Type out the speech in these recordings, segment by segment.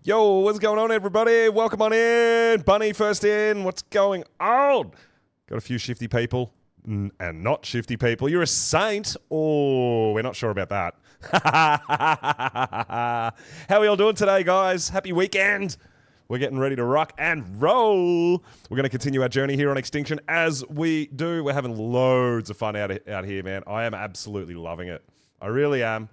Yo, what's going on, everybody? Welcome on in. Bunny first in. What's going on? Got a few shifty people and not shifty people. You're a saint. Oh, we're not sure about that. How are we all doing today, guys? Happy weekend. We're getting ready to rock and roll. We're going to continue our journey here on Extinction as we do. We're having loads of fun out here, man. I am absolutely loving it. I really am.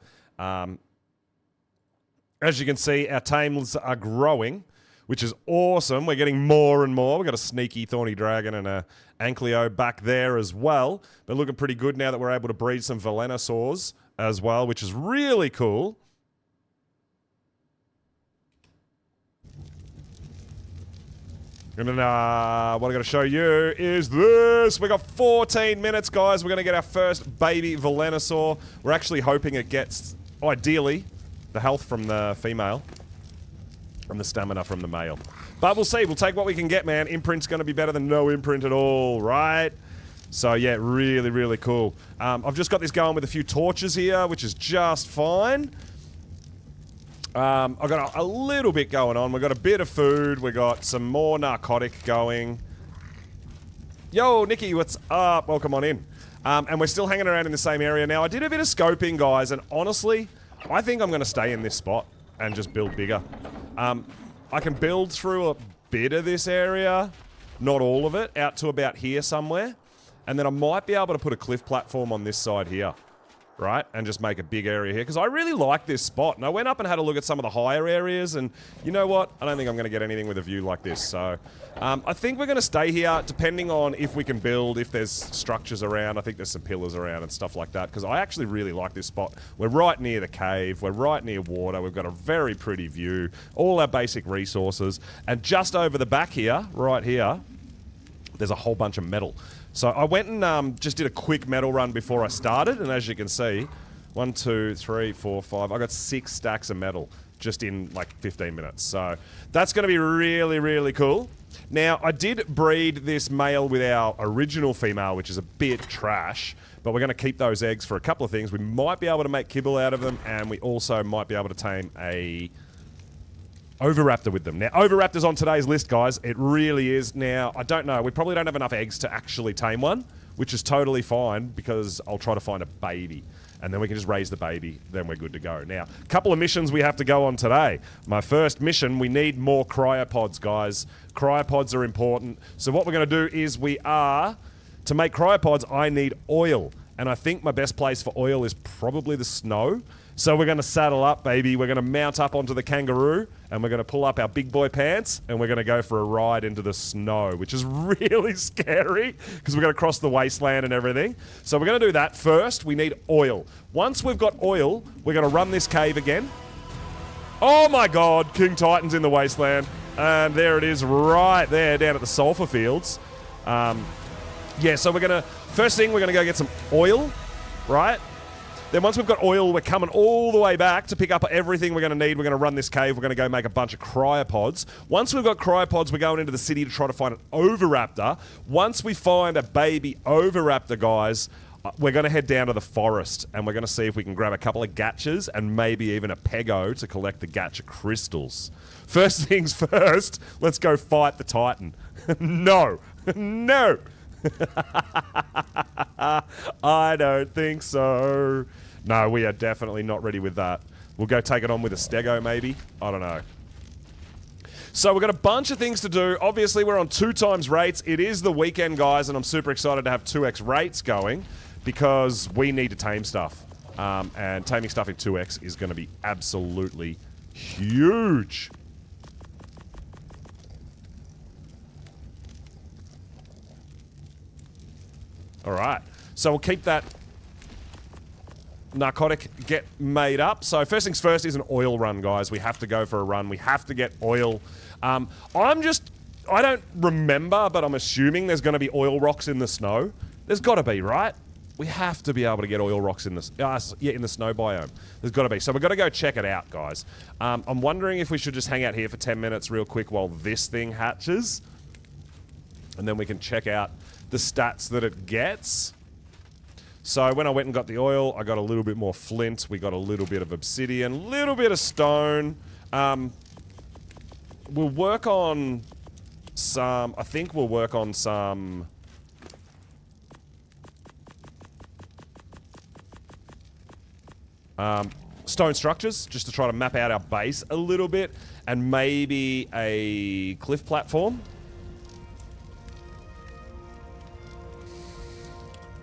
As you can see, our tames are growing, which is awesome. We're getting more and more. We've got a sneaky thorny dragon and a Ankylo back there as well. But looking pretty good now that we're able to breed some Velenosaurs as well, which is really cool. And then what I'm going to show you is this. We got 14 minutes, guys. We're going to get our first baby Velenosaur. We're actually hoping it gets, ideally, the health from the female and the stamina from the male. But we'll see. We'll take what we can get, man. Imprint's going to be better than no imprint at all, right? So, yeah, really, really cool. I've just got this going with a few torches here, which is just fine. I've got a little bit going on. We've got a bit of food. We've got some more narcotic going. Yo, Nikki, what's up? Welcome on in. And we're still hanging around in the same area now. I did a bit of scoping, guys, and honestly, I think I'm going to stay in this spot and just build bigger. I can build through a bit of this area, not all of it, out to about here somewhere. And then I might be able to put a cliff platform on this side here, right? And just make a big area here, because I really like this spot. And I went up and had a look at some of the higher areas, and you know what? I don't think I'm going to get anything with a view like this. So I think we're going to stay here, depending on if we can build, if there's structures around. I think there's some pillars around and stuff like that, because I actually really like this spot. We're right near the cave. We're right near water. We've got a very pretty view. All our basic resources. And just over the back here, right here, there's a whole bunch of metal. So I went and just did a quick metal run before I started, and as you can see, 1, 2, 3, 4, 5, I got 6 stacks of metal just in like 15 minutes. So that's going to be really, really cool. Now, I did breed this male with our original female, which is a bit trash, but we're going to keep those eggs for a couple of things. We might be able to make kibble out of them, and we also might be able to tame a Oviraptor with them. Now, Oviraptor's on today's list, guys. It really is. Now, I don't know. We probably don't have enough eggs to actually tame one, which is totally fine, because I'll try to find a baby. And then we can just raise the baby. Then we're good to go. Now, a couple of missions we have to go on today. My first mission, we need more cryopods, guys. Cryopods are important. So what we're going to do is to make cryopods, I need oil. And I think my best place for oil is probably the snow. So we're going to saddle up, baby. We're going to mount up onto the kangaroo, and we're going to pull up our big boy pants, and we're going to go for a ride into the snow, which is really scary, because we're going to cross the wasteland and everything. So we're going to do that. First, we need oil. Once we've got oil, we're going to run this cave again. Oh my god, King Titan's in the wasteland. And there it is right there down at the sulfur fields. Yeah, so first thing, we're going to go get some oil, right? Then once we've got oil, we're coming all the way back to pick up everything we're going to need. We're going to run this cave. We're going to go make a bunch of cryopods. Once we've got cryopods, we're going into the city to try to find an Oviraptor. Once we find a baby Oviraptor, guys, we're going to head down to the forest, and we're going to see if we can grab a couple of gachas and maybe even a pego to collect the gacha crystals. First things first, let's go fight the Titan. No. No. I don't think so. No, we are definitely not ready with that. We'll go take it on with a stego, maybe. I don't know. So we've got a bunch of things to do. Obviously, we're on 2 times rates. It is the weekend, guys, and I'm super excited to have 2x rates going, because we need to tame stuff. And taming stuff in 2x is going to be absolutely huge. Alright, so we'll keep that narcotic get made up. So first things first is an oil run, guys. We have to go for a run. We have to get oil. I don't remember, but I'm assuming there's going to be oil rocks in the snow. There's got to be, right? We have to be able to get oil rocks in the snow biome. There's got to be. So we've got to go check it out, guys. I'm wondering if we should just hang out here for 10 minutes real quick while this thing hatches. And then we can check out the stats that it gets. So when I went and got the oil, I got a little bit more flint. We got a little bit of obsidian, a little bit of stone. we'll work on some... I think we'll work on some... stone structures, just to try to map out our base a little bit, and maybe a cliff platform.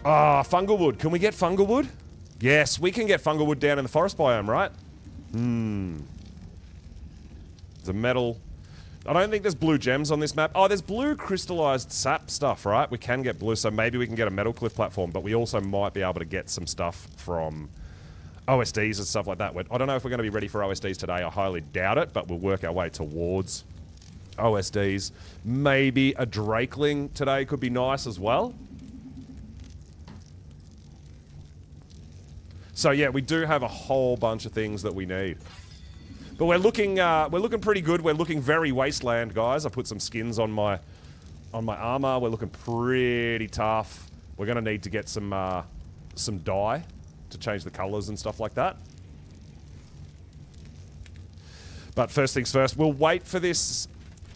Ah, fungal wood. Can we get fungal wood? Yes, we can get fungal wood down in the forest biome, right? There's a metal. I don't think there's blue gems on this map. Oh, there's blue crystallized sap stuff, right? We can get blue, so maybe we can get a metal cliff platform, but we also might be able to get some stuff from OSDs and stuff like that. I don't know if we're going to be ready for OSDs today. I highly doubt it, but we'll work our way towards OSDs. Maybe a Drakeling today could be nice as well. So yeah, we do have a whole bunch of things that we need. But we're looking pretty good. We're looking very wasteland, guys. I put some skins on my armor. We're looking pretty tough. We're going to need to get some dye to change the colors and stuff like that. But first things first, we'll wait for this.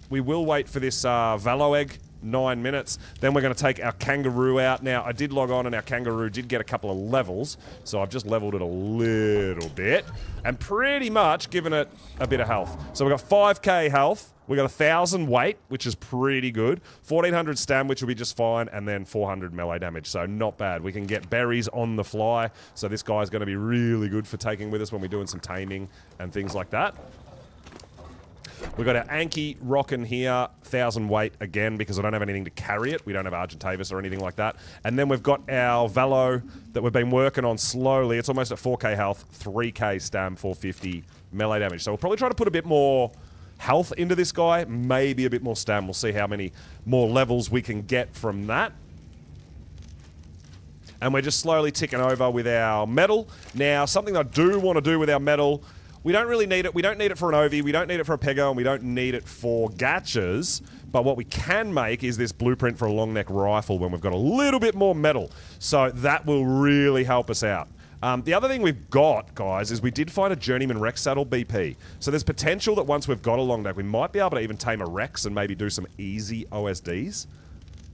We will wait for this Valo egg. 9 minutes. Then we're going to take our kangaroo out. Now, I did log on and our kangaroo did get a couple of levels, so I've just leveled it a little bit and pretty much given it a bit of health. So we've got 5k health. We got 1,000 weight, which is pretty good. 1,400 stam, which will be just fine, and then 400 melee damage, so not bad. We can get berries on the fly, so this guy's going to be really good for taking with us when we're doing some taming and things like that. We've got our Anki rocking here, 1,000 weight again, because I don't have anything to carry it. We don't have Argentavis or anything like that. And then we've got our Valo that we've been working on slowly. It's almost at 4k health, 3k stam, 450 melee damage. So we'll probably try to put a bit more health into this guy, maybe a bit more stam. We'll see how many more levels we can get from that. And we're just slowly ticking over with our metal. Now, something I do want to do with our metal... We don't really need it. We don't need it for an Ovi. We don't need it for a Pego, and we don't need it for Gachas. But what we can make is this blueprint for a long neck rifle when we've got a little bit more metal. So that will really help us out. The other thing we've got, guys, is we did find a Journeyman Rex saddle BP. So there's potential that once we've got a long neck, we might be able to even tame a Rex and maybe do some easy OSDs.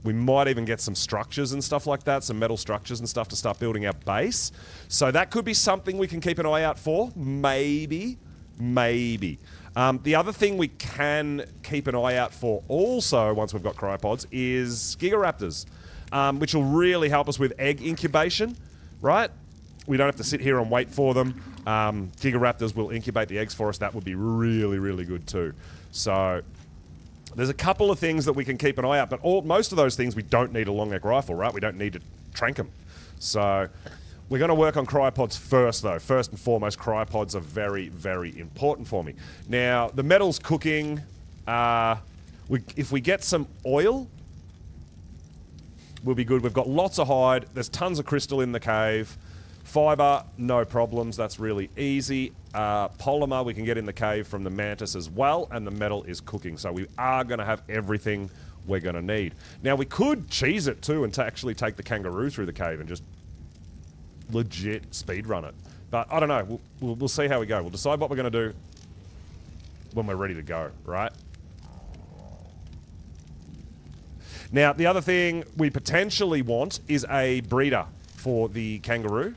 We might even get some structures and stuff like that, some metal structures and stuff to start building our base. So that could be something we can keep an eye out for. Maybe. Maybe. The other thing we can keep an eye out for also, once we've got cryopods, is Gigaraptors, which will really help us with egg incubation, right? We don't have to sit here and wait for them. Gigaraptors will incubate the eggs for us. That would be really, really good too. So... there's a couple of things that we can keep an eye out, but most of those things we don't need a long neck rifle, right? We don't need to trank them. So we're going to work on cryopods first, though. First and foremost, cryopods are very, very important for me. Now, the metal's cooking. If we get some oil, we'll be good. We've got lots of hide. There's tons of crystal in the cave. Fiber, no problems. That's really easy. Polymer we can get in the cave from the mantis as well, and the metal is cooking. So we are going to have everything we're going to need. Now, we could cheese it too and actually take the kangaroo through the cave and just legit speedrun it. But I don't know. We'll see how we go. We'll decide what we're going to do when we're ready to go, right? Now, the other thing we potentially want is a breeder for the kangaroo.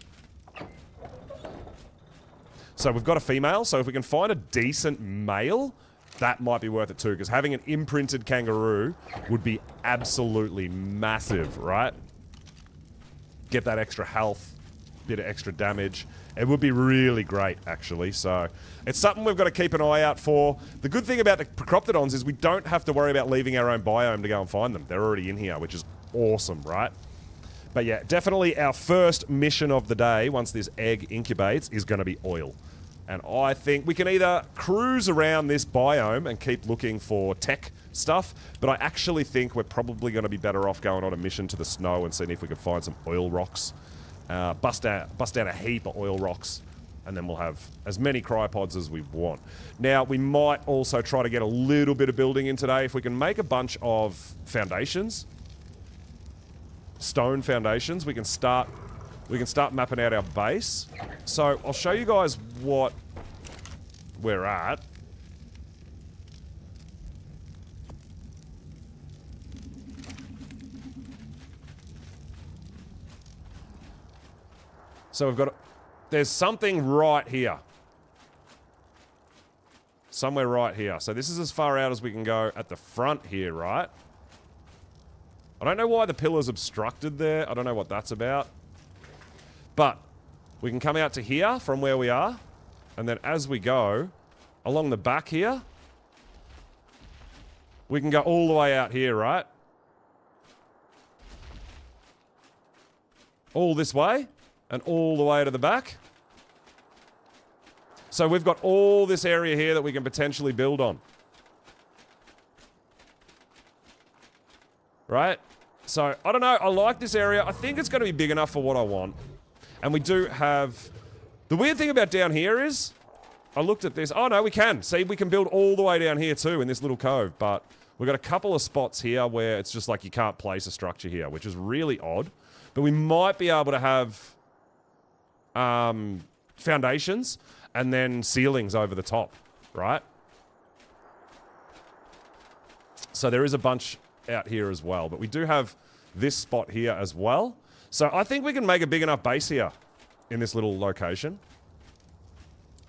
So we've got a female, so if we can find a decent male, that might be worth it too, because having an imprinted kangaroo would be absolutely massive, right? Get that extra health, bit of extra damage. It would be really great, actually, so it's something we've got to keep an eye out for. The good thing about the Procroptodons is we don't have to worry about leaving our own biome to go and find them. They're already in here, which is awesome, right? But yeah, definitely our first mission of the day, once this egg incubates, is going to be oil. And I think we can either cruise around this biome and keep looking for tech stuff, but I actually think we're probably going to be better off going on a mission to the snow and seeing if we can find some oil rocks. Bust down a heap of oil rocks, and then we'll have as many cryopods as we want. Now, we might also try to get a little bit of building in today. If we can make a bunch of foundations, stone foundations, we can start mapping out our base. So I'll show you guys what we're at. So we've got... There's something right here. Somewhere right here. So this is as far out as we can go at the front here, right? I don't know why the pillar's obstructed there. I don't know what that's about. But we can come out to here from where we are. And then as we go along the back here, we can go all the way out here, right? All this way and all the way to the back. So we've got all this area here that we can potentially build on. Right? So, I don't know. I like this area. I think it's going to be big enough for what I want. And we do have... The weird thing about down here is... I looked at this. Oh, no, we can. See, we can build all the way down here too in this little cove. But we've got a couple of spots here where it's just like you can't place a structure here, which is really odd. But we might be able to have... foundations and then ceilings over the top, right? So there is a bunch out here as well, but we do have this spot here as well. So I think we can make a big enough base here in this little location.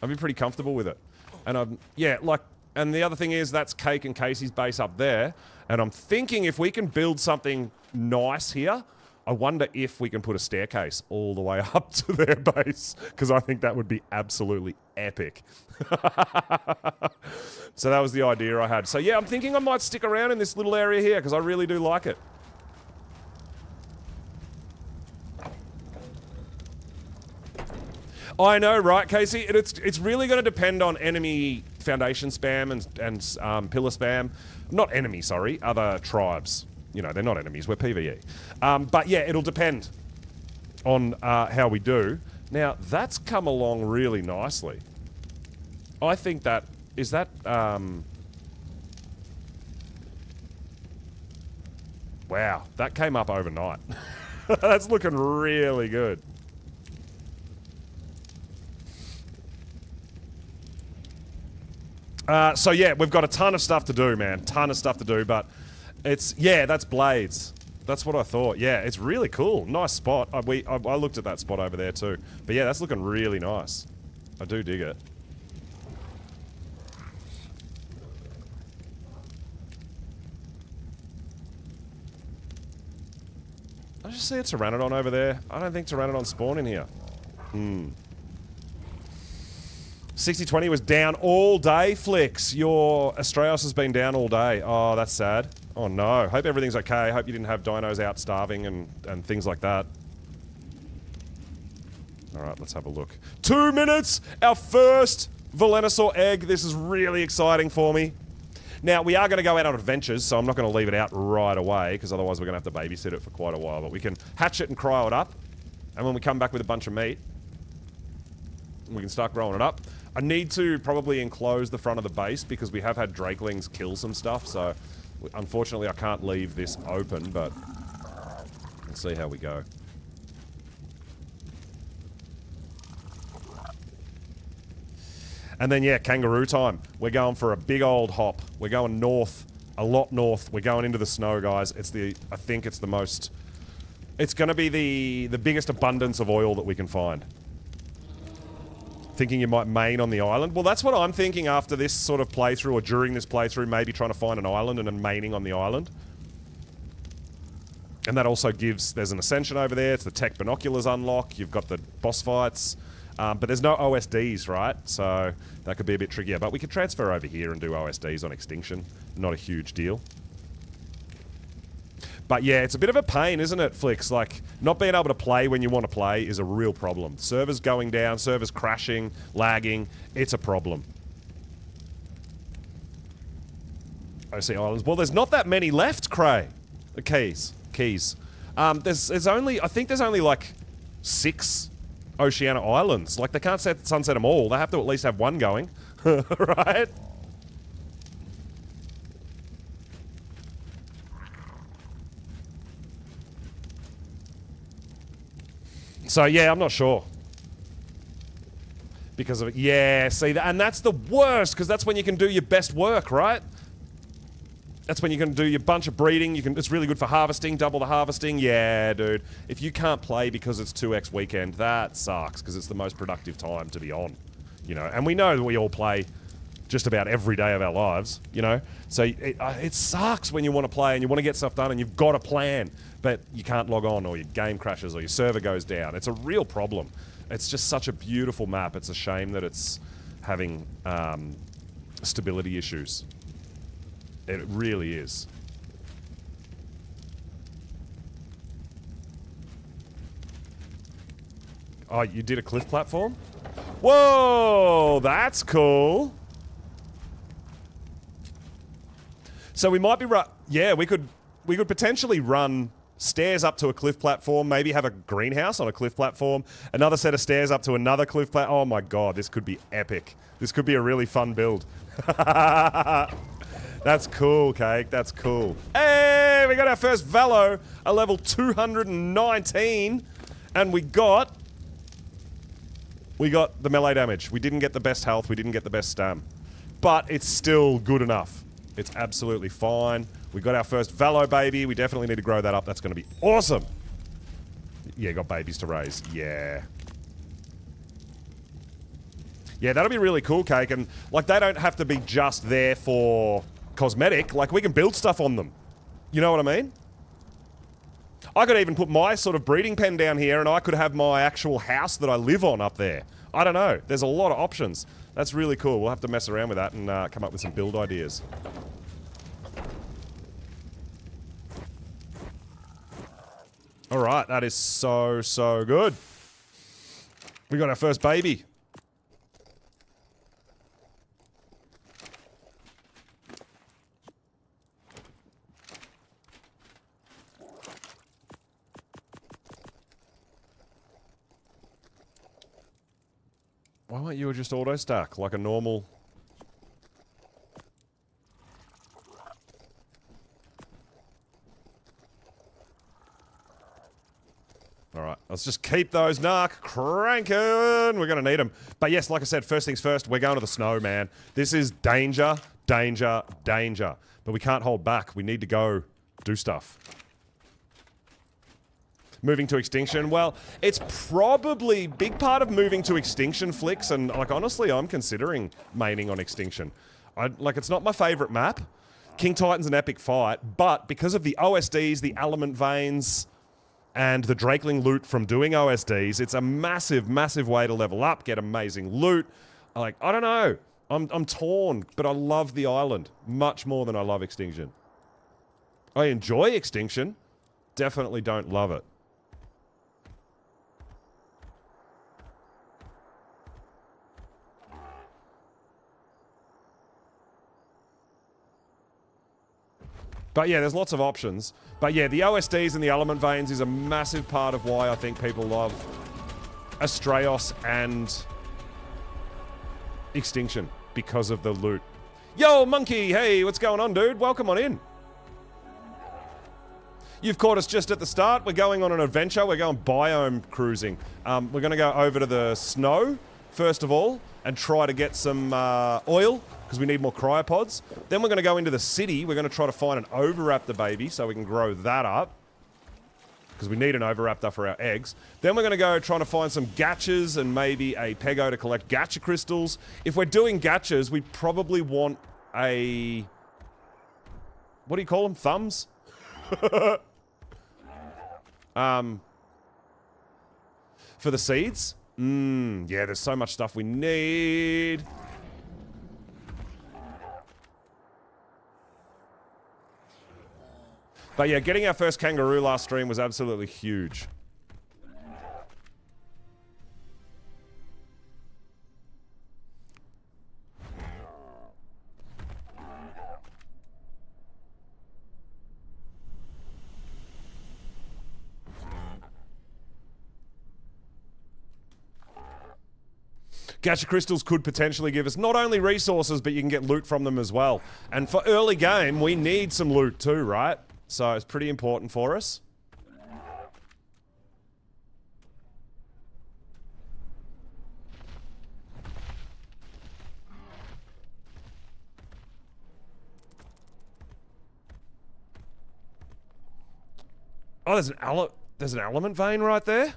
I'd be pretty comfortable with it. And yeah, like, and the other thing is that's Cake and Casey's base up there. And I'm thinking if we can build something nice here, I wonder if we can put a staircase all the way up to their base, because I think that would be absolutely epic. So that was the idea I had. So yeah, I'm thinking I might stick around in this little area here, because I really do like it. I know, right, Casey? It's really going to depend on enemy foundation spam and pillar spam. Not enemy, sorry, other tribes. You know, they're not enemies, we're PvE. But yeah, it'll depend on how we do. Now, that's come along really nicely. I think that... Is that... Wow, that came up overnight. That's looking really good. So yeah, we've got a ton of stuff to do, man. Ton of stuff to do, but... It's, yeah, that's blades. That's what I thought. Yeah, it's really cool. Nice spot. I looked at that spot over there too. But yeah, that's looking really nice. I do dig it. I just see a Pteranodon over there. I don't think Pteranodons spawn in here. 6020 was down all day, Flicks. Your Astraeos has been down all day. Oh, that's sad. Oh no. Hope everything's okay. Hope you didn't have dinos out starving and things like that. Alright, let's have a look. 2 minutes! Our first Velonosaur egg. This is really exciting for me. Now, we are going to go out on adventures, so I'm not going to leave it out right away, because otherwise we're going to have to babysit it for quite a while. But we can hatch it and cryo it up, and when we come back with a bunch of meat, we can start growing it up. I need to probably enclose the front of the base, because we have had Drakelings kill some stuff, so... Unfortunately, I can't leave this open, but let's see how we go. And then, yeah, kangaroo time. We're going for a big old hop. We're going north, a lot north. We're going into the snow, guys. It's the, I think it's the most, it's going to be the biggest abundance of oil that we can find. Thinking you might main on the island? Well, that's what I'm thinking after this sort of playthrough, or during this playthrough, maybe trying to find an island and then maining on the island. And that also gives... There's an ascension over there. It's the tech binoculars unlock. You've got the boss fights. But there's no OSDs, right? So that could be a bit trickier. But we could transfer over here and do OSDs on Extinction. Not a huge deal. But yeah, it's a bit of a pain, isn't it, Flicks? Like, not being able to play when you want to play is a real problem. Servers going down, servers crashing, lagging. It's a problem. OC Islands. Well, there's not that many left, Cray. The keys. There's only... I think there's only, like, 6 Oceania Islands. Like, they can't sunset them all. They have to at least have one going. Right? So, yeah, I'm not sure. Because of it. Yeah, see, and that's the worst, because that's when you can do your best work, right? That's when you can do your bunch of breeding. It's really good for harvesting, double the harvesting. Yeah, dude. If you can't play because it's 2x weekend, that sucks because it's the most productive time to be on, you know. And we know that we all play just about every day of our lives, you know. So it sucks when you want to play and you want to get stuff done and you've got a plan, but you can't log on or your game crashes or your server goes down. It's a real problem. It's just such a beautiful map. It's a shame that it's having stability issues. It really is. Oh, you did a cliff platform? Whoa, that's cool. So we might be yeah, we could potentially run stairs up to a cliff platform, maybe have a greenhouse on a cliff platform, another set of stairs up to another cliff platform. Oh my god, this could be epic. This could be a really fun build. That's cool, Cake. That's cool. Hey, we got our first Velo, a level 219, and we got the melee damage. We didn't get the best health. We didn't get the best stam, but it's still good enough. It's absolutely fine. We got our first Velo baby. We definitely need to grow that up. That's going to be awesome. Yeah, got babies to raise. Yeah. Yeah, that'll be really cool, Cake. And, like, they don't have to be just there for cosmetic. Like, we can build stuff on them. You know what I mean? I could even put my sort of breeding pen down here and I could have my actual house that I live on up there. I don't know. There's a lot of options. That's really cool. We'll have to mess around with that and come up with some build ideas. All right, that is so, so good. We got our first baby. Why weren't you just auto-stack like a normal... Alright, let's just keep those narc cranking. We're going to need them. But yes, like I said, first things first, we're going to the snow, man. This is danger, danger, danger. But we can't hold back. We need to go do stuff. Moving to Extinction, well, it's probably big part of moving to Extinction, Flicks, and like honestly, I'm considering maining on Extinction. It's not my favorite map. King Titan's an epic fight, but because of the OSDs, the element veins, and the Drakeling loot from doing OSDs, it's a massive, massive way to level up, get amazing loot. I don't know. I'm torn, but I love the island much more than I love Extinction. I enjoy Extinction, definitely don't love it. But yeah, there's lots of options. But yeah, the OSDs and the element veins is a massive part of why I think people love Astraeos and Extinction, because of the loot. Yo, Monkey! Hey, what's going on, dude? Welcome on in. You've caught us just at the start. We're going on an adventure. We're going biome cruising. We're going to go over to the snow, first of all, and try to get some oil, because we need more cryopods. Then we're going to go into the city. We're going to try to find an Oviraptor baby so we can grow that up, because we need an Oviraptor for our eggs. Then we're going to go trying to find some gachas and maybe a pego to collect gacha crystals. If we're doing gachas, we probably want a... What do you call them? Thumbs? For the seeds? Yeah, there's so much stuff we need. But yeah, getting our first kangaroo last stream was absolutely huge. Gacha crystals could potentially give us not only resources, but you can get loot from them as well. And for early game, we need some loot too, right? So it's pretty important for us. Oh, there's an element vein right there?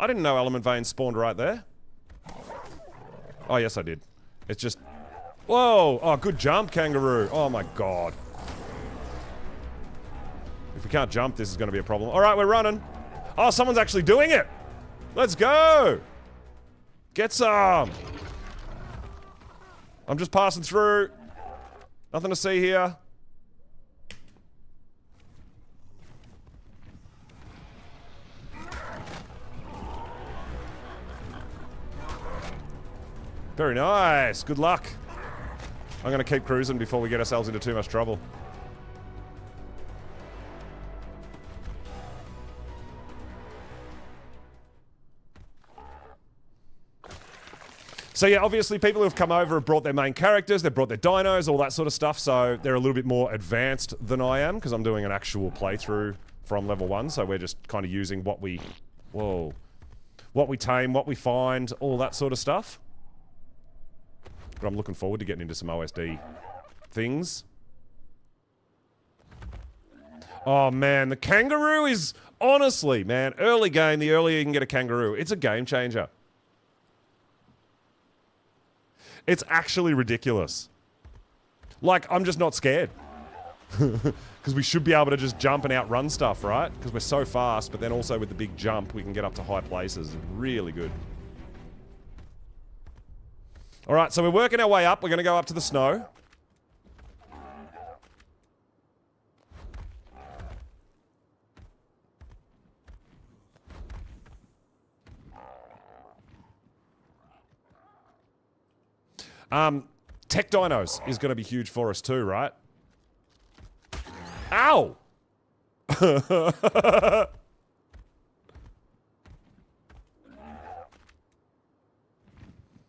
I didn't know element veins spawned right there. Oh, yes, I did. It's just... Whoa! Oh, good jump, kangaroo. Oh, my God. If we can't jump, this is going to be a problem. All right, we're running. Oh, someone's actually doing it. Let's go. Get some. I'm just passing through. Nothing to see here. Very nice. Good luck. I'm going to keep cruising before we get ourselves into too much trouble. So yeah, obviously people who have come over have brought their main characters, they've brought their dinos, all that sort of stuff, so they're a little bit more advanced than I am, because I'm doing an actual playthrough from level 1, so we're just kind of using what we... Whoa. What we tame, what we find, all that sort of stuff. But I'm looking forward to getting into some OSD things. Oh man, the kangaroo is... Honestly, man, early game, the earlier you can get a kangaroo, it's a game changer. It's actually ridiculous. Like, I'm just not scared. Because we should be able to just jump and outrun stuff, right? Because we're so fast, but then also with the big jump, we can get up to high places. It's really good. Alright, so we're working our way up. We're going to go up to the snow. Tech dinos is going to be huge for us too, right? Ow!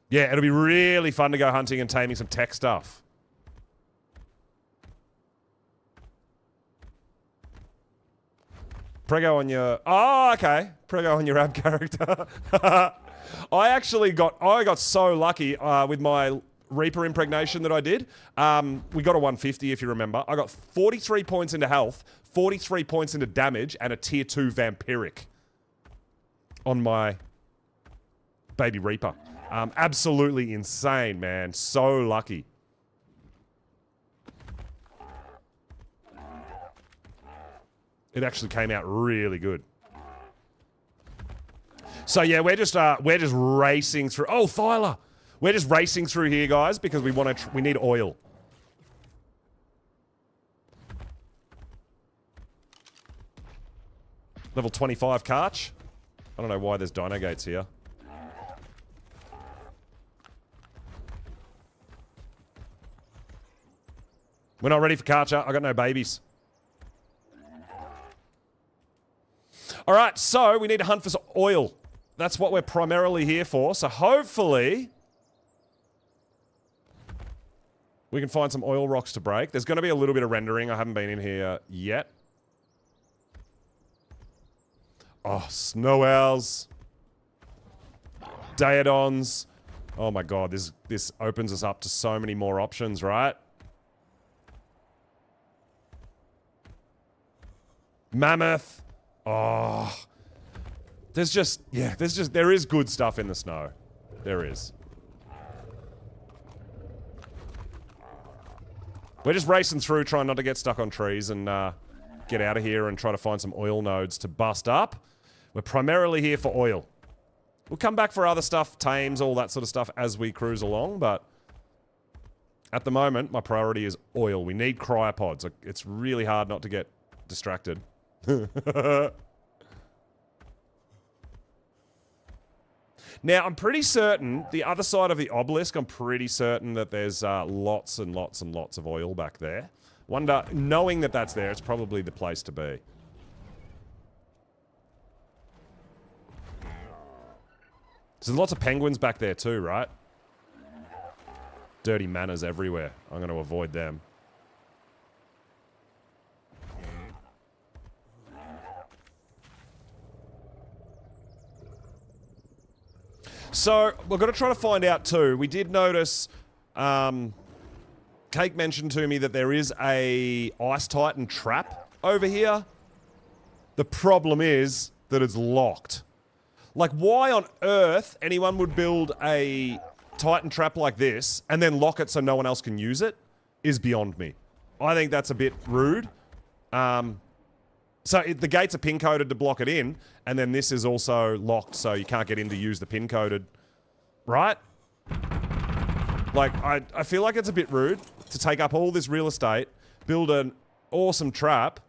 Yeah, it'll be really fun to go hunting and taming some tech stuff. Prego on your... Oh, okay. Prego on your ab character. I got so lucky with my Reaper impregnation that I did. We got a 150 if you remember. I got 43 points into health, 43 points into damage, and a tier 2 vampiric on my baby Reaper. Absolutely insane, man. So lucky. It actually came out really good. So yeah, we're just racing through. Oh, Thyla! We're just racing through here, guys, because we need oil. Level 25 Karch. I don't know why there's dino gates here. We're not ready for Karcher. I got no babies. All right, so we need to hunt for some oil. That's what we're primarily here for. So hopefully we can find some oil rocks to break. There's going to be a little bit of rendering. I haven't been in here yet. Oh, snow owls. Daedons. Oh my god, this opens us up to so many more options, right? Mammoth. Oh. There is good stuff in the snow. There is. We're just racing through, trying not to get stuck on trees and get out of here and try to find some oil nodes to bust up. We're primarily here for oil. We'll come back for other stuff, tames, all that sort of stuff as we cruise along, but at the moment, my priority is oil. We need cryopods. It's really hard not to get distracted. Now, I'm pretty certain, the other side of the obelisk, I'm pretty certain that there's lots and lots and lots of oil back there. Knowing that that's there, it's probably the place to be. So there's lots of penguins back there too, right? Dirty manners everywhere. I'm going to avoid them. So, we're going to try to find out too. We did notice, Cake mentioned to me that there is a Ice Titan trap over here. The problem is that it's locked. Like, why on earth anyone would build a Titan trap like this and then lock it so no one else can use it is beyond me. I think that's a bit rude. The gates are pin-coded to block it in, and then this is also locked so you can't get in to use the pin-coded. Right? Like, I feel like it's a bit rude to take up all this real estate, build an awesome trap,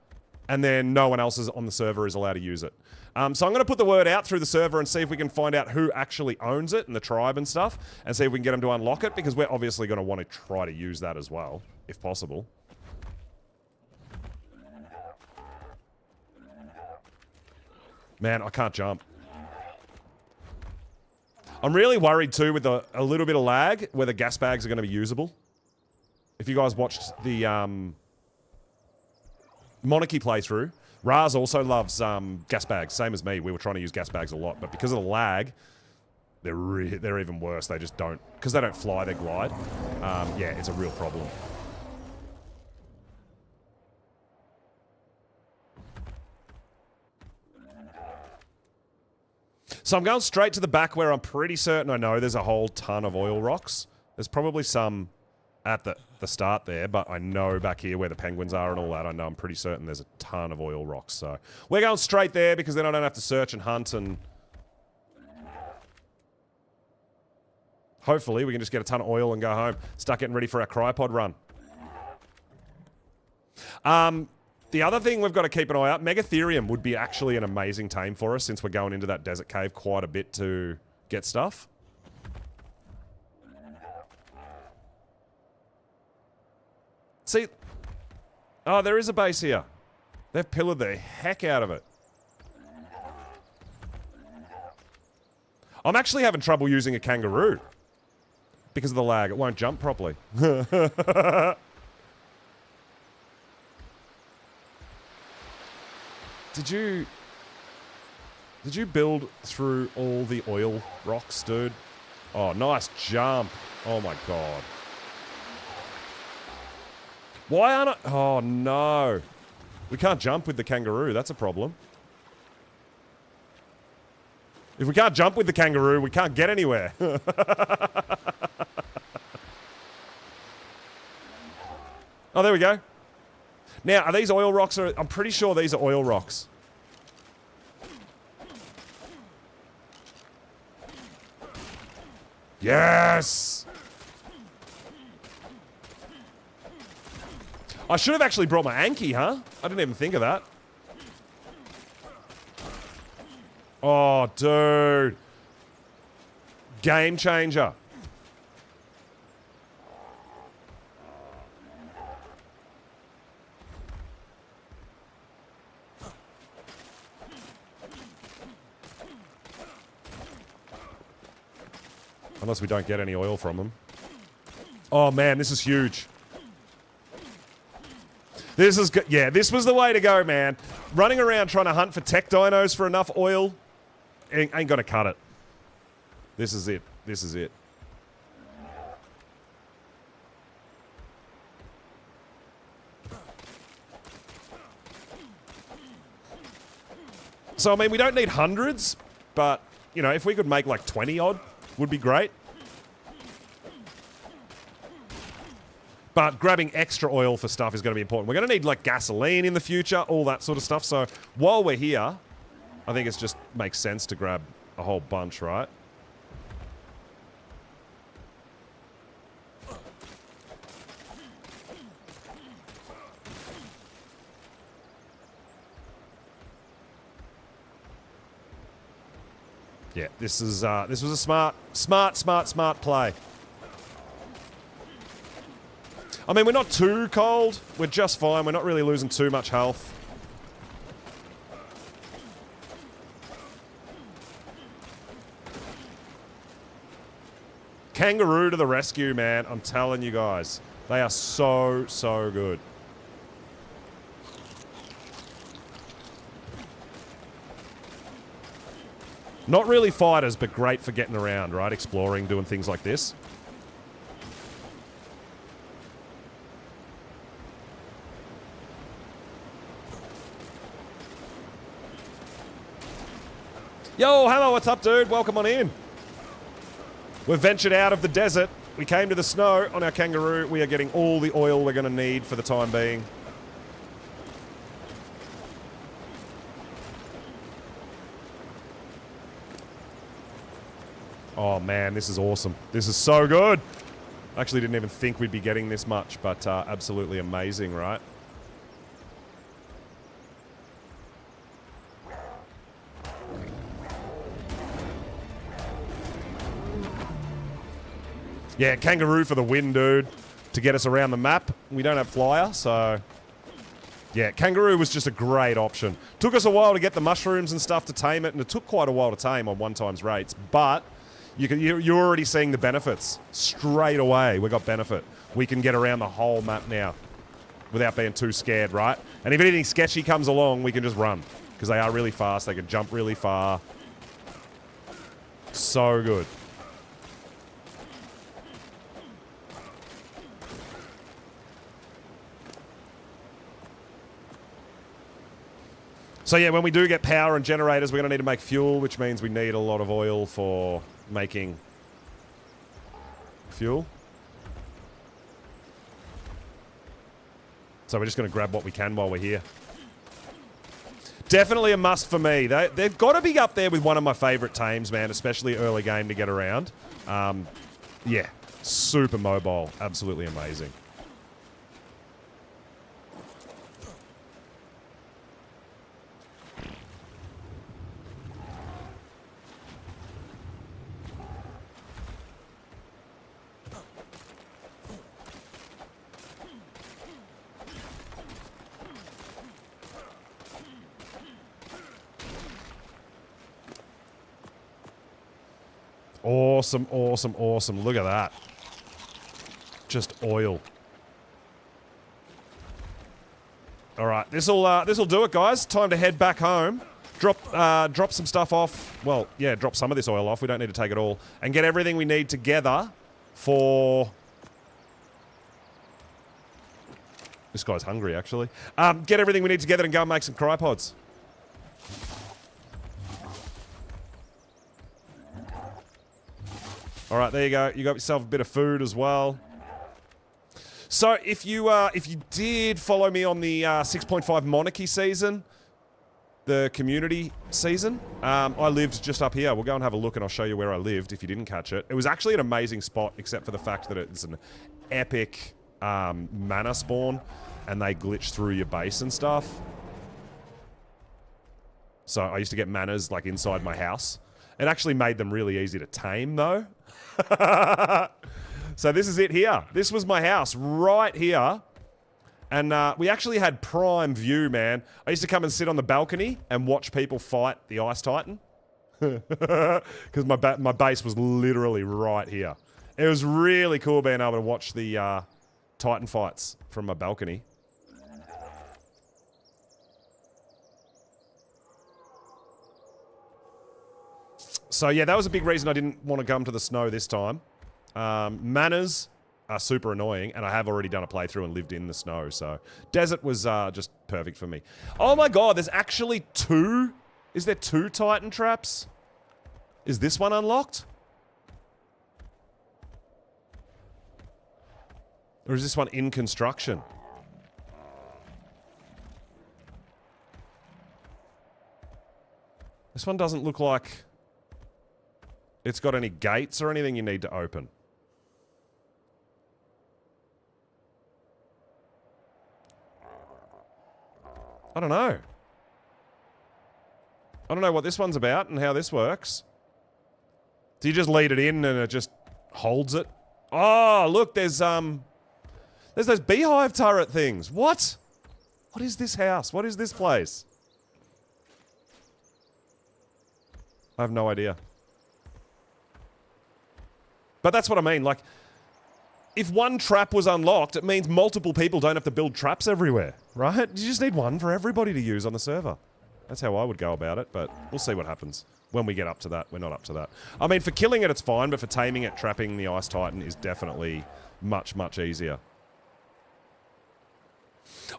and then no one else on the server is allowed to use it. So I'm going to put the word out through the server and see if we can find out who actually owns it and the tribe and stuff, and see if we can get them to unlock it, because we're obviously going to want to try to use that as well, if possible. Man, I can't jump. I'm really worried too with a little bit of lag whether gas bags are going to be usable. If you guys watched the Monarchy playthrough, Raz also loves gas bags, same as me. We were trying to use gas bags a lot, but because of the lag, they're even worse. They just don't, because they don't fly, they glide. Yeah, it's a real problem. So I'm going straight to the back where I'm pretty certain I know there's a whole ton of oil rocks. There's probably some at the start there, but I know back here where the penguins are and all that, I know I'm pretty certain there's a ton of oil rocks. So we're going straight there because then I don't have to search and hunt, and hopefully we can just get a ton of oil and go home. Start getting ready for our cryopod run. The other thing we've got to keep an eye out, Megatherium would be actually an amazing tame for us since we're going into that desert cave quite a bit to get stuff. See, oh, there is a base here. They've pillared the heck out of it. I'm actually having trouble using a kangaroo because of the lag. It won't jump properly. Did you build through all the oil rocks, dude? Oh, nice jump. Oh my god. Why aren't I... Oh no. We can't jump with the kangaroo, that's a problem. If we can't jump with the kangaroo, we can't get anywhere. Oh, there we go. Now, are these oil rocks? I'm pretty sure these are oil rocks. Yes! I should have actually brought my Anki, huh? I didn't even think of that. Oh, dude. Game changer. Unless we don't get any oil from them. Oh man, this is huge. This is good. Yeah, this was the way to go, man. Running around trying to hunt for tech dinos for enough oil ain't gonna cut it. This is it. This is it. So, I mean, we don't need hundreds, but, you know, if we could make like 20 odd, would be great. But grabbing extra oil for stuff is going to be important. We're going to need like gasoline in the future, all that sort of stuff. So while we're here, I think it just makes sense to grab a whole bunch, right? Yeah, this was a smart play. I mean, we're not too cold. We're just fine. We're not really losing too much health. Kangaroo to the rescue, man. I'm telling you guys. They are so, so good. Not really fighters, but great for getting around, right? Exploring, doing things like this. Yo, hello, what's up, dude? Welcome on in. We've ventured out of the desert. We came to the snow on our kangaroo. We are getting all the oil we're going to need for the time being. Oh man, this is awesome. This is so good. I actually didn't even think we'd be getting this much, but absolutely amazing, right? Yeah, kangaroo for the win, dude, to get us around the map. We don't have flyer, so... Yeah, kangaroo was just a great option. Took us a while to get the mushrooms and stuff to tame it, and it took quite a while to tame on 1x rates, but you're already seeing the benefits. Straight away, we got benefit. We can get around the whole map now without being too scared, right? And if anything sketchy comes along, we can just run, because they are really fast. They can jump really far. So good. So yeah, when we do get power and generators, we're going to need to make fuel, which means we need a lot of oil for making fuel. So we're just going to grab what we can while we're here. Definitely a must for me. They've got to be up there with one of my favourite tames, man, especially early game to get around. Yeah, super mobile. Absolutely amazing. Awesome, awesome, awesome. Look at that. Just oil. All right, this'll do it, guys. Time to head back home. Drop some stuff off. Well, yeah, drop some of this oil off. We don't need to take it all. And get everything we need together for... This guy's hungry, actually. Get everything we need together and go and make some crypods. All right, there you go. You got yourself a bit of food as well. So if you did follow me on the 6.5 Monarchy season, the community season, I lived just up here. We'll go and have a look and I'll show you where I lived if you didn't catch it. It was actually an amazing spot, except for the fact that it's an epic mana spawn and they glitch through your base and stuff. So I used to get manas like inside my house. It actually made them really easy to tame though. So this is it here. This was my house right here. And we actually had prime view, man. I used to come and sit on the balcony and watch people fight the Ice Titan. Because my base was literally right here. It was really cool being able to watch the Titan fights from my balcony. So yeah, that was a big reason I didn't want to come to the snow this time. Manas are super annoying, and I have already done a playthrough and lived in the snow, so... Desert was just perfect for me. Oh my god, there's actually two? Is there two Titan traps? Is this one unlocked? Or is this one in construction? This one doesn't look like... it's got any gates or anything you need to open. I don't know. I don't know what this one's about and how this works. Do you just lead it in and it just holds it? Oh, look, there's those beehive turret things. What? What is this house? What is this place? I have no idea. But that's what I mean, like, if one trap was unlocked, it means multiple people don't have to build traps everywhere, right? You just need one for everybody to use on the server. That's how I would go about it, but we'll see what happens when we get up to that. We're not up to that. I mean, for killing it, it's fine, but for taming it, trapping the Ice Titan is definitely much, much easier.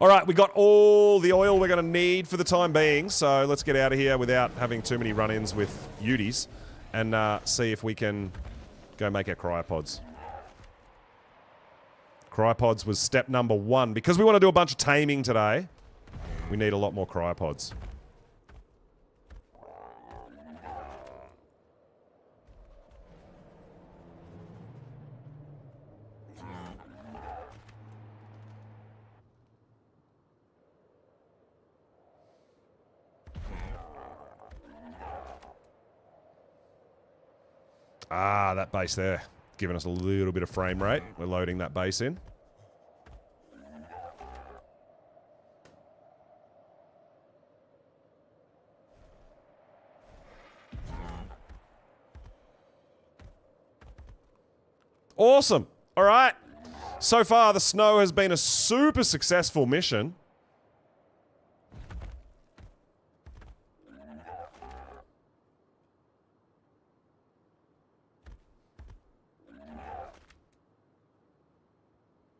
All right, we got all the oil we're going to need for the time being, so let's get out of here without having too many run-ins with Uties and see if we can go make our cryopods. Cryopods was step number 1. Because we want to do a bunch of taming today, we need a lot more cryopods. Ah, that base there. Giving us a little bit of frame rate. We're loading that base in. Awesome. All right. So far, the snow has been a super successful mission.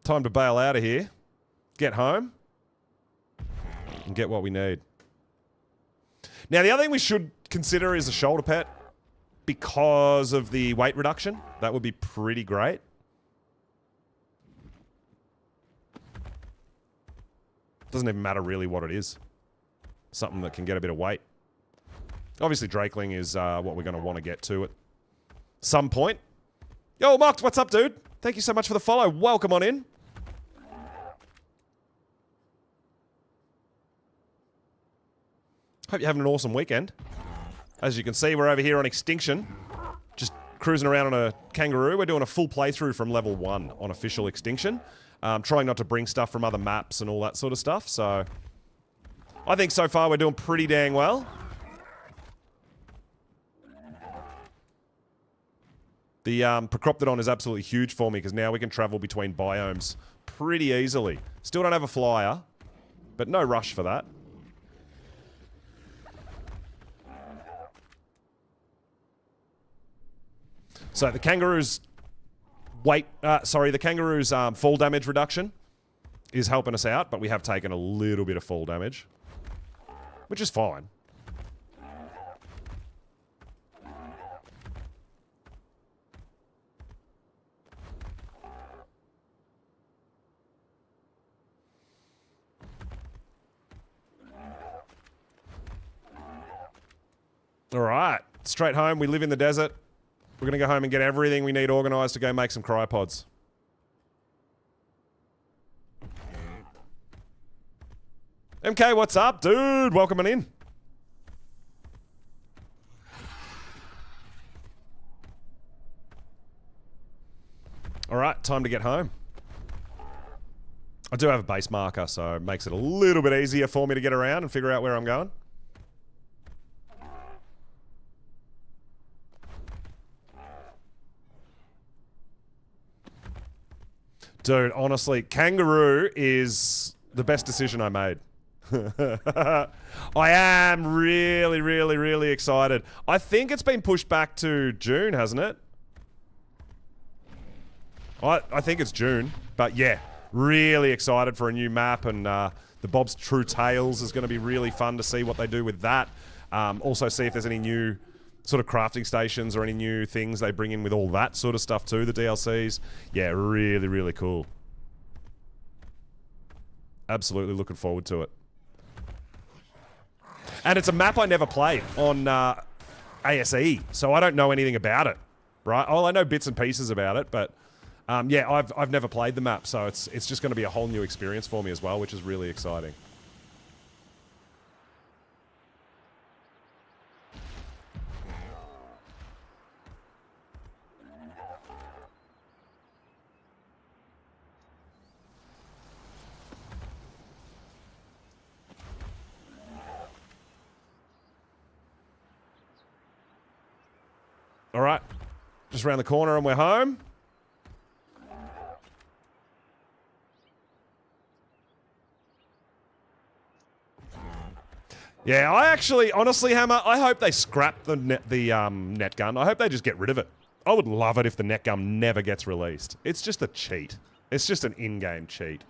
Time to bail out of here, get home, and get what we need. Now, the other thing we should consider is a shoulder pet because of the weight reduction. That would be pretty great. Doesn't even matter really what it is. Something that can get a bit of weight. Obviously, Drakeling is what we're going to want to get to at some point. Yo, Mox, what's up, dude? Thank you so much for the follow. Welcome on in. Hope you're having an awesome weekend. As you can see, we're over here on Extinction. Just cruising around on a kangaroo. We're doing a full playthrough from level 1 on official Extinction. Trying not to bring stuff from other maps and all that sort of stuff. So, I think so far we're doing pretty dang well. The Procroptodon is absolutely huge for me because now we can travel between biomes pretty easily. Still don't have a flyer, but no rush for that. So the kangaroo's the kangaroo's fall damage reduction is helping us out, but we have taken a little bit of fall damage, which is fine. All right, straight home. We live in the desert. We're going to go home and get everything we need organised to go make some cryopods. MK, what's up, dude? Welcome on in. All right, time to get home. I do have a base marker, so it makes it a little bit easier for me to get around and figure out where I'm going. Dude, honestly, kangaroo is the best decision I made. I am really, really, really excited. I think it's been pushed back to June, hasn't it? I think it's June. But yeah, really excited for a new map. And the Bob's True Tales is going to be really fun to see what they do with that. Also see if there's any new sort of crafting stations or any new things they bring in with all that sort of stuff too, the DLCs. Yeah, really, really cool. Absolutely looking forward to it. And it's a map I never played on ASE, so I don't know anything about it, right? Well, I know bits and pieces about it, but yeah, I've never played the map, so it's just going to be a whole new experience for me as well, which is really exciting. All right, just around the corner and we're home. Yeah, I actually, honestly, Hammer, I hope they scrap the net gun. I hope they just get rid of it. I would love it if the net gun never gets released. It's just a cheat. It's just an in-game cheat.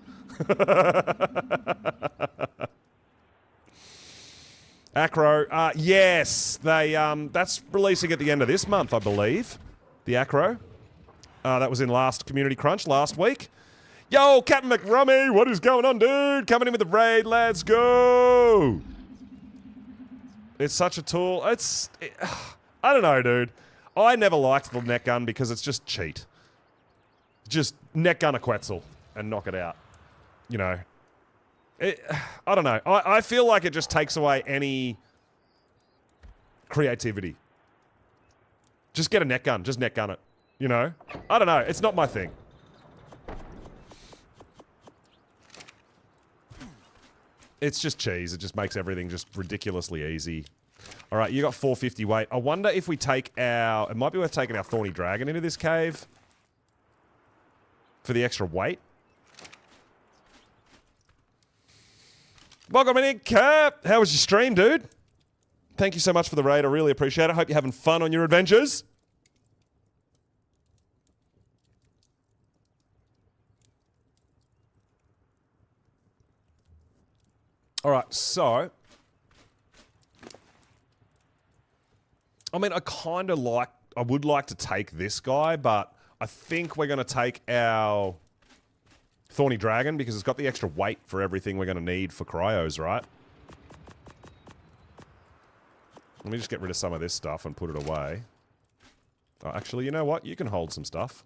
Acro, yes, that's releasing at the end of this month, I believe. The Acro. That was in last Community Crunch last week. Yo, Captain McRummy, what is going on, dude? Coming in with the raid, let's go! It's such a tool. I don't know, dude. I never liked the net gun because it's just cheat. Just net gun a Quetzal and knock it out. You know. I don't know. I feel like it just takes away any creativity. Just get a net gun. Just net gun it. You know? I don't know. It's not my thing. It's just cheese. It just makes everything just ridiculously easy. All right, you got 450 weight. I wonder if we take our... It might be worth taking our Thorny Dragon into this cave. For the extra weight. Welcome in, Cap. How was your stream, dude? Thank you so much for the raid. I really appreciate it. Hope you're having fun on your adventures. All right, so... I mean, I would like to take this guy, but I think we're going to take our Thorny Dragon because it's got the extra weight for everything we're going to need for cryos, right? Let me just get rid of some of this stuff and put it away. Oh, actually, you know what? You can hold some stuff.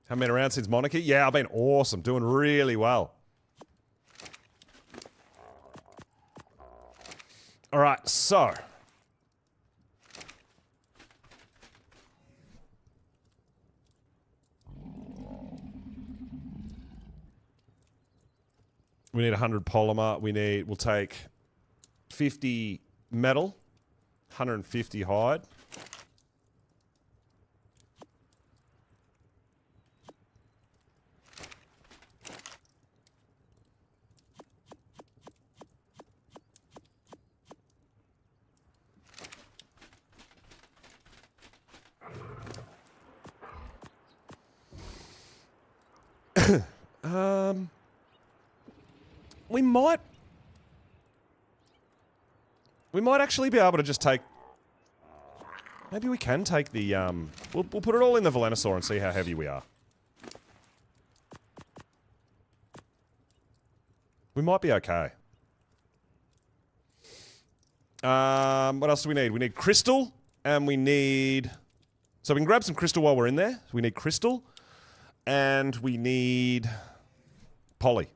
Haven't been around since Monarchy? Yeah, I've been awesome. Doing really well. Alright, so. We need 100 polymer. We'll take 50 metal, 150 hide. We might actually be able to just take... Maybe we can take the, We'll put it all in the Velonosaur and see how heavy we are. We might be okay. What else do we need? We need crystal, and we need... So we can grab some crystal while we're in there. We need crystal, and we need poly.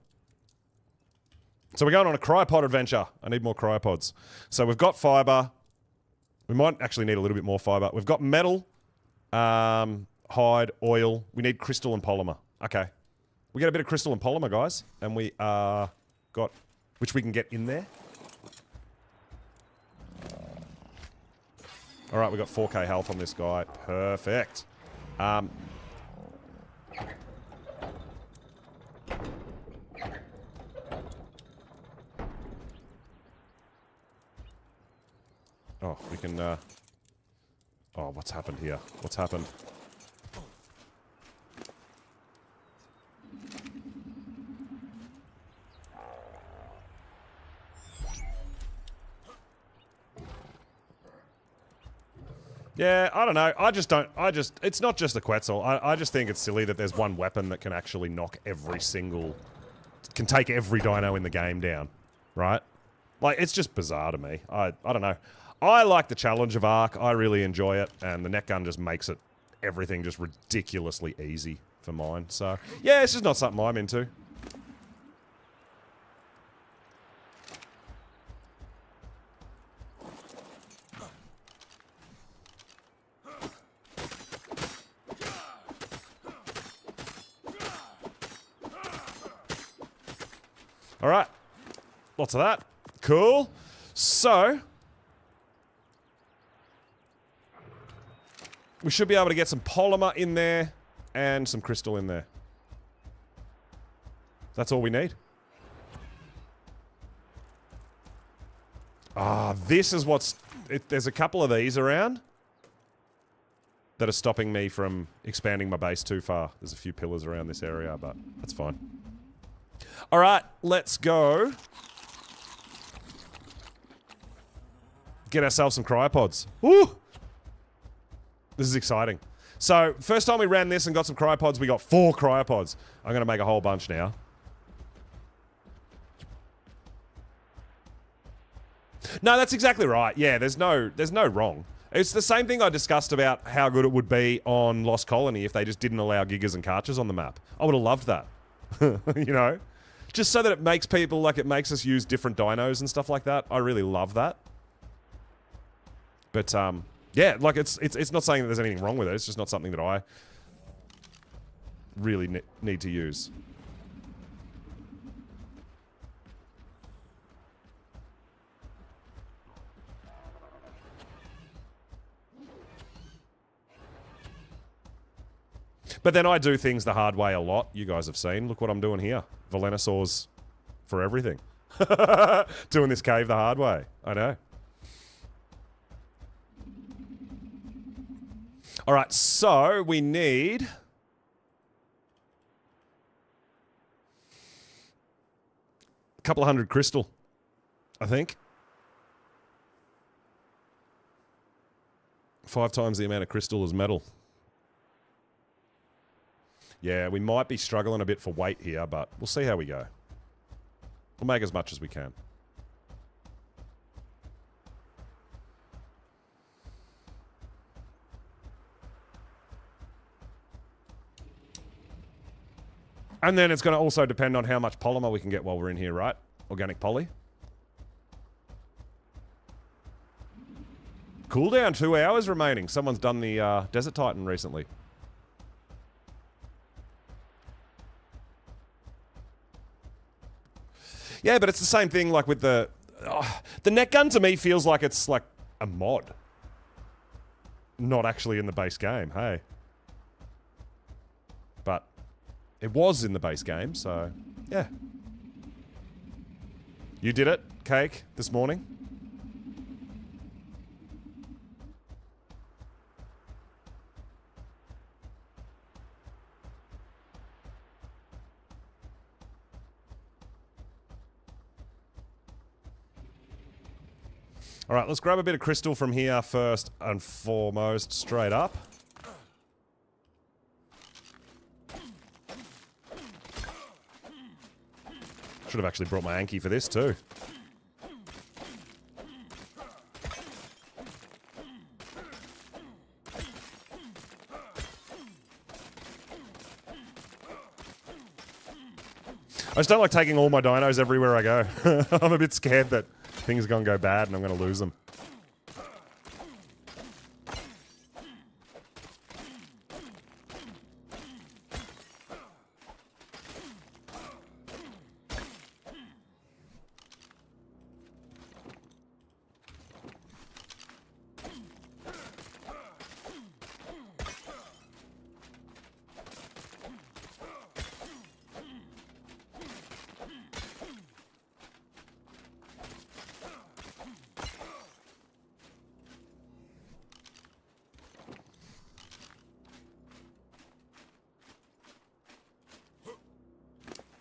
So we're going on a cryopod adventure. I need more cryopods. So we've got fiber. We might actually need a little bit more fiber. We've got metal, hide, oil. We need crystal and polymer. Okay. We get a bit of crystal and polymer, guys. And we got... Which we can get in there. Alright, we got 4k health on this guy. Perfect. Oh, we can, Oh, what's happened here? What's happened? Yeah, I don't know. It's not just the Quetzal. I just think it's silly that there's one weapon that can actually knock can take every dino in the game down, right? Like, it's just bizarre to me. I don't know. I like the challenge of Ark. I really enjoy it, and the net gun just makes everything just ridiculously easy for mine. So, yeah, it's just not something I'm into. All right. Lots of that. Cool. So, we should be able to get some polymer in there and some crystal in there. That's all we need. Ah, this is what's... there's a couple of these around that are stopping me from expanding my base too far. There's a few pillars around this area, but that's fine. All right, let's go. Get ourselves some cryopods. Woo! This is exciting. So, first time we ran this and got some cryopods, we got 4 cryopods. I'm going to make a whole bunch now. No, that's exactly right. Yeah, there's no wrong. It's the same thing I discussed about how good it would be on Lost Colony if they just didn't allow Gigas and Karchers on the map. I would have loved that. You know? Just so that it makes people, like, it makes us use different dinos and stuff like that. I really love that. But, yeah, like, it's not saying that there's anything wrong with it. It's just not something that I really need to use. But then I do things the hard way a lot. You guys have seen. Look what I'm doing here. Velenosaurs for everything. Doing this cave the hard way. I know. All right, so we need... a couple of hundred crystal, I think. 5 times the amount of crystal as metal. Yeah, we might be struggling a bit for weight here, but we'll see how we go. We'll make as much as we can. And then it's going to also depend on how much polymer we can get while we're in here, right? Organic poly. Cooldown, 2 hours remaining. Someone's done the Desert Titan recently. Yeah, but it's the same thing like with the... the net gun to me feels like it's like a mod. Not actually in the base game, hey. But it was in the base game, so yeah. You did it, Cake, this morning? All right, let's grab a bit of crystal from here first and foremost, straight up. Should have actually brought my Anki for this too. I just don't like taking all my dinos everywhere I go. I'm a bit scared that things are going to go bad and I'm going to lose them.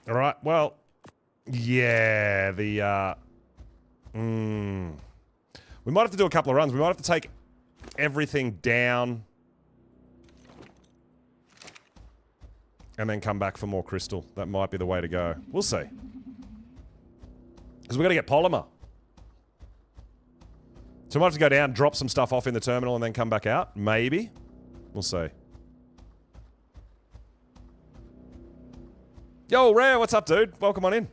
All right, well, yeah, the, we might have to do a couple of runs. We might have to take everything down and then come back for more crystal. That might be the way to go. We'll see. Because we've got to get polymer. So we might have to go down, drop some stuff off in the terminal and then come back out. Maybe. We'll see. Yo, Rare, what's up, dude? Welcome on in.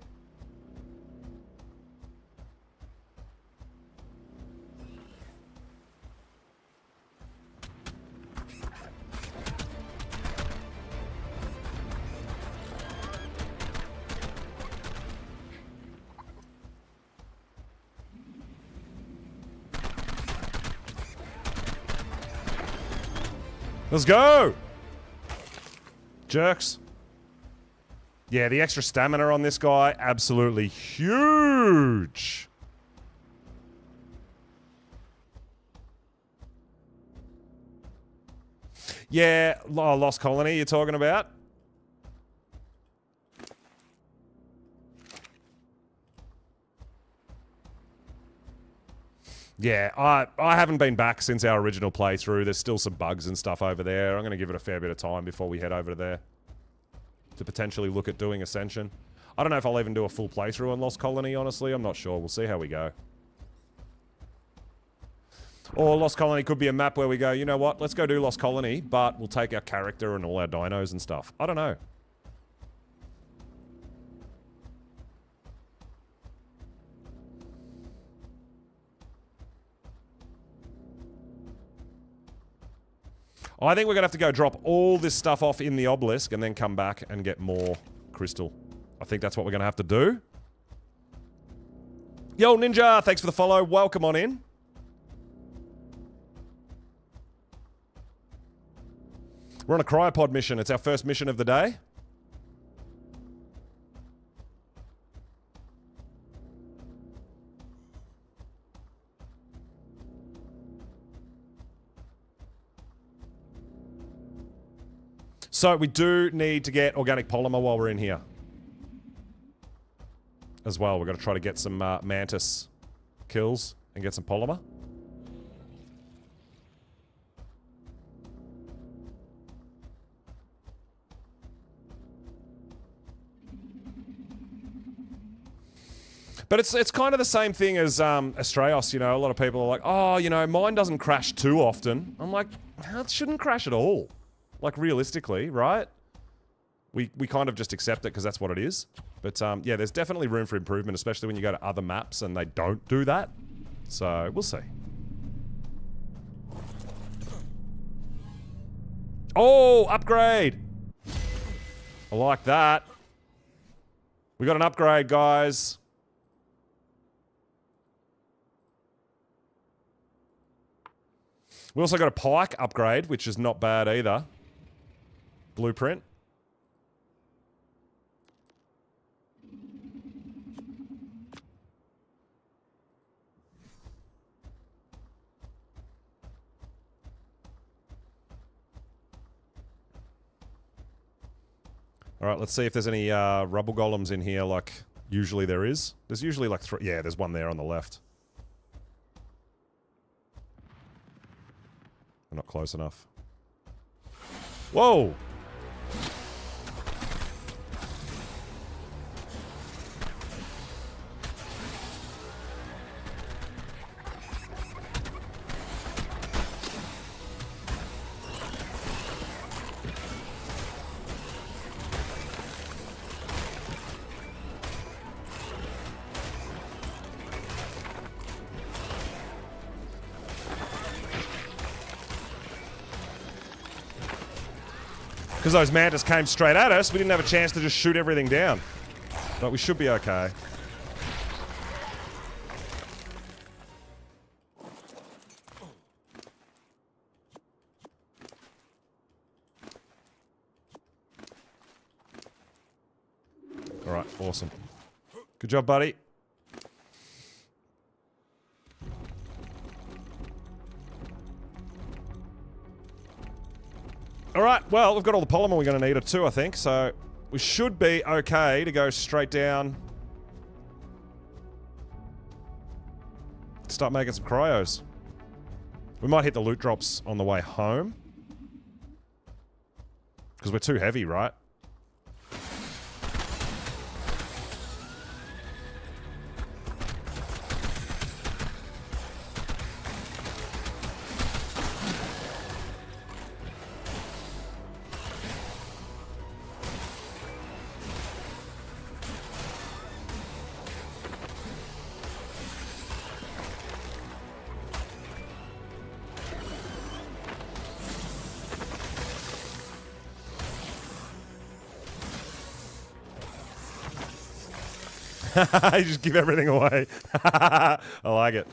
Let's go! Jerks. Yeah, the extra stamina on this guy, absolutely huge. Yeah, Lost Colony you're talking about? Yeah, I haven't been back since our original playthrough. There's still some bugs and stuff over there. I'm going to give it a fair bit of time before we head over to there to potentially look at doing Ascension. I don't know if I'll even do a full playthrough on Lost Colony, honestly. I'm not sure. We'll see how we go. Or Lost Colony could be a map where we go, you know what, let's go do Lost Colony, but we'll take our character and all our dinos and stuff. I don't know. I think we're going to have to go drop all this stuff off in the obelisk and then come back and get more crystal. I think that's what we're going to have to do. Yo, Ninja, thanks for the follow. Welcome on in. We're on a cryopod mission. It's our first mission of the day. So we do need to get organic polymer while we're in here. As well, we've got to try to get some mantis kills and get some polymer. But it's kind of the same thing as Astraeos, you know. A lot of people are like, oh, you know, mine doesn't crash too often. I'm like, it shouldn't crash at all. Like, realistically, right? We kind of just accept it because that's what it is. But, yeah, there's definitely room for improvement, especially when you go to other maps and they don't do that. So, we'll see. Oh, upgrade! I like that. We got an upgrade, guys. We also got a pike upgrade, which is not bad either. Blueprint. Alright, let's see if there's any rubble golems in here like usually there is. There's usually like 3. Yeah, there's one there on the left. I'm not close enough. Whoa! Because those mantis came straight at us, we didn't have a chance to just shoot everything down. But we should be okay. Alright, awesome. Good job, buddy. Alright, well, we've got all the polymer we're going to need, or 2, I think, so we should be okay to go straight down. Start making some cryos. We might hit the loot drops on the way home. Because we're too heavy, right? You just give everything away. I like it.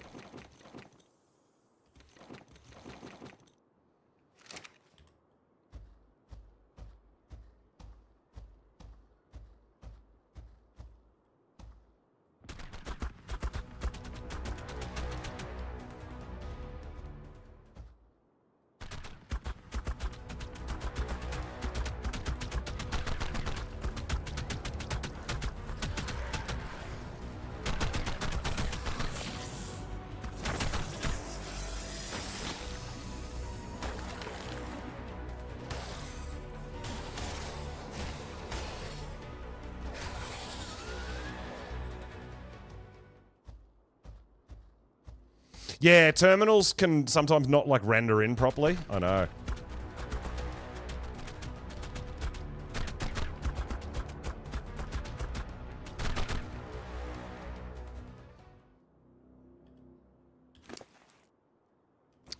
Yeah, terminals can sometimes not, like, render in properly. I know.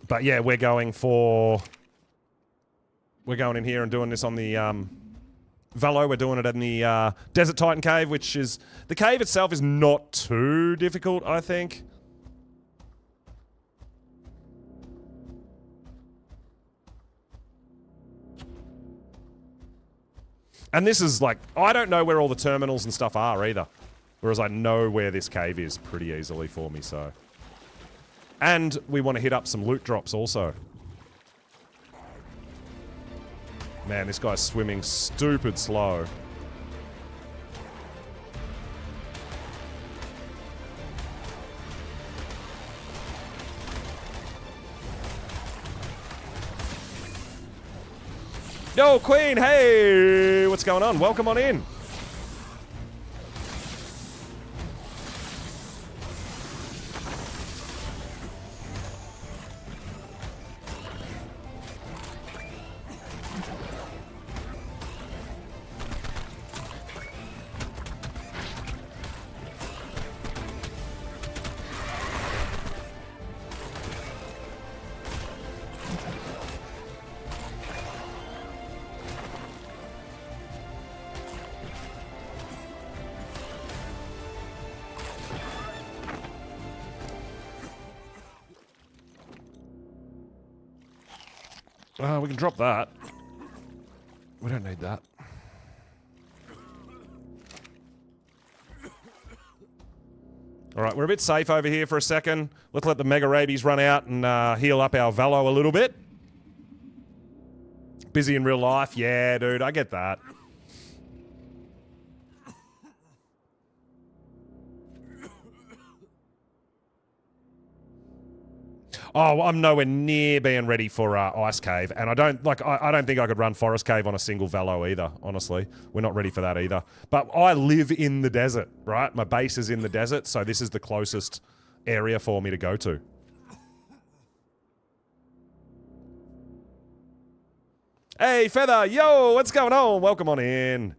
But yeah, we're going in here and doing this on the Velo. We're doing it in the Desert Titan Cave, which is... The cave itself is not too difficult, I think. And this is like... I don't know where all the terminals and stuff are either. Whereas I know where this cave is pretty easily for me, so... And we want to hit up some loot drops also. Man, this guy's swimming stupid slow. Yo, Queen, hey! What's going on? Welcome on in. We can drop that. We don't need that. Alright, we're a bit safe over here for a second. Let's let the Mega Rabies run out and heal up our Velo a little bit. Busy in real life? Yeah, dude, I get that. Oh, I'm nowhere near being ready for Ice Cave, and I don't think I could run Forest Cave on a single Velo either, honestly. We're not ready for that either. But I live in the desert, right? My base is in the desert, so this is the closest area for me to go to. Hey, Feather! Yo, what's going on? Welcome on in.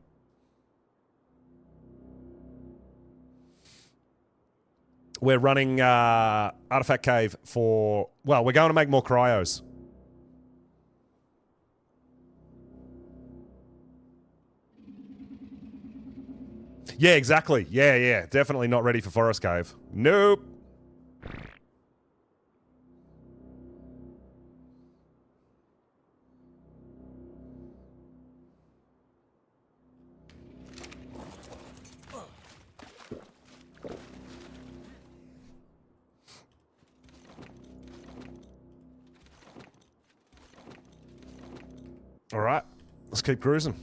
We're running Artifact Cave for... Well, we're going to make more cryos. Yeah, exactly. Yeah. Definitely not ready for Forest Cave. Nope. All right, let's keep cruising.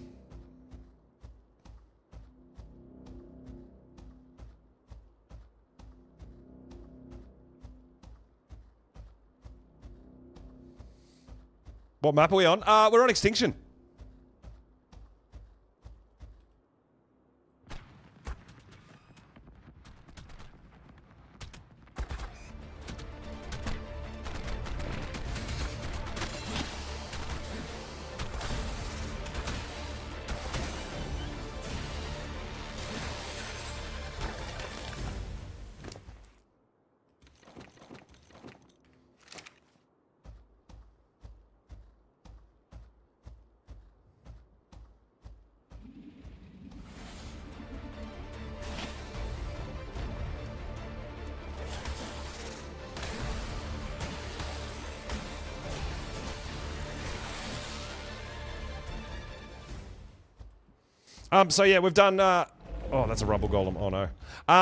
What map are we on? We're on Extinction. So yeah, we've done, oh, that's a rubble golem, oh no.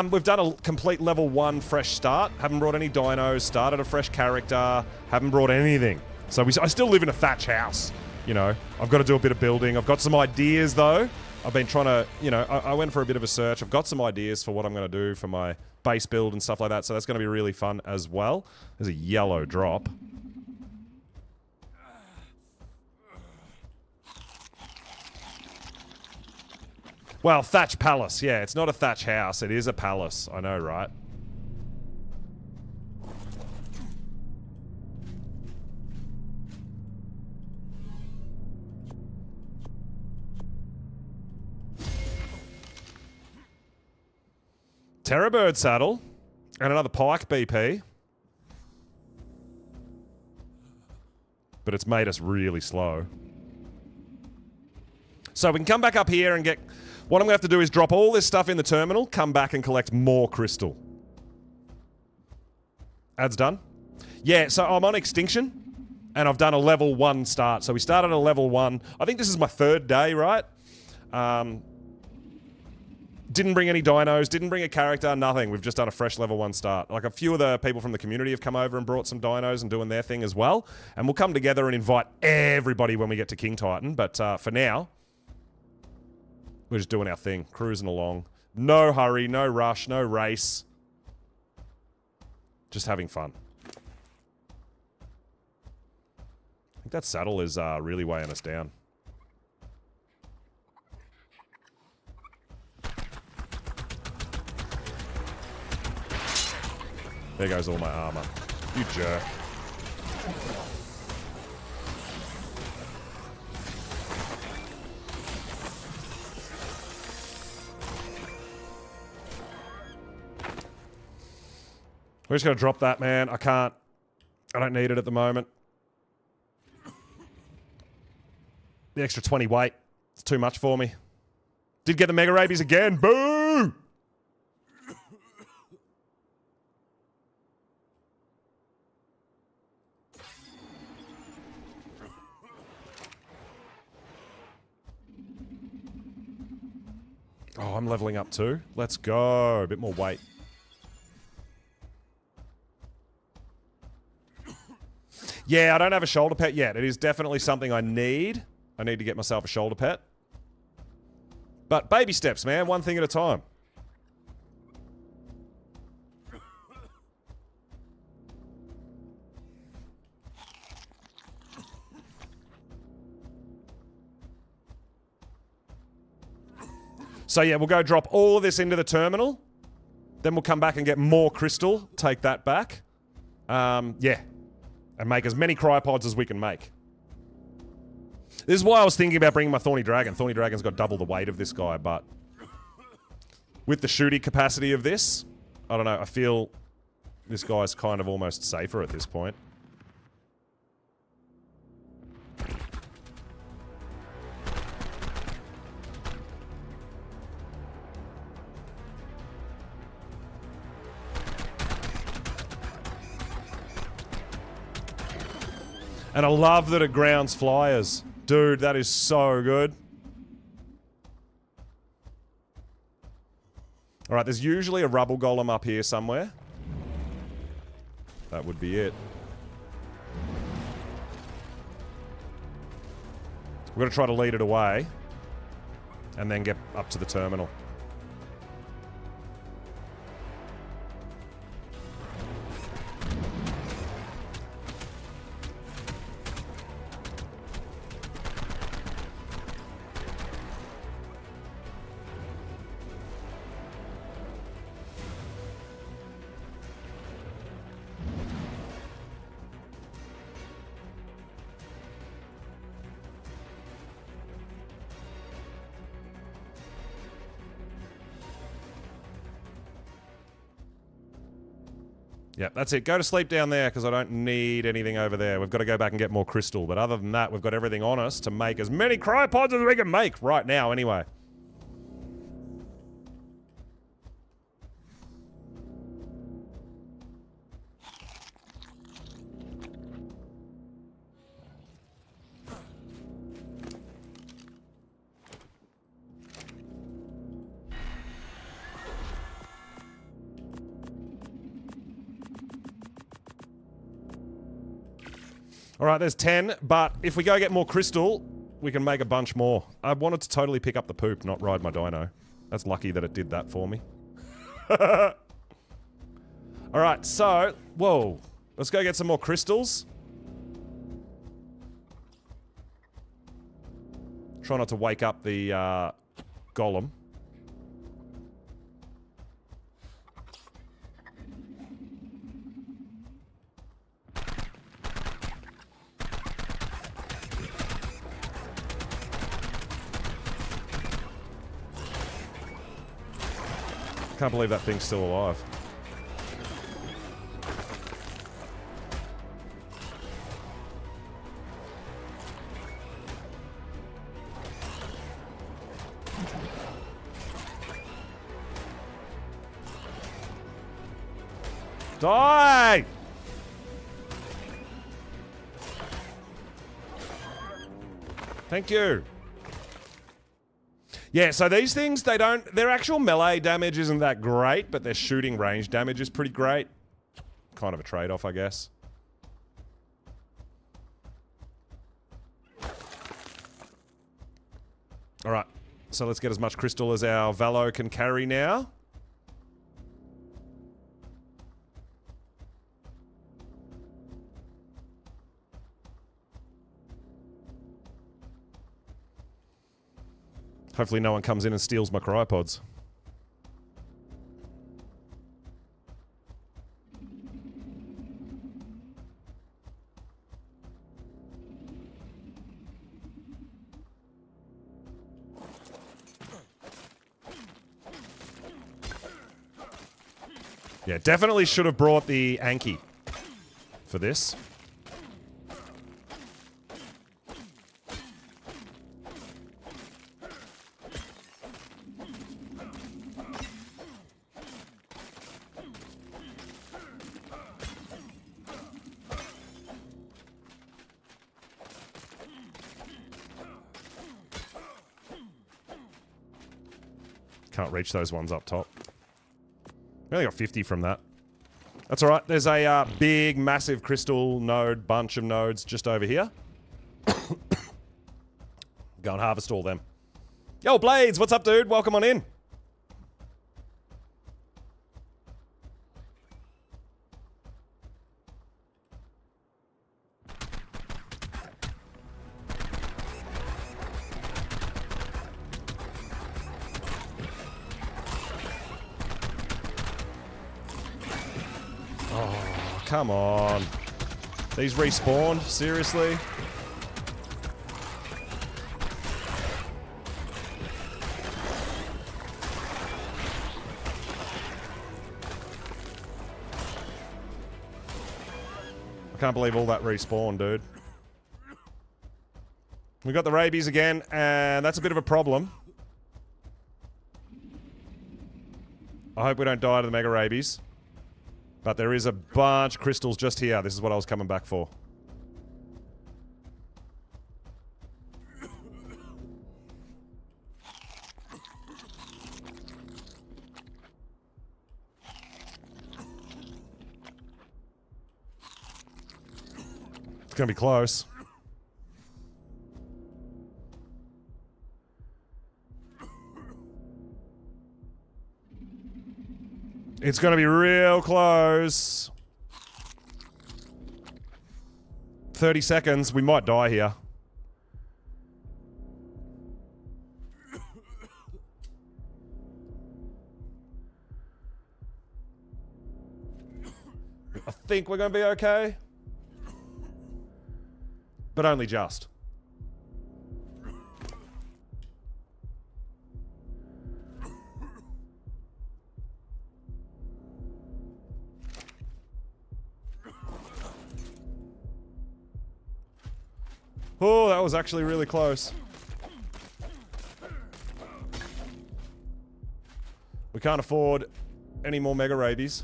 We've done a complete level 1 fresh start, haven't brought any dinos, started a fresh character, haven't brought anything. So I still live in a thatch house, you know. I've got to do a bit of building, I've got some ideas though. I've been trying to, you know, I went for a bit of a search, I've got some ideas for what I'm going to do for my base build and stuff like that, so that's going to be really fun as well. There's a yellow drop. Well, Thatch Palace. Yeah, it's not a thatch house. It is a palace. I know, right? Terrorbird saddle. And another pike BP. But it's made us really slow. So we can come back up here and get... What I'm going to have to do is drop all this stuff in the terminal, come back and collect more crystal. Ads done? Yeah, so I'm on Extinction, and I've done a level 1 start. So we started at a level 1. I think this is my 3rd day, right? Didn't bring any dinos, didn't bring a character, nothing. We've just done a fresh level 1 start. Like, a few of the people from the community have come over and brought some dinos and doing their thing as well. And we'll come together and invite everybody when we get to King Titan. But for now, we're just doing our thing, cruising along. No hurry, no rush, no race. Just having fun. I think that saddle is really weighing us down. There goes all my armor. You jerk. We're just going to drop that, man. I can't. I don't need it at the moment. The extra 20 weight. It's too much for me. Did get the mega rabies again. Boo! Oh, I'm leveling up too. Let's go. A bit more weight. Yeah, I don't have a shoulder pet yet. It is definitely something I need. I need to get myself a shoulder pet. But baby steps, man. One thing at a time. So yeah, we'll go drop all of this into the terminal. Then we'll come back and get more crystal. Take that back. Yeah. And make as many cryopods as we can make. This is why I was thinking about bringing my Thorny Dragon. Thorny Dragon's got double the weight of this guy, but... with the shooting capacity of this, I don't know, I feel this guy's kind of almost safer at this point. And I love that it grounds flyers. Dude, that is so good. Alright, there's usually a rubble golem up here somewhere. That would be it. We're going to try to lead it away. And then get up to the terminal. Yeah, that's it. Go to sleep down there because I don't need anything over there. We've got to go back and get more crystal. But other than that, we've got everything on us to make as many cryopods as we can make right now anyway. Alright, there's 10, but if we go get more crystal, we can make a bunch more. I wanted to totally pick up the poop, not ride my dino. That's lucky that it did that for me. Alright, so... whoa. Let's go get some more crystals. Try not to wake up the golem. Can't believe that thing's still alive. Die! Thank you. Yeah, so these things, their actual melee damage isn't that great, but their shooting range damage is pretty great. Kind of a trade-off, I guess. Alright, so let's get as much crystal as our Valo can carry now. Hopefully no one comes in and steals my cryopods. Yeah, definitely should have brought the Anki for this. Can't reach those ones up top. We only got 50 from that. That's alright. There's a big, massive crystal node, bunch of nodes just over here. Go and harvest all them. Yo, Blades, what's up, dude? Welcome on in. Come on. These respawned? Seriously? I can't believe all that respawned, dude. We got the rabies again, and that's a bit of a problem. I hope we don't die to the mega rabies. But there is a bunch of crystals just here. This is what I was coming back for. It's gonna be close. It's gonna be real close. 30 seconds. We might die here. I think we're gonna be okay. But only just. Oh, that was actually really close. We can't afford any more mega rabies.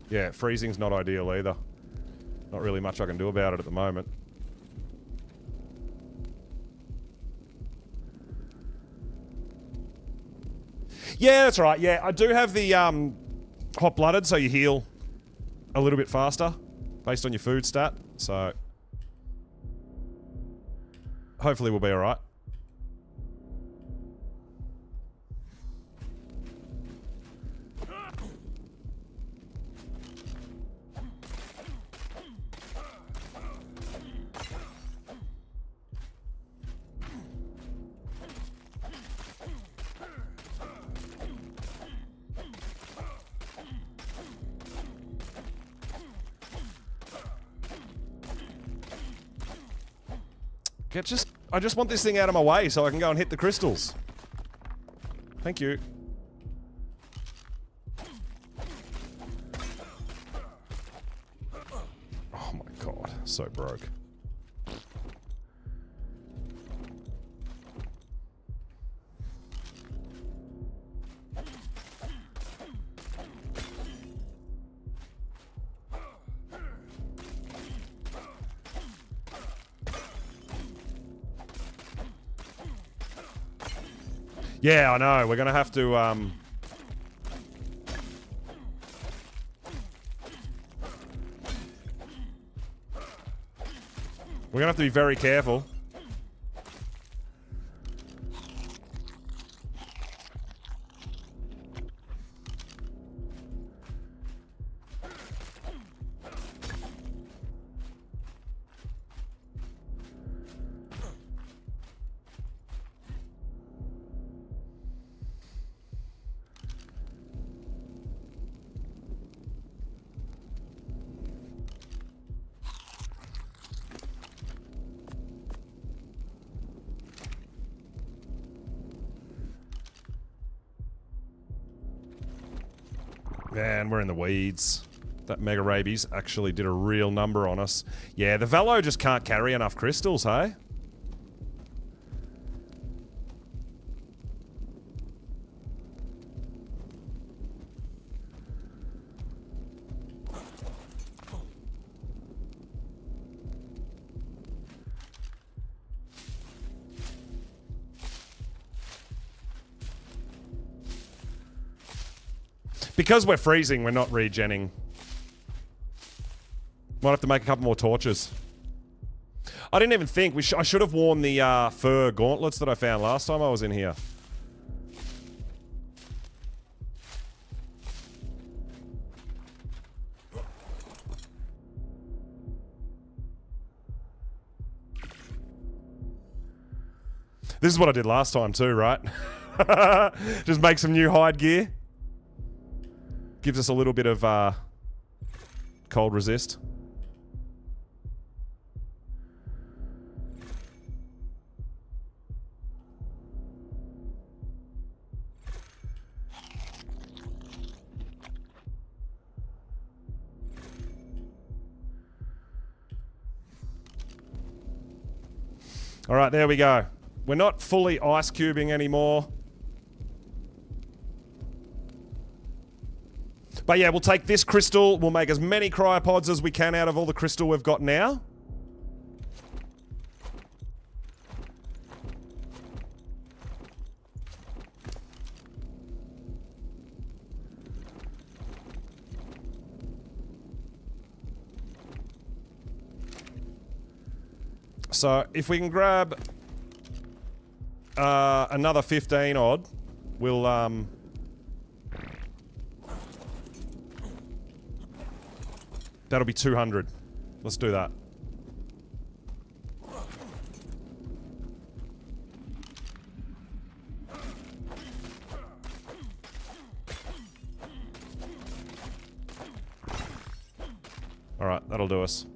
Yeah, freezing's not ideal either. Not really much I can do about it at the moment. Yeah, that's right. Yeah, I do have the hot-blooded, so you heal a little bit faster based on your food stat. So hopefully we'll be all right. I just want this thing out of my way so I can go and hit the crystals. Thank you. Oh my god, so broke. Yeah, I know. We're gonna have to, we're gonna have to be very careful. Man, we're in the weeds. That Mega Rabies actually did a real number on us. Yeah, the Velo just can't carry enough crystals, hey? Because we're freezing, we're not regenning. Might have to make a couple more torches. I didn't even think. I should have worn the fur gauntlets that I found last time I was in here. This is what I did last time too, right? Just make some new hide gear. Gives us a little bit of cold resist. All right, there we go. We're not fully ice cubing anymore. But yeah, we'll take this crystal. We'll make as many cryopods as we can out of all the crystal we've got now. So if we can grab another 15 odd, we'll that'll be 200. Let's do that. All right, that'll do us.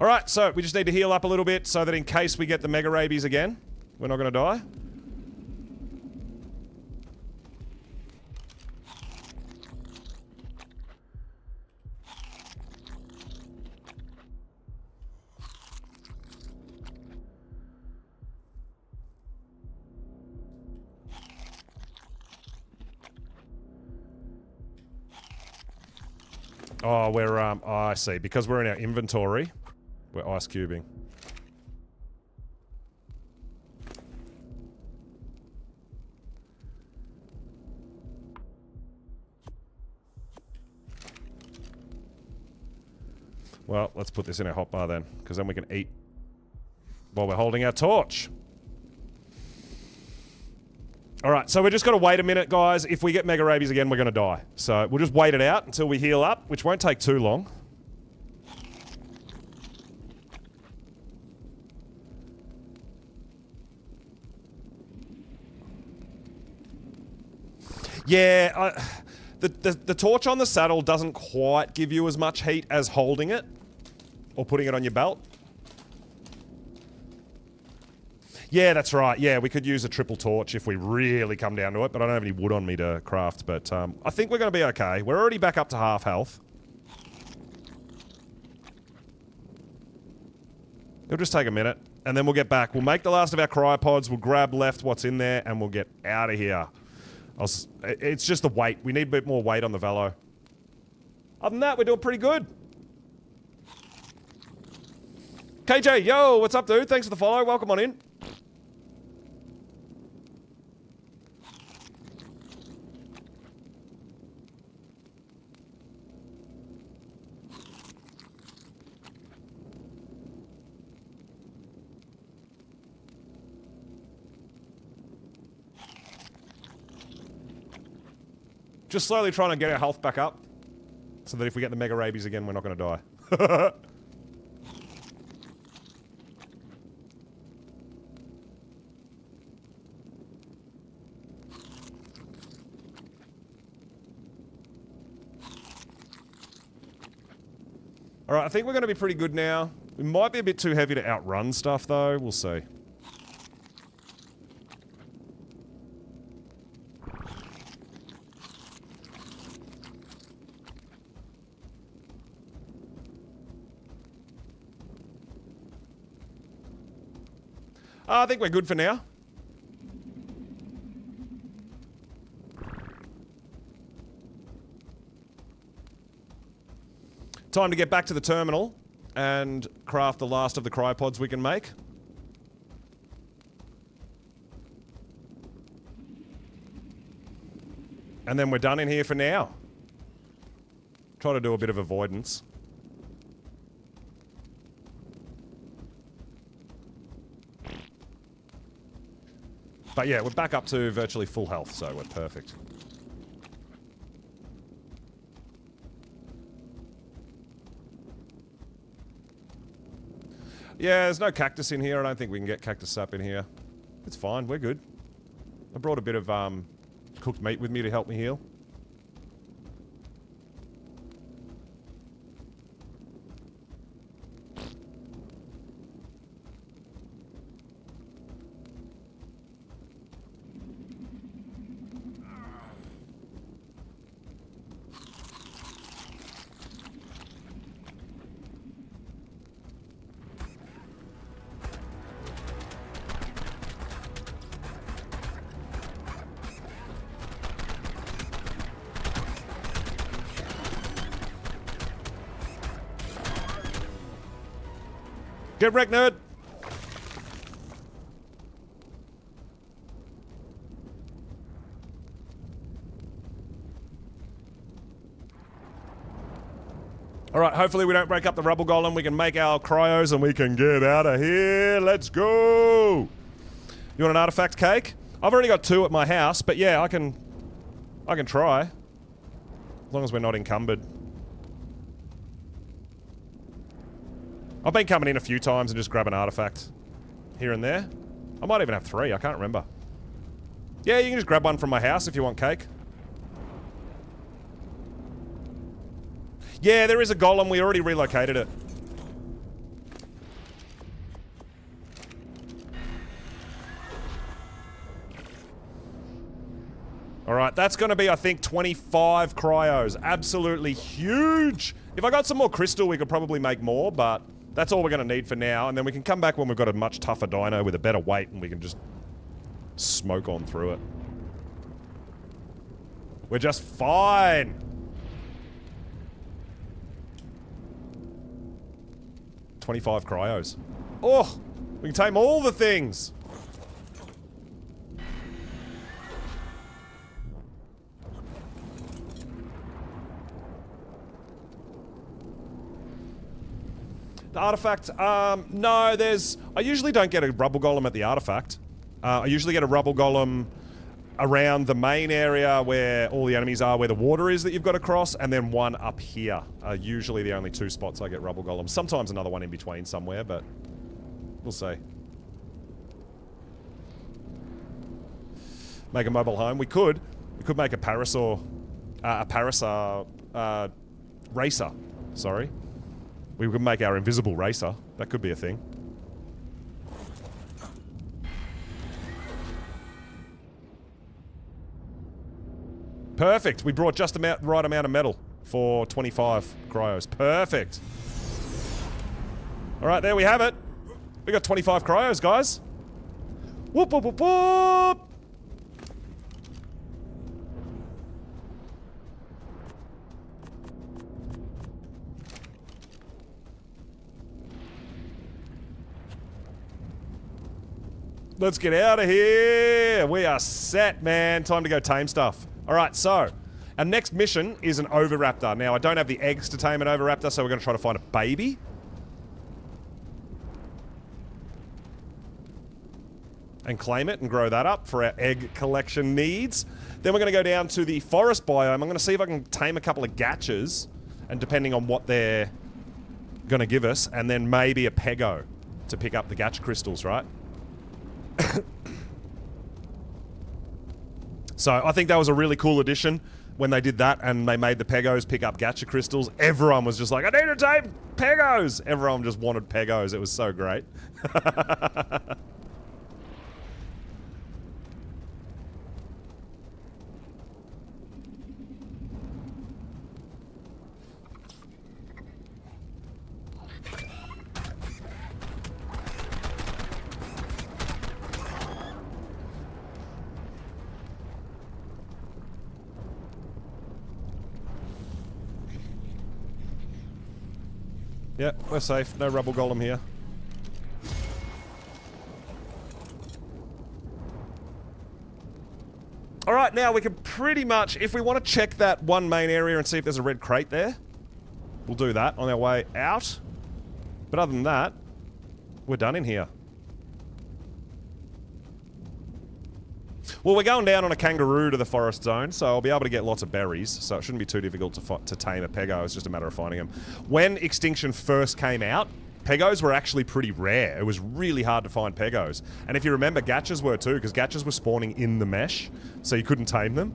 Alright, so we just need to heal up a little bit so that in case we get the Mega Rabies again, we're not going to die. Oh, we're, oh, I see. Because we're in our inventory, we're ice cubing. Well, let's put this in our hotbar then, because then we can eat while we're holding our torch. Alright, so we just got to wait a minute, guys. If we get Mega Rabies again, we're going to die. So we'll just wait it out until we heal up, which won't take too long. Yeah, the torch on the saddle doesn't quite give you as much heat as holding it or putting it on your belt. Yeah, that's right. Yeah, we could use a triple torch if we really come down to it, but I don't have any wood on me to craft. But I think we're going to be okay. We're already back up to half health. It'll just take a minute, and then we'll get back. We'll make the last of our cryopods, we'll grab left what's in there, and we'll get out of here. It's just the weight. We need a bit more weight on the velo. Other than that, we're doing pretty good. KJ, yo, what's up, dude? Thanks for the follow. Welcome on in. Just slowly trying to get our health back up, so that if we get the mega rabies again, we're not going to die. Alright, I think we're going to be pretty good now. We might be a bit too heavy to outrun stuff, though. We'll see. I think we're good for now. Time to get back to the terminal and craft the last of the cryopods we can make. And then we're done in here for now. Try to do a bit of avoidance. But yeah, we're back up to virtually full health, so we're perfect. Yeah, there's no cactus in here. I don't think we can get cactus sap in here. It's fine, we're good. I brought a bit of cooked meat with me to help me heal. Get wrecked, nerd! Alright, hopefully we don't break up the rubble golem. We can make our cryos and we can get out of here. Let's go! You want an artifact cake? I've already got 2 at my house, but yeah, I can try. As long as we're not encumbered. I've been coming in a few times and just grab an artifact here and there. I might even have 3, I can't remember. Yeah, you can just grab one from my house if you want cake. Yeah, there is a golem, we already relocated it. Alright, that's gonna be, I think, 25 cryos. Absolutely huge! If I got some more crystal, we could probably make more, but that's all we're going to need for now, and then we can come back when we've got a much tougher dino with a better weight, and we can just smoke on through it. We're just fine! $25 cryos. Oh! We can tame all the things! The artifact, no, there's... I usually don't get a rubble golem at the artifact. I usually get a rubble golem around the main area where all the enemies are, where the water is that you've got to cross, and then one up here are usually the only 2 spots I get rubble golems. Sometimes another one in between somewhere, but we'll see. Make a mobile home. We could We could make a parasaur... a parasaur... racer. Sorry. We could make our invisible racer. That could be a thing. Perfect. We brought just the right amount of metal for 25 cryos. Perfect. Alright, there we have it. We got 25 cryos, guys. Whoop, whoop, whoop, whoop. Let's get out of here. We are set, man. Time to go tame stuff. Alright, so our next mission is an oviraptor. Now, I don't have the eggs to tame an oviraptor, so we're going to try to find a baby. And claim it and grow that up for our egg collection needs. Then we're going to go down to the forest biome. I'm going to see if I can tame a couple of gatchas, and depending on what they're going to give us, and then maybe a pego to pick up the gatcha crystals, right? So I think that was a really cool addition when they did that and they made the pegos pick up gacha crystals. Everyone was just like, I need to tame pegos! Everyone just wanted pegos. It was so great. Yeah, we're safe. No rubble golem here. Alright, now we can pretty much, if we want to check that one main area and see if there's a red crate there, we'll do that on our way out. But other than that, we're done in here. Well, we're going down on a kangaroo to the forest zone, so I'll be able to get lots of berries, so it shouldn't be too difficult to tame a pego. It's just a matter of finding them. When Extinction first came out, pegos were actually pretty rare. It was really hard to find pegos. And if you remember, gachas were too, because gachas were spawning in the mesh, so you couldn't tame them.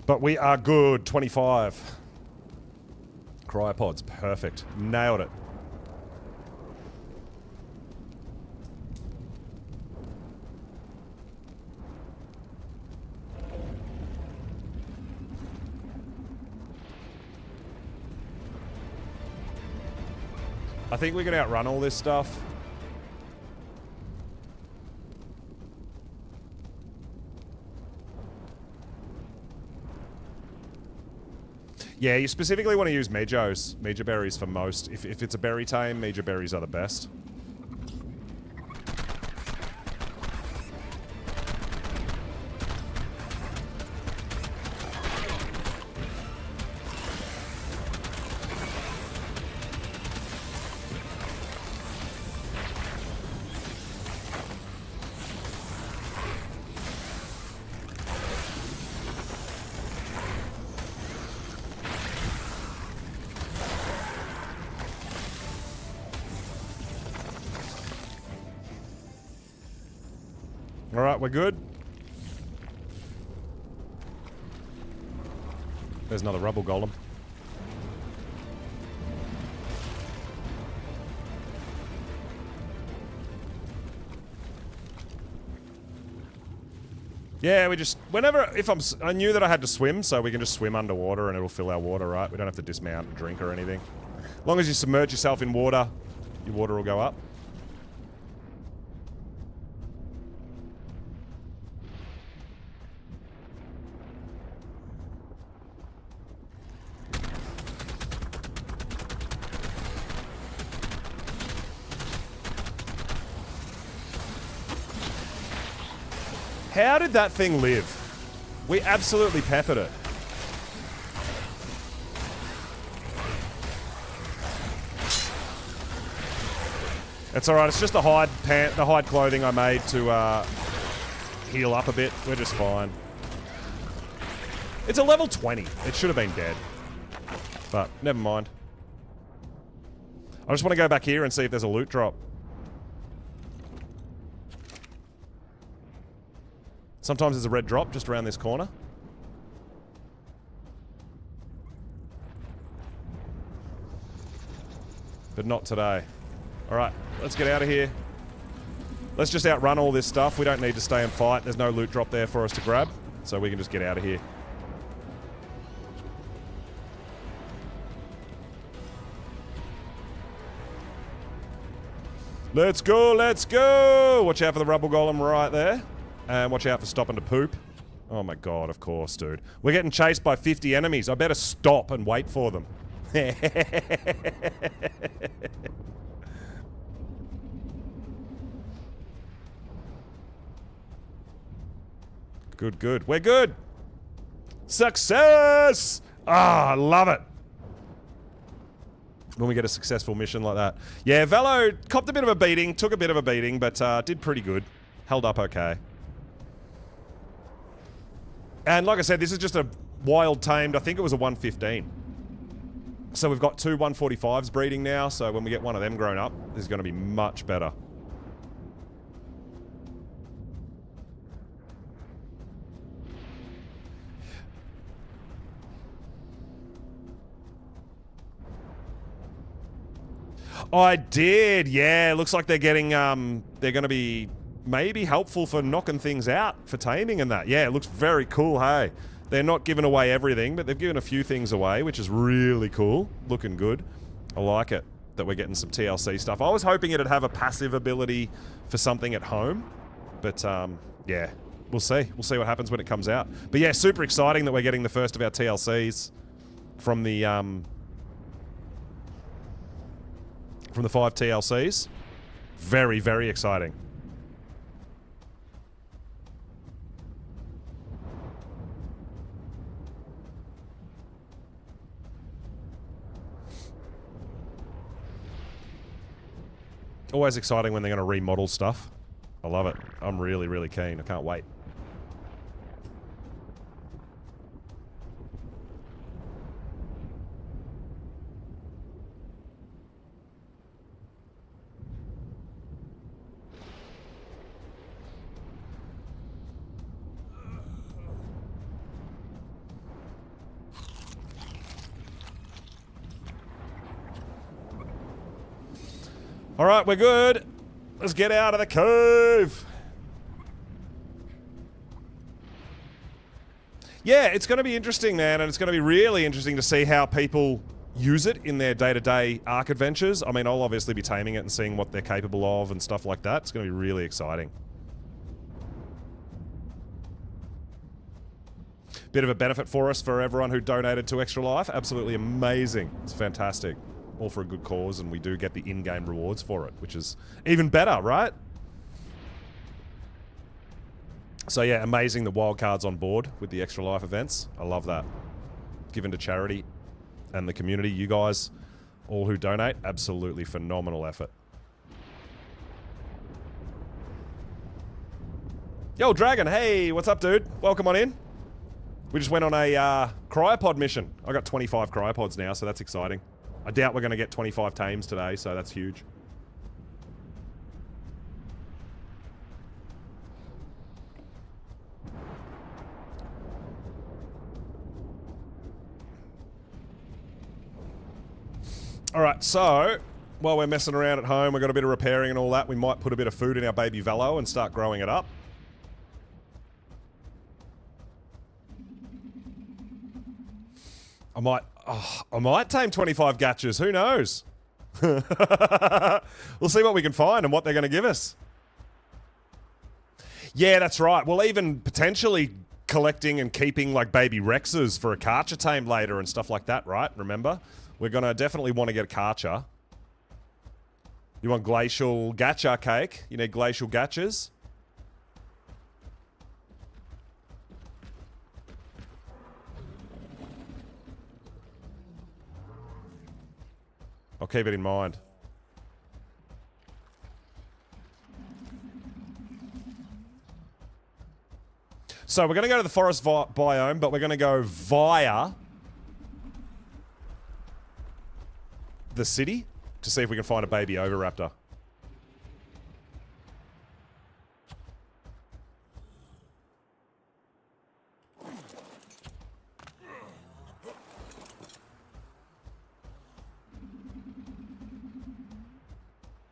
But we are good. 25. Cryopods. Perfect. Nailed it. I think we can outrun all this stuff. Yeah, you specifically want to use Mejos, Meja berries for most. If it's a berry tame, Meja berries are the best. Alright, we're good. There's another rubble golem. Yeah, we just... Whenever... I knew that I had to swim, so we can just swim underwater and it'll fill our water, right? We don't have to dismount and drink or anything. As long as you submerge yourself in water, your water will go up. How did that thing live? We absolutely peppered it. It's alright, it's just the hide clothing I made to heal up a bit. We're just fine. It's a level 20. It should have been dead. But, never mind. I just want to go back here and see if there's a loot drop. Sometimes there's a red drop just around this corner. But not today. Alright, let's get out of here. Let's just outrun all this stuff. We don't need to stay and fight. There's no loot drop there for us to grab. So we can just get out of here. Let's go, let's go! Watch out for the rubble golem right there. And watch out for stopping to poop. Oh my god, of course, dude. We're getting chased by 50 enemies. I better stop and wait for them. Good, good. We're good! Success! Ah, I love it. When we get a successful mission like that. Yeah, Velo copped a bit of a beating, took a bit of a beating, but did pretty good. Held up okay. And like I said, this is just a wild tamed, I think it was a 115. So we've got 2 145s breeding now, so when we get one of them grown up, this is going to be much better. I did, yeah. Looks like they're getting, they're going to be maybe helpful for knocking things out, for taming and that. Yeah, it looks very cool, hey. They're not giving away everything, but they've given a few things away, which is really cool. Looking good. I like it, that we're getting some TLC stuff. I was hoping it'd have a passive ability for something at home, but, yeah. We'll see. We'll see what happens when it comes out. But yeah, super exciting that we're getting the first of our TLCs from the 5 TLCs. Very, very exciting. Always exciting when they're going to remodel stuff. I love it. I'm really, really keen. I can't wait. Alright, we're good. Let's get out of the cave. Yeah, it's going to be interesting, man, and it's going to be really interesting to see how people use it in their day-to-day Ark adventures. I mean, I'll obviously be taming it and seeing what they're capable of and stuff like that. It's going to be really exciting. Bit of a benefit for us for everyone who donated to Extra Life. Absolutely amazing. It's fantastic. All for a good cause, and we do get the in-game rewards for it, which is even better, right? So yeah, amazing the wildcards on board with the Extra Life events. I love that. Given to charity and the community, you guys, all who donate, absolutely phenomenal effort. Yo, Dragon, hey, what's up, dude? Welcome on in. We just went on a cryopod mission. I got 25 cryopods now, so that's exciting. I doubt we're going to get 25 tames today, so that's huge. Alright, so, while we're messing around at home, we've got a bit of repairing and all that, we might put a bit of food in our baby Velo and start growing it up. I might tame 25 gatchas. Who knows? We'll see what we can find and what they're going to give us. Yeah, that's right. We'll even potentially collecting and keeping like baby Rexes for a Karcher tame later and stuff like that, right? Remember? We're going to definitely want to get a Karcher. You want glacial gacha cake? You need glacial gachas? I'll keep it in mind. So we're going to go to the forest biome, but we're going to go via the city to see if we can find a baby Oviraptor.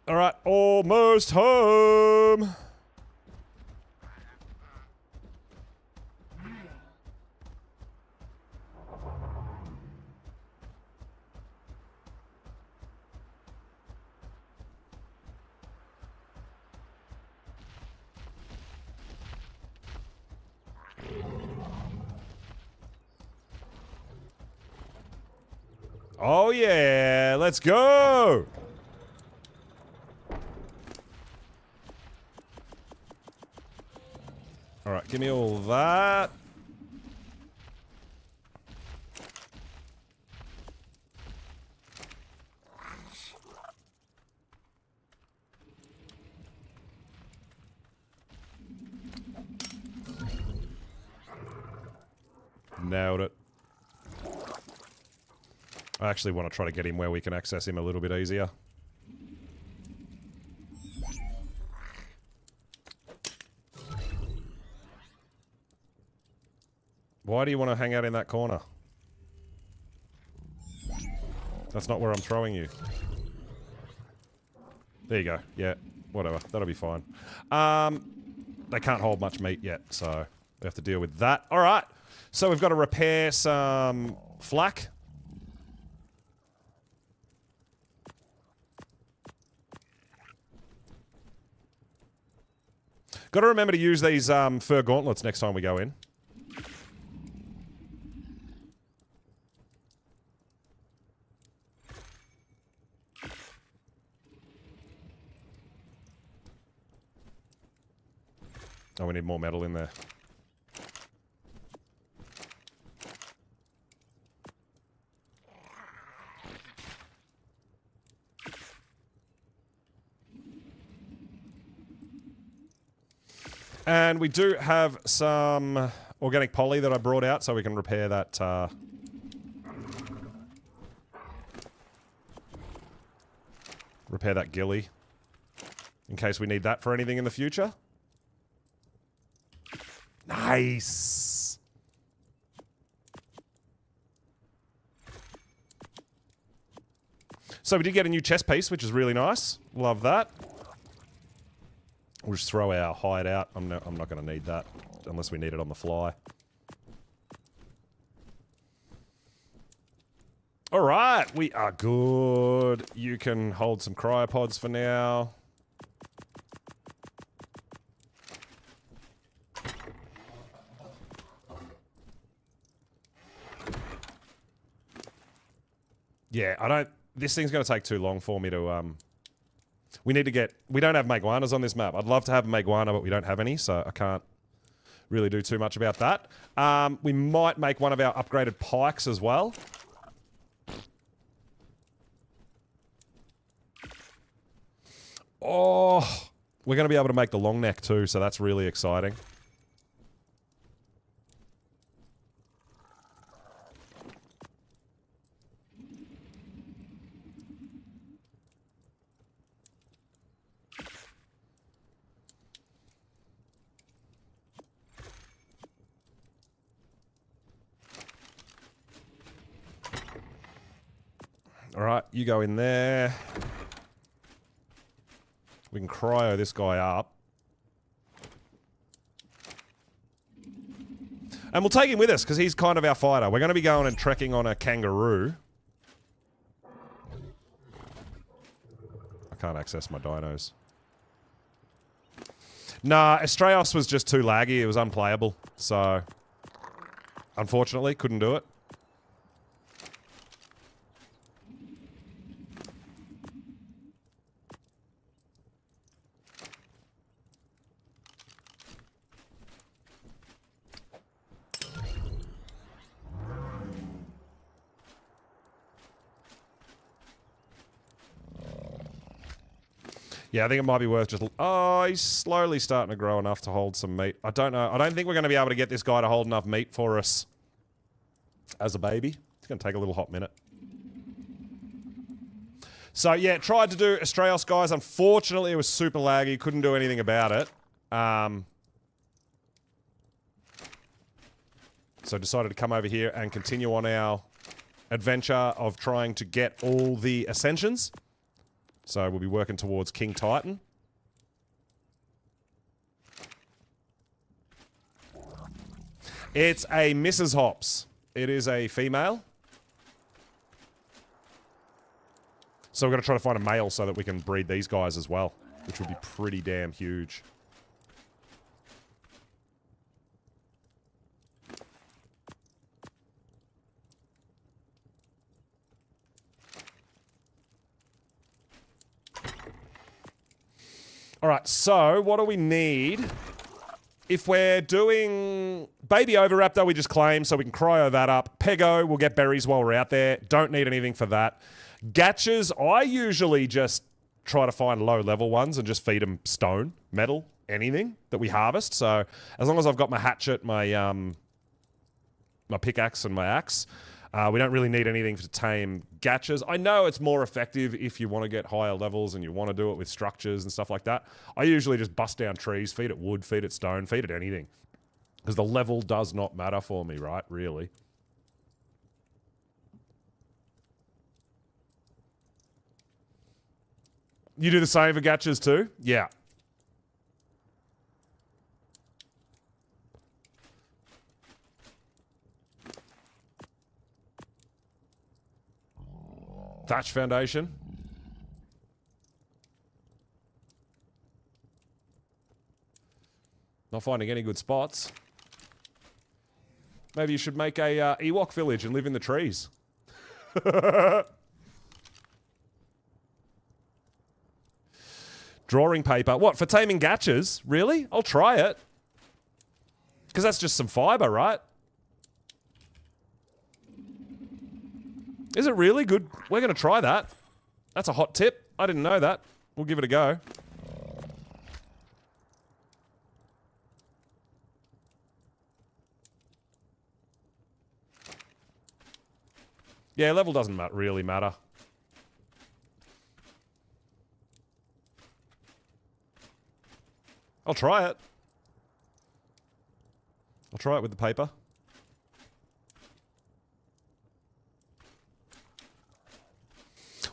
All right, almost home. Oh yeah, let's go. All right, give me all that. Nailed it. I actually want to try to get him where we can access him a little bit easier. Why do you want to hang out in that corner? That's not where I'm throwing you. There you go. Yeah, whatever. That'll be fine. They can't hold much meat yet, so we have to deal with that. All right. So we've got to repair some flak. Got to remember to use these fur gauntlets next time we go in. Oh, we need more metal in there. And we do have some organic poly that I brought out so we can repair that ghillie in case we need that for anything in the future. Nice. So we did get a new chest piece, which is really nice. Love that. We'll just throw our hide out. I'm not going to need that unless we need it on the fly. All right, we are good. You can hold some cryopods for now. Yeah, I don't... This thing's going to take too long for me to... We need to get... We don't have Maguanas on this map. I'd love to have a Maguana, but we don't have any, so I can't really do too much about that. We might make one of our upgraded pikes as well. Oh, we're going to be able to make the long neck too, so that's really exciting. Alright, you go in there. We can cryo this guy up. And we'll take him with us, because he's kind of our fighter. We're going to be going and trekking on a kangaroo. I can't access my dinos. Nah, Estraios was just too laggy. It was unplayable. So, unfortunately, couldn't do it. Yeah, I think it might be worth just... Oh, he's slowly starting to grow enough to hold some meat. I don't know. I don't think we're going to be able to get this guy to hold enough meat for us as a baby. It's going to take a little hot minute. So, yeah, tried to do Australis, guys. Unfortunately, it was super laggy. Couldn't do anything about it. So decided to come over here and continue on our adventure of trying to get all the ascensions. So we'll be working towards King Titan. It's a Mrs. Hops. It is a female. So we're going to try to find a male so that we can breed these guys as well, which would be pretty damn huge. Alright, so what do we need? If we're doing Baby Oviraptor, we just claim so we can cryo that up. Pego, we'll get berries while we're out there. Don't need anything for that. Gatchas, I usually just try to find low-level ones and just feed them stone, metal, anything that we harvest. So as long as I've got my hatchet, my my pickaxe and my axe, we don't really need anything to tame gatchas. I know it's more effective if you want to get higher levels and you want to do it with structures and stuff like that. I usually just bust down trees, feed it wood, feed it stone, feed it anything. Because the level does not matter for me, right? Really. You do the same for gatchas too? Yeah. Thatch foundation. Not finding any good spots. Maybe you should make a Ewok village and live in the trees. Drawing paper. What, for taming gatchas? Really? I'll try it. Because that's just some fiber, right? Is it really good? We're going to try that. That's a hot tip. I didn't know that. We'll give it a go. Yeah, level doesn't really matter. I'll try it. I'll try it with the paper.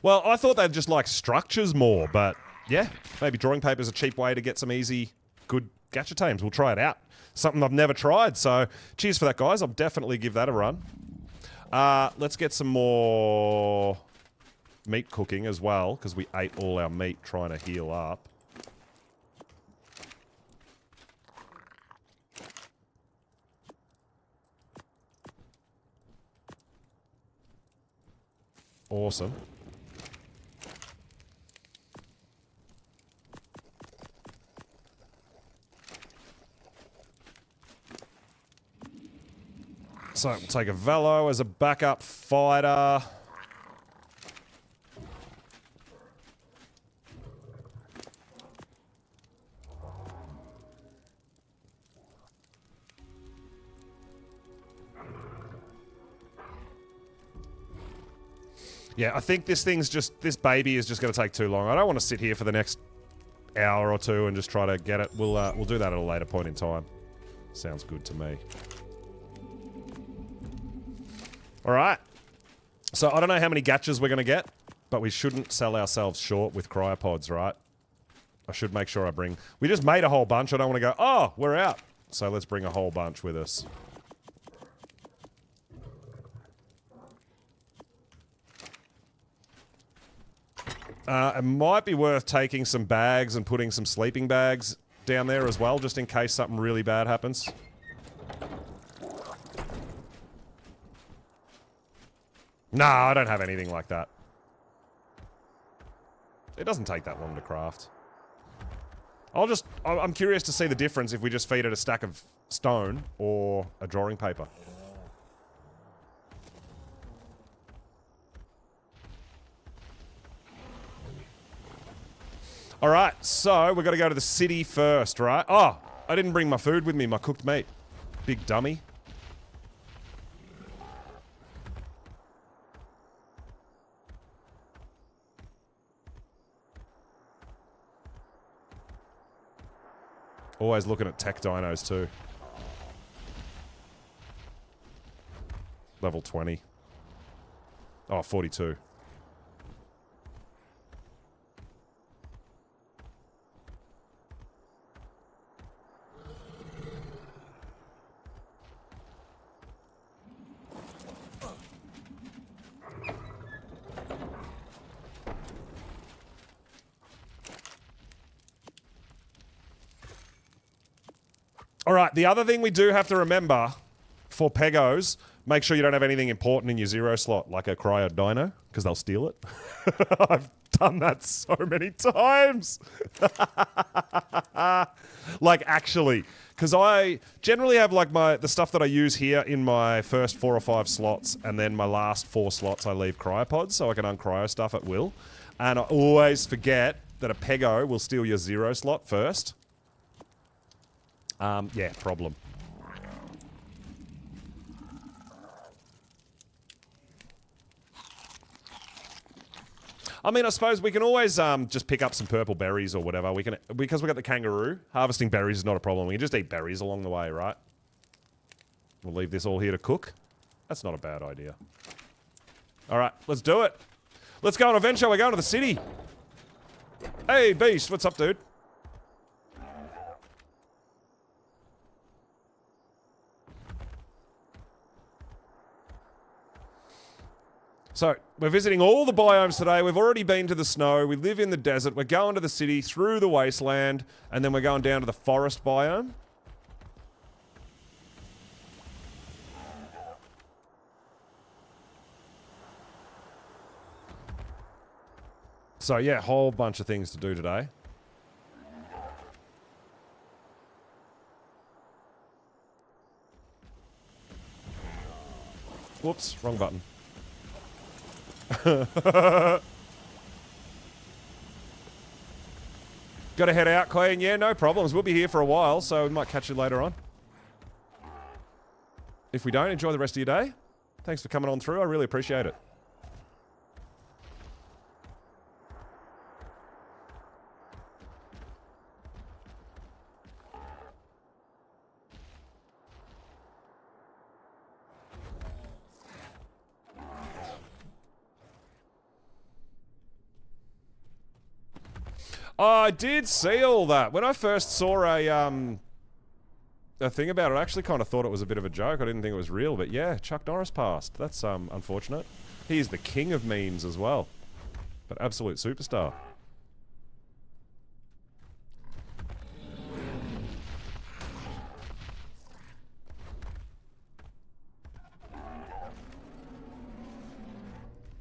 Well, I thought they'd just like structures more, but yeah, maybe drawing paper is a cheap way to get some easy, good gacha tames. We'll try it out. Something I've never tried, so cheers for that, guys. I'll definitely give that a run. Let's get some more meat cooking as well, because we ate all our meat trying to heal up. Awesome. So we'll take a Velo as a backup fighter. Yeah, I think this baby is just going to take too long. I don't want to sit here for the next hour or two and just try to get it. We'll do that at a later point in time. Sounds good to me. Alright. So I don't know how many gatchas we're going to get, but we shouldn't sell ourselves short with cryopods, right? I should make sure I bring... We just made a whole bunch. I don't want to go, oh, we're out. So let's bring a whole bunch with us. It might be worth taking some bags and putting some sleeping bags down there as well, just in case something really bad happens. No, I don't have anything like that. It doesn't take that long to craft. I'm curious to see the difference if we just feed it a stack of stone or a drawing paper. All right, so we've got to go to the city first, right? Oh, I didn't bring my food with me, my cooked meat. Big dummy. Always looking at tech dinos too. Level 20. Oh, 42. All right, the other thing we do have to remember for Pegos, make sure you don't have anything important in your 0 slot, like a cryo dino, because they'll steal it. I've done that so many times. Like, actually, because I generally have like the stuff that I use here in my first 4 or 5 slots, and then my last 4 slots I leave cryopods so I can uncryo stuff at will. And I always forget that a Pego will steal your 0 slot first. Yeah, problem. I mean, I suppose we can always just pick up some purple berries or whatever. We can, because we got the kangaroo. Harvesting berries is not a problem. We can just eat berries along the way, right? We'll leave this all here to cook. That's not a bad idea. All right, let's do it. Let's go on a venture. We're going to the city. Hey, Beast, what's up, dude? So, we're visiting all the biomes today. We've already been to the snow. We live in the desert. We're going to the city, through the wasteland, and then we're going down to the forest biome. So, yeah, a whole bunch of things to do today. Whoops, wrong button. Gotta head out, Clayton. Yeah, no problems. We'll be here for a while, so we might catch you later on. If we don't, enjoy the rest of your day. Thanks for coming on through. I really appreciate it. I did see all that. When I first saw a thing about it, I actually kind of thought it was a bit of a joke. I didn't think it was real, but yeah, Chuck Norris passed. That's unfortunate. He is the king of memes as well. But absolute superstar.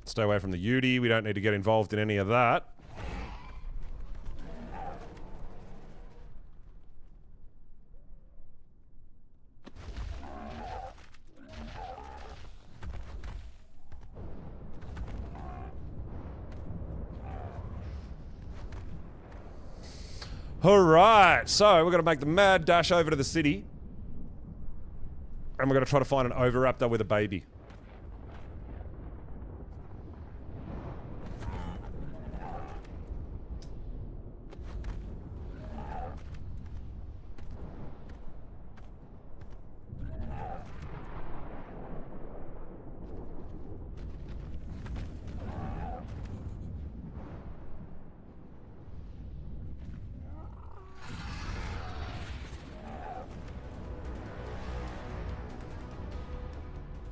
Stay away from the Yudi. We don't need to get involved in any of that. Alright, so we're going to make the mad dash over to the city. And we're going to try to find an Oviraptor with a baby.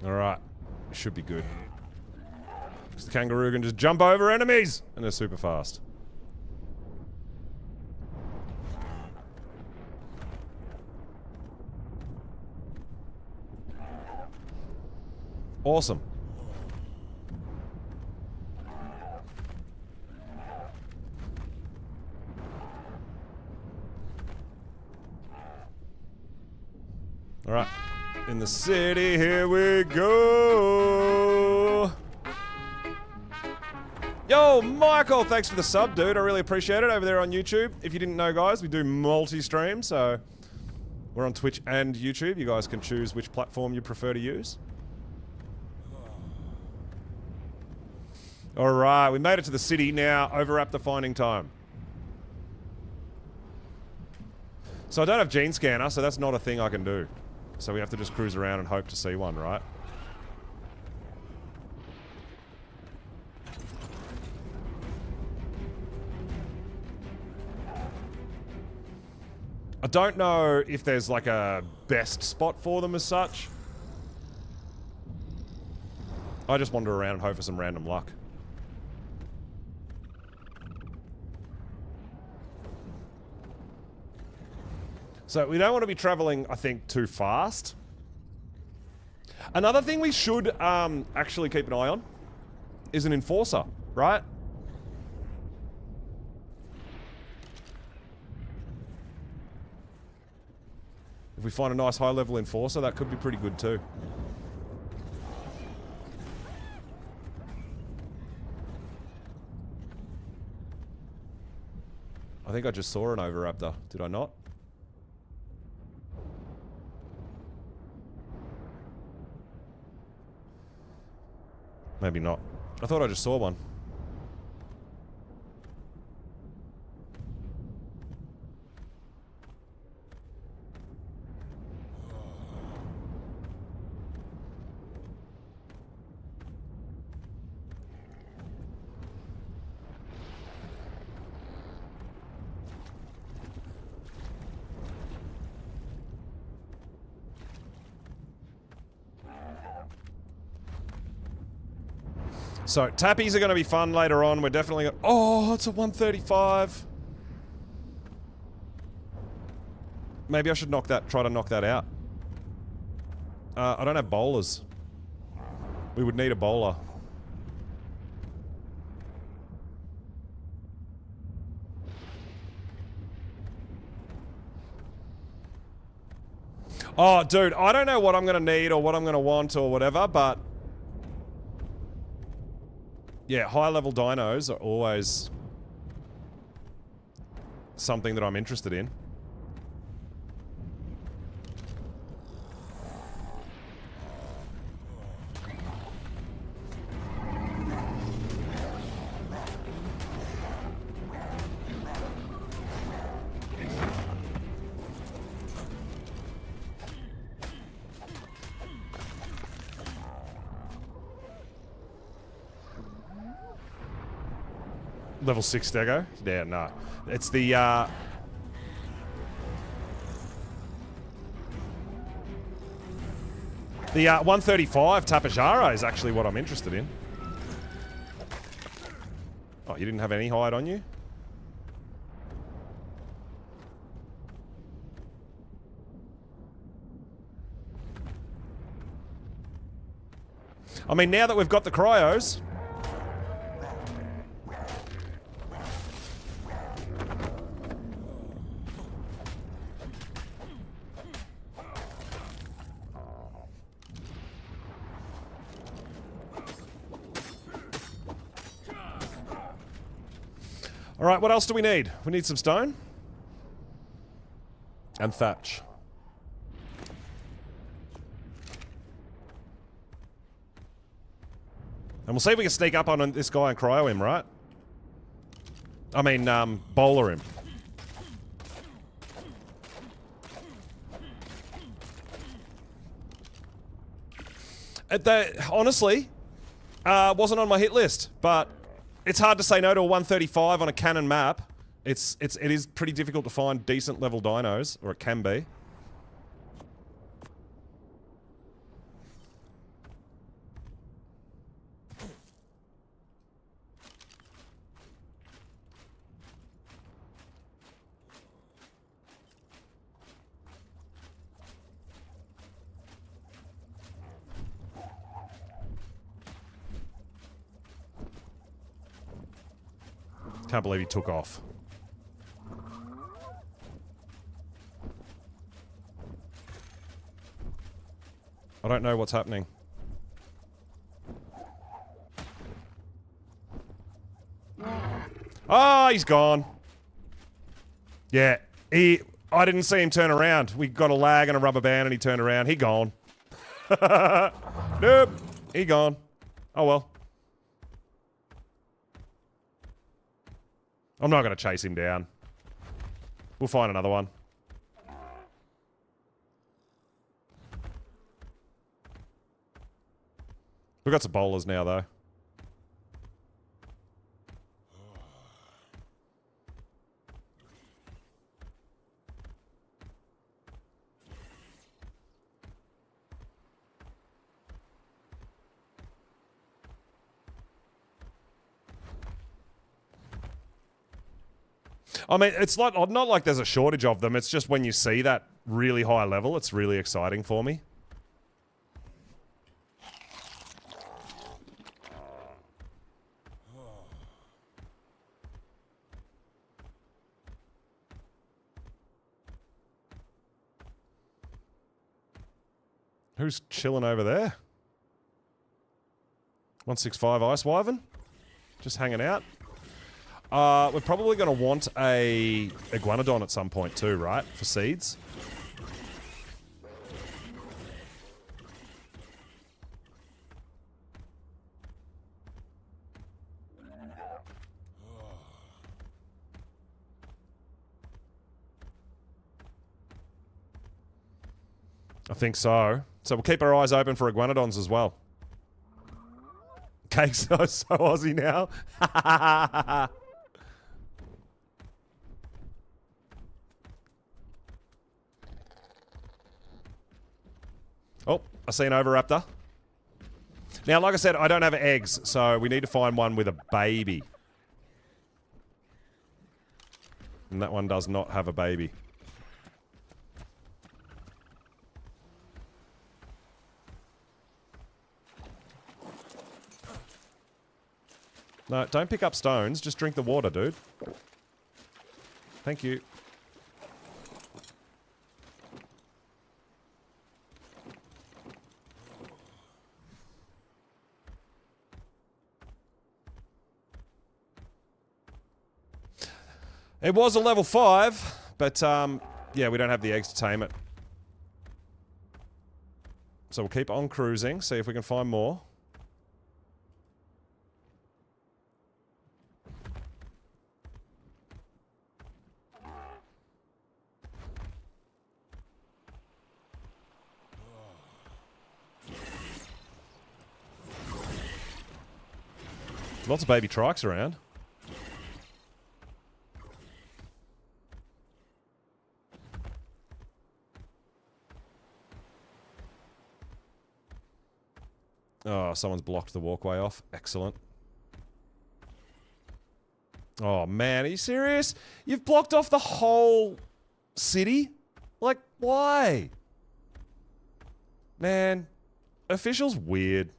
Alright, should be good. Because the kangaroo can just jump over enemies! And they're super fast. Awesome. Alright. In the city, here we go. Yo, Michael, thanks for the sub, dude. I really appreciate it over there on YouTube. If you didn't know, guys, we do multi-stream, so we're on Twitch and YouTube. You guys can choose which platform you prefer to use. Alright, we made it to the city now. Overwrap the finding time. So I don't have gene scanner, so that's not a thing I can do. So we have to just cruise around and hope to see one, right? I don't know if there's like a best spot for them as such. I just wander around and hope for some random luck. So we don't want to be traveling, I think, too fast. Another thing we should actually keep an eye on is an enforcer, right? If we find a nice high-level enforcer, that could be pretty good too. I think I just saw an Oviraptor, did I not? Maybe not. I thought I just saw one. So, tappies are going to be fun later on. We're definitely going to... Oh, it's a 135. Maybe I should try to knock that out. I don't have bowlers. We would need a bowler. Oh, dude, I don't know what I'm going to need or what I'm going to want or whatever, but... Yeah, high-level dinos are always something that I'm interested in. Level 6 Stego? Yeah, no. It's the, the 135 Tapajara is actually what I'm interested in. Oh, you didn't have any hide on you? I mean, now that we've got the cryos... Alright, what else do we need? We need some stone. And thatch. And we'll see if we can sneak up on this guy and cryo him, right? I mean, bowler him. Honestly, wasn't on my hit list, but it's hard to say no to a 135 on a Canon map. It is pretty difficult to find decent level dinos, or it can be. Can't believe he took off. I don't know what's happening. Oh, he's gone. Yeah, I didn't see him turn around. We got a lag and a rubber band and he turned around. He gone. Nope. He gone. Oh well. I'm not going to chase him down. We'll find another one. We've got some bowlers now, though. I mean, it's not like there's a shortage of them. It's just when you see that really high level, it's really exciting for me. Who's chilling over there? 165 Ice Wyvern? Just hanging out? We're probably going to want a Iguanodon at some point too, right? For seeds. I think so. So we'll keep our eyes open for Iguanodons as well. Cake's so Aussie now. Oh, I see an Oviraptor. Now, like I said, I don't have eggs, so we need to find one with a baby. And that one does not have a baby. No, don't pick up stones. Just drink the water, dude. Thank you. It was a level 5, but yeah, we don't have the eggs to tame it. So we'll keep on cruising, see if we can find more. Lots of baby trikes around. Oh, someone's blocked the walkway off. Excellent. Oh, man. Are you serious? You've blocked off the whole city? Like, why? Man, official's weird.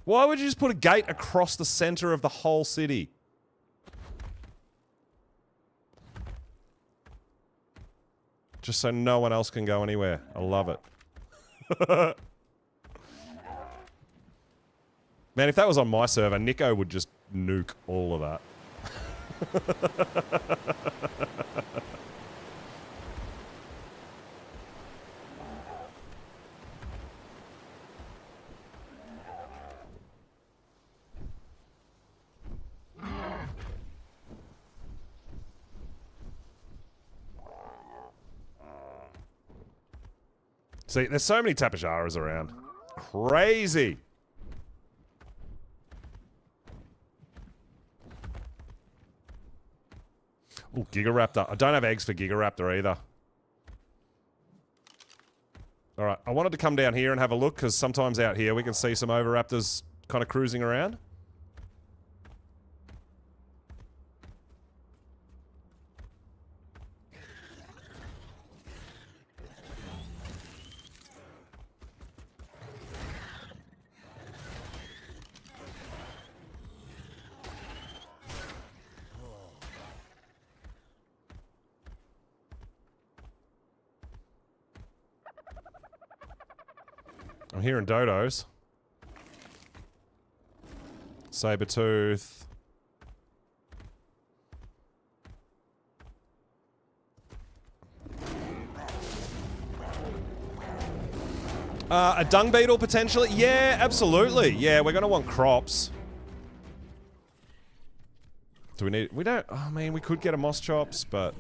Why would you just put a gate across the center of the whole city? Just so no one else can go anywhere. I love it. Man, if that was on my server, Nico would just nuke all of that. See, there's so many Tapajaras around. Crazy. Ooh, Gigaraptor. I don't have eggs for Gigaraptor either. Alright, I wanted to come down here and have a look, because sometimes out here we can see some Oviraptors kind of cruising around. I'm hearing dodos. Sabertooth. A dung beetle, potentially? Yeah, absolutely. Yeah, we're going to want crops. Do we need... We don't... I mean, we could get a moss chops, but...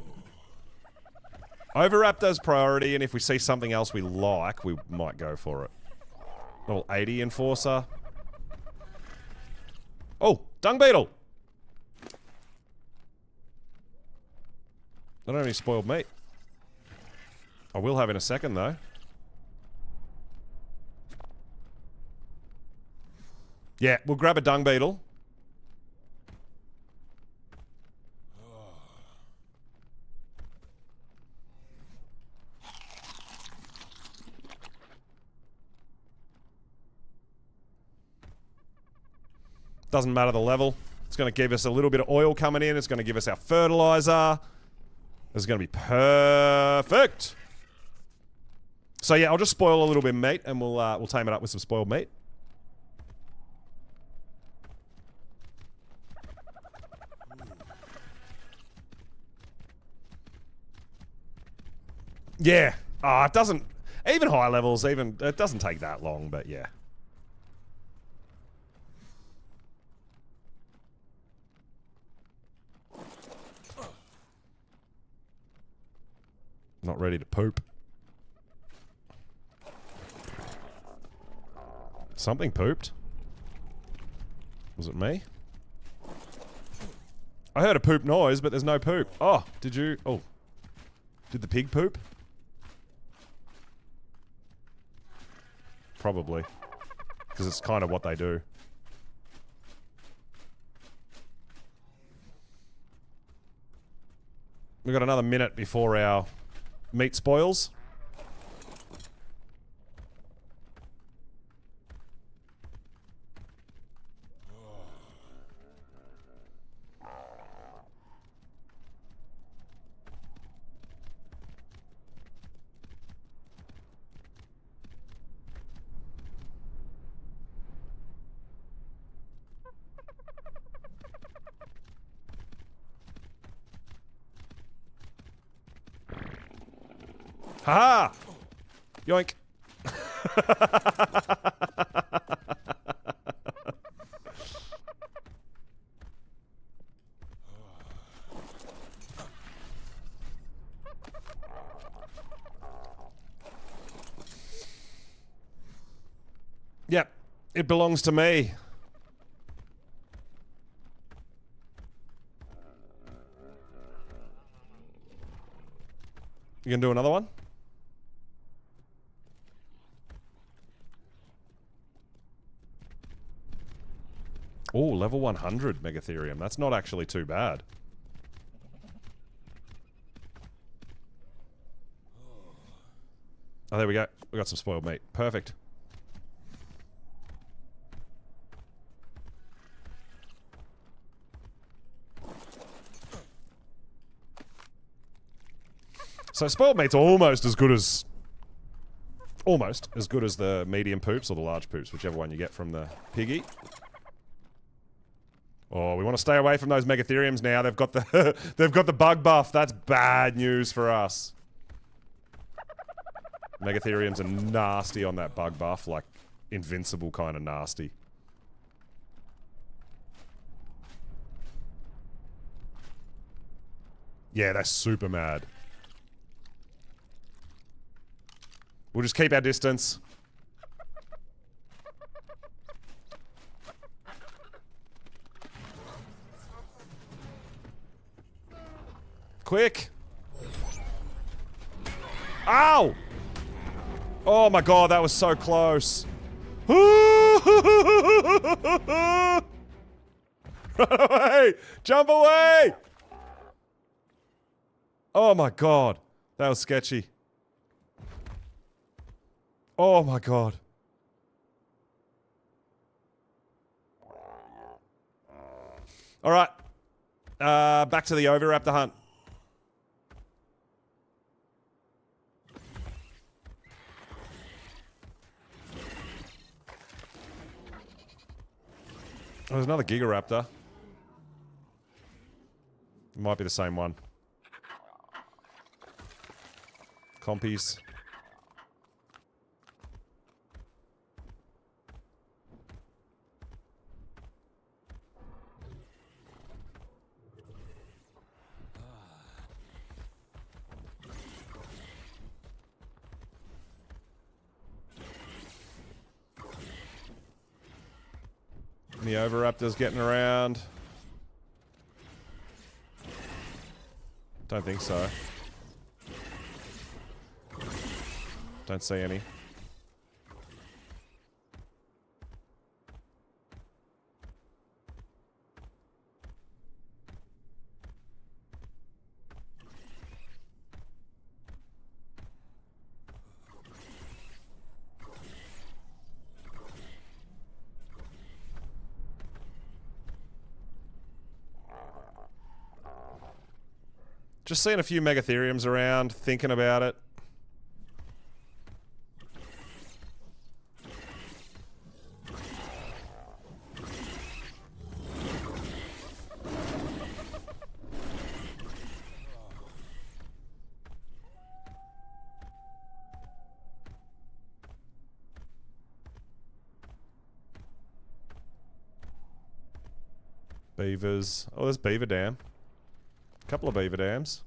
Overraptor's priority, and if we see something else we like, we might go for it. Level 80 Enforcer. Oh, dung beetle! I don't have any spoiled meat. I will have in a second, though. Yeah, we'll grab a dung beetle. Doesn't matter the level. It's going to give us a little bit of oil coming in. It's going to give us our fertilizer. This is going to be perfect. So yeah, I'll just spoil a little bit of meat, and we'll tame it up with some spoiled meat. Yeah. It doesn't... Even high levels, it doesn't take that long, but yeah. Not ready to poop. Something pooped. Was it me? I heard a poop noise, but there's no poop. Oh, did you... Oh. Did the pig poop? Probably. Because it's kind of what they do. We've got another minute before our meat spoils. Ha! Yoink. Yep, it belongs to me. You gonna do another one? Oh, level 100 Megatherium. That's not actually too bad. Oh, there we go. We got some spoiled meat. Perfect. So spoiled meat's almost as good as... Almost as good as the medium poops or the large poops, whichever one you get from the piggy. Oh, we want to stay away from those Megatheriums now. They've got the they've got the bug buff. That's bad news for us. Megatheriums are nasty on that bug buff, like invincible kind of nasty. Yeah, that's super mad. We'll just keep our distance. Quick! Ow! Oh my god, that was so close. Run away! Jump away! Oh my god. That was sketchy. Oh my god. Alright. Back to the Oviraptor hunt. Oh, there's another Gigaraptor. It might be the same one. Compies. Any oviraptors getting around? Don't think so. Don't see any. Just seeing a few megatheriums around, thinking about it. Beavers. Oh, there's beaver dam. Couple of beaver dams.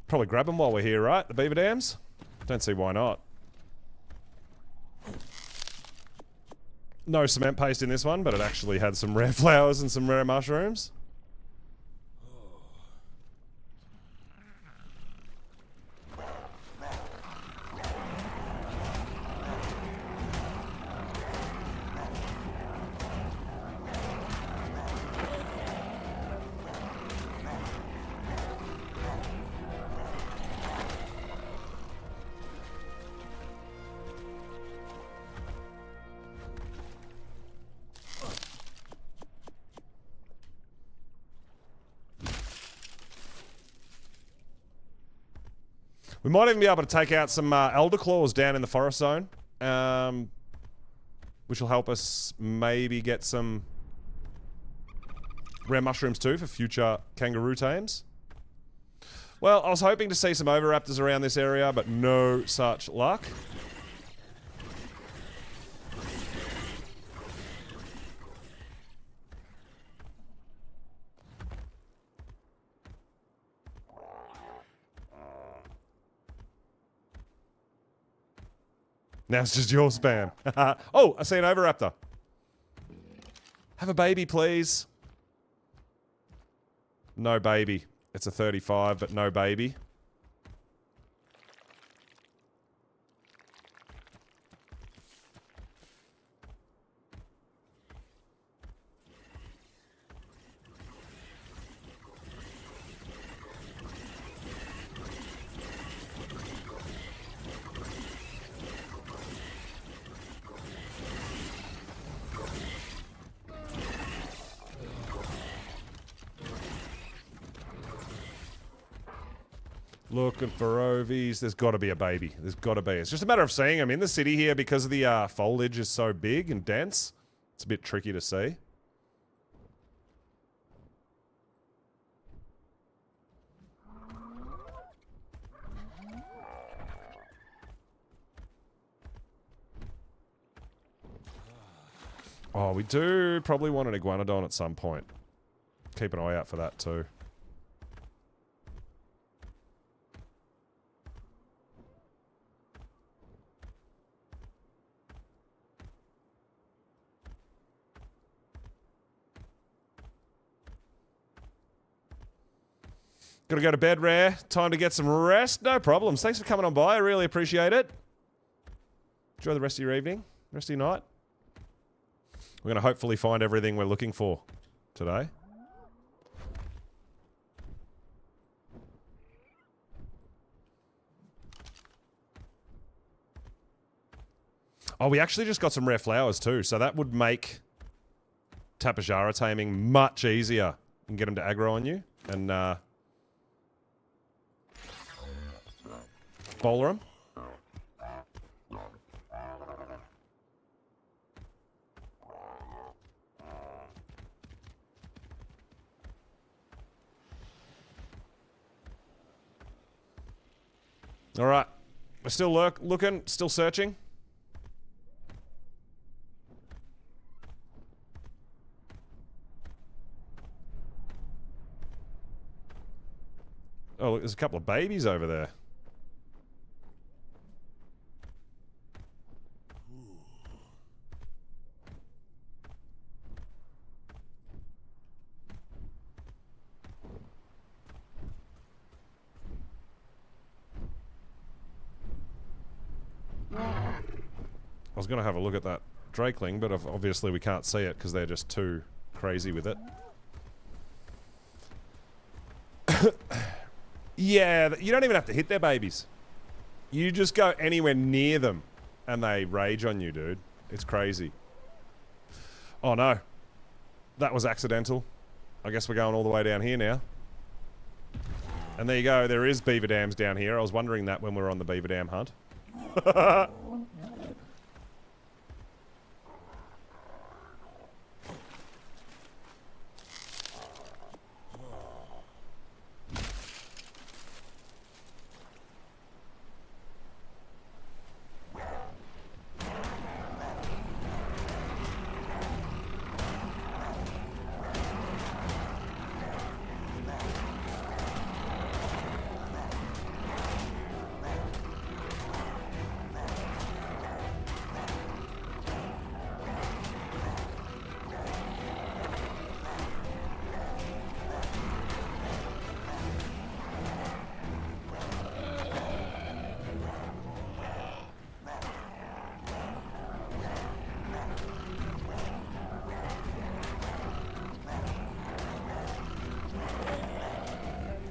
Probably grab them while we're here, right? The beaver dams? Don't see why not. No cement paste in this one, but it actually had some rare flowers and some rare mushrooms. We might even be able to take out some elder claws down in the forest zone, which will help us maybe get some rare mushrooms too for future kangaroo tames. Well, I was hoping to see some oviraptors around this area, but no such luck. Now it's just your spam. Oh, I see an oviraptor. Have a baby, please. No baby. It's a 35, but no baby. Looking for ovies. There's got to be a baby. There's got to be. It's just a matter of seeing them in the city here because of the foliage is so big and dense. It's a bit tricky to see. Oh, we do probably want an iguanodon at some point. Keep an eye out for that too. Gotta go to bed, Rare. Time to get some rest. No problems. Thanks for coming on by. I really appreciate it. Enjoy the rest of your evening. Rest of your night. We're gonna hopefully find everything we're looking for today. Oh, we actually just got some rare flowers too, so that would make Tapajara taming much easier. You can get them to aggro on you and bowler them. All right, we're still looking, still searching. Oh, look, there's a couple of babies over there. was going to have a look at that drakeling, but obviously we can't see it because they're just too crazy with it. Yeah, you don't even have to hit their babies. You just go anywhere near them and they rage on you, dude. It's crazy. Oh no. That was accidental. I guess we're going all the way down here now. And there you go, there is beaver dams down here. I was wondering that when we were on the beaver dam hunt.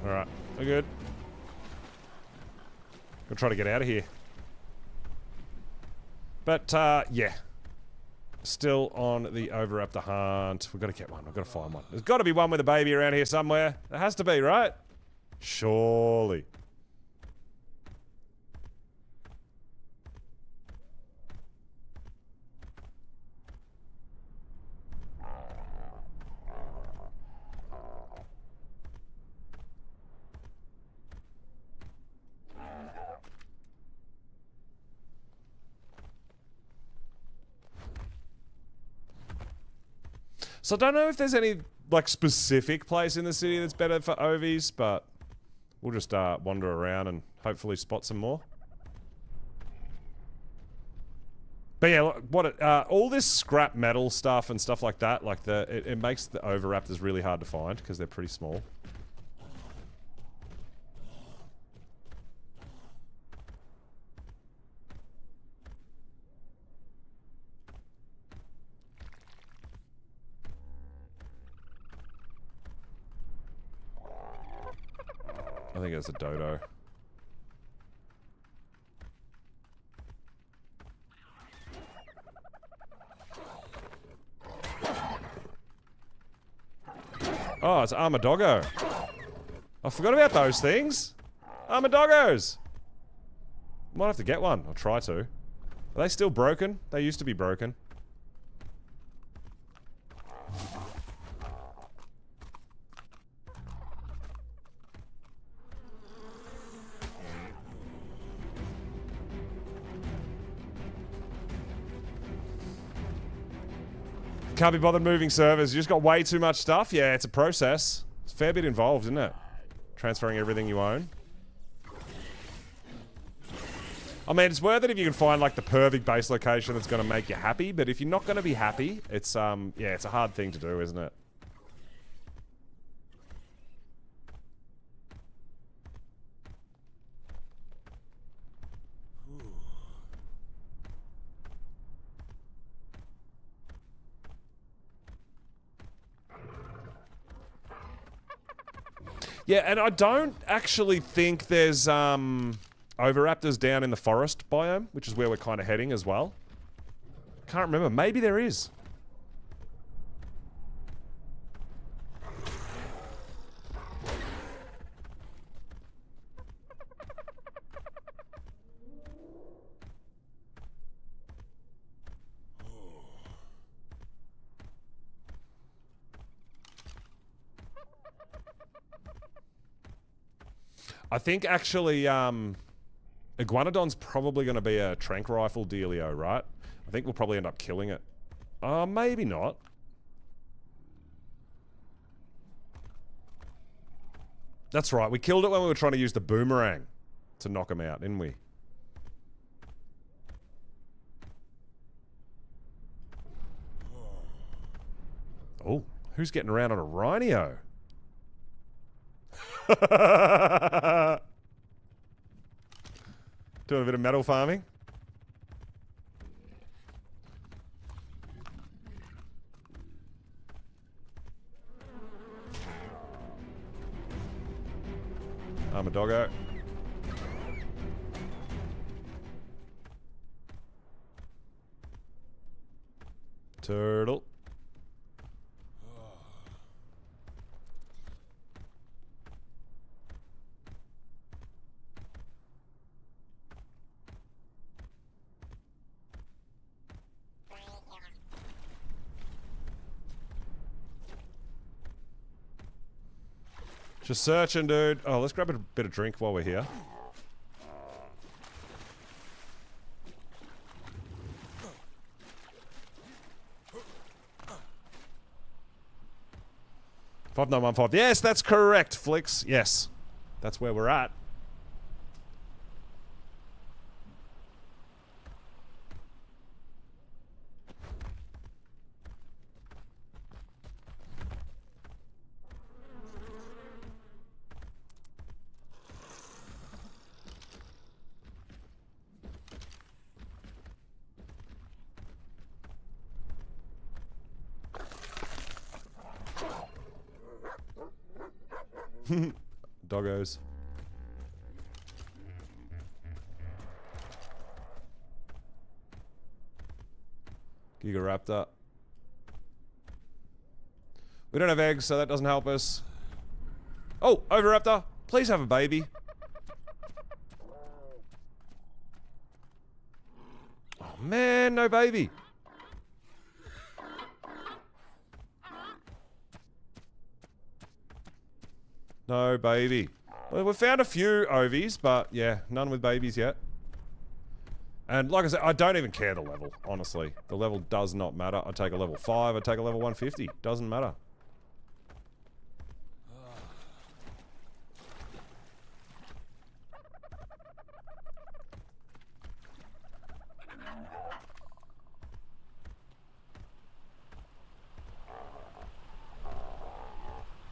Alright, we're good. Gonna try to get out of here. But, yeah. Still on the Oviraptor hunt. We've got to get one. We've got to find one. There's got to be one with a baby around here somewhere. There has to be, right? Surely. So I don't know if there's any, like, specific place in the city that's better for Ovies, but we'll just wander around and hopefully spot some more. But yeah, what all this scrap metal stuff and stuff like that, like it makes the Oviraptors really hard to find because they're pretty small. I think it's a dodo. Oh, it's Armadoggo. I forgot about those things. Armadoggos. Might have to get one. I'll try to. Are they still broken? They used to be broken. Can't be bothered moving servers. You just got way too much stuff. Yeah, it's a process. It's a fair bit involved, isn't it? Transferring everything you own. I mean, it's worth it if you can find, like, the perfect base location that's going to make you happy, but if you're not going to be happy, it's, yeah, it's a hard thing to do, isn't it? Yeah, and I don't actually think there's Oviraptors down in the forest biome, which is where we're kind of heading as well. Can't remember. Maybe there is. I think actually, Iguanodon's probably going to be a trank rifle dealio, right? I think we'll probably end up killing it. Maybe not. That's right, we killed it when we were trying to use the boomerang to knock him out, didn't we? Oh, who's getting around on a rhino? Doing a bit of metal farming. I'm a doggo. Turtle. Just searching, dude. Oh, let's grab a bit of drink while we're here. $5915. Yes, that's correct, Flicks. Yes. That's where we're at. Doggos. Gigaraptor. We don't have eggs, so that doesn't help us. Oh, Oviraptor, please have a baby. Oh man, no baby. No baby. Well, we've found a few ovies, but yeah, none with babies yet. And like I said, I don't even care the level, honestly. The level does not matter. I take a level 5, I take a level 150. Doesn't matter.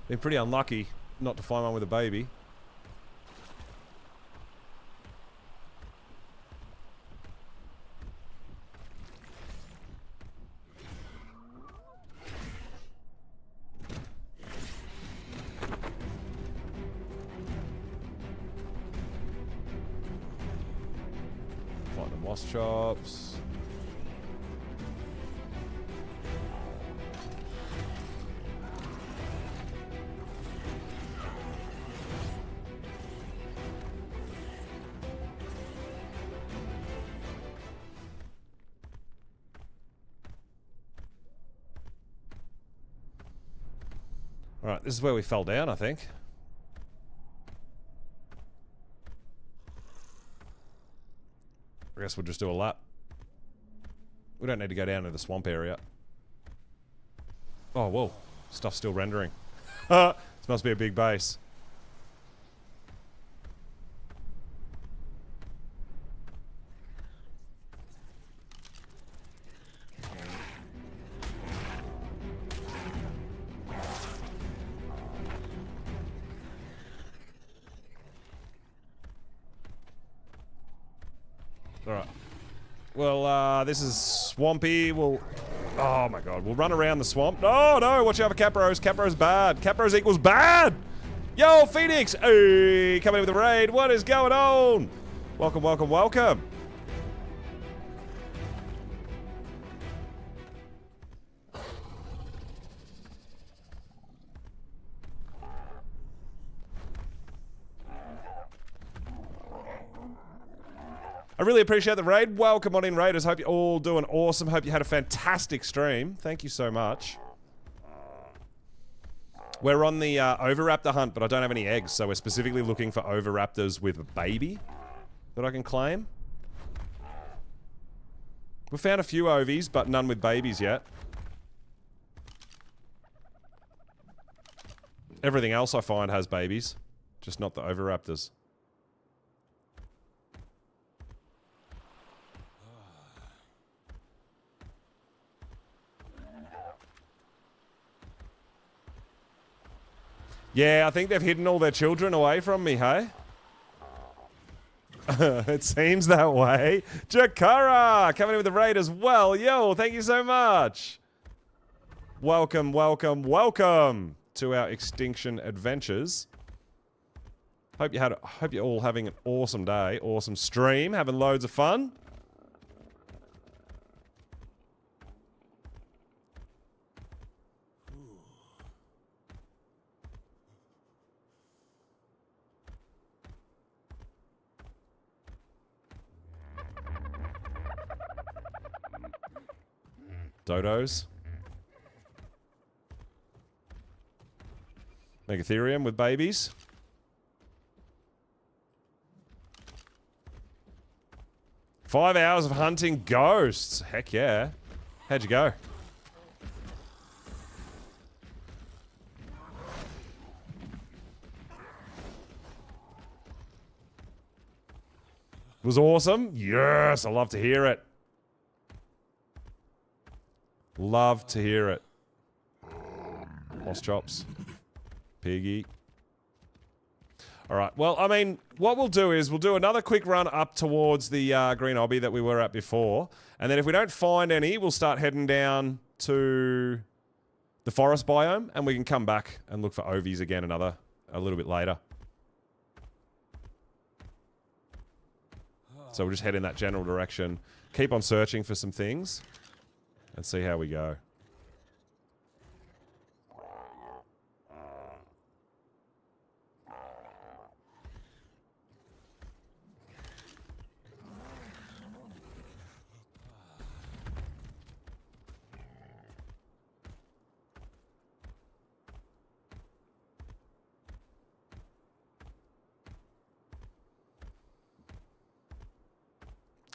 Been pretty unlucky not to find one with a baby. Find the moss chops. Alright, this is where we fell down, I think. I guess we'll just do a lap. We don't need to go down to the swamp area. Oh, whoa. Stuff's still rendering. This must be a big base. Alright. Well, this is swampy. We'll... Oh my god. We'll run around the swamp. No, no! Watch out for Capros. Capros bad. Capros equals bad! Yo, Phoenix! Hey! Coming in with a raid. What is going on? Welcome, welcome, welcome. I really appreciate the raid. Welcome on in, raiders. Hope you're all doing awesome. Hope you had a fantastic stream. Thank you so much. We're on the Oviraptor hunt, but I don't have any eggs, so we're specifically looking for Oviraptors with a baby that I can claim. We found a few ovies, but none with babies yet. Everything else I find has babies, just not the Oviraptors. Yeah, I think they've hidden all their children away from me, hey? It seems that way. Jakara coming in with the raid as well. Yo, thank you so much. Welcome, welcome, welcome to our Extinction adventures. Hope you're all having an awesome day, awesome stream, having loads of fun. Dodos. Megatherium with babies. Five hours of hunting ghosts. Heck yeah. How'd you go? Was awesome? Yes, I love to hear it. Love to hear it. Lost chops. Piggy. Alright, well, I mean, what we'll do is we'll do another quick run up towards the green obby that we were at before. And then if we don't find any, we'll start heading down to the forest biome. And we can come back and look for ovies again a little bit later. So we'll just head in that general direction. Keep on searching for some things. And see how we go.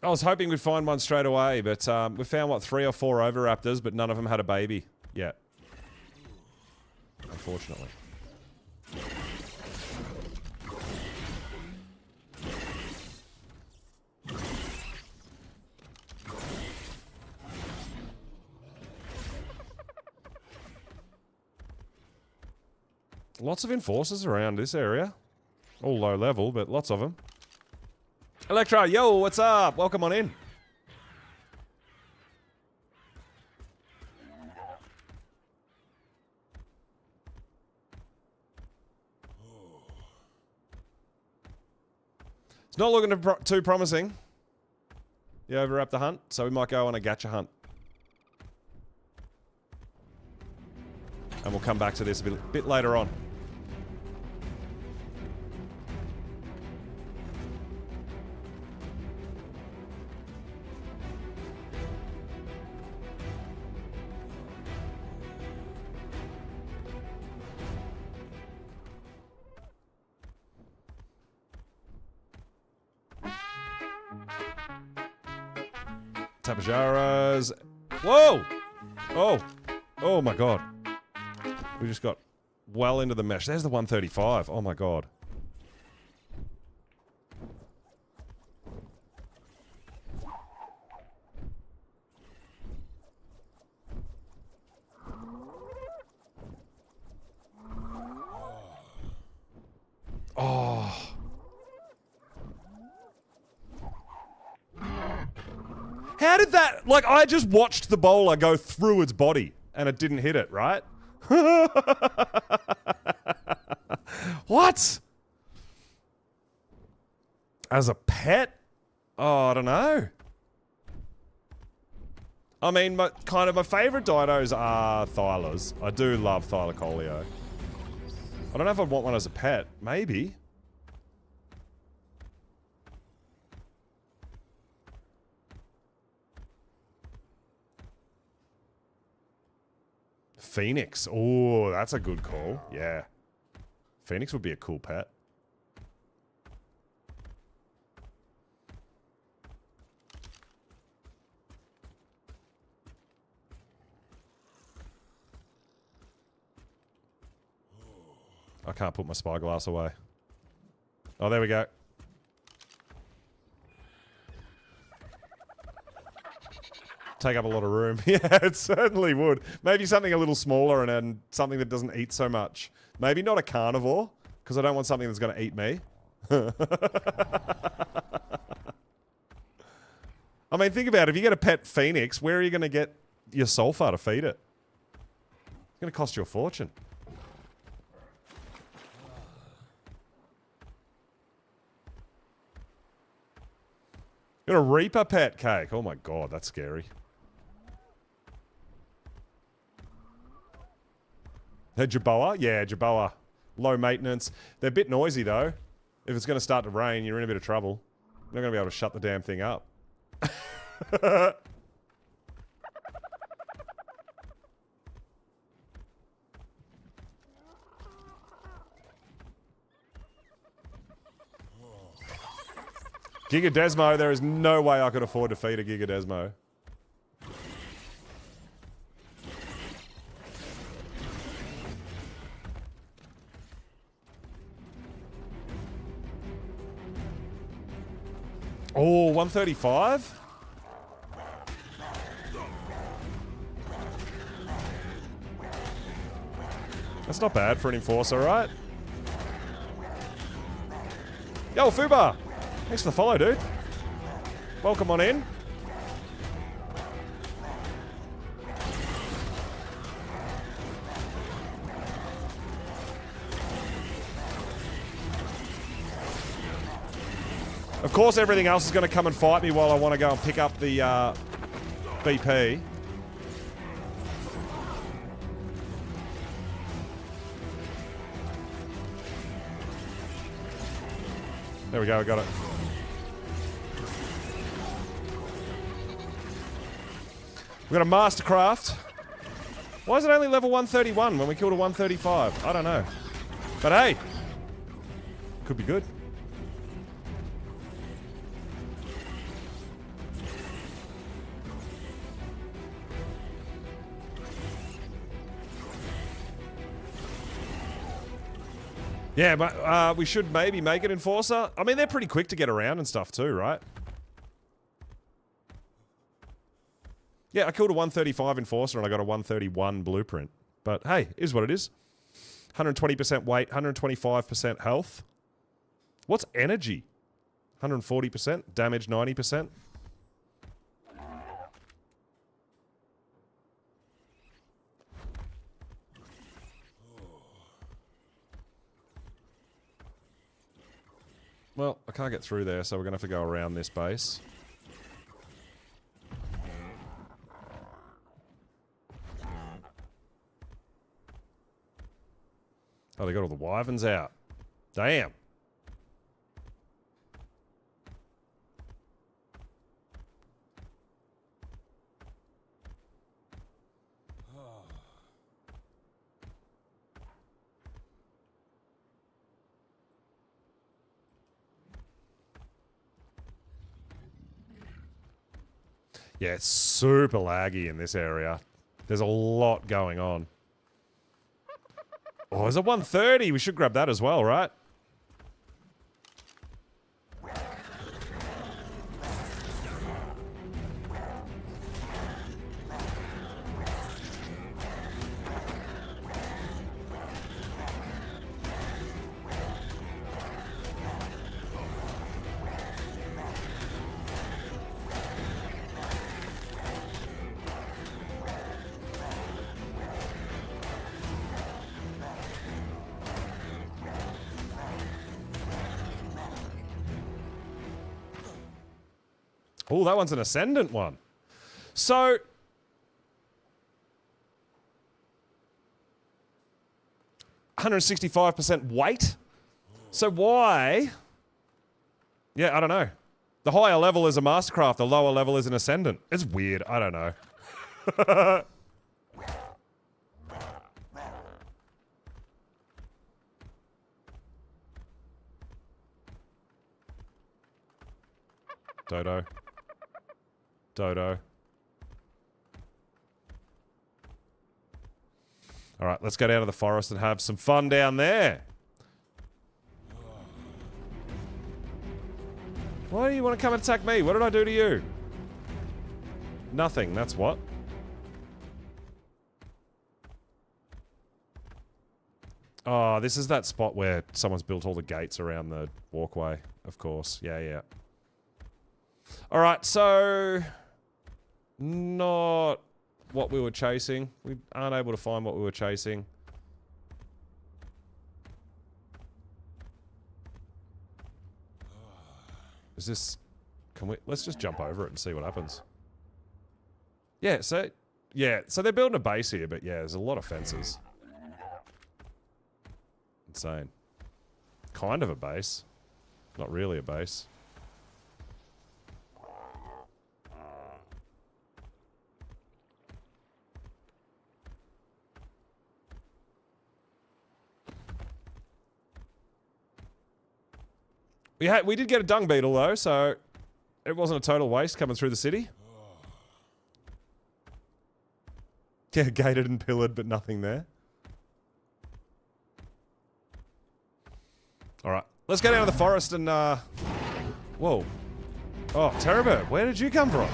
I was hoping we'd find one straight away, but we found, what, 3 or 4 oviraptors, but none of them had a baby yet. Unfortunately. Lots of enforcers around this area. All low level, but lots of them. Electra, yo, what's up? Welcome on in. It's not looking too promising. The overraptor hunt, so we might go on a gacha hunt. And we'll come back to this a bit later on. Tapajaras. Whoa! Oh. Oh my god. We just got well into the mesh. There's the 135. Oh my god. Oh. How did that... Like, I just watched the bowler go through its body and it didn't hit it, right? What? As a pet? Oh, I don't know. I mean, my favourite dinos are Thylas. I do love Thylacoleo. I don't know if I'd want one as a pet. Maybe. Phoenix. Oh, that's a good call. Yeah. Phoenix would be a cool pet. I can't put my spyglass away. Oh, there we go. Take up a lot of room. Yeah, it certainly would. Maybe something a little smaller and something that doesn't eat so much. Maybe not a carnivore, because I don't want something that's going to eat me. I mean, think about it. If you get a pet phoenix, where are you going to get your sulfur to feed it? It's going to cost you a fortune. Got a Reaper pet cake. Oh my god, that's scary. A Jerboa? Yeah, Jerboa. Low maintenance. They're a bit noisy though. If it's going to start to rain, you're in a bit of trouble. You're not going to be able to shut the damn thing up. Giga Desmo, there is no way I could afford to feed a Giga Desmo. Oh, 135? That's not bad for an enforcer, right? Yo, Fuba! Thanks for the follow, dude. Welcome on in. Of course, everything else is going to come and fight me while I want to go and pick up the BP. There we go, I got it. We've got a Mastercraft. Why is it only level 131 when we killed a 135? I don't know. But hey, could be good. Yeah, but we should maybe make an enforcer. I mean, they're pretty quick to get around and stuff too, right? Yeah, I killed a 135 enforcer and I got a 131 blueprint. But hey, is what it is. 120% weight, 125% health. What's energy? 140%, damage 90%. Well, I can't get through there, so we're going to have to go around this base. Oh, they got all the wyverns out. Damn. Yeah, it's super laggy in this area. There's a lot going on. Oh, there's a 130. We should grab that as well, right? Oh, that one's an Ascendant one. So... 165% weight? So why... Yeah, I don't know. The higher level is a Mastercraft, the lower level is an Ascendant. It's weird, I don't know. Dodo. Dodo. Alright, let's go down to the forest and have some fun down there. Why do you want to come and attack me? What did I do to you? Nothing, that's what. Oh, this is that spot where someone's built all the gates around the walkway. Of course. Yeah, yeah. Alright, so... Not what we were chasing. We aren't able to find what we were chasing. Is this Can we... Let's just jump over it and see what happens. Yeah, so... Yeah, so they're building a base here, but yeah, there's a lot of fences. Insane. Kind of a base. Not really a base. We did get a dung beetle though, so it wasn't a total waste coming through the city. Yeah, gated and pillared, but nothing there. Alright, let's go down to the forest and, whoa. Oh, Terrorbird, where did you come from?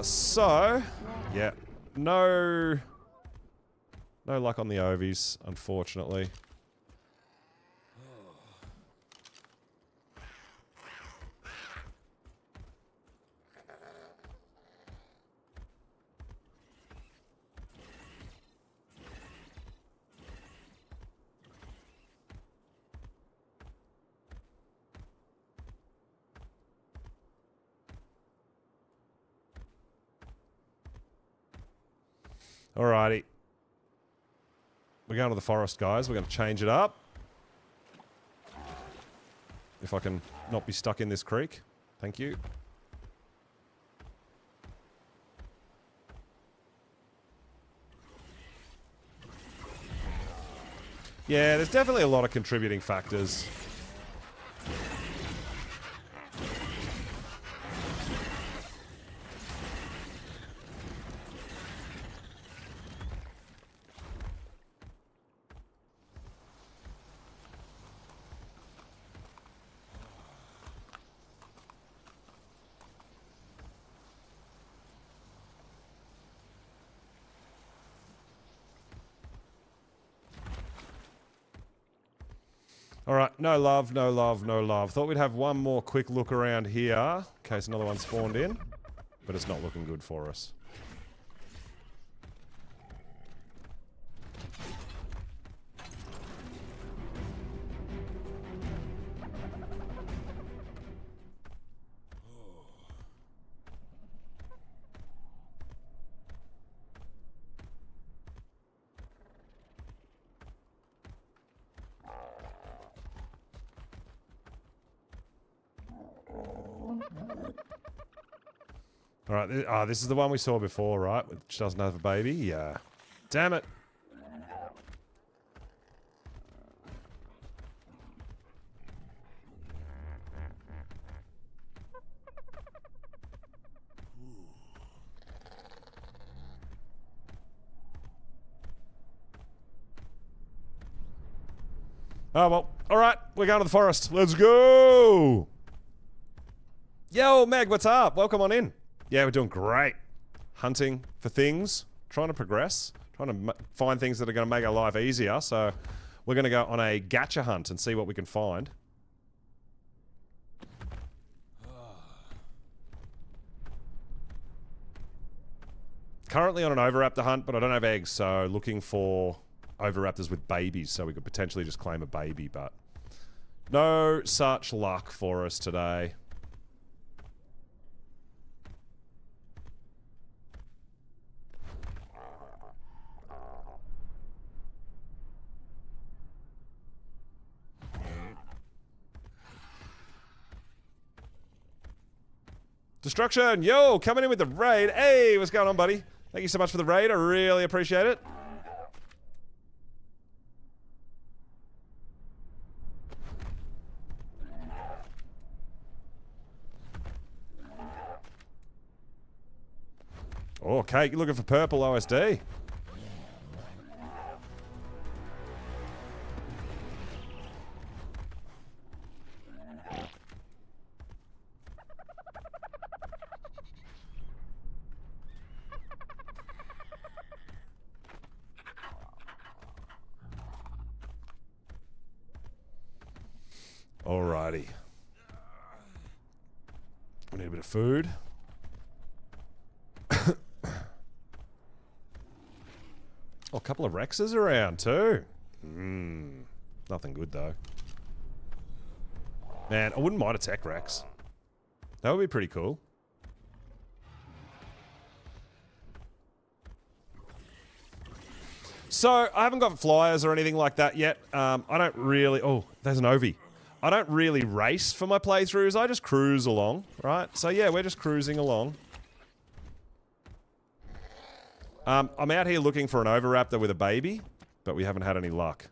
So, yeah, no luck on the ovies, unfortunately. Alrighty. We're going to the forest, guys. We're going to change it up. If I can not be stuck in this creek. Thank you. Yeah, there's definitely a lot of contributing factors. Alright, no love, no love, no love. Thought we'd have one more quick look around here, in case another one spawned in. But it's not looking good for us. Alright, this is the one we saw before, right? Which doesn't have a baby? Yeah. Damn it. Oh, well. Alright, we're going to the forest. Let's go! Yo, Meg, what's up? Welcome on in. Yeah, we're doing great. Hunting for things. Trying to progress. Trying to find things that are going to make our life easier. So, we're going to go on a gacha hunt and see what we can find. Currently on an overraptor hunt, but I don't have eggs, so looking for overraptors with babies, so we could potentially just claim a baby, but no such luck for us today. Destruction! Yo, coming in with the raid. Hey, what's going on, buddy? Thank you so much for the raid. I really appreciate it. Oh, Kate, you're looking for purple OSD. Alrighty. We need a bit of food. Oh, a couple of Rexes around too. Nothing good though. Man, I wouldn't mind a tech Rex. That would be pretty cool. So, I haven't got flyers or anything like that yet. I don't really... Oh, there's an Ovi. I don't really race for my playthroughs. I just cruise along, right? So, yeah, we're just cruising along. I'm out here looking for an Oviraptor with a baby, but we haven't had any luck.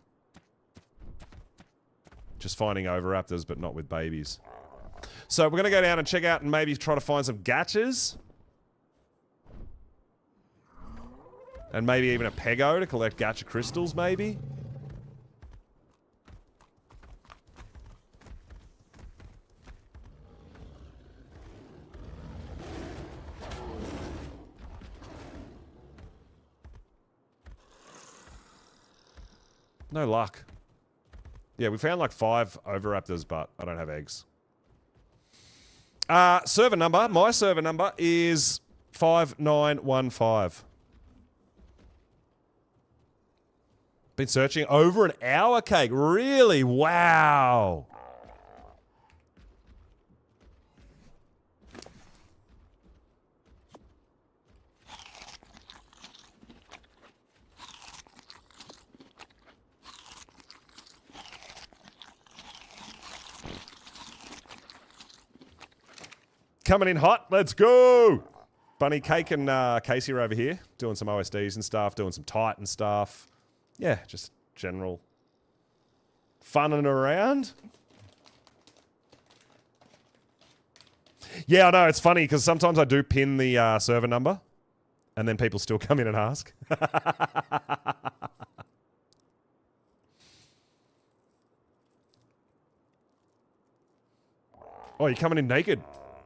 Just finding Oviraptors, but not with babies. So we're going to go down and check out and maybe try to find some Gatchas. And maybe even a Pego to collect Gacha crystals, maybe. No luck. Yeah, we found like 5 Oviraptors, but I don't have eggs. Server number. My server number is 5915. Been searching over an hour, Cake. Really? Wow. Coming in hot. Let's go. Bunny, Cake, and Casey are over here doing some OSDs and stuff, doing some Titan stuff. Yeah, just general funning around. Yeah, I know. It's funny because sometimes I do pin the server number and then people still come in and ask. Oh, you're coming in naked.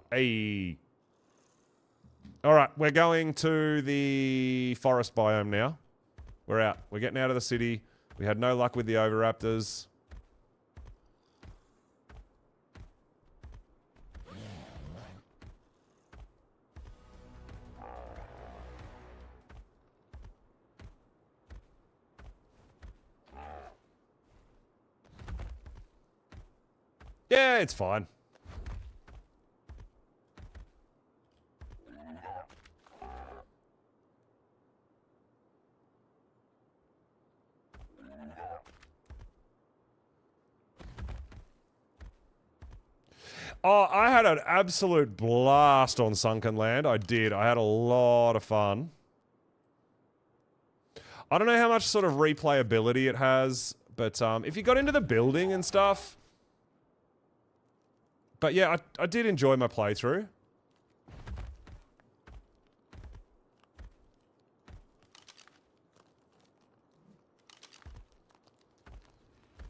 Hey. All right, we're going to the forest biome now. We're out. We're getting out of the city. We had no luck with the Oviraptors. Yeah, it's fine. Oh, I had an absolute blast on Sunken Land. I did. I had a lot of fun. I don't know how much sort of replayability it has, but if you got into the building and stuff... But yeah, I did enjoy my playthrough.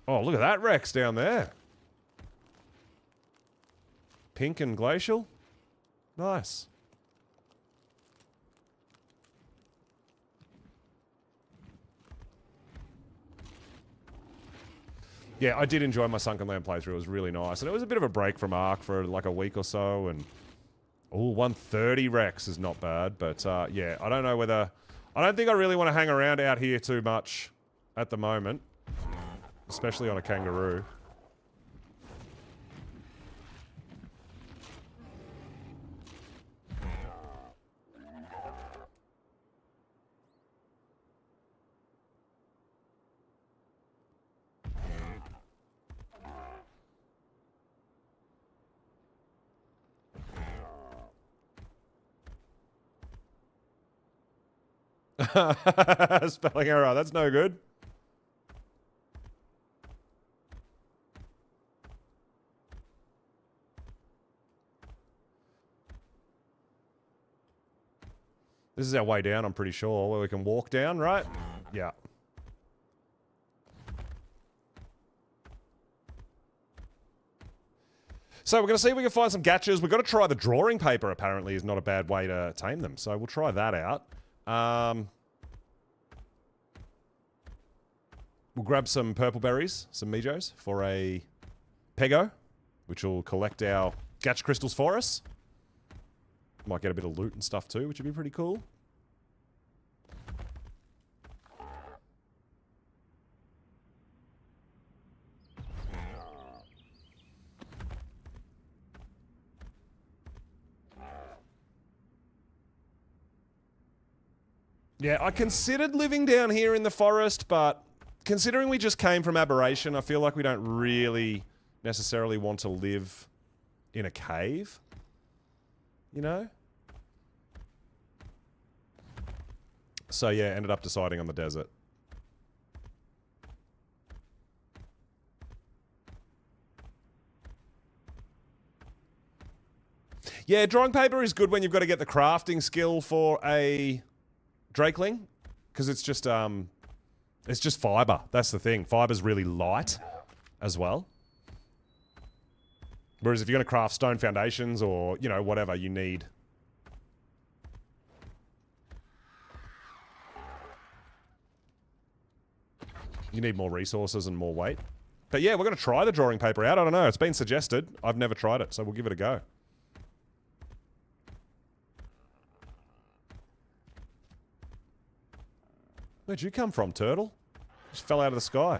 Oh, look at that Rex down there. Pink and glacial. Nice. Yeah, I did enjoy my Sunken Land playthrough. It was really nice. And it was a bit of a break from Ark for like a week or so. And oh, 130 Rex is not bad. But yeah, I don't know whether... I don't think I really want to hang around out here too much at the moment. Especially on a kangaroo. Spelling error, that's no good. This is our way down, I'm pretty sure, where we can walk down, right? Yeah. So we're going to see if we can find some Gatchas. We've got to try the drawing paper, apparently, is not a bad way to tame them. So we'll try that out. We'll grab some purple berries, some Mijos, for a Pego, which will collect our Gatch crystals for us. Might get a bit of loot and stuff too, which would be pretty cool. Yeah, I considered living down here in the forest, but considering we just came from Aberration, I feel like we don't really necessarily want to live in a cave. You know? So yeah, ended up deciding on the desert. Yeah, drawing paper is good when you've got to get the crafting skill for a Drakeling, because it's just fiber. That's the thing. Fiber's really light as well. Whereas if you're going to craft stone foundations or, you know, whatever, you need... You need more resources and more weight. But yeah, we're going to try the drawing paper out. I don't know. It's been suggested. I've never tried it, so we'll give it a go. Where'd you come from, turtle? Just fell out of the sky.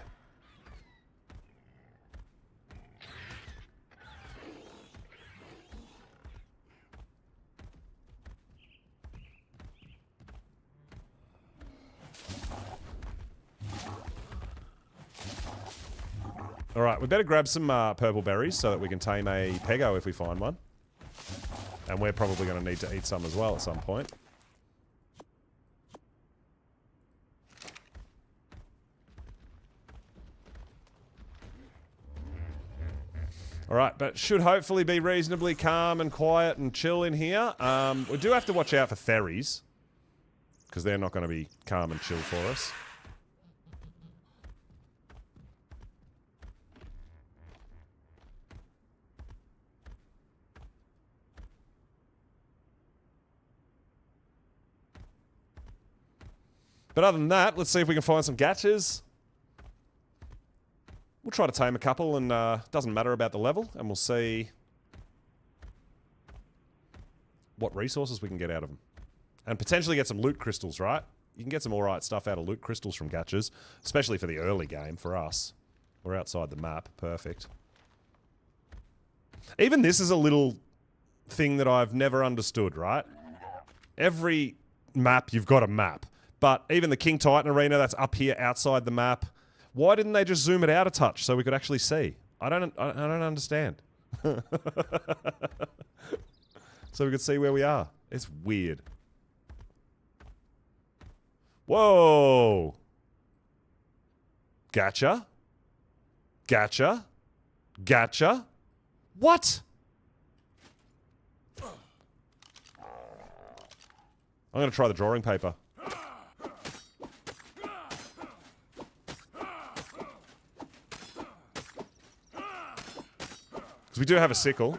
Alright, we better grab some purple berries so that we can tame a Pego if we find one. And we're probably going to need to eat some as well at some point. Alright, but should hopefully be reasonably calm and quiet and chill in here. We do have to watch out for fairies, because they're not going to be calm and chill for us. But other than that, let's see if we can find some gatches. We'll try to tame a couple, and doesn't matter about the level, and we'll see what resources we can get out of them. And potentially get some loot crystals, right? You can get some alright stuff out of loot crystals from gatches, especially for the early game, for us. We're outside the map. Perfect. Even this is a little thing that I've never understood, right? Every map, you've got a map. But even the King Titan arena that's up here outside the map, why didn't they just zoom it out a touch so we could actually see? I don't understand. So we could see where we are. It's weird. Whoa! Gotcha. Gotcha. Gotcha. What? I'm going to try the drawing paper. Because we do have a sickle.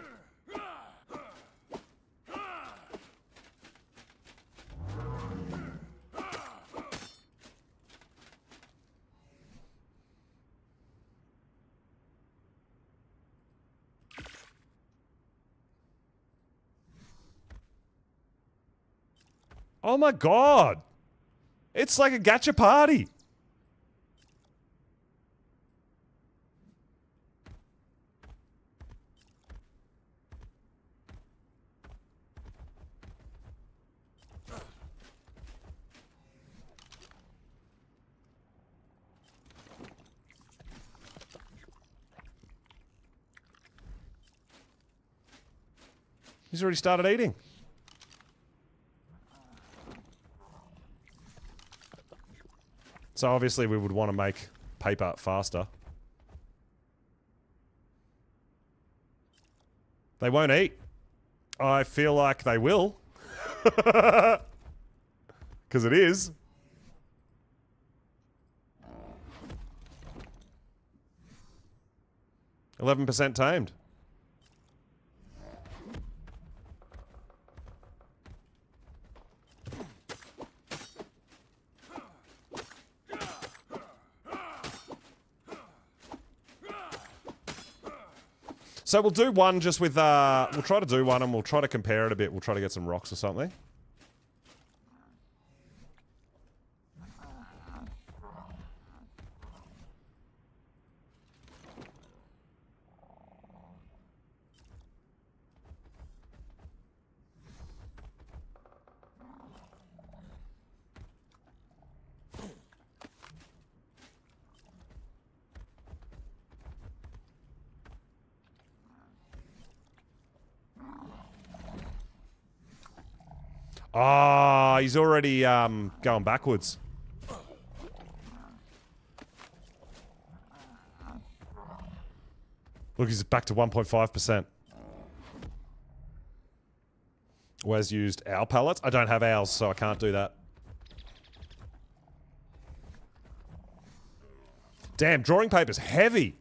Oh my god! It's like a gacha party! He's already started eating. So obviously we would want to make paper faster. They won't eat. I feel like they will. Because it is. 11% tamed. So we'll do one just with, we'll try to do one and we'll try to compare it a bit. We'll try to get some rocks or something. Ah, he's already going backwards. Look, he's back to 1.5%. Wes used owl pallets. I don't have owls, so I can't do that. Damn, drawing paper's heavy.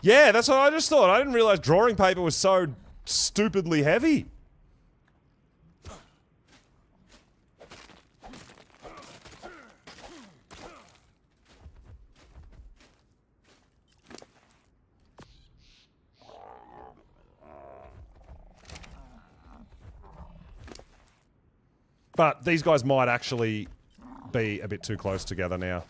Yeah, that's what I just thought. I didn't realize drawing paper was so stupidly heavy. But these guys might actually be a bit too close together now.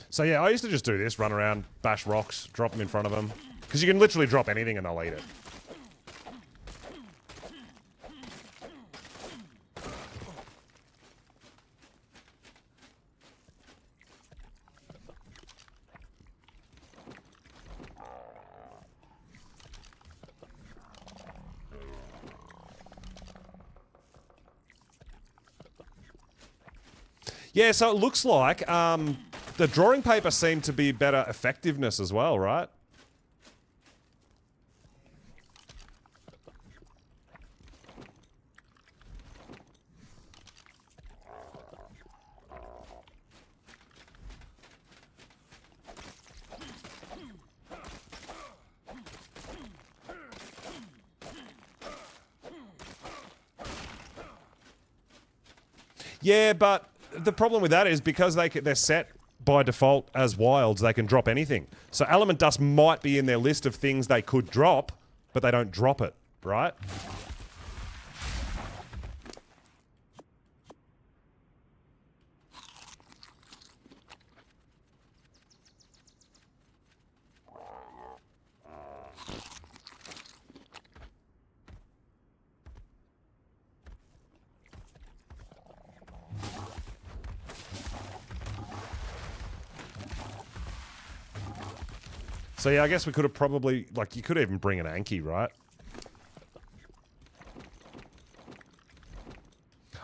So yeah, I used to just do this, run around, bash rocks, drop them in front of them. Because you can literally drop anything and they'll eat it. Yeah, so it looks like the drawing paper seemed to be better effectiveness as well, right? Yeah, but the problem with that is because they're set by default as wilds, they can drop anything. So element dust might be in their list of things they could drop, but they don't drop it, right? So yeah, I guess we could have probably, like, you could even bring an Anki, right?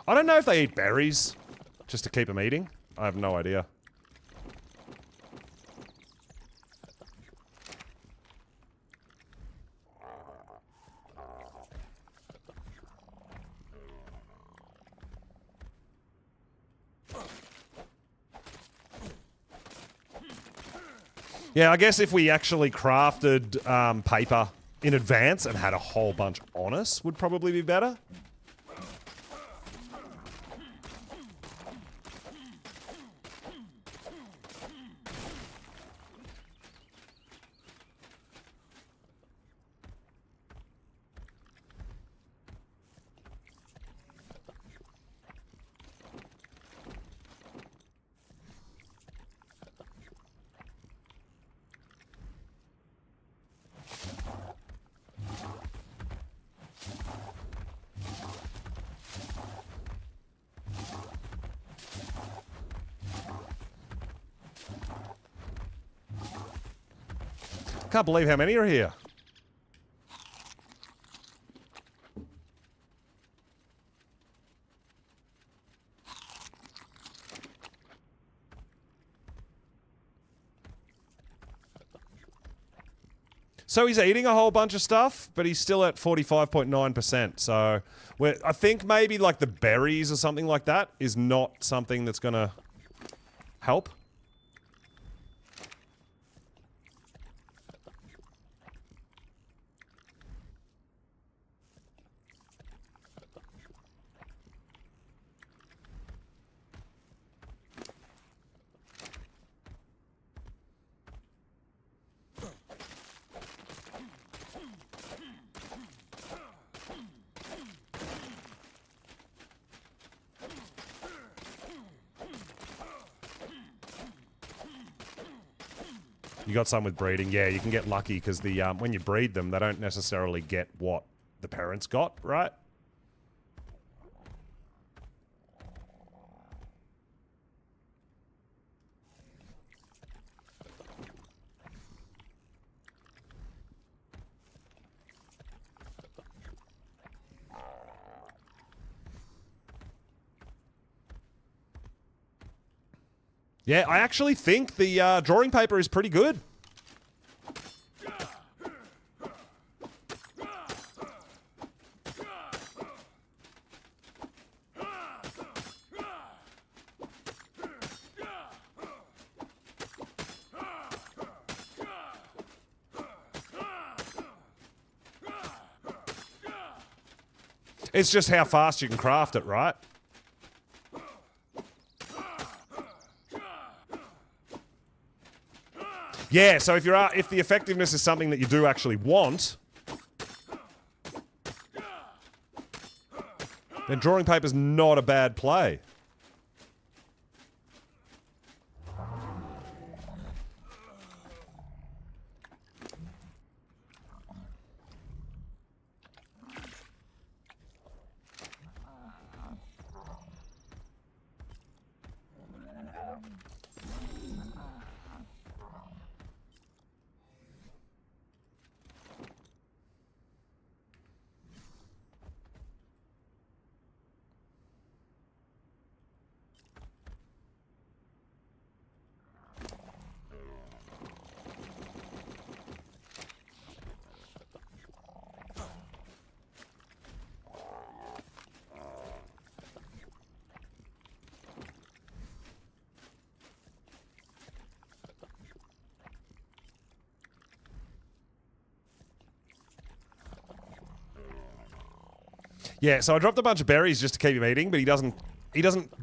I don't know if they eat berries, just to keep them eating. I have no idea. Yeah, I guess if we actually crafted paper in advance and had a whole bunch on us, would probably be better. Can't believe how many are here. So he's eating a whole bunch of stuff, but he's still at 45.9%. So I think maybe like the berries or something like that is not something that's going to help. You got some with breeding. Yeah, you can get lucky because the when you breed them, they don't necessarily get what the parents got, right? Yeah, I actually think the drawing paper is pretty good. It's just how fast you can craft it, right? Yeah, so if the effectiveness is something that you do actually want, then drawing paper's not a bad play. Yeah, so I dropped a bunch of berries just to keep him eating, but he doesn't,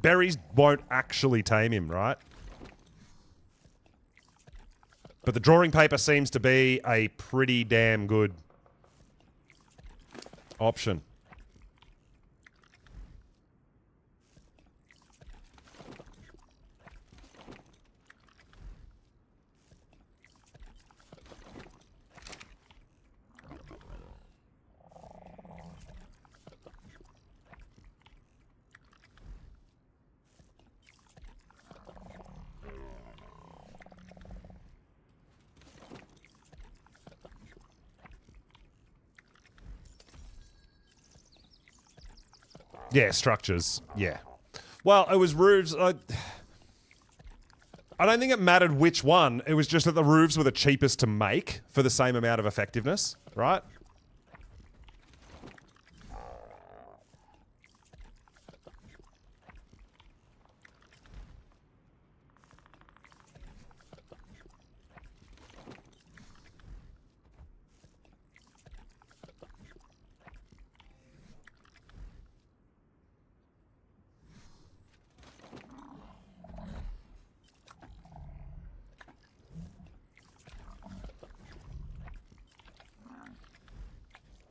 berries won't actually tame him, right? But the drawing paper seems to be a pretty damn good option. Yeah, structures. Yeah. Well, it was roofs. I don't think it mattered which one. It was just that the roofs were the cheapest to make for the same amount of effectiveness, right?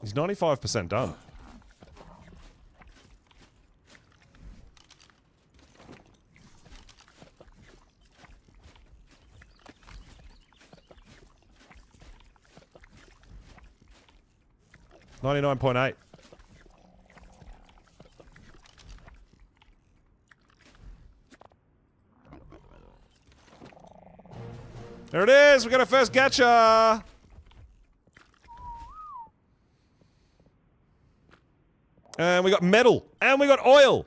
He's 95% done. $99.8. There it is. We got our first gacha. And we got metal. And we got oil.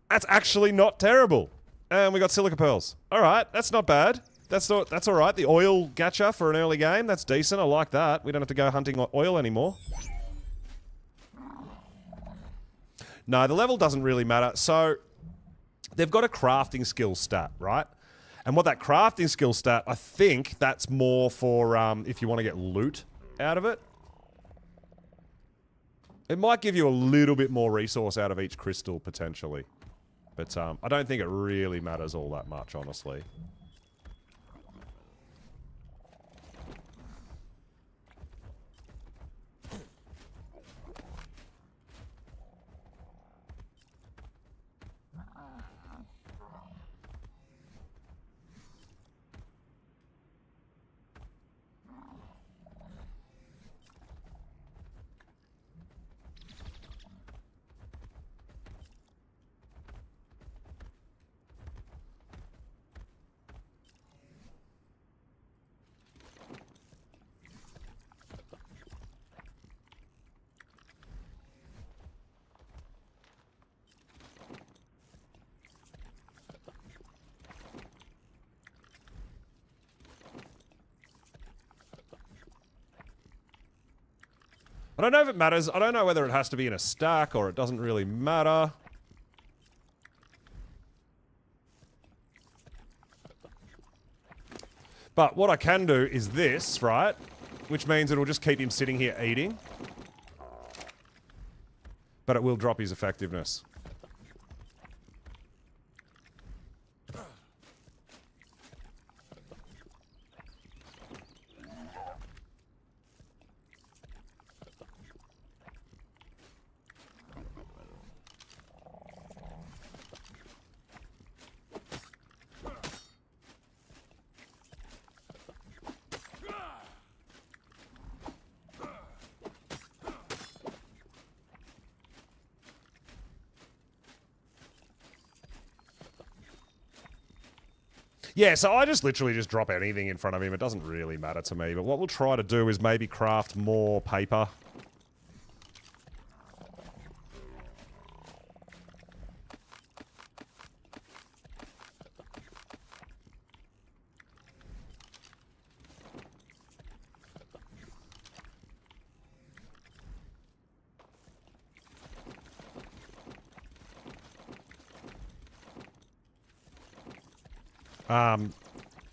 That's actually not terrible. And we got silica pearls. Alright, that's not bad. That's alright. The oil gacha for an early game. That's decent. I like that. We don't have to go hunting oil anymore. No, the level doesn't really matter. So, they've got a crafting skill stat, right? And what that crafting skill stat, I think that's more for if you want to get loot out of it. It might give you a little bit more resource out of each crystal, potentially. But I don't think it really matters all that much, honestly. I don't know if it matters. I don't know whether it has to be in a stack or it doesn't really matter. But what I can do is this, right? Which means it'll just keep him sitting here eating. But it will drop his effectiveness. Yeah, so I just literally just drop anything in front of him. It doesn't really matter to me. But what we'll try to do is maybe craft more paper.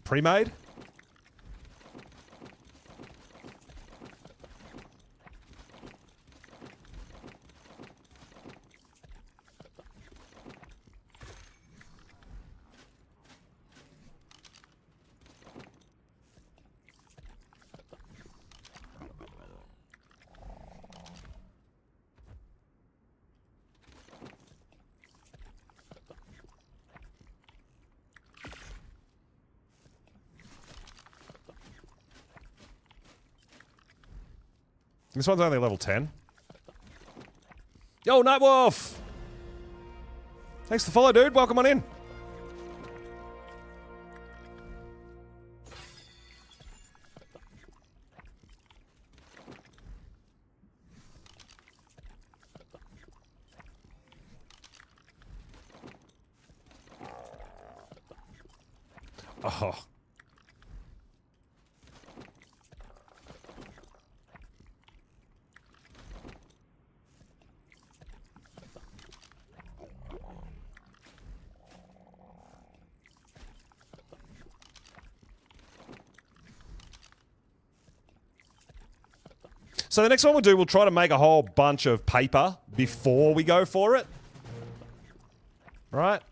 Pre-made? This one's only level 10. Yo, Nightwolf! Thanks for the follow, dude. Welcome on in. Oh. So the next one we'll do, we'll try to make a whole bunch of paper before we go for it. Right?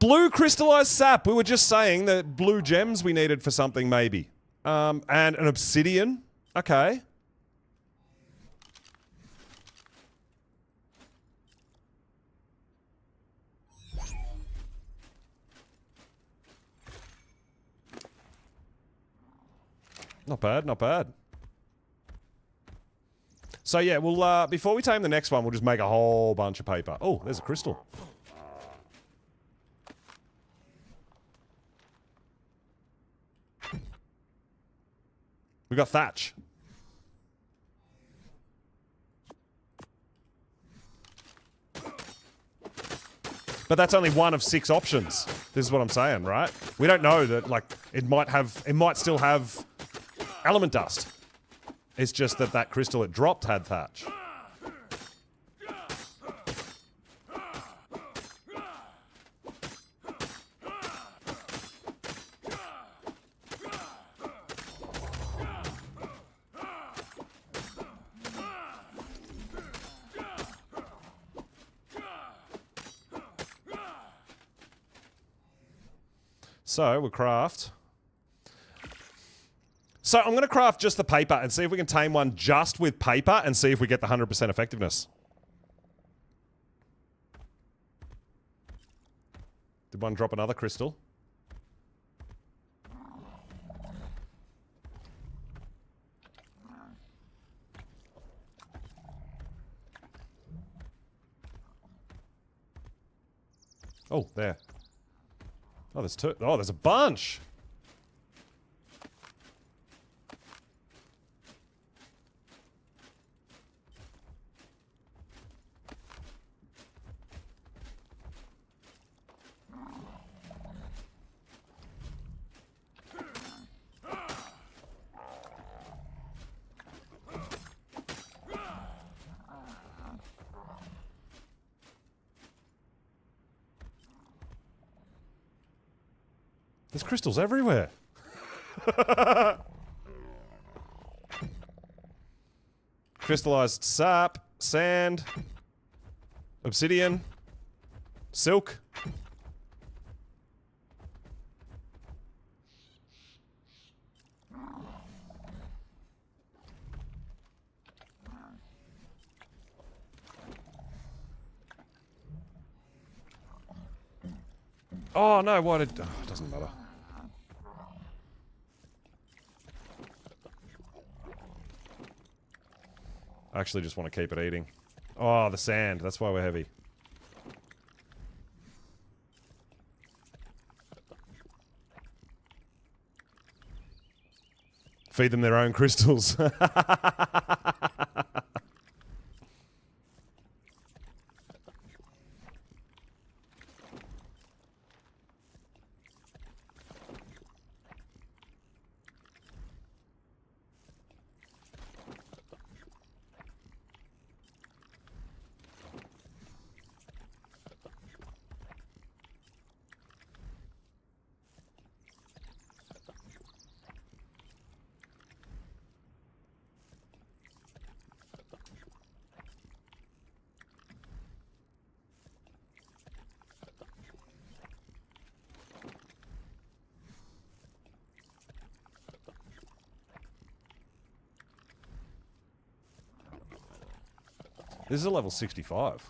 Blue crystallized sap. We were just saying that blue gems we needed for something, maybe. And an obsidian. Okay. Not bad, not bad. So yeah, we'll, before we tame the next one, we'll just make a whole bunch of paper. Oh, there's a crystal. We got thatch. But that's only one of 6 options. This is what I'm saying, right? We don't know that, like, it might still have element dust. It's just that that crystal it dropped had thatch. So, we'll craft. So, I'm going to craft just the paper and see if we can tame one just with paper and see if we get the 100% effectiveness. Did one drop another crystal? Oh, there. Oh, there's 2. Oh, there's a bunch! There's crystals everywhere. Crystallized sap, sand, obsidian, silk. Oh no, why did... Oh, it doesn't matter. I actually just want to keep it eating. Oh, the sand. That's why we're heavy. Feed them their own crystals. This is a level 65.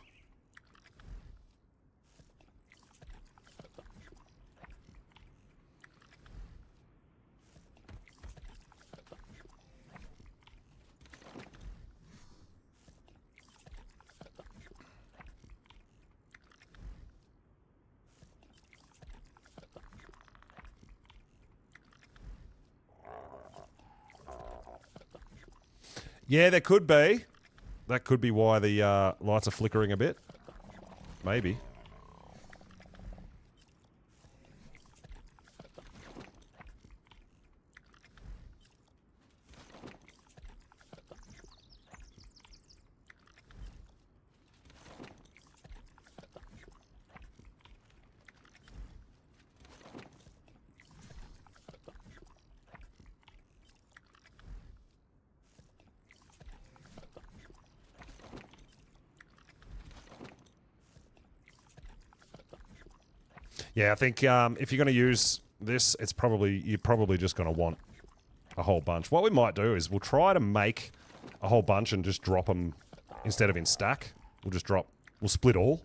Yeah, there could be. That could be why the lights are flickering a bit. Maybe. Yeah, I think if you're going to use this, you're probably just going to want a whole bunch. What we might do is we'll try to make a whole bunch and just drop them instead of in stack. We'll split all.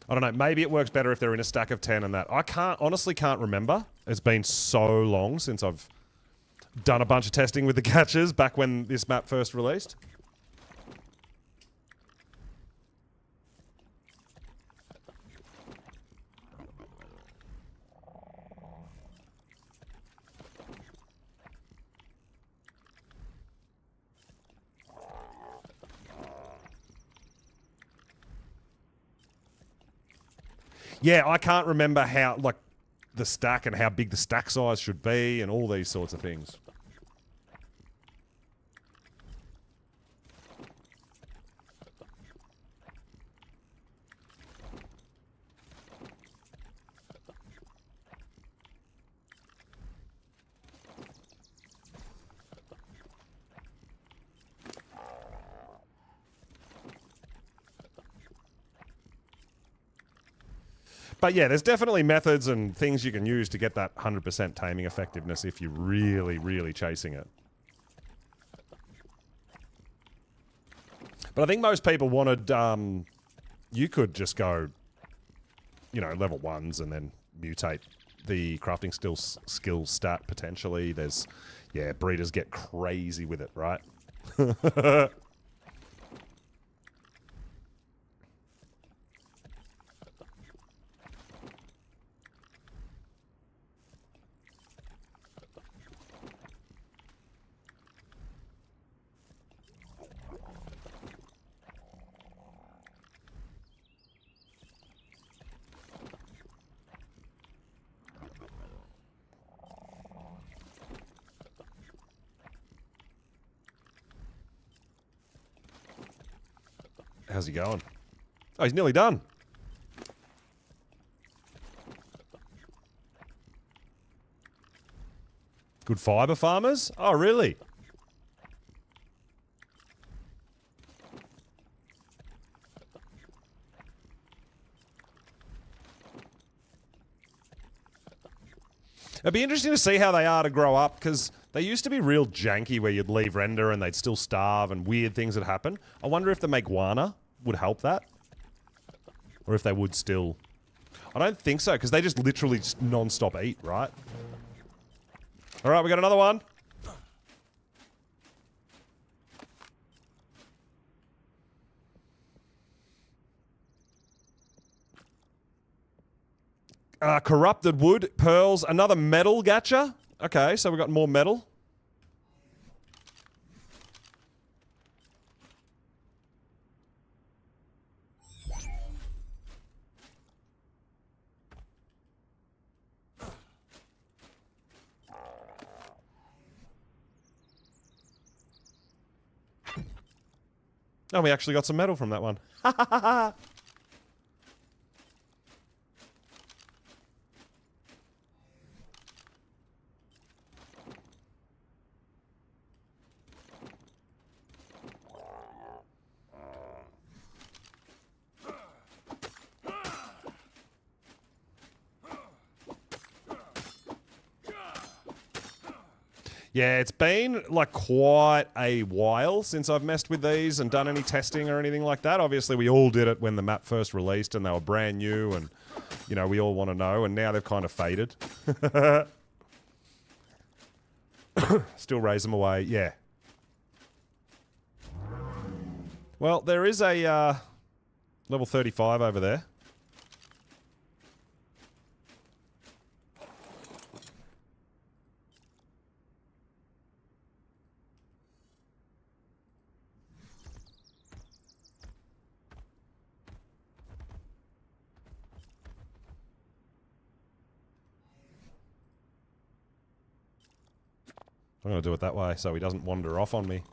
I don't know, maybe it works better if they're in a stack of 10 and that. I honestly can't remember. It's been so long since I've done a bunch of testing with the catches back when this map first released. Yeah, I can't remember how, like, the stack and how big the stack size should be and all these sorts of things. But yeah, there's definitely methods and things you can use to get that 100% taming effectiveness if you're really, really chasing it. But I think most people wanted, you could just go, you know, level 1s and then mutate the crafting skill stat potentially. There's, yeah, breeders get crazy with it, right? How's he going? Oh, he's nearly done. Good fiber farmers? Oh, really? It'd be interesting to see how they are to grow up, because they used to be real janky where you'd leave render and they'd still starve and weird things would happen. I wonder if the make guana would help that. Or if they would still... I don't think so, because they just literally just non-stop eat, right? Alright, we got another one. Corrupted wood, pearls, another metal gacha. Okay, so we got more metal. Oh, we actually got some metal from that one. Yeah, it's been like quite a while since I've messed with these and done any testing or anything like that. Obviously, we all did it when the map first released and they were brand new and, you know, we all want to know, and now they've kind of faded. Still raise them away, yeah. Well, there is a level 35 over there. I'm going to do it that way so he doesn't wander off on me.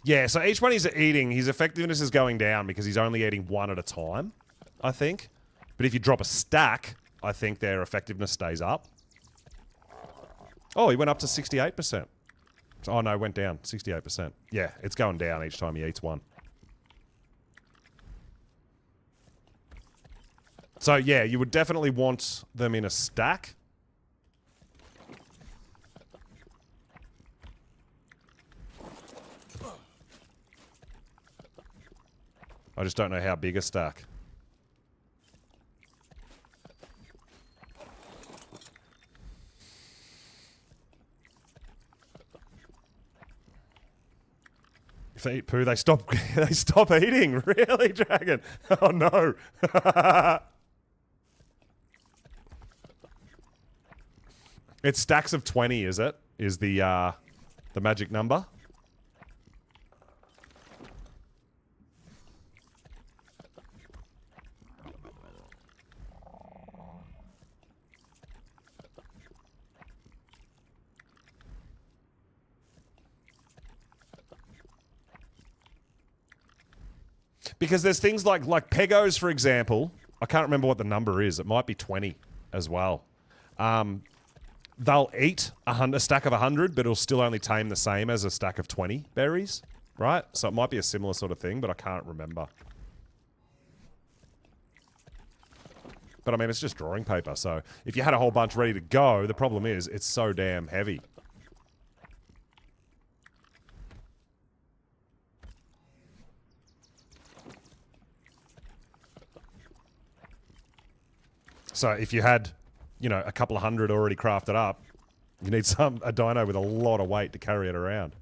Yeah, so each one he's eating, his effectiveness is going down because he's only eating one at a time, I think. But if you drop a stack, I think their effectiveness stays up. Oh, he went up to 68%. Oh, no, went down. 68%. Yeah, it's going down each time he eats one. So, yeah, you would definitely want them in a stack. I just don't know how big a stack. If they eat poo, they stop. They stop eating. Really, Dragon? Oh no! It's stacks of 20. Is it? Is the magic number? Because there's things like Pegos, for example. I can't remember what the number is. It might be 20 as well. They'll eat a stack of 100, but it'll still only tame the same as a stack of 20 berries, right? So it might be a similar sort of thing, but I can't remember. But I mean, it's just drawing paper, so if you had a whole bunch ready to go, the problem is it's so damn heavy. So if you had, you know, a couple of hundred already crafted up, you need a dino with a lot of weight to carry it around.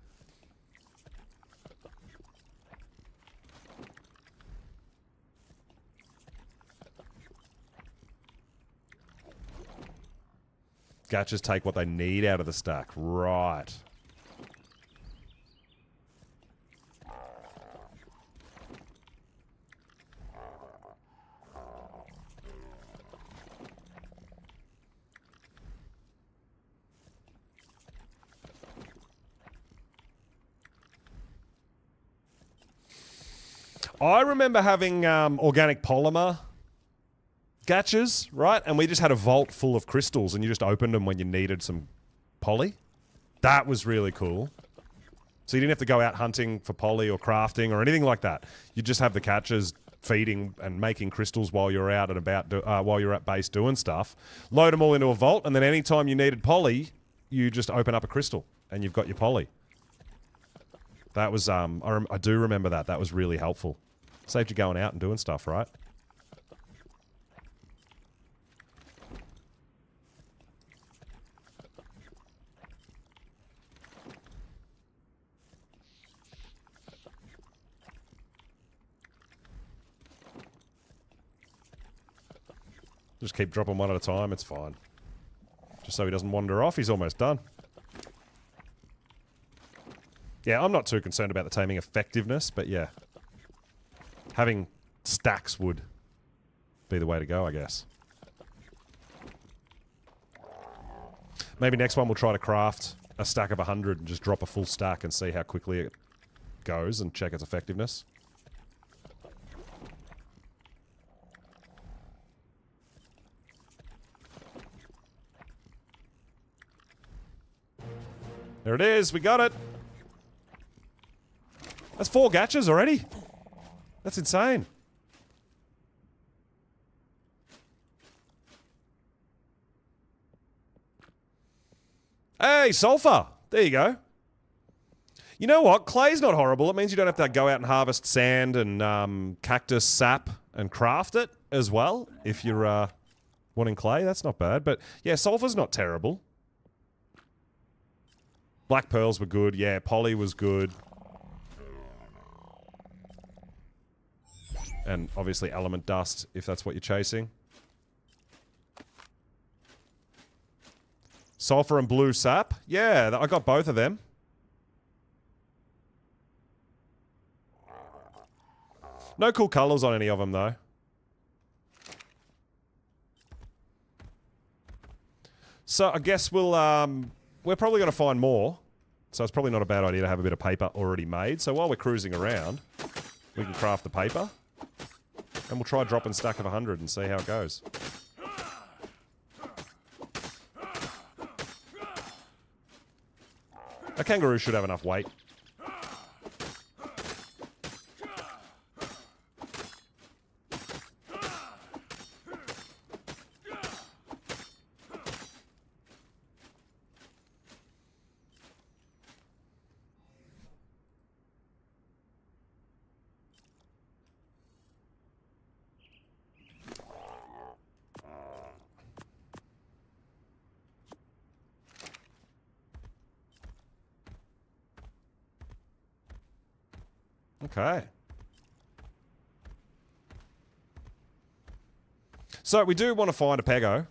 Gachas take what they need out of the stack. Right. I remember having organic polymer gachas, right? And we just had a vault full of crystals and you just opened them when you needed some poly. That was really cool. So you didn't have to go out hunting for poly or crafting or anything like that. You just have the catchers feeding and making crystals while you're out and about, while you're at base doing stuff. Load them all into a vault, and then anytime you needed poly, you just open up a crystal and you've got your poly. That was, I do remember that. That was really helpful. Saved you going out and doing stuff, right? Just keep dropping one at a time, it's fine. Just so he doesn't wander off, he's almost done. Yeah, I'm not too concerned about the taming effectiveness, but yeah. Having stacks would be the way to go, I guess. Maybe next one we'll try to craft a stack of 100 and just drop a full stack and see how quickly it goes and check its effectiveness. There it is, we got it! That's 4 gachas already! That's insane. Hey, sulfur! There you go. You know what? Clay's not horrible. It means you don't have to go out and harvest sand and cactus sap and craft it as well. If you're wanting clay, that's not bad. But yeah, sulfur's not terrible. Black pearls were good. Yeah, poly was good. And obviously element dust, if that's what you're chasing. Sulfur and blue sap. Yeah, I got both of them. No cool colors on any of them, though. So I guess we'll, we're probably going to find more. So it's probably not a bad idea to have a bit of paper already made. So while we're cruising around, we can craft the paper. And we'll try dropping a stack of 100 and see how it goes. A kangaroo should have enough weight. Okay. So we do want to find a pego.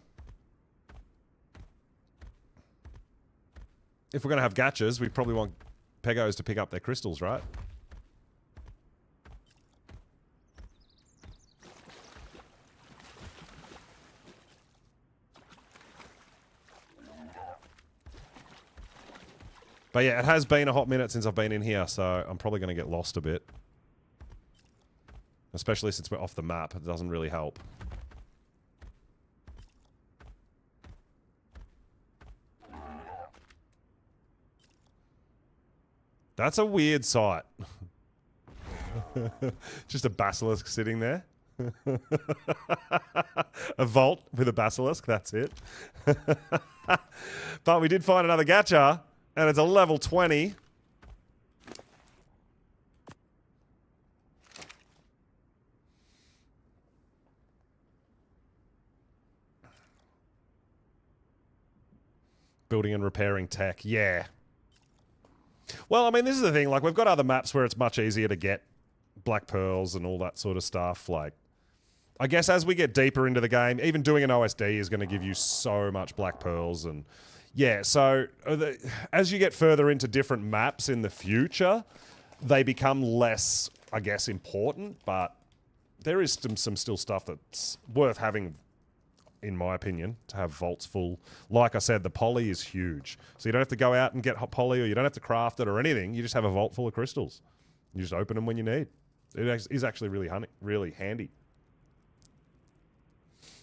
If we're going to have gachas, we probably want pegos to pick up their crystals, right? But yeah, it has been a hot minute since I've been in here, so I'm probably going to get lost a bit. Especially since we're off the map. It doesn't really help. That's a weird sight. Just a basilisk sitting there. A vault with a basilisk, that's it. But we did find another gacha, and it's a level 20. Building and repairing tech, yeah. Well, I mean, this is the thing. Like, we've got other maps where it's much easier to get black pearls and all that sort of stuff. Like, I guess as we get deeper into the game, even doing an OSD is going to give you so much black pearls. And yeah, so as you get further into different maps in the future, they become less, I guess, important. But there is some still stuff that's worth having, in my opinion, to have vaults full. Like I said, the poly is huge. So you don't have to go out and get hot poly, or you don't have to craft it or anything. You just have a vault full of crystals. You just open them when you need. It is actually really handy.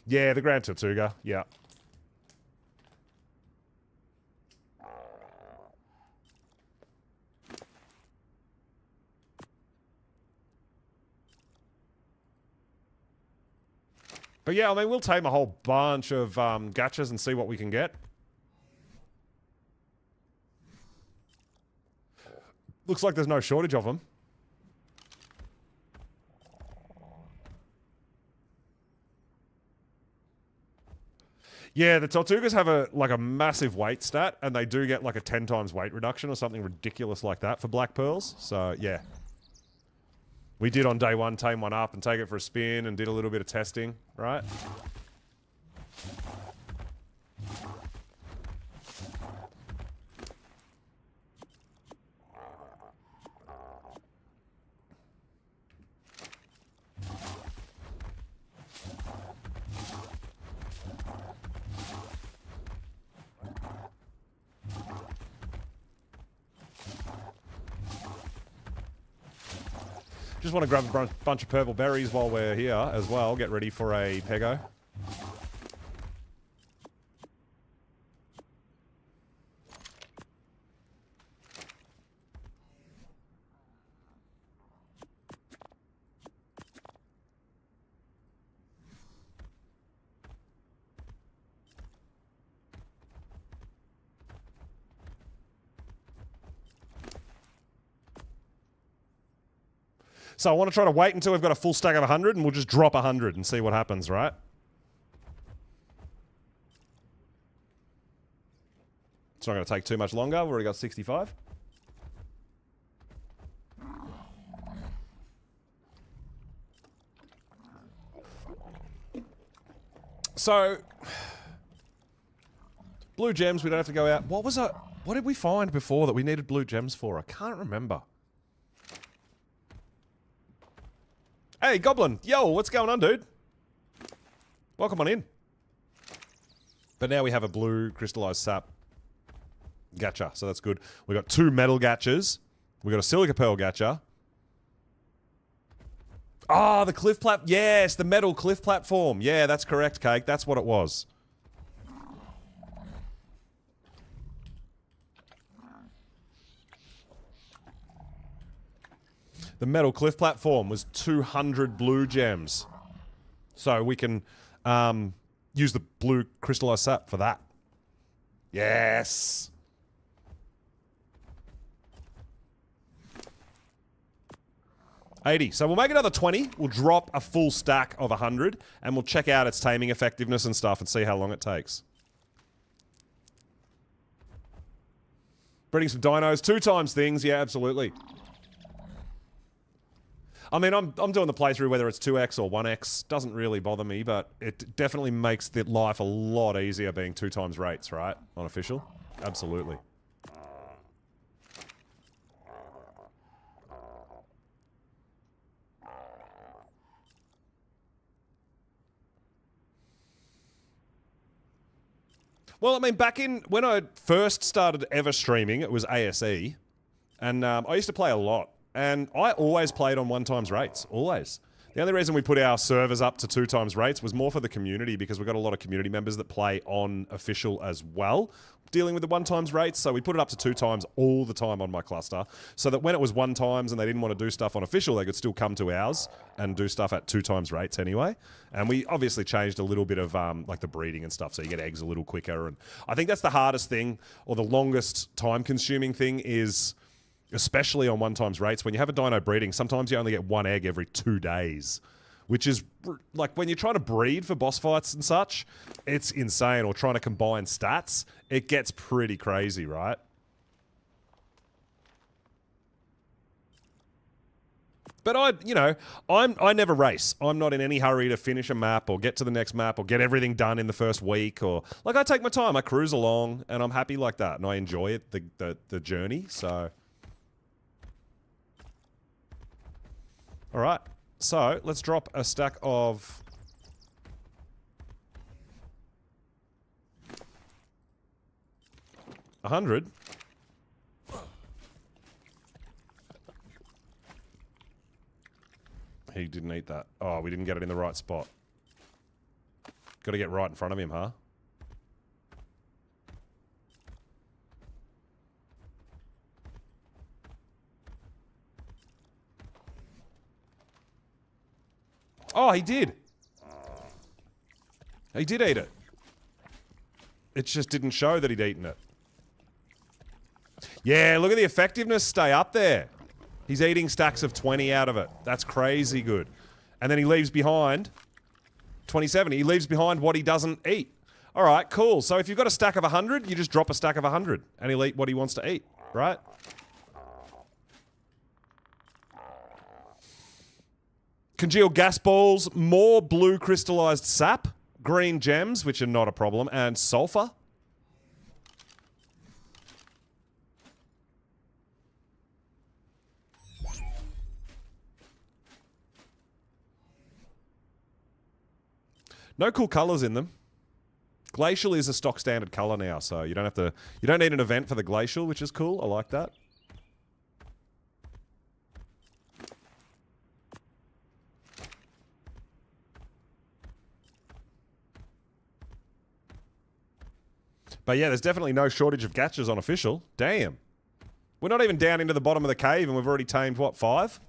Yeah, the Grand Tortuga. Yeah. But yeah, I mean, we'll tame a whole bunch of gachas and see what we can get. Looks like there's no shortage of them. Yeah, the Tortugas have a massive weight stat, and they do get like a 10 times weight reduction or something ridiculous like that for black pearls. So yeah, we did on day one tame one up and take it for a spin and did a little bit of testing, right? Just want to grab a bunch of purple berries while we're here as well. Get ready for a pego. So I want to try to wait until we've got a full stack of 100, and we'll just drop 100 and see what happens, right? It's not going to take too much longer. We've already got 65. So, blue gems, we don't have to go out. What did we find before that we needed blue gems for? I can't remember. Hey, Goblin. Yo, what's going on, dude? Welcome on in. But now we have a blue crystallized sap gacha, so that's good. We got 2 metal gachas. We got a silica pearl gacha. Ah, the cliff plat. Yes, the metal cliff platform. Yeah, that's correct, Cake. That's what it was. The metal cliff platform was 200 blue gems. So we can use the blue crystallized sap for that. Yes! $80. So we'll make another 20. We'll drop a full stack of 100, and we'll check out its taming effectiveness and stuff and see how long it takes. Breeding some dinos. 2 times things. Yeah, absolutely. I mean, I'm doing the playthrough whether it's 2x or 1x. Doesn't really bother me, but it definitely makes the life a lot easier being 2 times rates, right? On official. Absolutely. Well, I mean, back in when I first started ever streaming, it was ASE, and I used to play a lot, and I always played on 1 times rates, always. The only reason we put our servers up to 2 times rates was more for the community, because we've got a lot of community members that play on official as well, dealing with the 1 times rates, so we put it up to 2 times all the time on my cluster, so that when it was 1 times and they didn't want to do stuff on official, they could still come to ours and do stuff at 2 times rates anyway. And we obviously changed a little bit of like the breeding and stuff, so you get eggs a little quicker. And I think that's the hardest thing, or the longest time-consuming thing is, especially on 1 times rates, when you have a dino breeding, sometimes you only get 1 egg every 2 days, which is, like, when you're trying to breed for boss fights and such, it's insane. Or trying to combine stats, it gets pretty crazy, right? But I never race. I'm not in any hurry to finish a map or get to the next map or get everything done in the first week, or like, I take my time, I cruise along, and I'm happy like that, and I enjoy it, the journey. So, all right. So let's drop a stack of 100. He didn't eat that. Oh, we didn't get it in the right spot. Got to get right in front of him, huh? Oh, he did. He did eat it. It just didn't show that he'd eaten it. Yeah, look at the effectiveness stay up there. He's eating stacks of 20 out of it. That's crazy good. And then he leaves behind 27. He leaves behind what he doesn't eat. All right, cool. So if you've got a stack of 100, you just drop a stack of 100 and he'll eat what he wants to eat, right? Congealed gas balls, more blue crystallized sap, green gems, which are not a problem, and sulfur. No cool colors in them. Glacial is a stock standard color now, so you don't need an event for the glacial, which is cool. I like that. But yeah, there's definitely no shortage of gachas on official. Damn. We're not even down into the bottom of the cave and we've already tamed, what, 5?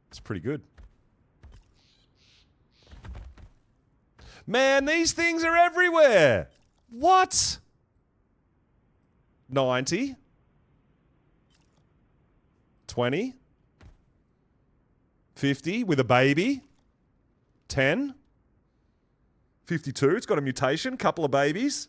It's pretty good. Man, these things are everywhere. What? 90. 20. 50 with a baby. 10. 52. It's got a mutation. Couple of babies.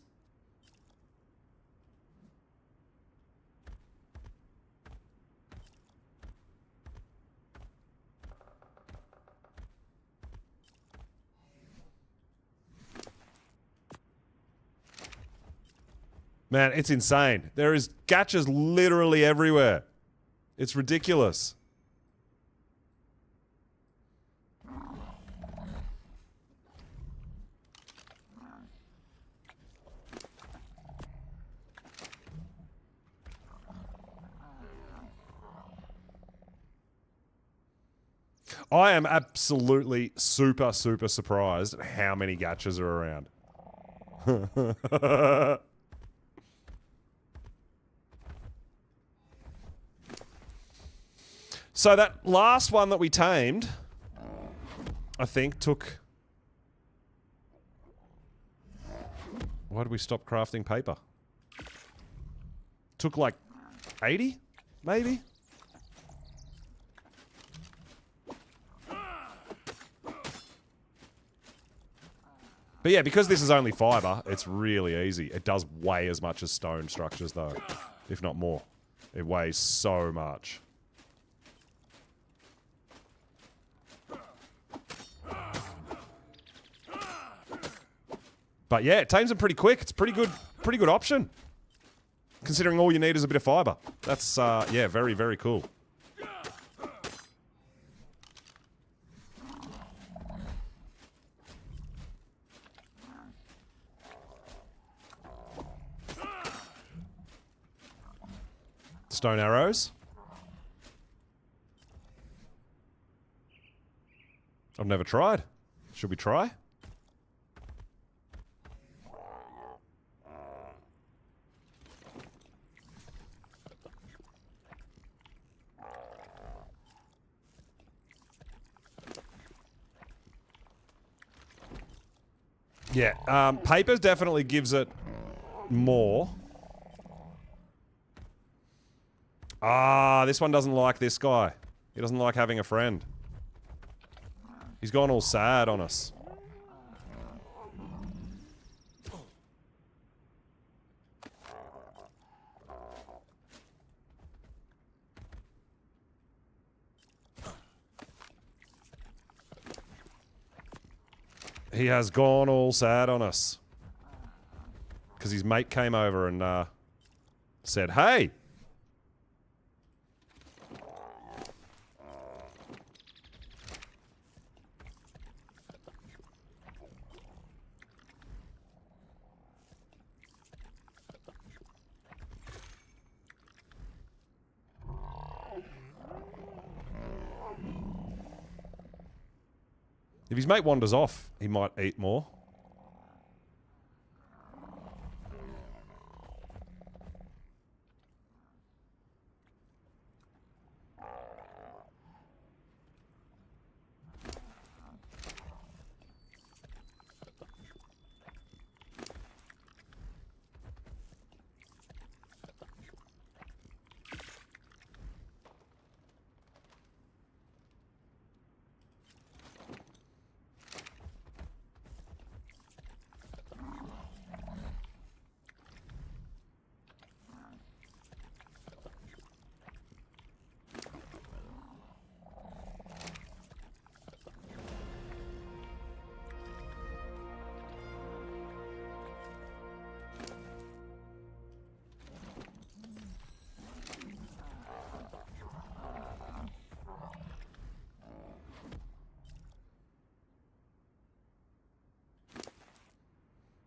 Man, it's insane. There is gachas literally everywhere. It's ridiculous. I am absolutely super surprised at how many gachas are around. So that last one that we tamed, I think, took... Why did we stop crafting paper? Took like 80, maybe? But yeah, because this is only fiber, it's really easy. It does weigh as much as stone structures, though, if not more. It weighs so much. But yeah, it tames them pretty quick. It's a pretty good option. Considering all you need is a bit of fiber. That's, yeah, very, very cool. Stone arrows. I've never tried. Should we try? Yeah, paper definitely gives it more. Ah, this one doesn't like this guy. He doesn't like having a friend. He's gone all sad on us. He has gone all sad on us. Because his mate came over and said, hey! If his mate wanders off, he might eat more.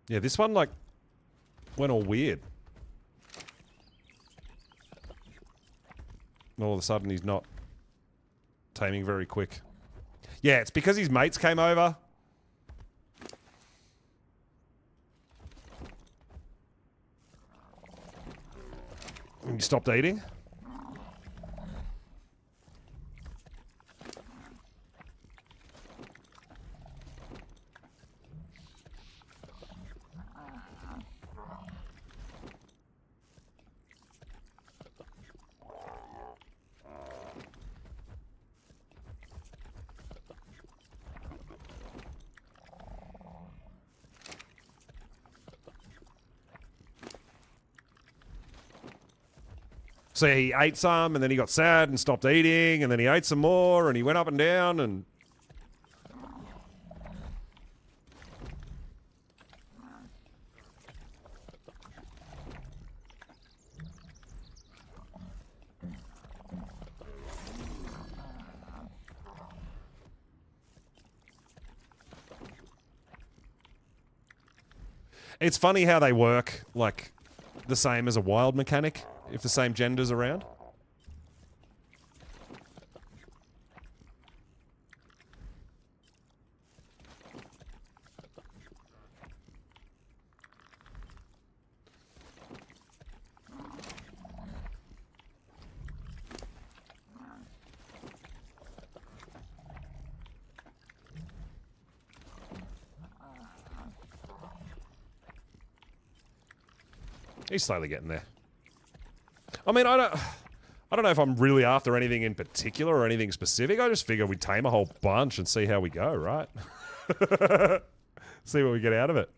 Yeah, this one, like, went all weird. And all of a sudden, he's not taming very quick. Yeah, it's because his mates came over. And he stopped eating. So he ate some, and then he got sad and stopped eating, and then he ate some more, and he went up and down, and... It's funny how they work, like, the same as a wild mechanic, if the same gender's around. He's slowly getting there. I mean, I don't know if I'm really after anything in particular or anything specific. I just figure we tame a whole bunch and see how we go, right? See what we get out of it.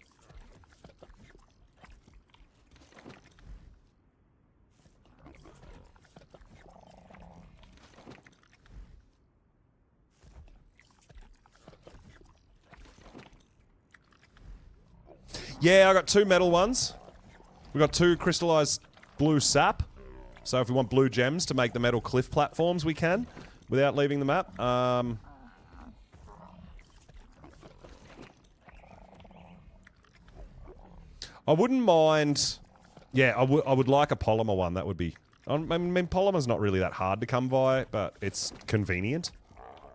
Yeah, I got 2 metal ones. We got 2 crystallized blue sap. So if we want blue gems to make the metal cliff platforms, we can, without leaving the map. I wouldn't mind... Yeah, I would like a polymer one. That would be... I mean, polymer's not really that hard to come by, but it's convenient,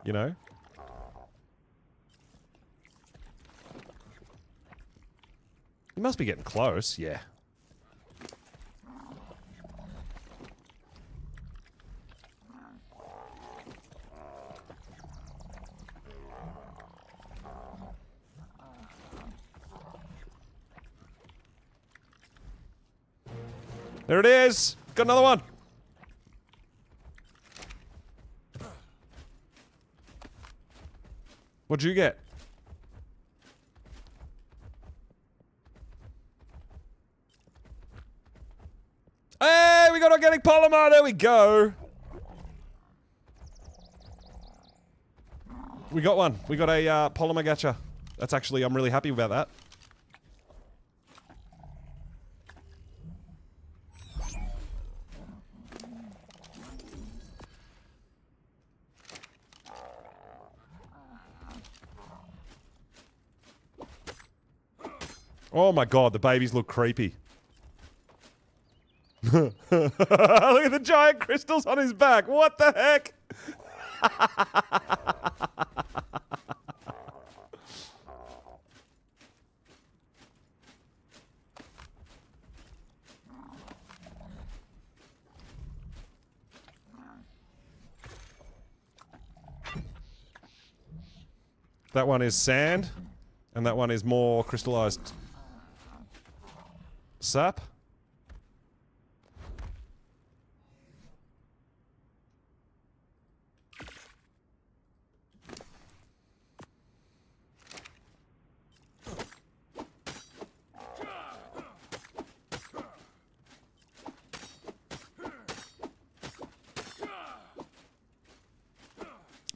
you know? You must be getting close, yeah. There it is! Got another one! What'd you get? Hey, we got organic polymer! There we go! We got one. We got a polymer gacha. That's actually, I'm really happy about that. Oh my god, the babies look creepy. Look at the giant crystals on his back. What the heck? That one is sand, and that one is more crystallized sap.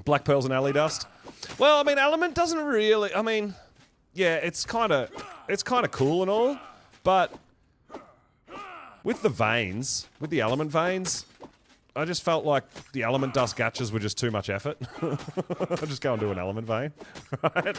Black pearls and alley dust. Well, I mean, element doesn't really... I mean, yeah, it's kind of cool and all, but with the veins, with the element veins, I just felt like the element dust gachas were just too much effort. I'll just go and do an element vein, right?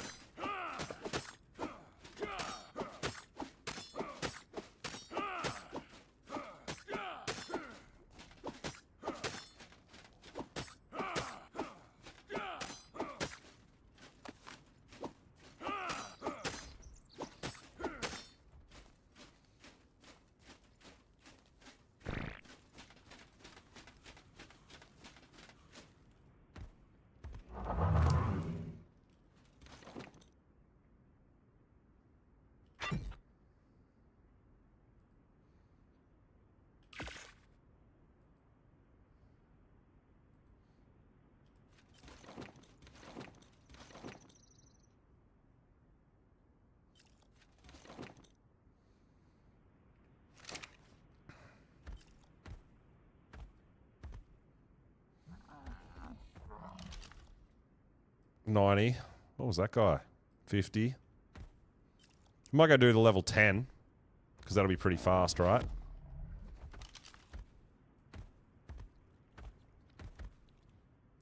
$90. What was that guy? $50. Might go do the level 10, because that'll be pretty fast, right?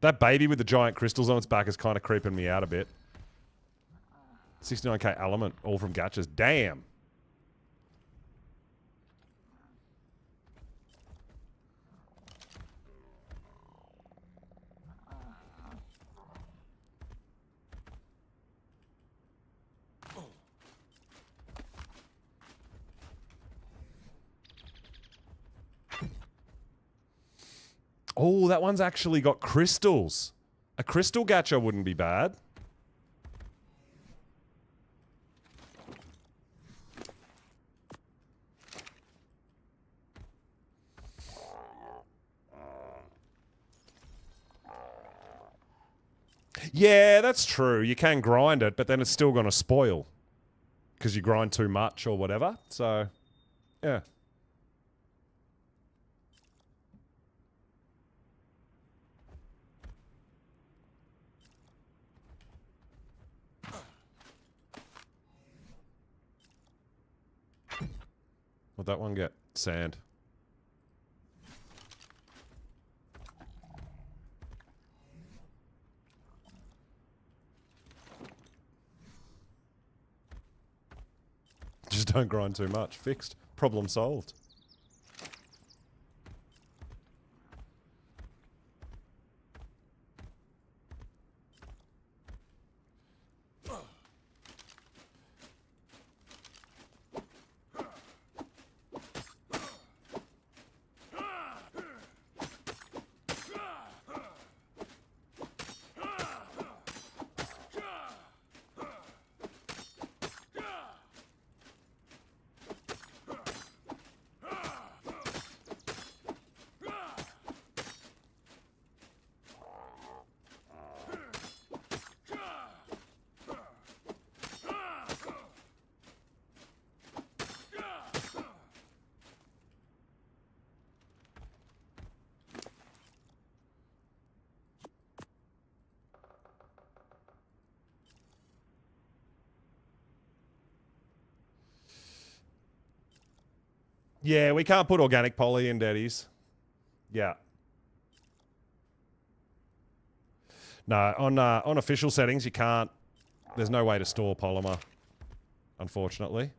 That baby with the giant crystals on its back is kind of creeping me out a bit. 69k element, all from gachas. Damn! Oh, that one's actually got crystals. A crystal gacha wouldn't be bad. Yeah, that's true. You can grind it, but then it's still going to spoil. Because you grind too much or whatever. So, yeah. What'd that one get? Sand. Just don't grind too much. Fixed. Problem solved. Yeah, we can't put organic poly in, daddies. Yeah. No, on official settings, you can't. There's no way to store polymer, unfortunately.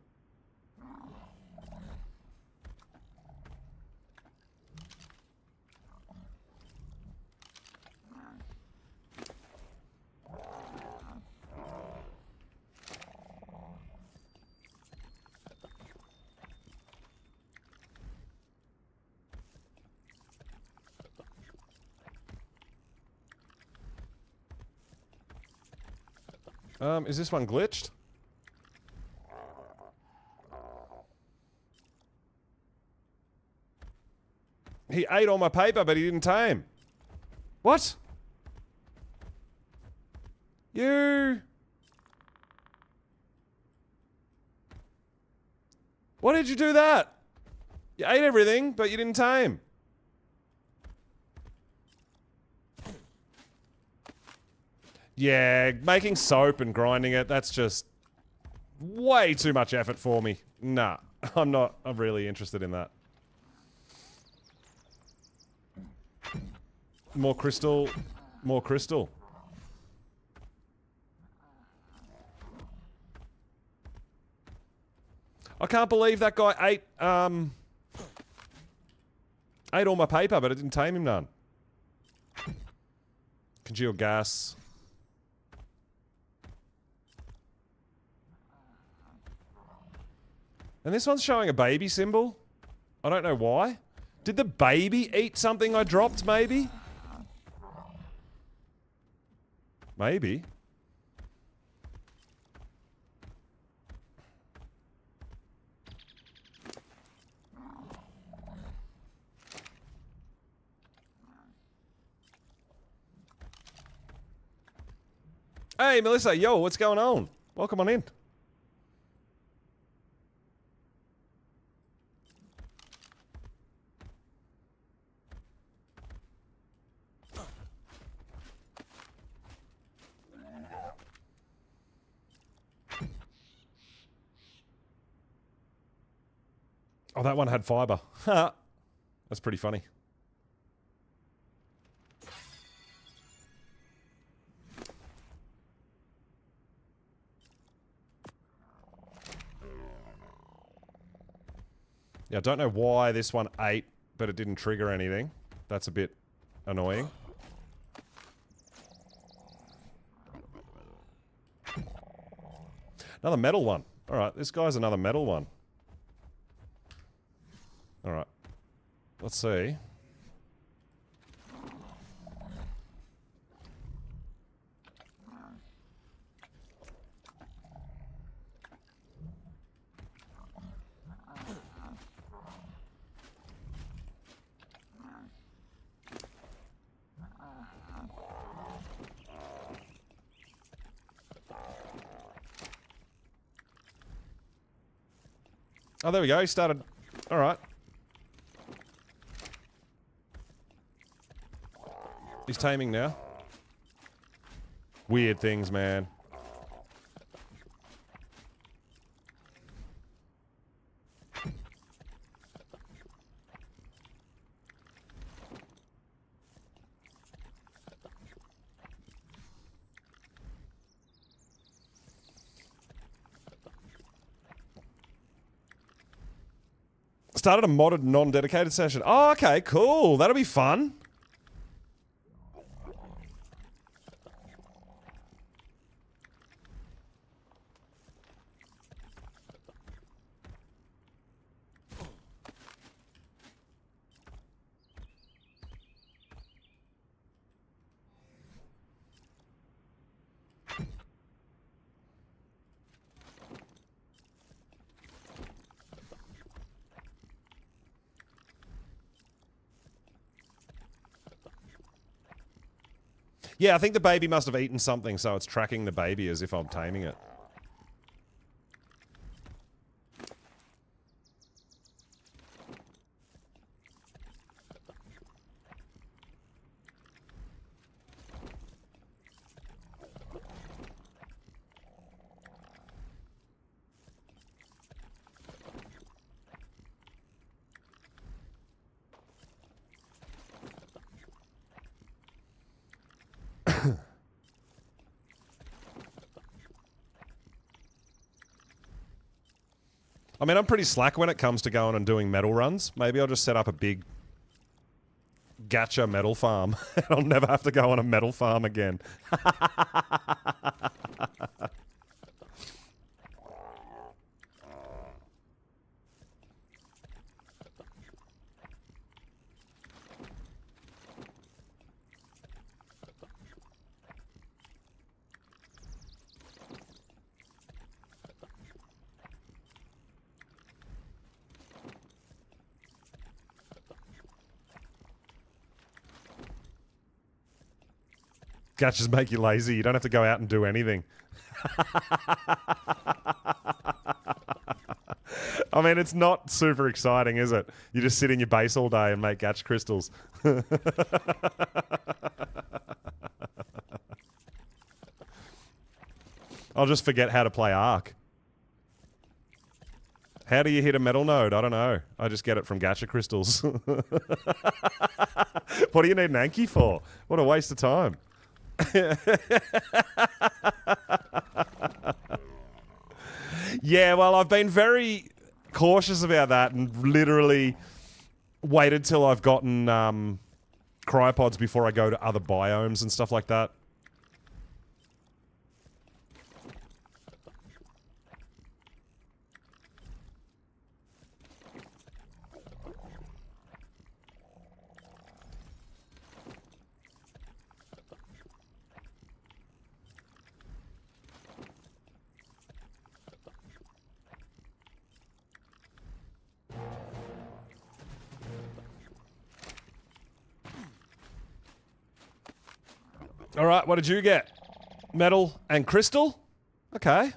Is this one glitched? He ate all my paper, but he didn't tame. What? You... Why did you do that? You ate everything, but you didn't tame. Yeah, making soap and grinding it, that's just way too much effort for me. Nah, I'm really interested in that. More crystal. More crystal. I can't believe that guy ate all my paper, but it didn't tame him none. Congeal gas. And this one's showing a baby symbol. I don't know why. Did the baby eat something I dropped, maybe? Maybe. Hey, Melissa, yo, what's going on? Welcome on in. Oh, that one had fiber. That's pretty funny. Yeah, I don't know why this one ate, but it didn't trigger anything. That's a bit annoying. Another metal one. Alright, this guy's another metal one. Alright. Let's see. Oh, there we go. He started... Alright. He's taming now. Weird things, man. Started a modded non-dedicated session. Oh, okay, cool. That'll be fun. Yeah, I think the baby must have eaten something, so it's tracking the baby as if I'm taming it. I mean, I'm pretty slack when it comes to going and doing metal runs. Maybe I'll just set up a big gacha metal farm. And I'll never have to go on a metal farm again. Gachas make you lazy. You don't have to go out and do anything. I mean, it's not super exciting, is it? You just sit in your base all day and make gacha crystals. I'll just forget how to play Ark. How do you hit a metal node? I don't know. I just get it from gacha crystals. What do you need an Anki for? What a waste of time. Yeah, well, I've been very cautious about that and literally waited till I've gotten cryopods before I go to other biomes and stuff like that. All right, what did you get? Metal and crystal? Okay.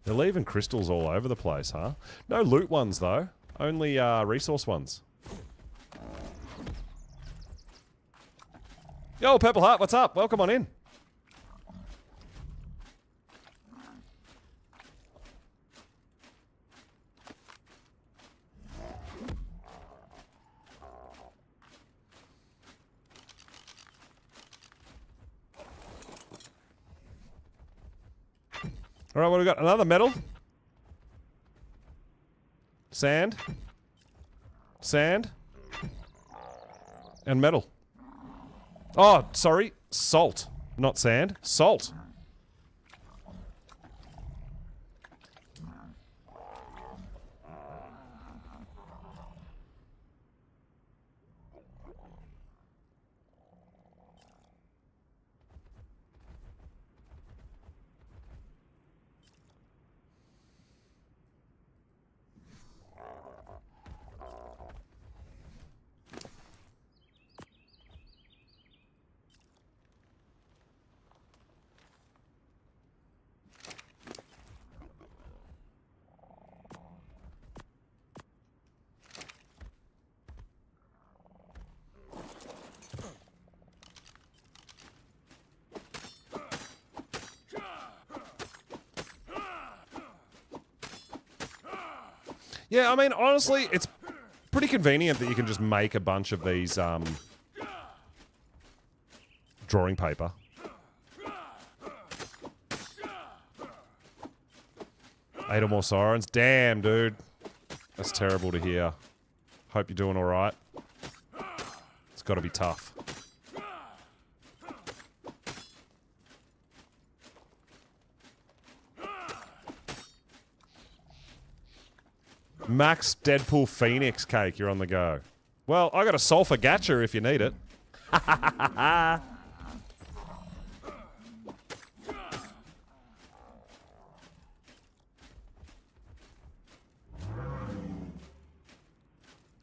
They're leaving crystals all over the place, huh? No loot ones, though. Only resource ones. Yo, Purple Heart, what's up? Welcome on in. All right, what do we got? Another metal. Sand. Sand. And metal. Oh, sorry. Salt. Not sand. Salt. Yeah, I mean, honestly, it's pretty convenient that you can just make a bunch of these drawing paper. Eight or more sirens. Damn, dude. That's terrible to hear. Hope you're doing alright. It's got to be tough. Max Deadpool Phoenix cake, you're on the go. Well, I got a sulfur gacha if you need it.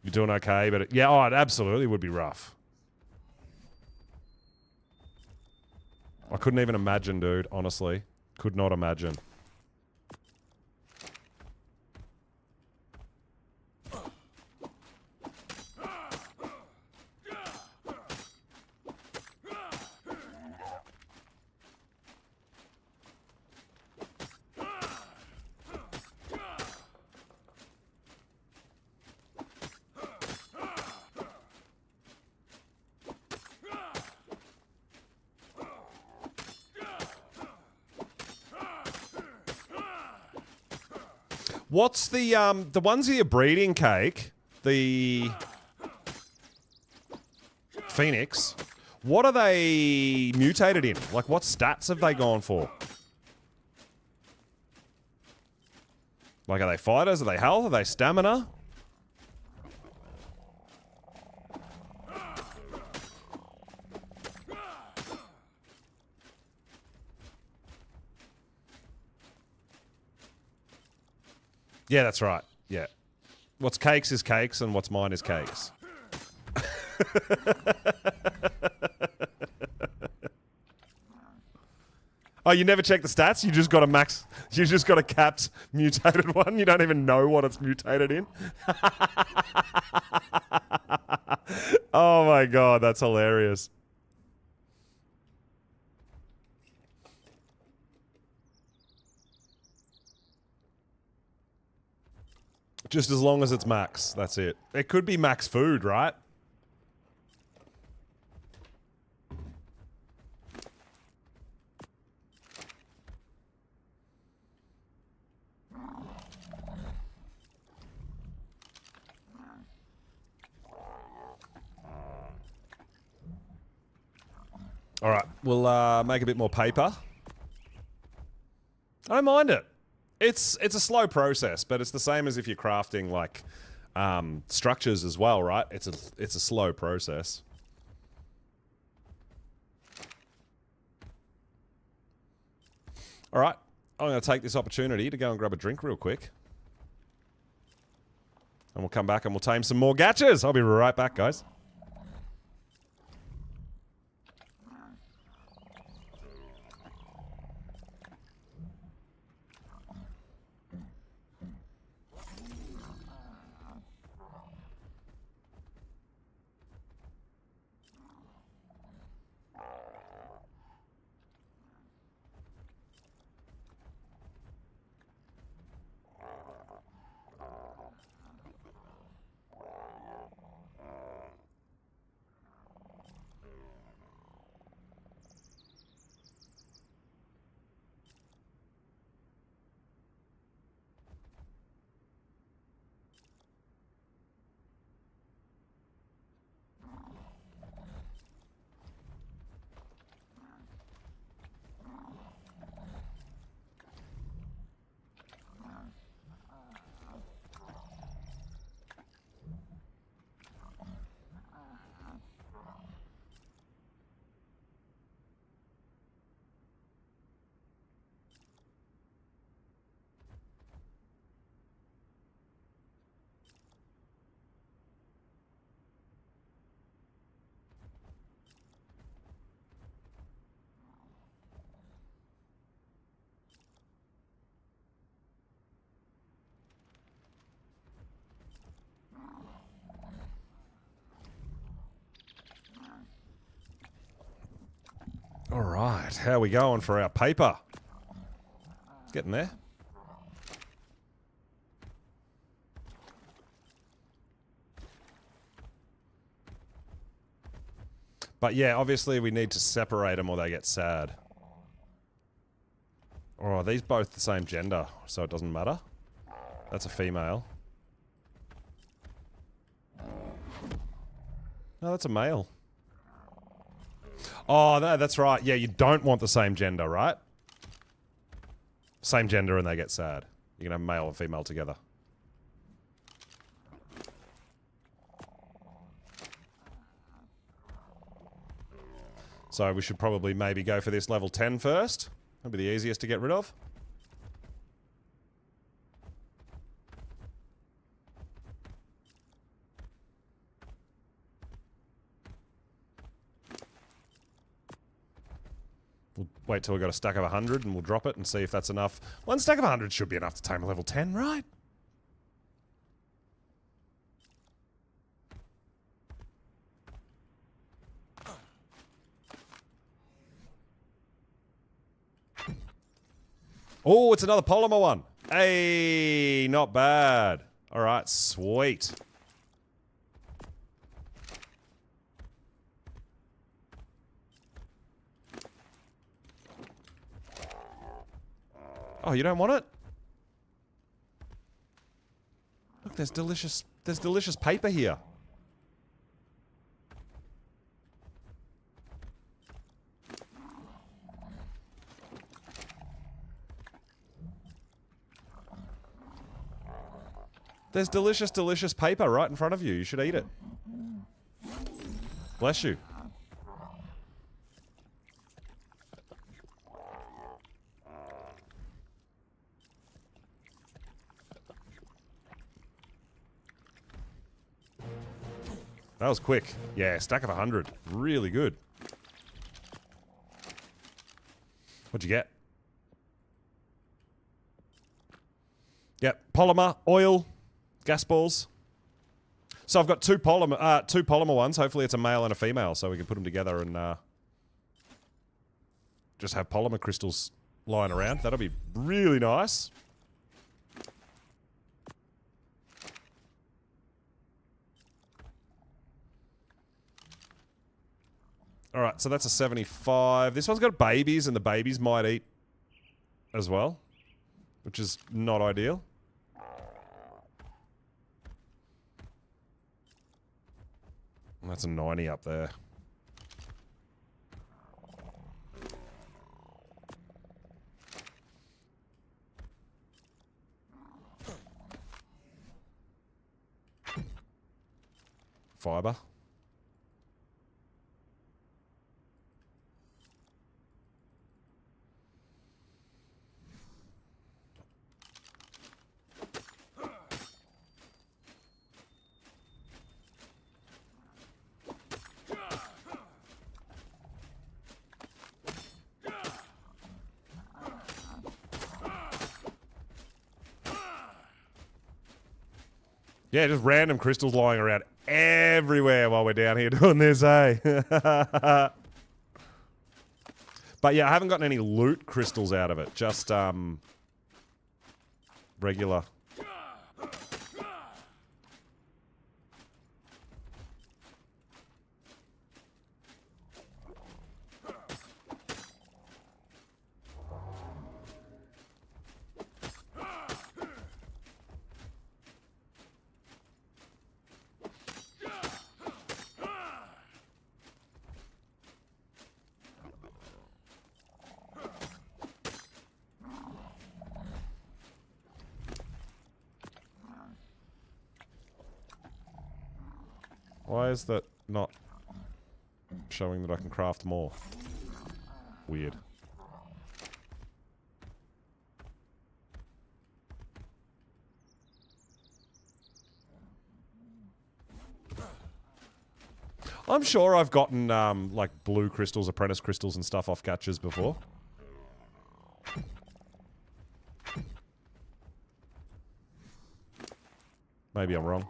You're doing okay, but yeah, oh, it absolutely would be rough. I couldn't even imagine, dude, honestly. Could not imagine. What's the ones that you're breeding, Cake? The Phoenix. What are they mutated in? Like, what stats have they gone for? Like, are they fighters? Are they health? Are they stamina? Yeah, that's right. Yeah. What's Cakes is Cakes, and what's mine is Cakes. Oh, you never check the stats? You just got a max... You just got a capped mutated one? You don't even know what it's mutated in? Oh my god, that's hilarious. Just as long as it's max, that's it. It could be max food, right? All right, we'll make a bit more paper. I don't mind it. It's a slow process, but it's the same as if you're crafting like structures as well, right? It's a slow process. All right, I'm going to take this opportunity to go and grab a drink real quick. And we'll come back and we'll tame some more gachas. I'll be right back, guys. All right, how are we going for our paper? Getting there. But yeah, obviously we need to separate them or they get sad. Or are these both the same gender, so it doesn't matter? That's a female. No, that's a male. Oh, no, that's right. Yeah, you don't want the same gender, right? Same gender and they get sad. You can have male and female together. So we should probably maybe go for this level 10 first. That'll be the easiest to get rid of. We'll wait till we got a stack of 100 and we'll drop it and see if that's enough. One stack of 100 should be enough to tame a level 10, right? Oh, it's another polymer one. Hey, not bad. All right, sweet. Oh, you don't want it? Look, there's delicious paper here. There's delicious paper right in front of you. You should eat it. Bless you. That was quick. Yeah, stack of 100. Really good. What'd you get? Yep, polymer, oil, gas balls. So I've got two polymer ones. Hopefully it's a male and a female, so we can put them together and just have polymer crystals lying around. That'll be really nice. Alright, so that's a 75. This one's got babies, and the babies might eat as well, which is not ideal. And that's a 90 up there. Fiber. Yeah, just random crystals lying around everywhere while we're down here doing this, eh? But yeah, I haven't gotten any loot crystals out of it. Just, regular. Why is that not showing that I can craft more? Weird. I'm sure I've gotten, like, blue crystals, apprentice crystals and stuff off gachas before. Maybe I'm wrong.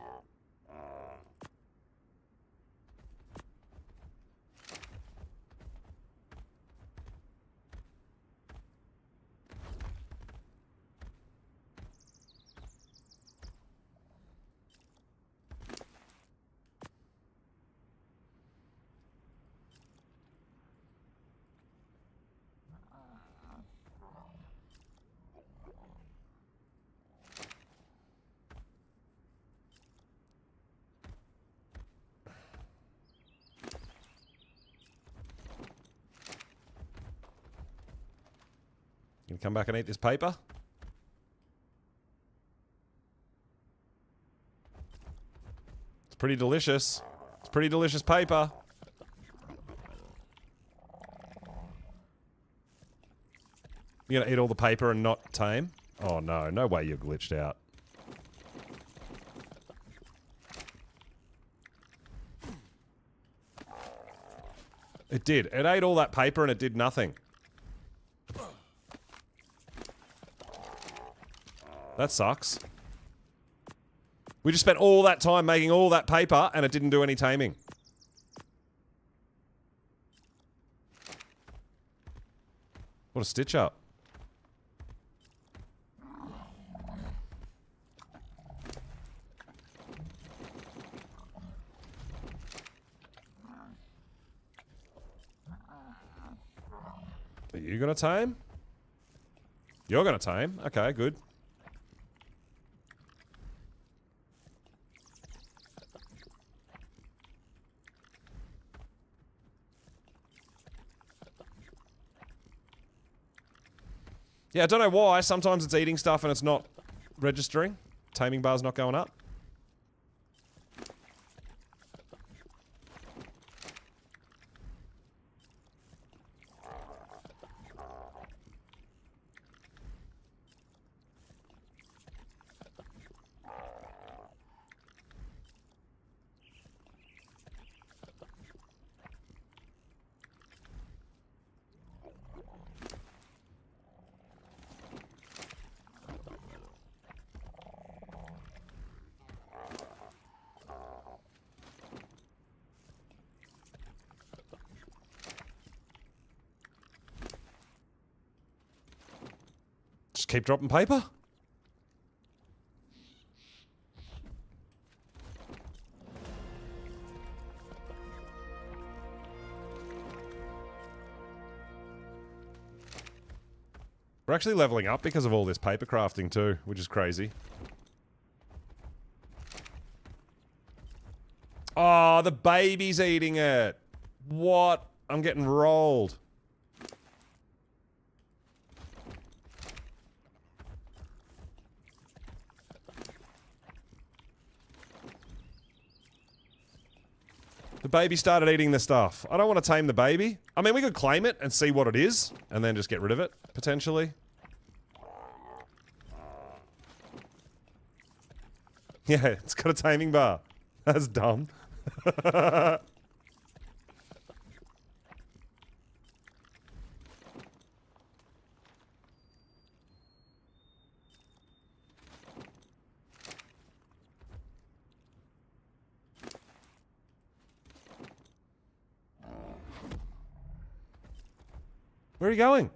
come back and eat this paper? It's pretty delicious. It's pretty delicious paper. You gonna eat all the paper and not tame? Oh no, no way you're glitched out. It did. It ate all that paper and it did nothing. That sucks. We just spent all that time making all that paper and it didn't do any taming. What a stitch up. Are you gonna tame? You're gonna tame? Okay, good. Yeah, I don't know why. Sometimes it's eating stuff and it's not registering. Taming bar's not going up. Just keep dropping paper. We're actually leveling up because of all this paper crafting too, which is crazy. Oh, the baby's eating it. What? I'm getting rolled. The baby started eating the stuff. I don't want to tame the baby. I mean, we could claim it and see what it is, and then just get rid of it, potentially. Yeah, it's got a taming bar. That's dumb. Where are you going?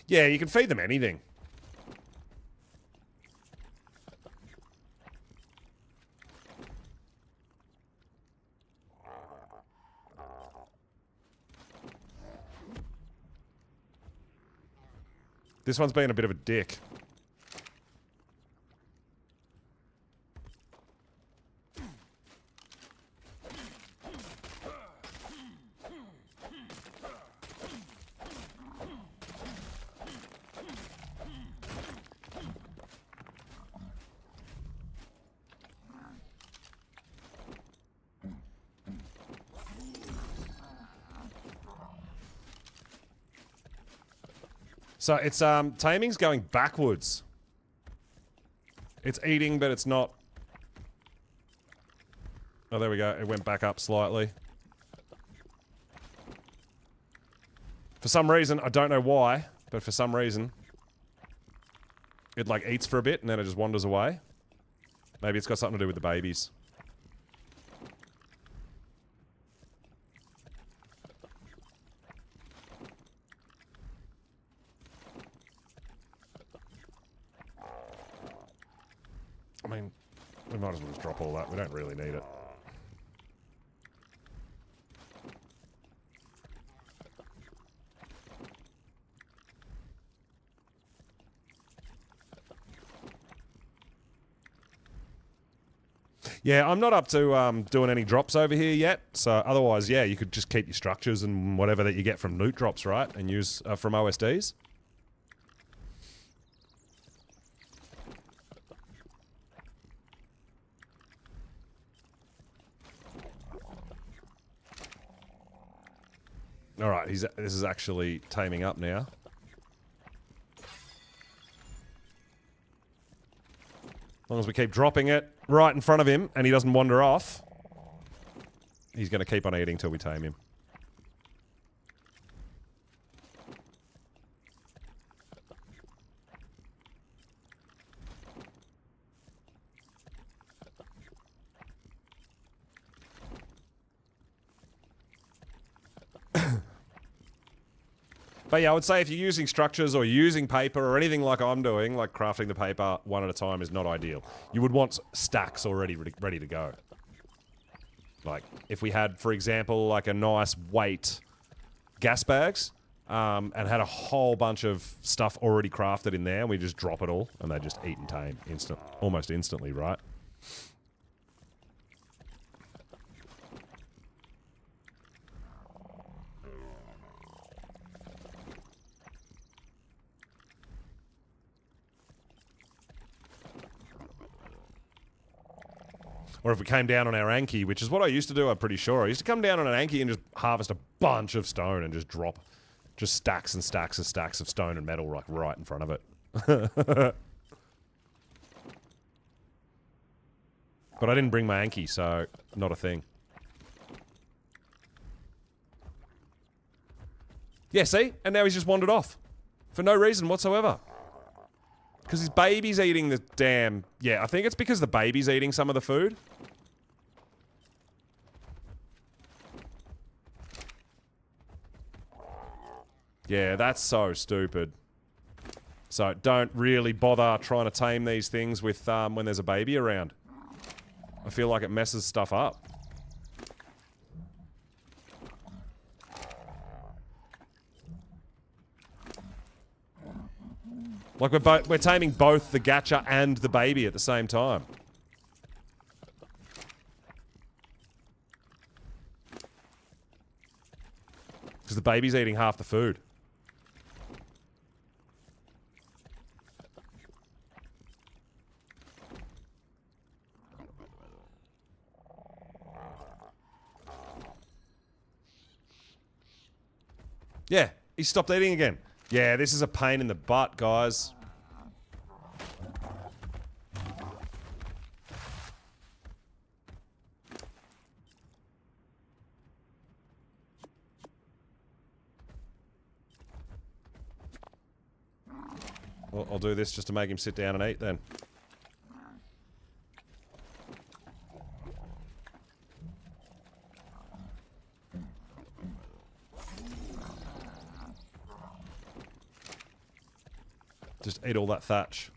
Yeah, you can feed them anything. This one's been a bit of a dick. So it's taming's going backwards. It's eating, but it's not. Oh, there we go. It went back up slightly. For some reason, I don't know why, but for some reason, it like eats for a bit and then it just wanders away. Maybe it's got something to do with the babies. I mean, we might as well just drop all that. We don't really need it. Yeah, I'm not up to doing any drops over here yet. So otherwise, yeah, you could just keep your structures and whatever that you get from loot drops, right? And use from OSDs. All right, this is actually taming up now. As long as we keep dropping it right in front of him and he doesn't wander off, he's going to keep on eating till we tame him. But yeah, I would say if you're using structures or using paper or anything like I'm doing, like crafting the paper one at a time is not ideal. You would want stacks already ready to go. Like, if we had, for example, like a nice weight gas bags, and had a whole bunch of stuff already crafted in there, and we just drop it all, and they just eat and tame almost instantly, right? Or if we came down on our Anki, which is what I used to do, I'm pretty sure. I used to come down on an Anki and just harvest a bunch of stone and just drop just stacks and stacks and stacks of stone and metal right in front of it. But I didn't bring my Anki, so not a thing. Yeah, see? And now he's just wandered off. For no reason whatsoever. Because his baby's eating the damn... Yeah, I think it's because the baby's eating some of the food. Yeah, that's so stupid. So don't really bother trying to tame these things with when there's a baby around. I feel like it messes stuff up. Like we're taming both the gacha and the baby at the same time. Because the baby's eating half the food. Yeah, he stopped eating again. Yeah, this is a pain in the butt, guys. Well, I'll do this just to make him sit down and eat then. Just eat all that thatch.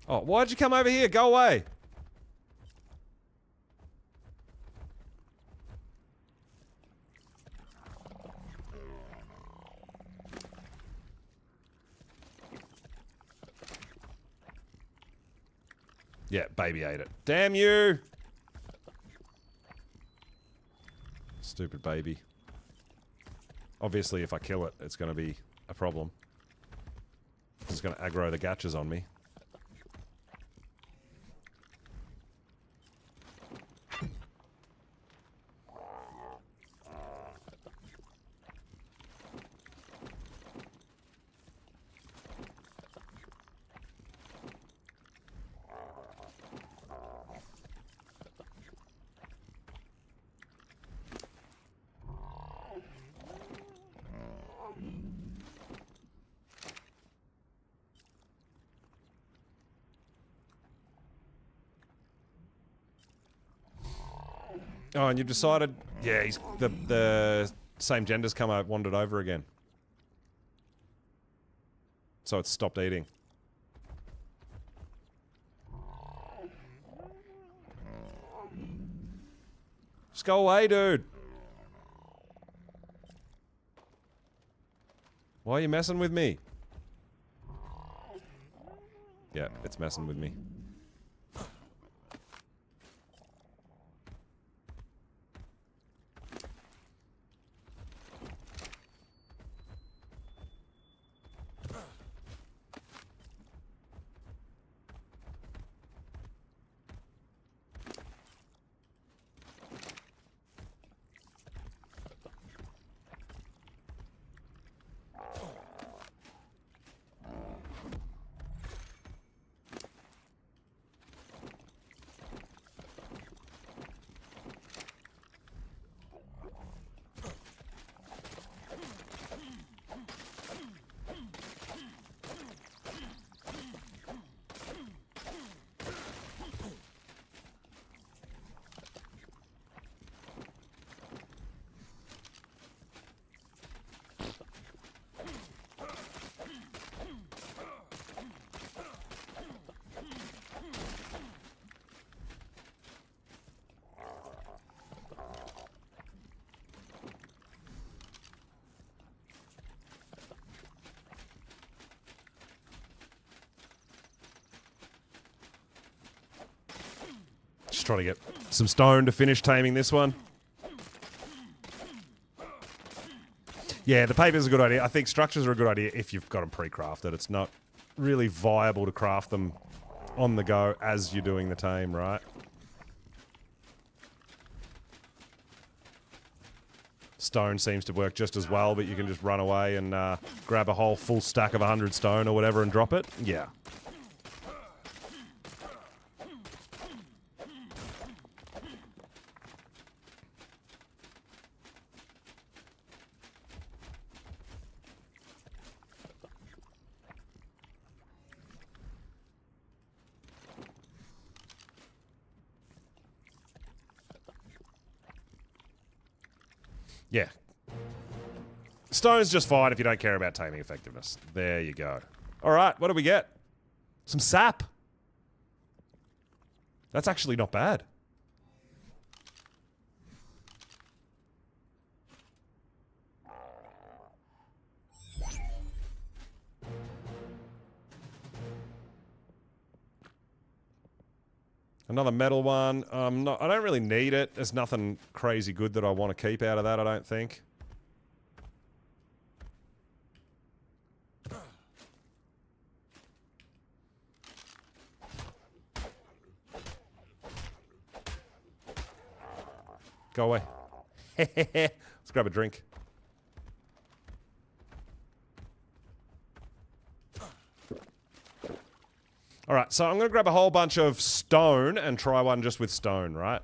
Oh, why'd you come over here? Go away. Yeah, baby ate it. Damn you! Stupid baby. Obviously, if I kill it, it's going to be a problem. It's going to aggro the gachas on me. Oh, and you've decided... Yeah, he's the same gender's wandered over again. so it's stopped eating. Just go away, dude. Why are you messing with me? Yeah, it's messing with me. Just trying to get some stone to finish taming this one. Yeah, the paper's a good idea. I think structures are a good idea if you've got them pre-crafted. It's not really viable to craft them on the go as you're doing the tame, right? Stone seems to work just as well, but you can just run away and grab a whole full stack of 100 stone or whatever and drop it. Yeah. Yeah. Stone's just fine if you don't care about taming effectiveness. There you go. Alright, what do we get? Some sap. That's actually not bad. Another metal one. I don't really need it. There's nothing crazy good that I want to keep out of that, I don't think. Go away. Let's grab a drink. Alright, so I'm going to grab a whole bunch of stone and try one just with stone, right?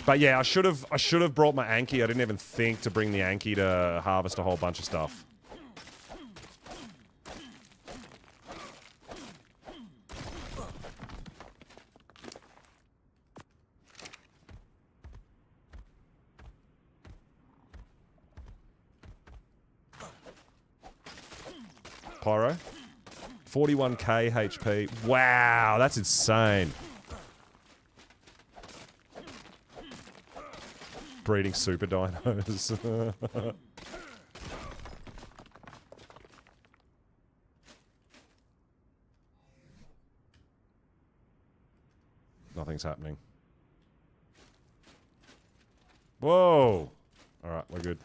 But yeah, I should have brought my Anki. I didn't even think to bring the Anki to harvest a whole bunch of stuff. Pyro. 41k HP. Wow, that's insane. Breeding super dinos. Nothing's happening. Whoa! Alright, we're good.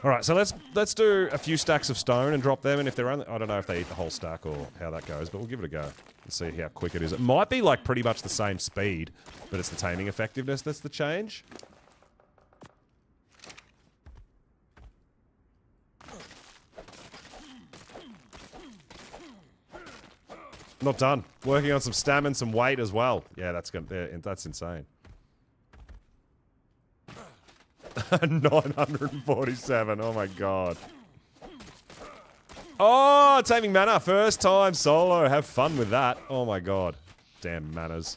Alright, so let's do a few stacks of stone and drop them, and if they're only... I don't know if they eat the whole stack or how that goes, but we'll give it a go and see how quick it is. It might be like pretty much the same speed, but it's the taming effectiveness that's the change. Not done. Working on some stamina, some weight as well. Yeah, that's insane. 947. Oh my god. Oh, taming mana. First time solo. Have fun with that. Oh my god. Damn manners.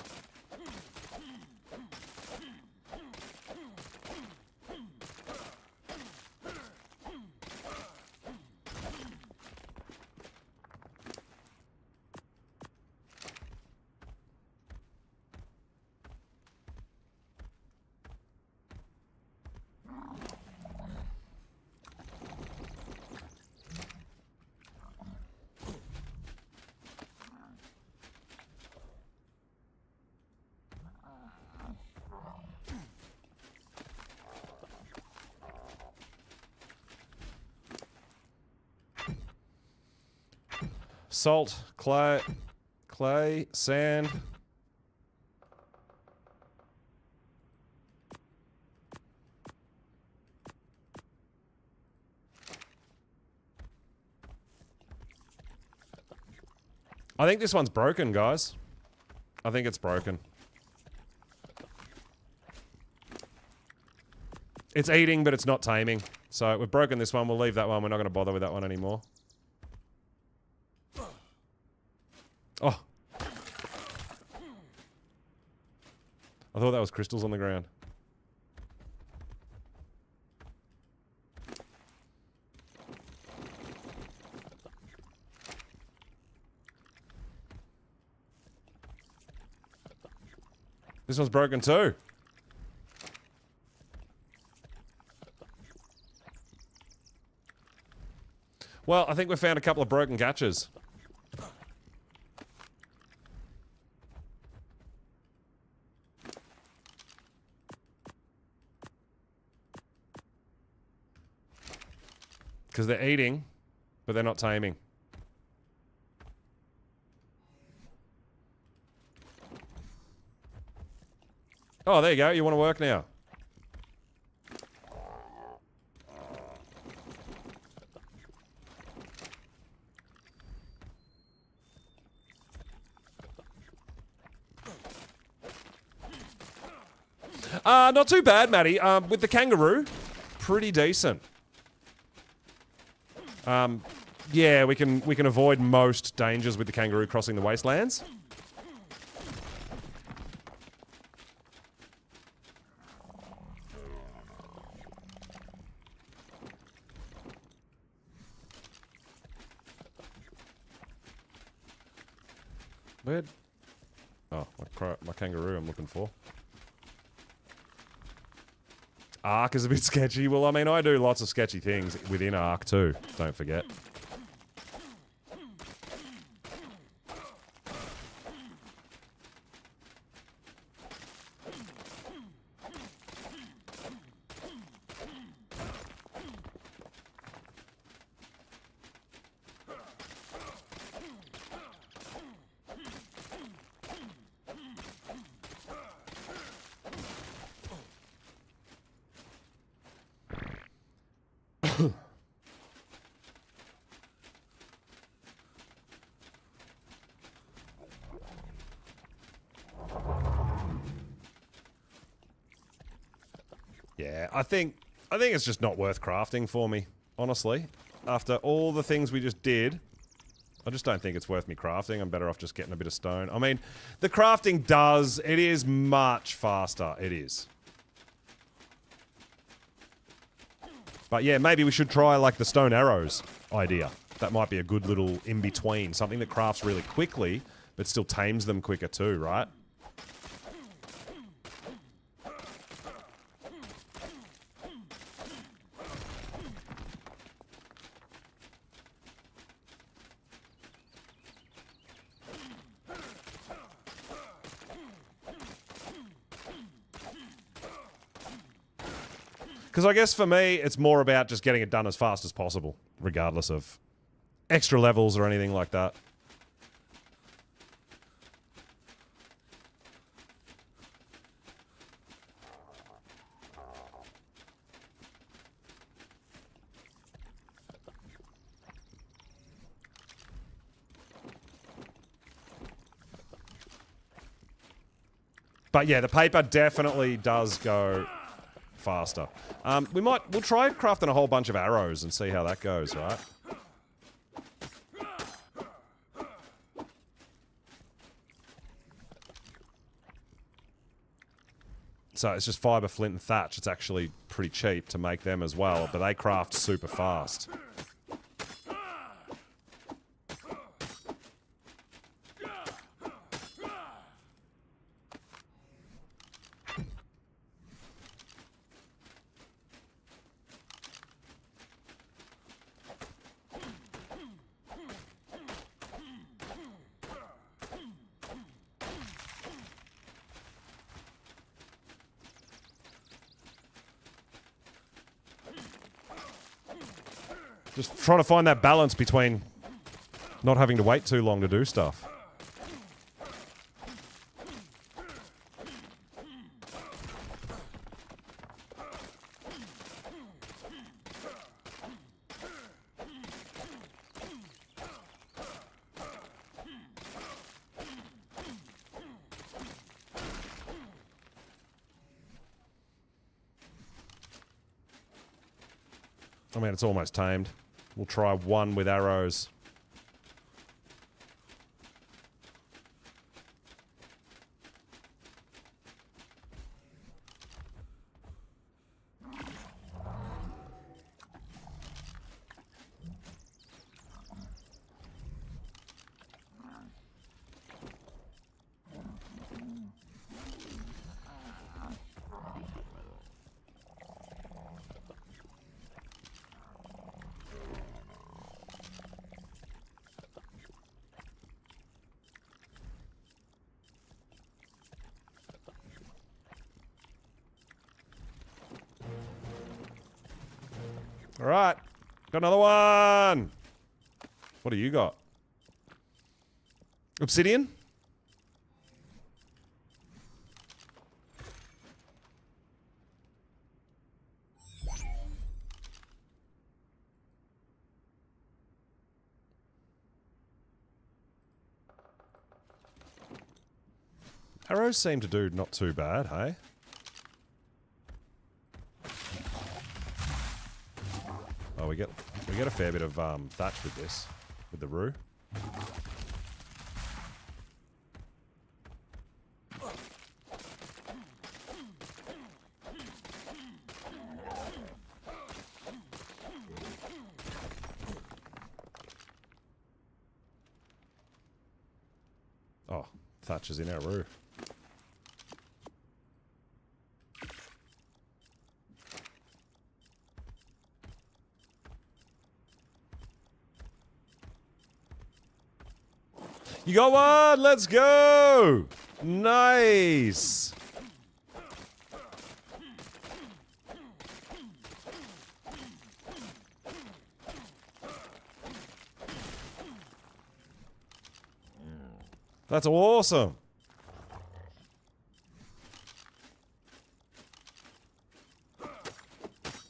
Salt, clay, sand. I think this one's broken, guys. I think it's broken. It's eating, but it's not taming. So we've broken this one. We'll leave that one. We're not going to bother with that one anymore. Oh. I thought that was crystals on the ground. This one's broken too. Well, I think we found a couple of broken gachas. Because they're eating, but they're not taming. Oh, there you go. You want to work now. Not too bad, Matty. With the kangaroo, pretty decent. Yeah, we can avoid most dangers with the kangaroo crossing the wastelands. Where? Oh, my kangaroo I'm looking for. Ark is a bit sketchy. Well, I mean, I do lots of sketchy things within Ark too. Don't forget. Yeah, I think it's just not worth crafting for me, honestly. After all the things we just did, I just don't think it's worth me crafting. I'm better off just getting a bit of stone. I mean, the crafting it is much faster. It is. But yeah, maybe we should try like the stone arrows idea. That might be a good little in-between. Something that crafts really quickly, but still tames them quicker too, right? Because I guess for me, it's more about just getting it done as fast as possible, regardless of extra levels or anything like that. But yeah, the paper definitely does go faster. We'll try crafting a whole bunch of arrows and see how that goes, right? So it's just fiber, flint, and thatch. It's actually pretty cheap to make them as well, but they craft super fast. Just trying to find that balance between not having to wait too long to do stuff. I mean, it's almost tamed. We'll try one with arrows. All right. Got another one. What do you got? Obsidian? Arrows seem to do not too bad, hey? Oh, we get a fair bit of thatch with this, with the rue. Oh, thatch is in our rue. You got one! Let's go! Nice! That's awesome!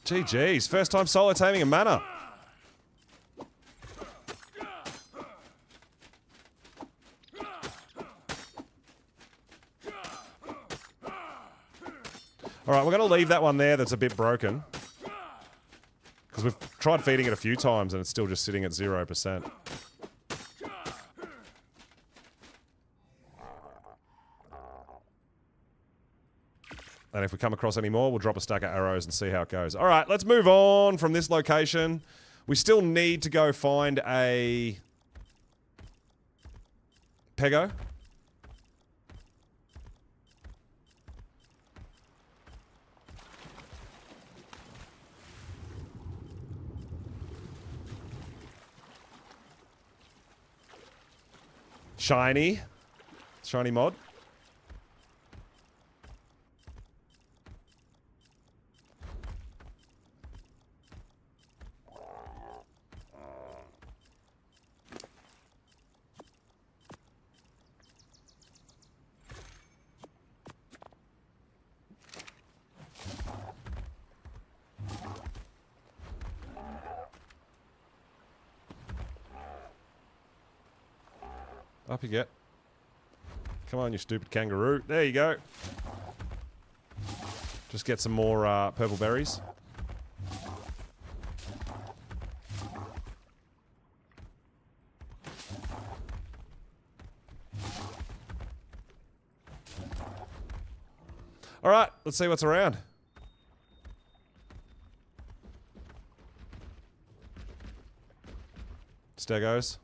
GG's, first time solo taming a mana. Alright, we're going to leave that one there that's a bit broken. Because we've tried feeding it a few times and it's still just sitting at 0%. And if we come across any more, we'll drop a stack of arrows and see how it goes. Alright, let's move on from this location. We still need to go find a Pego. Shiny. Shiny mod. Up you get. Come on, you stupid kangaroo. There you go. Just get some more purple berries. Alright, let's see what's around. Stegos.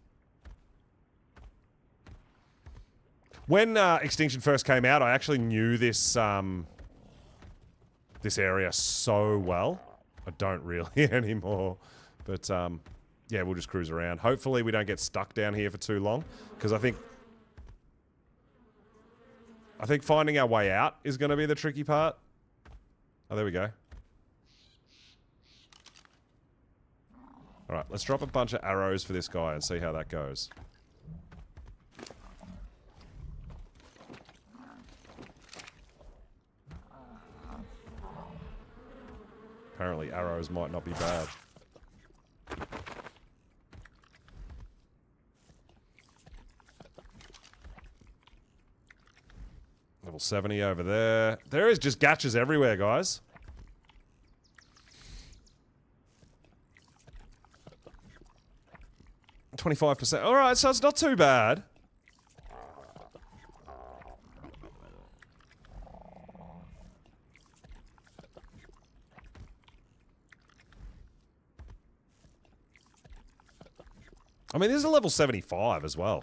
When Extinction first came out, I actually knew this this area so well. I don't really anymore. But, yeah, we'll just cruise around. Hopefully we don't get stuck down here for too long. Because I think finding our way out is going to be the tricky part. Oh, there we go. Alright, let's drop a bunch of arrows for this guy and see how that goes. Apparently arrows might not be bad. Level 70 over there. There is just gatches everywhere, guys. %. Alright, so it's not too bad. I mean, this is a level 75 as well.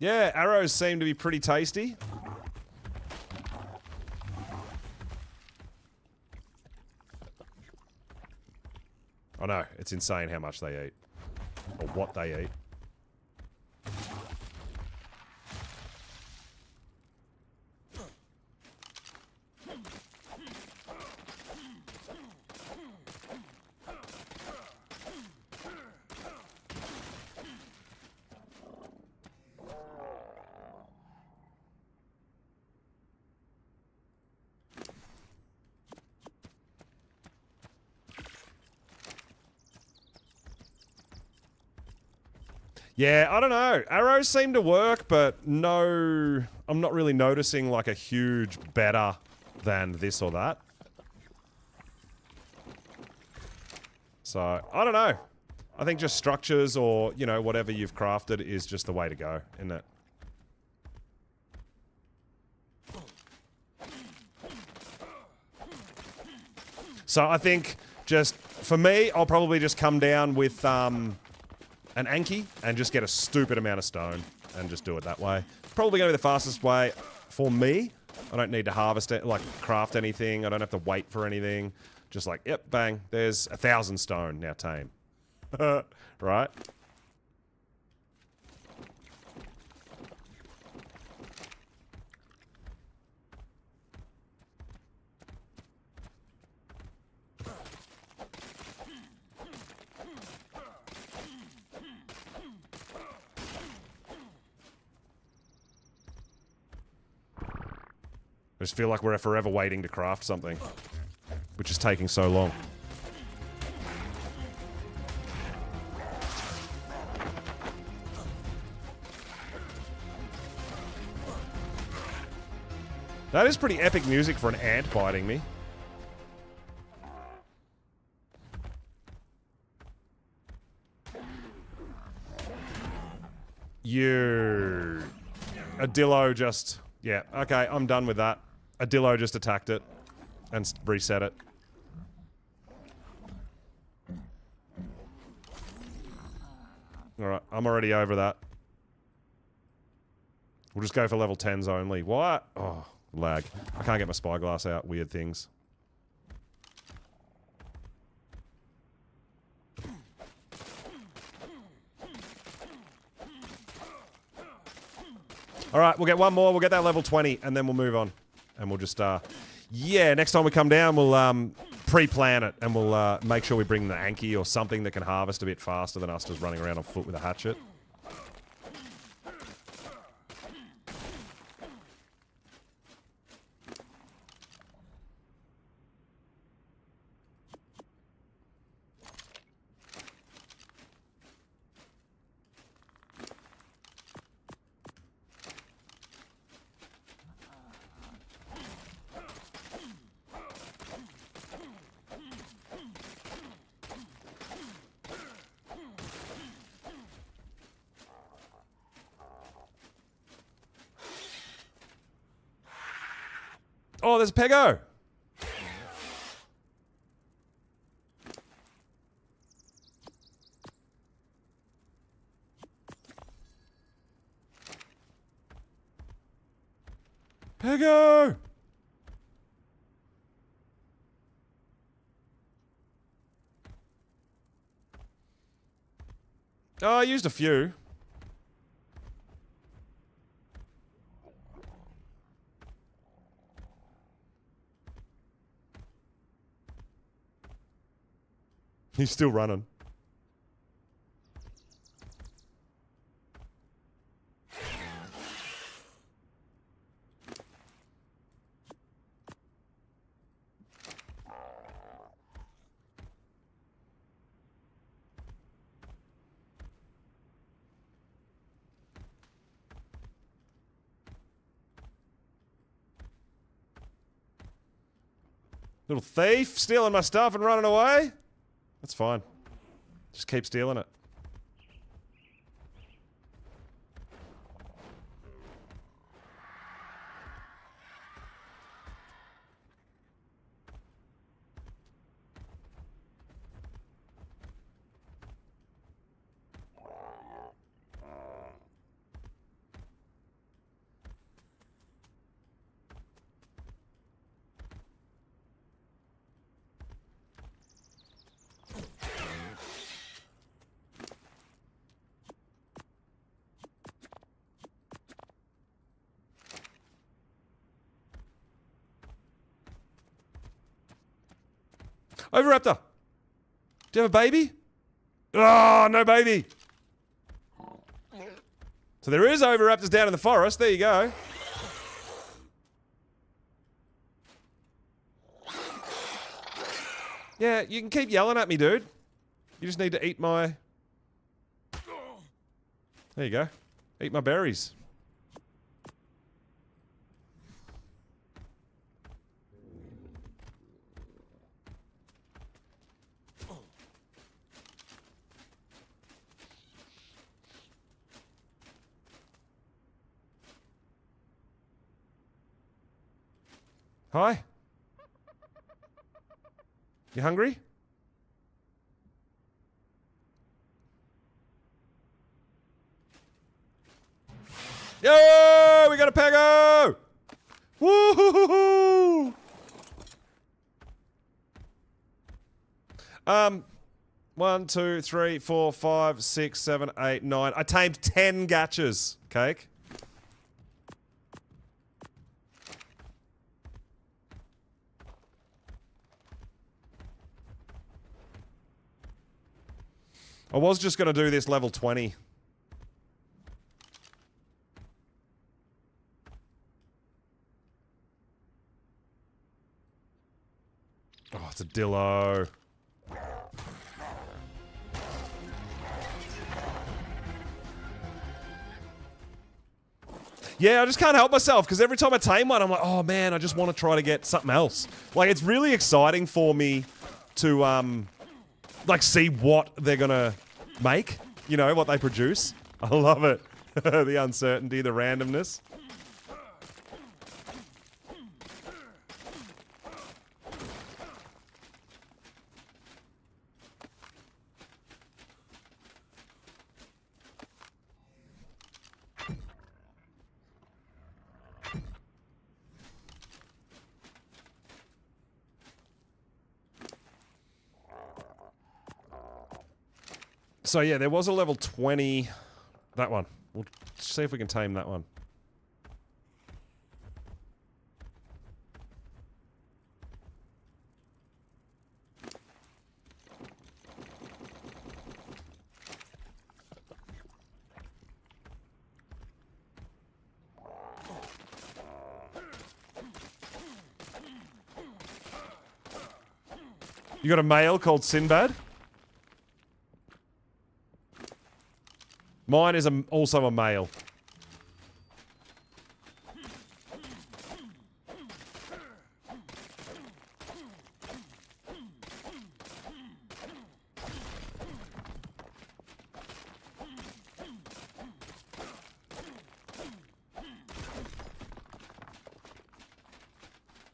Yeah, arrows seem to be pretty tasty. I know, it's insane how much they eat. Or what they eat. Yeah, I don't know. Arrows seem to work, but no... I'm not really noticing like a huge better than this or that. So, I don't know. I think just structures or, you know, whatever you've crafted is just the way to go, isn't it? So I think just, for me, I'll probably just come down with an Anki and just get a stupid amount of stone and just do it that way. Probably going to be the fastest way for me. I don't need to harvest it, like craft anything. I don't have to wait for anything. Just like, yep, bang, there's 1,000 stone, now tame. Right? I just feel like we're forever waiting to craft something, which is taking so long. That is pretty epic music for an ant biting me. You... Adillo just... Yeah, okay, I'm done with that. Adillo just attacked it and reset it. Alright, I'm already over that. We'll just go for level 10s only. What? Oh, lag. I can't get my spyglass out. Weird things. Alright, we'll get one more. We'll get that level 20 and then we'll move on. And we'll just, yeah, next time we come down, we'll pre-plan it and we'll make sure we bring the Anki or something that can harvest a bit faster than us just running around on foot with a hatchet. Oh, there's a pego. Pego! Oh, I used a few. He's still running. Little thief, stealing my stuff and running away. That's fine. Just keep stealing it. Overraptor! Do you have a baby? Oh, no baby! So there is Overraptors down in the forest. There you go. Yeah, you can keep yelling at me, dude. You just need to eat my... There you go. Eat my berries. Hi. You hungry? Yo! We got a pego! Woo-hoo-hoo-hoo! 1, 2, 3, 4, 5, 6, 7, 8, 9. I tamed 10 gachas, Cake. I was just going to do this level 20. Oh, it's a dillo. Yeah, I just can't help myself because every time I tame one, I'm like, oh man, I just want to try to get something else. Like, it's really exciting for me to, like, see what they're gonna make. You know, what they produce. I love it. The uncertainty, the randomness. So yeah, there was a level 20. That one. We'll see if we can tame that one. You got a male called Sinbad? Mine is also a male.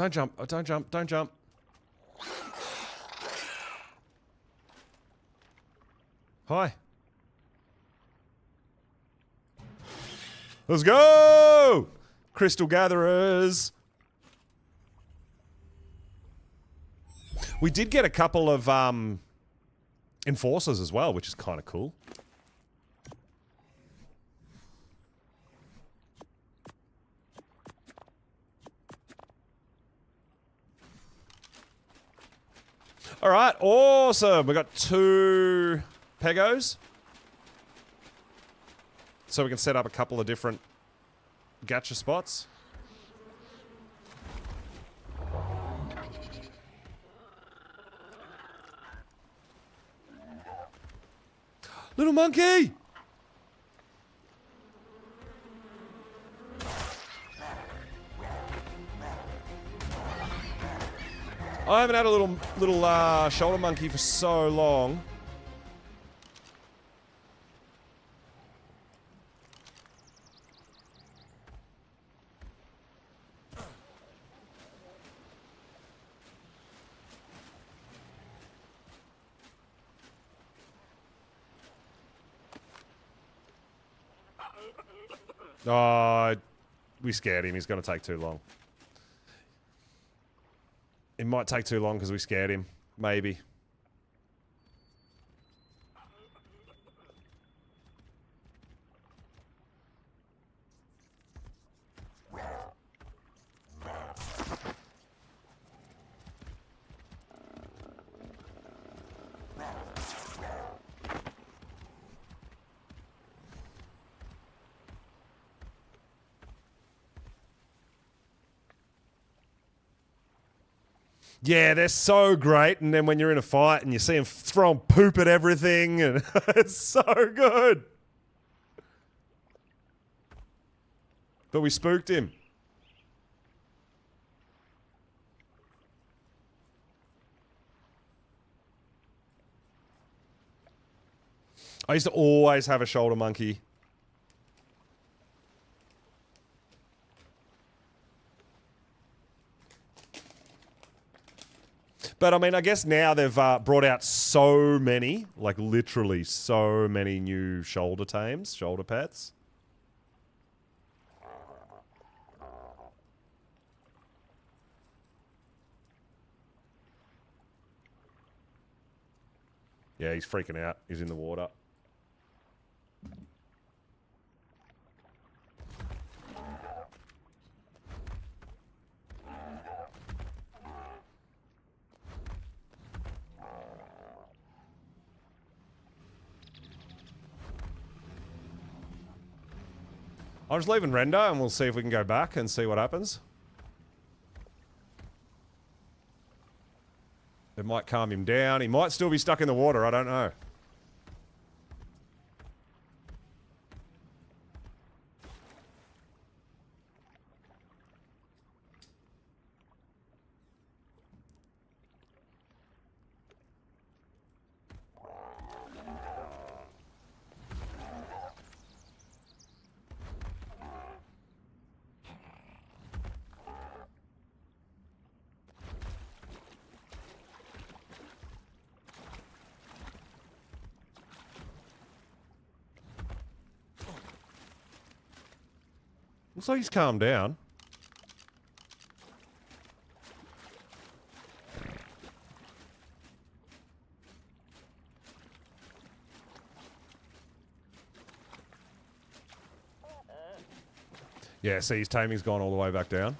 Don't jump. Oh, don't jump. Don't jump. Hi. Let's go! Crystal gatherers. We did get a couple of enforcers as well, which is kind of cool. All right, awesome. We got 2 pegos. So we can set up a couple of different gacha spots. Little monkey! I haven't had a little shoulder monkey for so long. Oh, we scared him. He's going to take too long. It might take too long because we scared him. Maybe. Yeah, they're so great, and then when you're in a fight and you see them throwing poop at everything, and it's so good. But we spooked him. I used to always have a shoulder monkey. But I mean, I guess now they've brought out so many, like literally so many new shoulder tames, shoulder pets. Yeah, he's freaking out. He's in the water. I'm just leaving render and we'll see if we can go back and see what happens. It might calm him down. He might still be stuck in the water. I don't know. Looks like he's calmed down. Yeah, see, his taming's gone all the way back down.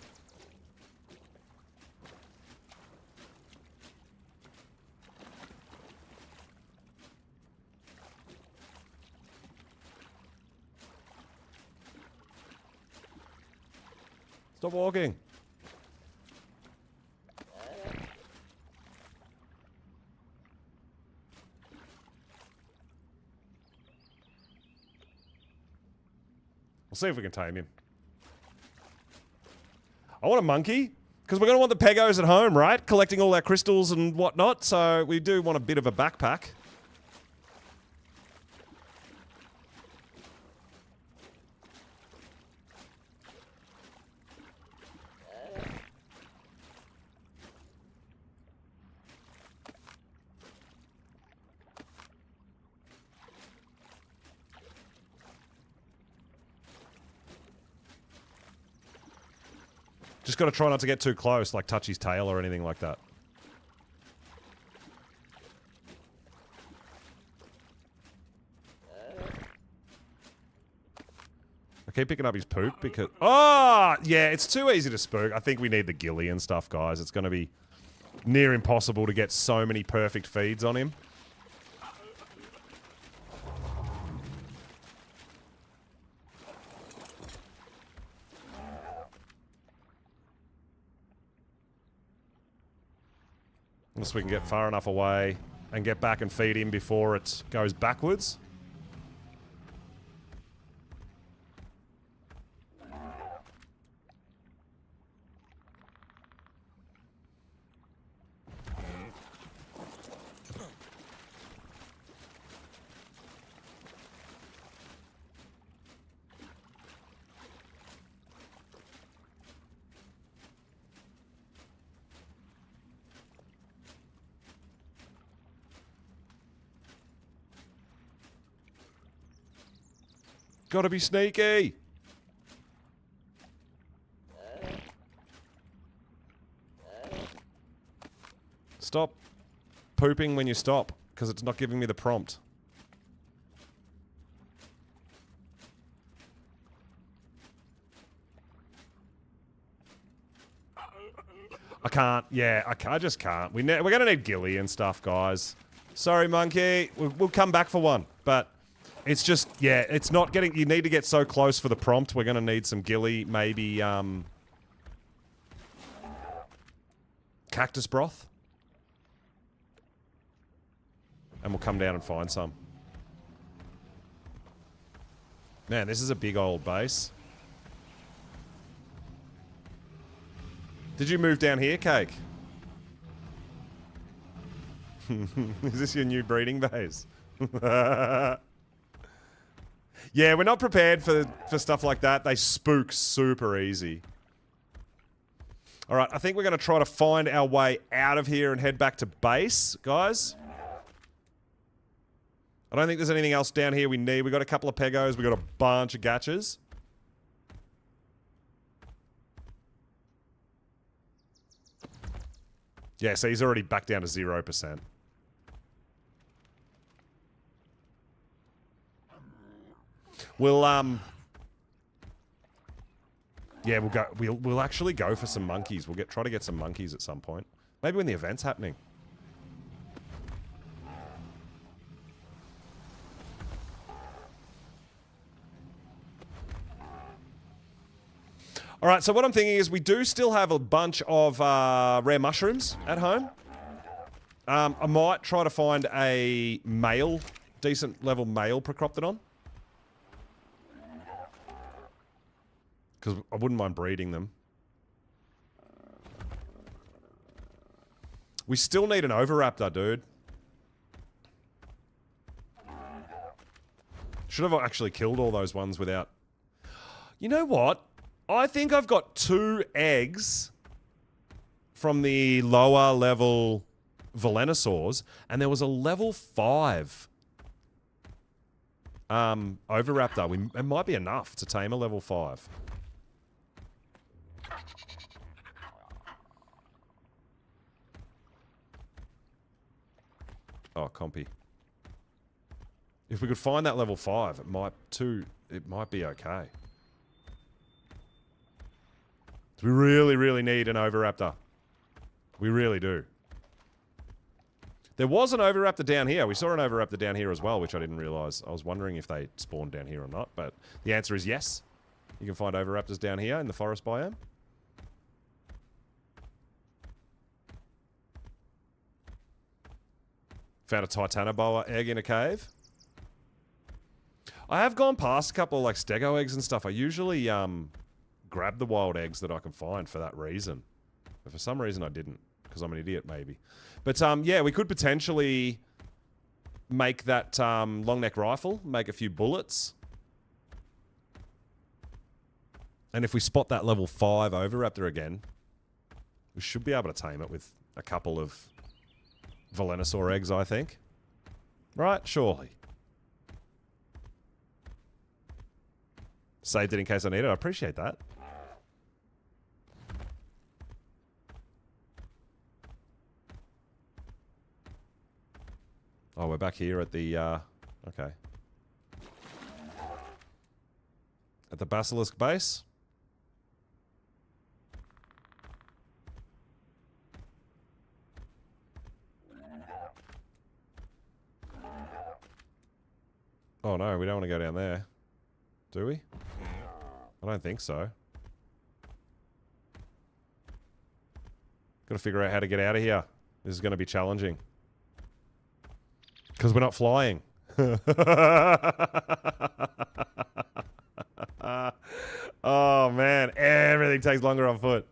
Stop walking. We'll see if we can tame him. I want a monkey, because we're going to want the pegos at home, right? Collecting all our crystals and whatnot, so we do want a bit of a backpack. Just got to try not to get too close, like touch his tail or anything like that. I keep picking up his poop because... Oh! Yeah, it's too easy to spook. I think we need the ghillie and stuff, guys. It's going to be near impossible to get so many perfect feeds on him. Unless we can get far enough away and get back and feed him before it goes backwards. Gotta be sneaky! Stop pooping when you stop, because it's not giving me the prompt. I can't. Yeah, I just can't. We're gonna need ghillie and stuff, guys. Sorry, monkey. We'll come back for one, but... It's just, yeah, it's not getting... You need to get so close for the prompt. We're going to need some ghillie, maybe, cactus broth. And we'll come down and find some. Man, this is a big old base. Did you move down here, Cake? Is this your new breeding base? Yeah, we're not prepared for stuff like that. They spook super easy. Alright, I think we're going to try to find our way out of here and head back to base, guys. I don't think there's anything else down here we need. We've got a couple of pegos. We've got a bunch of gatchers. Yeah, so he's already back down to 0%. We'll yeah, we'll actually go for some monkeys. We'll try to get some monkeys at some point. Maybe when the event's happening. Alright, so what I'm thinking is we do still have a bunch of rare mushrooms at home. I might try to find a male, decent level male Procroptodon. Because I wouldn't mind breeding them. We still need an Oviraptor, dude. Should have actually killed all those ones without... You know what? I think I've got 2 eggs from the lower level Velenosaurs, and there was a level 5 Oviraptor. It might be enough to tame a level 5. Oh, compy. If we could find that level 5, it might be okay. So we really, really need an Oviraptor. We really do. There was an Oviraptor down here. We saw an Oviraptor down here as well, which I didn't realise. I was wondering if they spawned down here or not, but the answer is yes. You can find Oviraptors down here in the forest biome. Found a Titanoboa egg in a cave. I have gone past a couple of like stego eggs and stuff. I usually grab the wild eggs that I can find for that reason. But for some reason I didn't. Because I'm an idiot, maybe. But yeah, we could potentially make that long neck rifle. Make a few bullets. And if we spot that level 5 Oviraptor again, we should be able to tame it with a couple of Velenosaur eggs, I think. Right? Surely. Saved it in case I need it. I appreciate that. back here at the, okay. At the basilisk base. Oh no, we don't want to go down there. Do we? I don't think so. Gotta figure out how to get out of here. This is gonna be challenging. Because we're not flying. Oh man, everything takes longer on foot.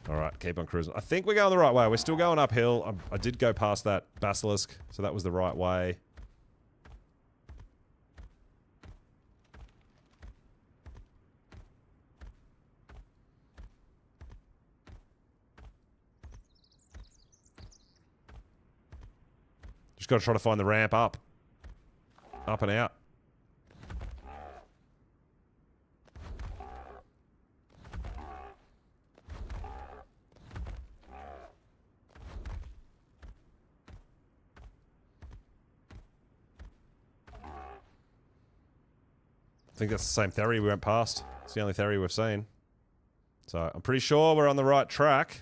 Alright, keep on cruising. I think we're going the right way. We're still going uphill. I did go past that basilisk, so that was the right way. Just gotta try to find the ramp up. Up and out. I think that's the same theory we went past. It's the only theory we've seen. So, I'm pretty sure we're on the right track.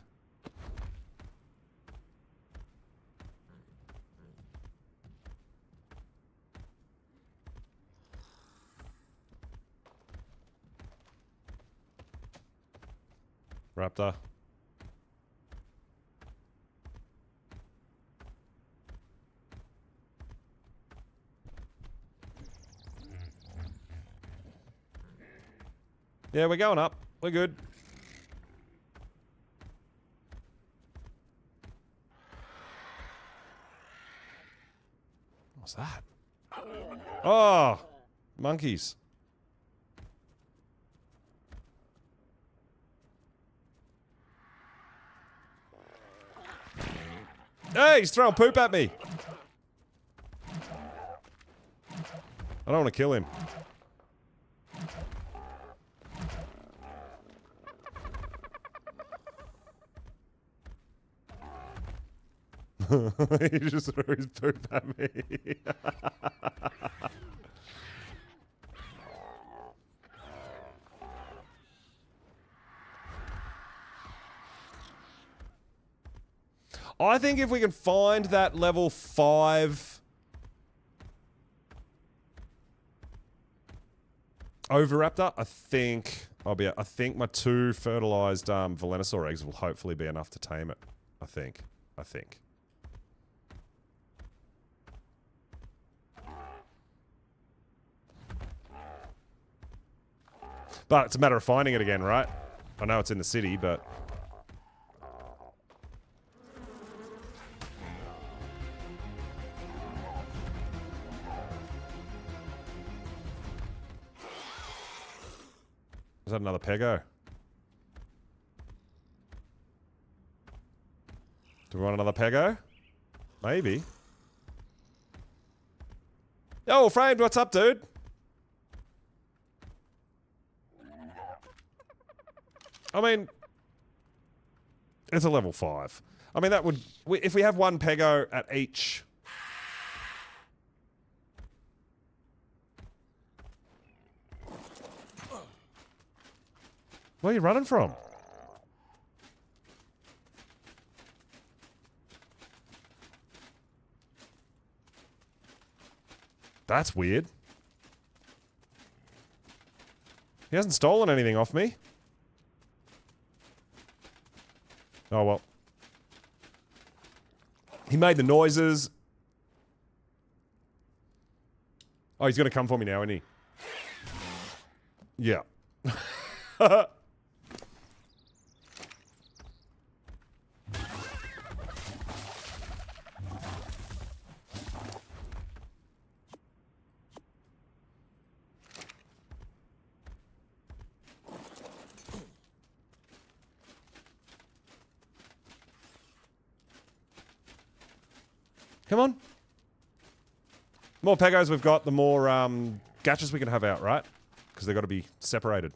Raptor. Yeah, we're going up. We're good. What's that? Oh! Monkeys. Hey, he's throwing poop at me. I don't want to kill him. He just threw his poop at me. I think if we can find that level 5 Oviraptor, I think I think my 2 fertilized Velonosaur eggs will hopefully be enough to tame it. I think. But it's a matter of finding it again, right? I know it's in the city, but... Is that another Pego? Do we want another Pego? Maybe. Yo, Framed, what's up, dude? I mean, it's a level 5. I mean, that would... If we have one Pego at each... Where are you running from? That's weird. He hasn't stolen anything off me. Oh, well. He made the noises. Oh, he's gonna come for me now, isn't he? Yeah. Come on. The more pegos we've got, the more gachas we can have out, right? Because they've got to be separated.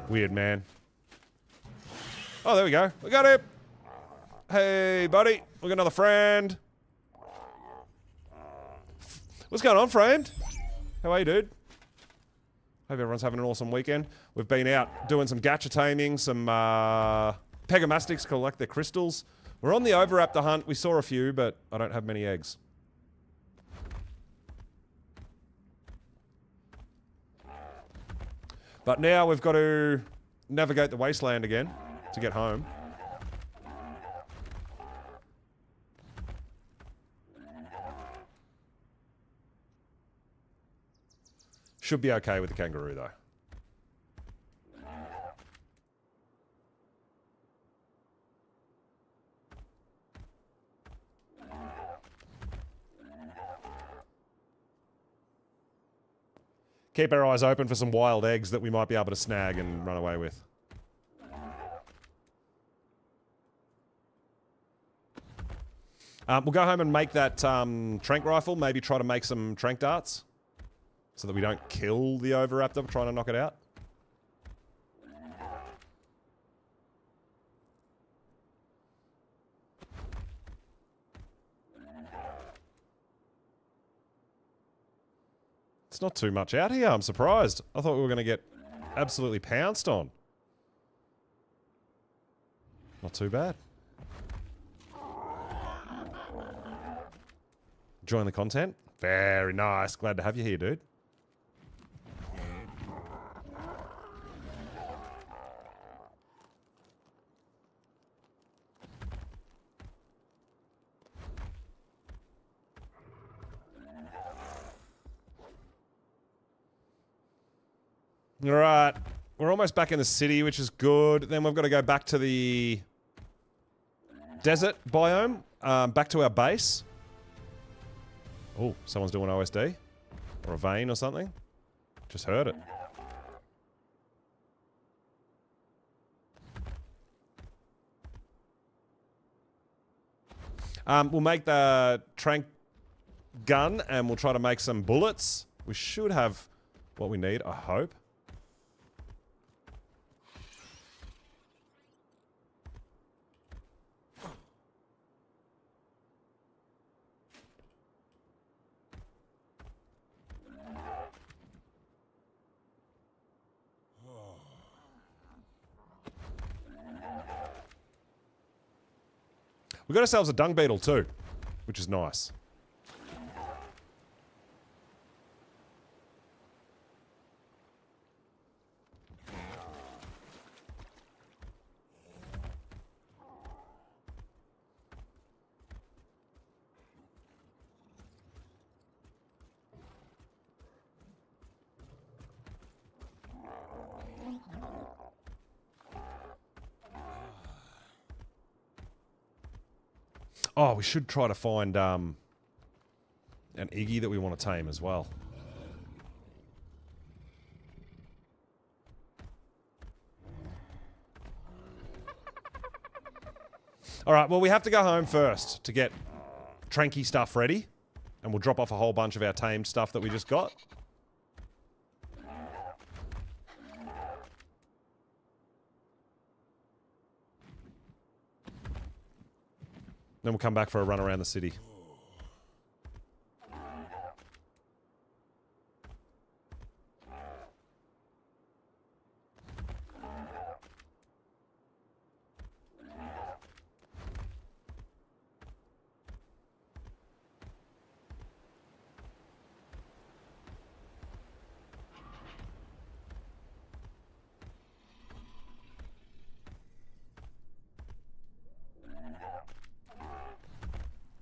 Weird, man. Oh, there we go. We got it. Hey, buddy. We got another friend. What's going on, friend? How are you, dude? Hope everyone's having an awesome weekend. We've been out doing some gacha taming, some pegamastics collect their crystals. We're on the overraptor hunt. We saw a few, but I don't have many eggs. But now we've got to navigate the wasteland again to get home. Should be okay with the kangaroo, though. Keep our eyes open for some wild eggs that we might be able to snag and run away with. We'll go home and make that trank rifle. Maybe try to make some trank darts. So that we don't kill the overraptor trying to knock it out. It's not too much out here, I'm surprised. I thought we were going to get absolutely pounced on. Not too bad. Enjoying the content? Very nice. Glad to have you here, dude. Alright, we're almost back in the city, which is good. Then we've got to go back to the desert biome, back to our base. Oh, someone's doing OSD? Or a vein or something? Just heard it. We'll make the trank gun and we'll try to make some bullets. We should have what we need, I hope. We got ourselves a dung beetle too, which is nice. Oh, we should try to find an Iggy that we want to tame as well. Alright, well we have to go home first to get tranky stuff ready. And we'll drop off a whole bunch of our tamed stuff that we just got. Then we'll come back for a run around the city.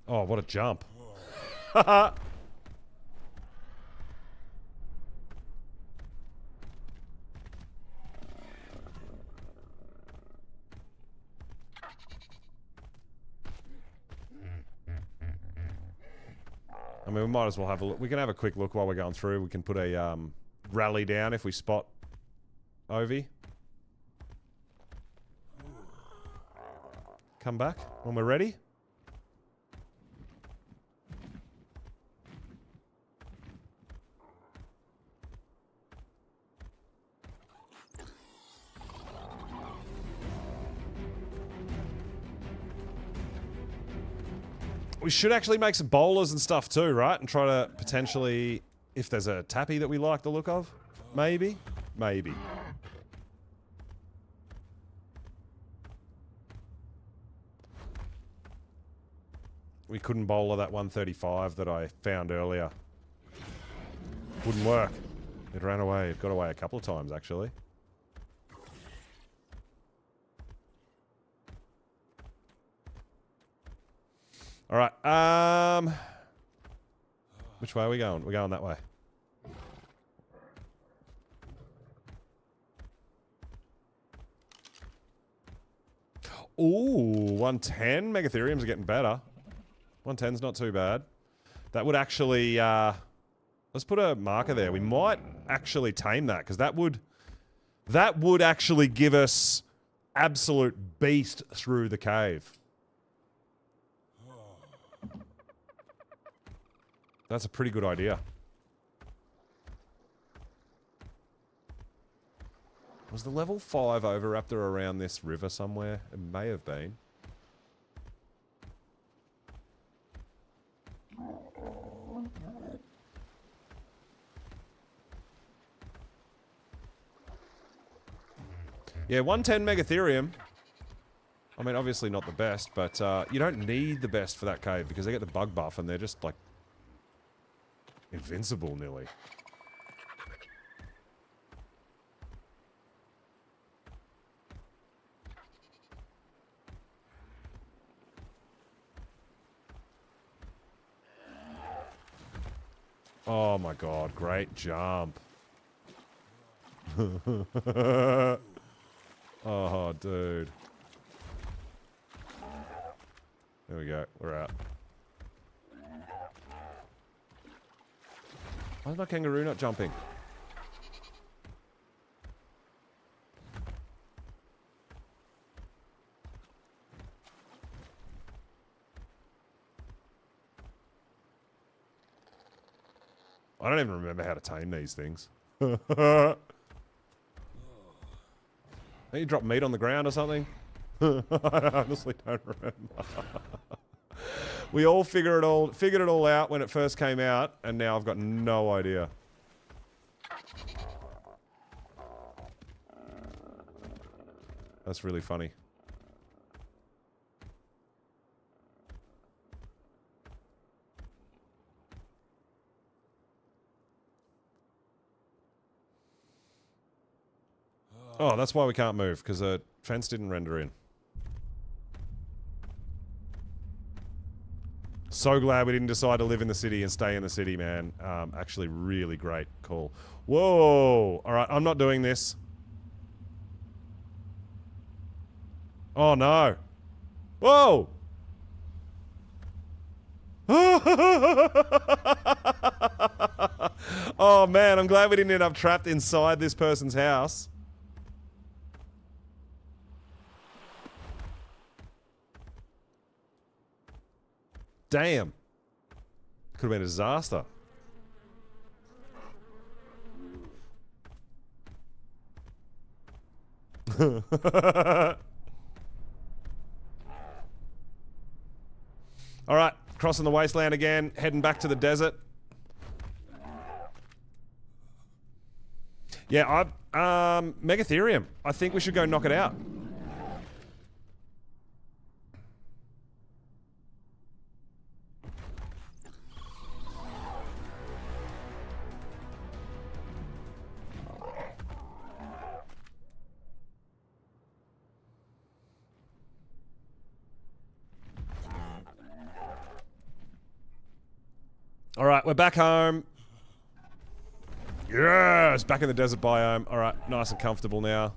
Oh, what a jump. I mean, we might as well have a look. We can have a quick look while we're going through. We can put a rally down if we spot Ovi. Come back when we're ready. We should actually make some bowlers and stuff too, right? And try to potentially, if there's a tappy that we like the look of, maybe, maybe. We couldn't bowler that 135 that I found earlier. Wouldn't work. It ran away. It got away a couple of times, actually. Alright, which way are we going? We're going that way. Ooh, 110? Megatheriums are getting better. 110's not too bad. That would actually, let's put a marker there. We might actually tame that, because that would actually give us absolute beast through the cave. That's a pretty good idea. Was the level 5 Oviraptor around this river somewhere? It may have been. Yeah, 110 Megatherium. I mean, obviously not the best, but you don't need the best for that cave because they get the bug buff and they're just like invincible nearly. Oh my god, great jump. Oh, dude. There we go, we're out. Why is my kangaroo not jumping? I don't even remember how to tame these things. Don't you drop meat on the ground or something? I honestly don't remember. We all figured it all out when it first came out, and now I've got no idea. That's really funny. Oh, that's why we can't move, because the fence didn't render in. So glad we didn't decide to live in the city and stay in the city, man. Actually, really great call. Whoa! Alright, I'm not doing this. Oh, no. Whoa! Oh, man, I'm glad we didn't end up trapped inside this person's house. Damn. Could have been a disaster. Alright, crossing the wasteland again, heading back to the desert. Yeah, Megatherium. I think we should go knock it out. Alright, we're back home. Yes! Back in the desert biome. Alright, nice and comfortable now.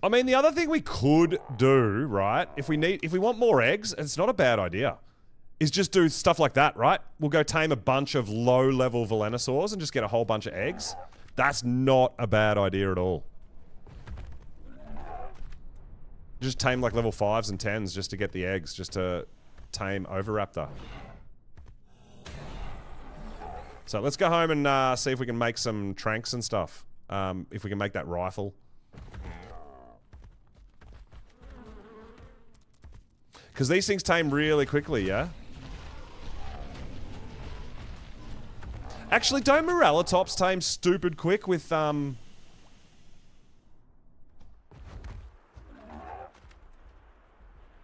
I mean, the other thing we could do, right, if we want more eggs, it's not a bad idea, is just do stuff like that, right? We'll go tame a bunch of low-level Volanosaurs and just get a whole bunch of eggs. That's not a bad idea at all. Just tame like level 5s and 10s just to get the eggs, just to tame Oviraptor. So let's go home and see if we can make some tranks and stuff. If we can make that rifle. Because these things tame really quickly, yeah? Actually, don't Morellatops tame stupid quick with,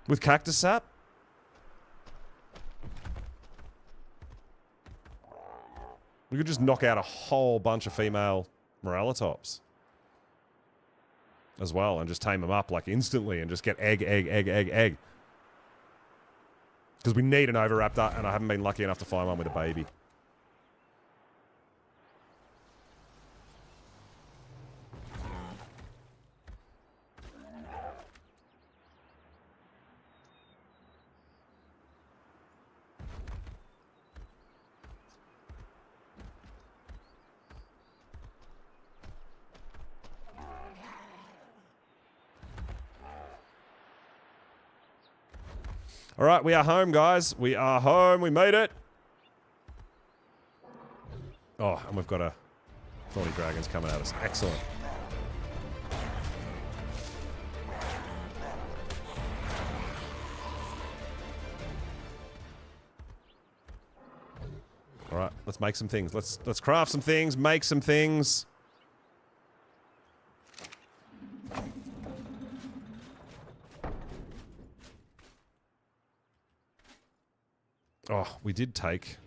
with Cactus Sap? We could just knock out a whole bunch of female Morellatops as well and just tame them up like instantly and just get egg. Because we need an Oviraptor and I haven't been lucky enough to find one with a baby. All right, we are home, guys. We are home. We made it. Oh, and we've got a thorny dragons coming at us. Excellent. All right, let's make some things. Let's craft some things, make some things. Oh, we did take...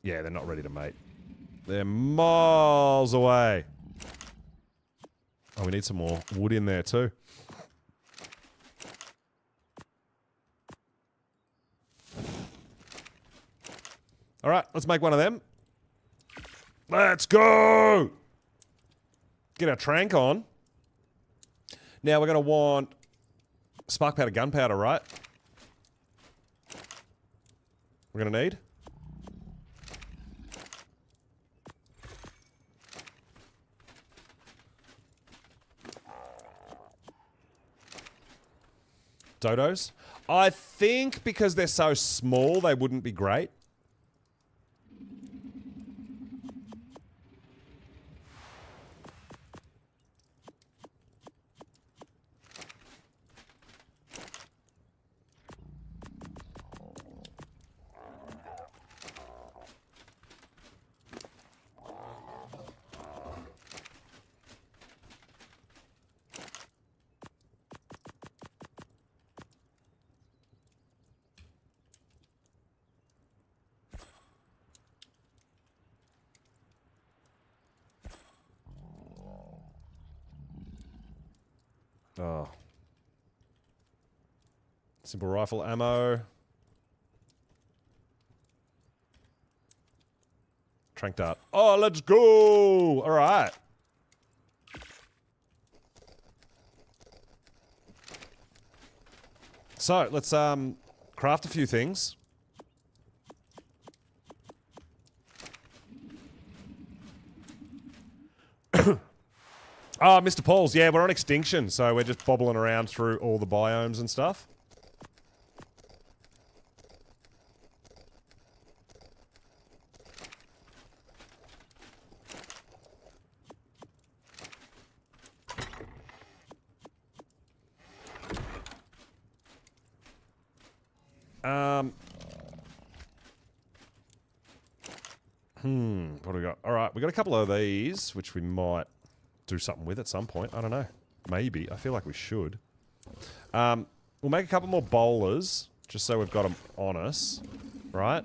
Yeah, they're not ready to mate. They're miles away. Oh, we need some more wood in there too. All right, let's make one of them. Let's go! Get our trank on. Now we're going to want... spark powder, gunpowder, right? We're gonna need. Dodos? I think because they're so small, they wouldn't be great. Oh. Simple rifle ammo. Trank dart. Oh, let's go! Alright. So, let's craft a few things. Oh, Mr. Paul's. Yeah, we're on Extinction, so we're just bobbling around through all the biomes and stuff. What do we got? Alright, we got a couple of these, which we might do something with at some point. I don't know. Maybe. I feel like we should. We'll make a couple more bowlers, just so we've got them on us. Right?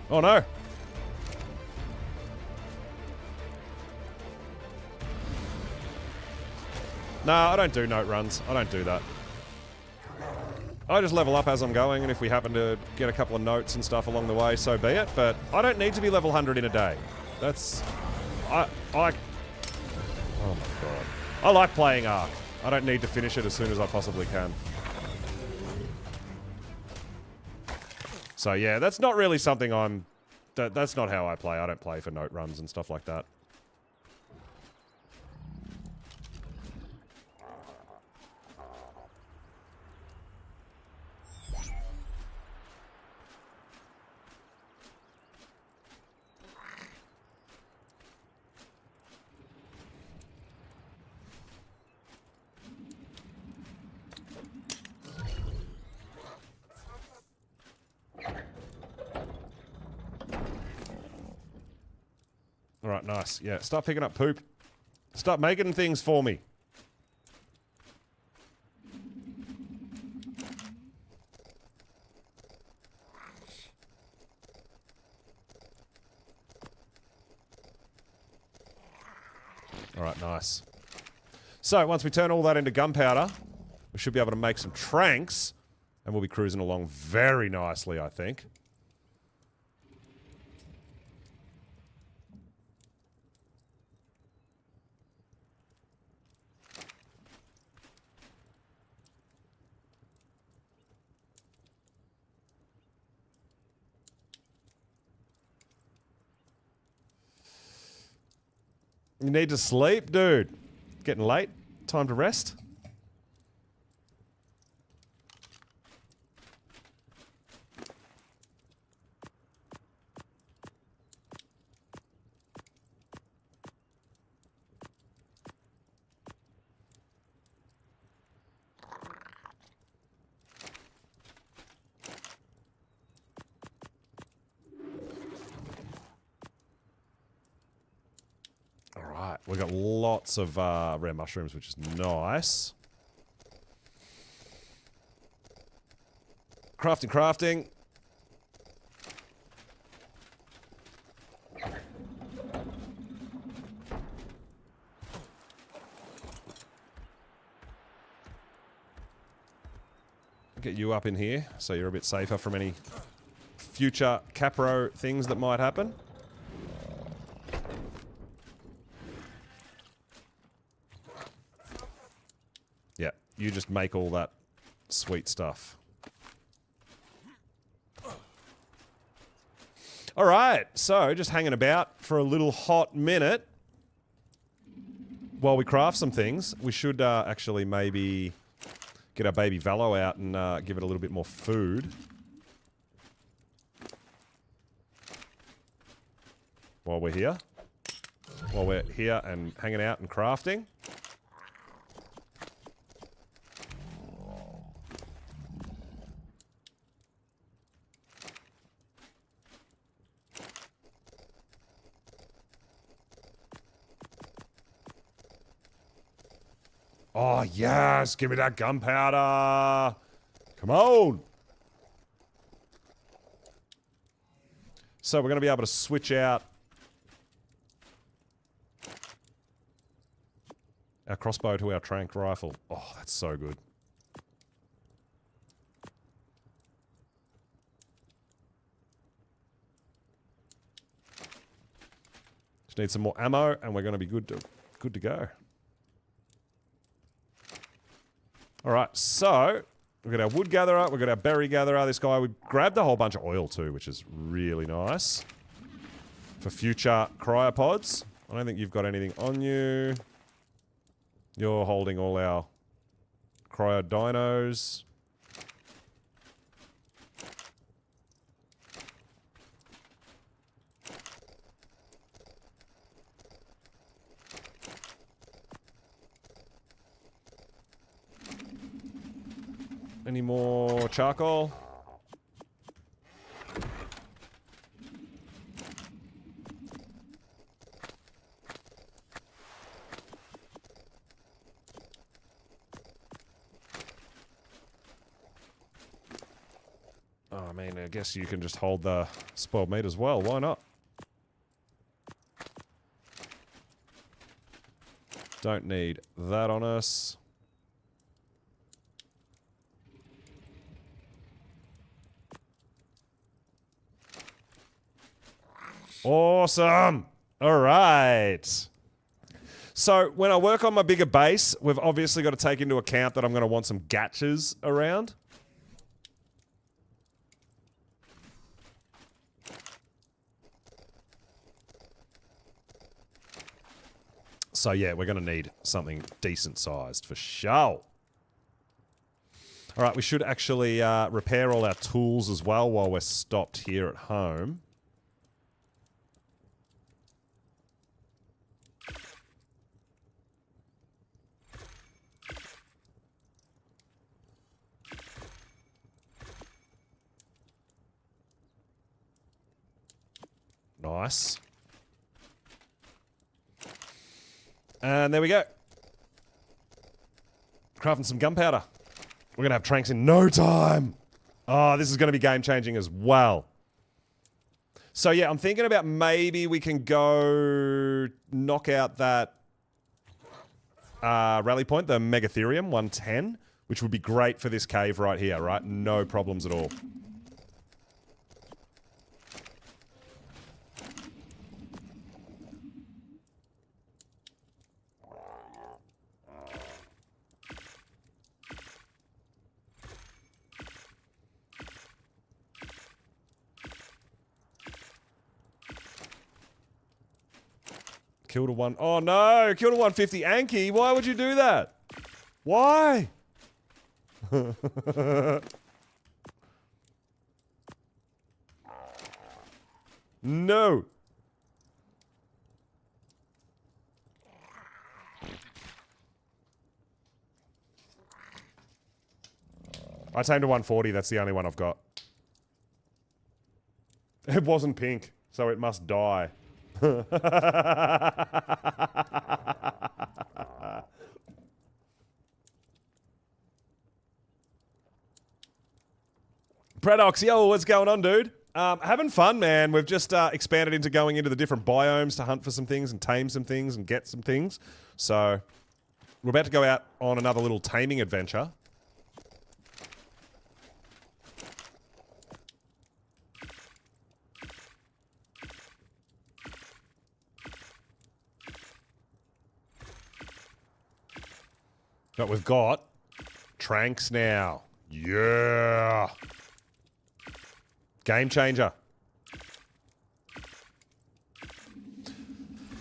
Oh no! No, I don't do note runs. I don't do that. I just level up as I'm going, and if we happen to get a couple of notes and stuff along the way, so be it. But I don't need to be level 100 in a day. That's... Oh my god. I like playing Ark. I don't need to finish it as soon as I possibly can. So yeah, that's not really something I'm... That's not how I play. I don't play for note runs and stuff like that. Alright, nice. Yeah, start picking up poop. Start making things for me. Alright, nice. So, once we turn all that into gunpowder, we should be able to make some tranks, and we'll be cruising along very nicely, I think. You need to sleep, dude. Getting late. Time to rest. Alright, we've got lots of rare mushrooms, which is nice. Crafting. Get you up in here, so you're a bit safer from any future Capro things that might happen. Yeah, you just make all that sweet stuff. Alright, so just hanging about for a little hot minute while we craft some things. We should actually maybe get our baby Valo out and give it a little bit more food. While we're here. While we're here and hanging out and crafting. Oh, yes! Give me that gunpowder! Come on! So we're going to be able to switch out our crossbow to our trank rifle. Oh, that's so good. Just need some more ammo and we're going to be good to go. Alright, so we've got our wood gatherer, we've got our berry gatherer, this guy. We grabbed a whole bunch of oil too, which is really nice. For future cryopods. I don't think you've got anything on you. You're holding all our cryo dinos. Any more charcoal? Oh, I mean, I guess you can just hold the spoiled meat as well. Why not? Don't need that on us. Awesome. All right. So when I work on my bigger base, we've obviously got to take into account that I'm going to want some gatches around. So yeah, we're going to need something decent sized for sure. All right, we should actually repair all our tools as well while we're stopped here at home. Nice. And there we go. Crafting some gunpowder. We're going to have tranks in no time. Oh, this is going to be game-changing as well. So yeah, I'm thinking about maybe we can go knock out that rally point, the Megatherium 110, which would be great for this cave right here, right? No problems at all. Killed a one. Oh no! Killed a 150 Anki. Why would you do that? Why? No. I tamed a 140. That's the only one I've got. It wasn't pink, so it must die. Predox, yo, what's going on, dude? Having fun, man. We've just expanded into going into the different biomes to hunt for some things and tame some things and get some things. So, we're about to go out on another little taming adventure. But we've got tranks now. Yeah. Game changer.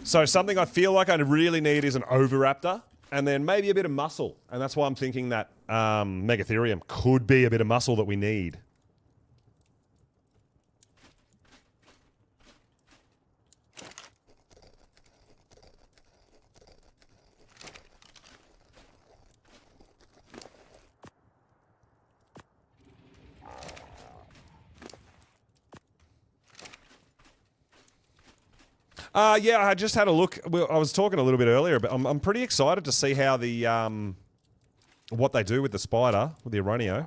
So something I feel like I really need is an Oviraptor and then maybe a bit of muscle. And that's why I'm thinking that Megatherium could be a bit of muscle that we need. Yeah, I just had a look. I was talking a little bit earlier, but I'm pretty excited to see how the what they do with the spider, with the Aronio.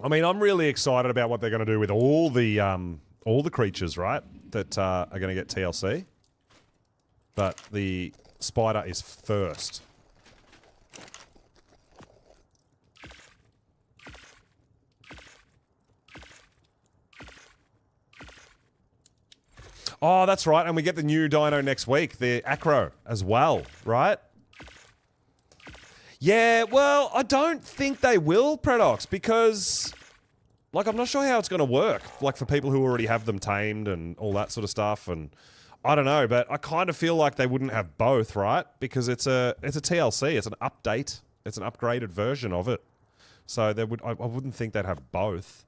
I mean, I'm really excited about what they're going to do with all the creatures, right? That are going to get TLC. But the spider is first. Oh, that's right. And we get the new dino next week, the Acro as well, right? Yeah, well, I don't think they will, Predox, because, like, I'm not sure how it's going to work. Like, for people who already have them tamed and all that sort of stuff, and I don't know, but I kind of feel like they wouldn't have both, right? Because it's a TLC, it's an update, it's an upgraded version of it. So they would, I wouldn't think they'd have both.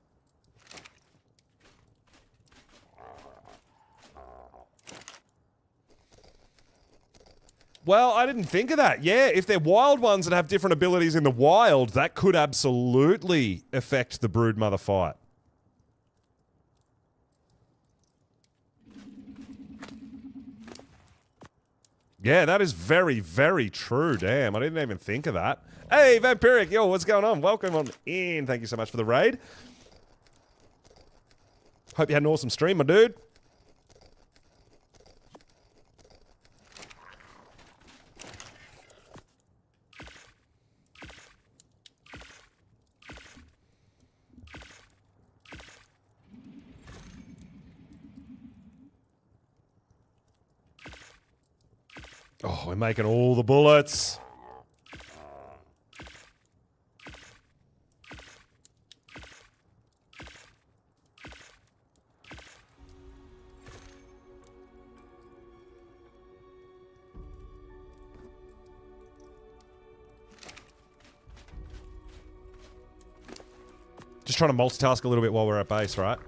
Well, I didn't think of that. Yeah, if they're wild ones that have different abilities in the wild, that could absolutely affect the Broodmother fight. Yeah, that is very, very true. Damn, I didn't even think of that. Hey, Vampiric, yo, what's going on? Welcome on in. Thank you so much for the raid. Hope you had an awesome stream, my dude. Oh, we're making all the bullets. Just trying to multitask a little bit while we're at base, right?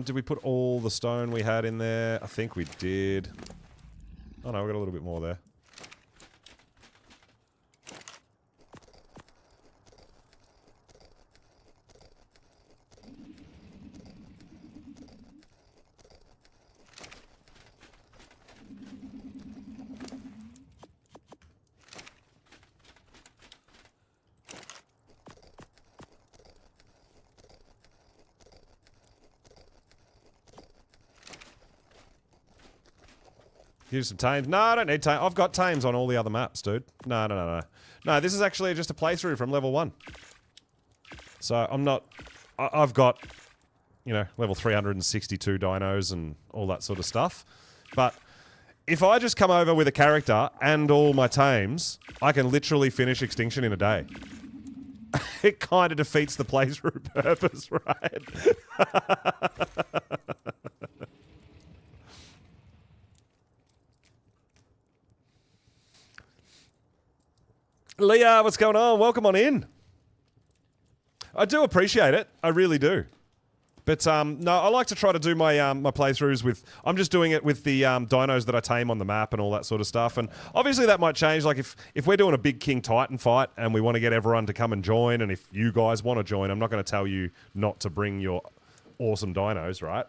Did we put all the stone we had in there? I think we did. Oh no, we got a little bit more there. Use some tames. No, I don't need tames. I've got tames on all the other maps, dude. No. No, this is actually just a playthrough from level 1. So I'm not... I've got, you know, level 362 dinos and all that sort of stuff. But if I just come over with a character and all my tames, I can literally finish Extinction in a day. It kind of defeats the playthrough purpose, right? Leah, what's going on? Welcome on in. I do appreciate it. I really do. But no, I like to try to do my my playthroughs with... I'm just doing it with the dinos that I tame on the map and all that sort of stuff. And obviously that might change. Like if we're doing a big King Titan fight and we want to get everyone to come and join, and if you guys want to join, I'm not going to tell you not to bring your awesome dinos, right?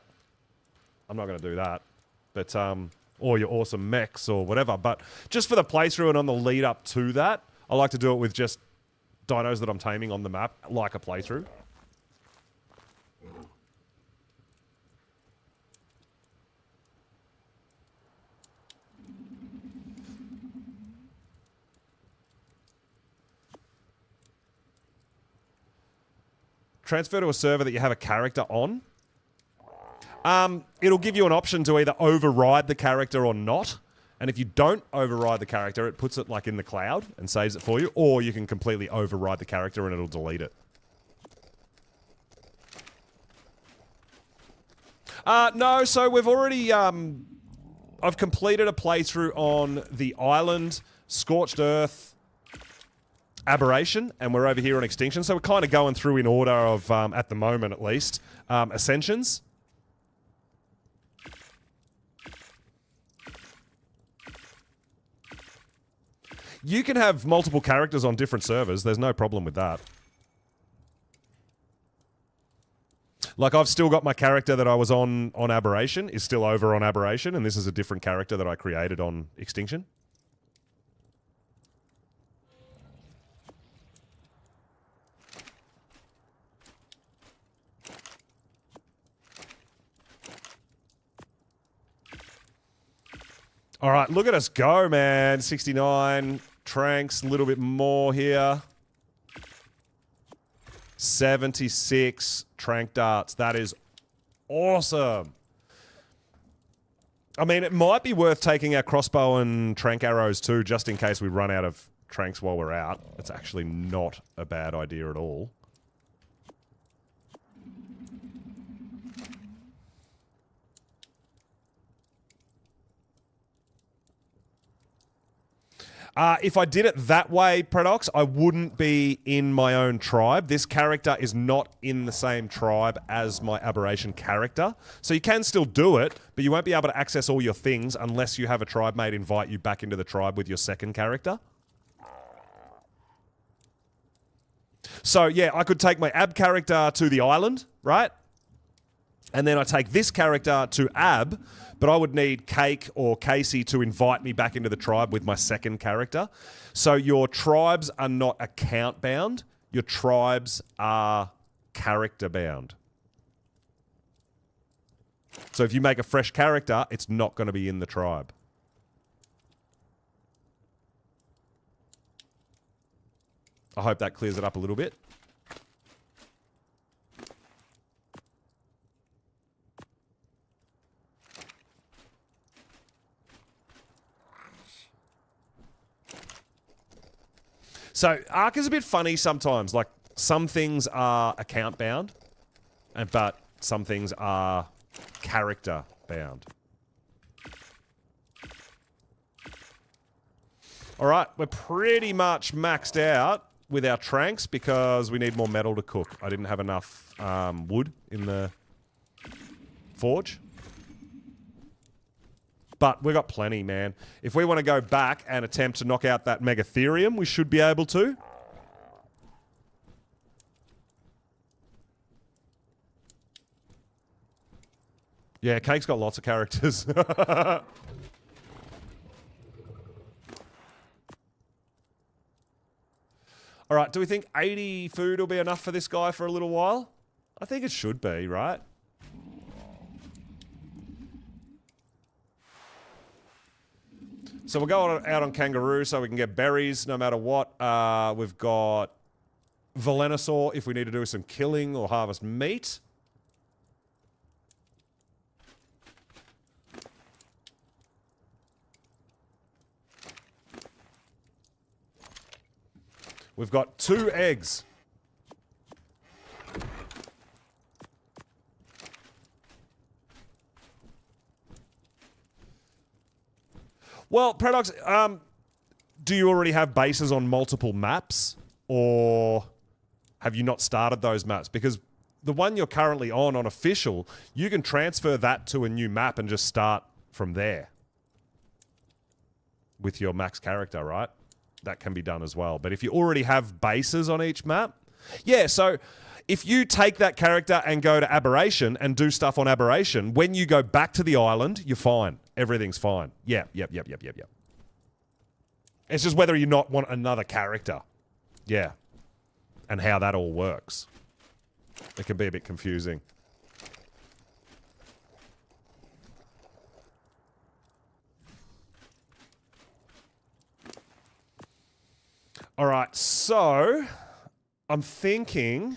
I'm not going to do that. But or your awesome mechs or whatever. But just for the playthrough and on the lead up to that, I like to do it with just dinos that I'm taming on the map, like a playthrough. Transfer to a server that you have a character on. It'll give you an option to either override the character or not. And if you don't override the character, it puts it like in the cloud and saves it for you. Or you can completely override the character and it'll delete it. No, so we've already... I've completed a playthrough on the island, Scorched Earth, Aberration, and we're over here on Extinction. So we're kind of going through in order of, at the moment at least, Ascensions. You can have multiple characters on different servers. There's no problem with that. Like, I've still got my character that I was on Aberration, is still over on Aberration, and this is a different character that I created on Extinction. All right, look at us go, man. 69 tranks, a little bit more here. 76 trank darts. That is awesome. I mean, it might be worth taking our crossbow and trank arrows too, just in case we run out of tranks while we're out. It's actually not a bad idea at all. If I did it that way, Predox, I wouldn't be in my own tribe. This character is not in the same tribe as my Aberration character. So you can still do it, but you won't be able to access all your things unless you have a tribe mate invite you back into the tribe with your second character. So yeah, I could take my Ab character to the island, right? And then I take this character to Ab, but I would need Cake or Casey to invite me back into the tribe with my second character. So your tribes are not account bound. Your tribes are character bound. So if you make a fresh character, it's not going to be in the tribe. I hope that clears it up a little bit. So Ark is a bit funny sometimes. Like, some things are account bound, but some things are character bound. All right, we're pretty much maxed out with our tranks because we need more metal to cook. I didn't have enough wood in the forge. But we've got plenty, man. If we want to go back and attempt to knock out that Megatherium, we should be able to. Yeah, Cake's got lots of characters. All right, do we think 80 food will be enough for this guy for a little while? I think it should be, right? So we'll go out on Kangaroo so we can get berries no matter what. We've got Velonosaur if we need to do some killing or harvest meat. We've got 2 eggs. Well, Paradox, do you already have bases on multiple maps? Or have you not started those maps? Because the one you're currently on official, you can transfer that to a new map and just start from there. With your max character, right? That can be done as well. But if you already have bases on each map... Yeah, so if you take that character and go to Aberration and do stuff on Aberration, when you go back to the island, you're fine. Everything's fine. Yep. It's just whether you not want another character. Yeah. And how that all works. It can be a bit confusing. All right, so I'm thinking...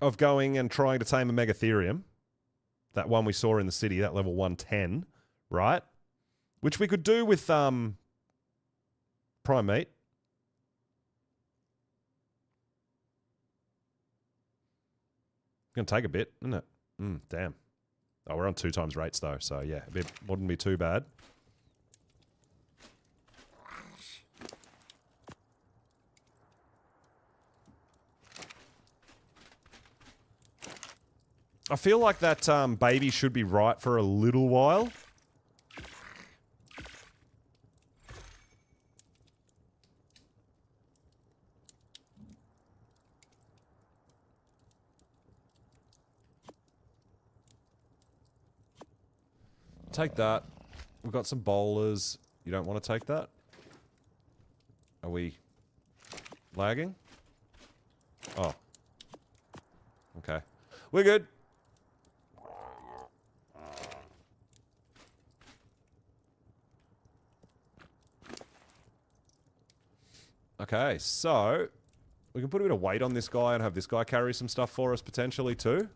of going and trying to tame a Megatherium. That one we saw in the city, that level 110, right? Which we could do with prime meat. Gonna take a bit, isn't it? Damn. Oh, we're on 2 times rates though, so yeah, it wouldn't be too bad. I feel like that baby should be right for a little while. Take that. We've got some bowlers. You don't want to take that? Are we lagging? Oh. Okay. We're good. Okay, so we can put a bit of weight on this guy and have this guy carry some stuff for us potentially too.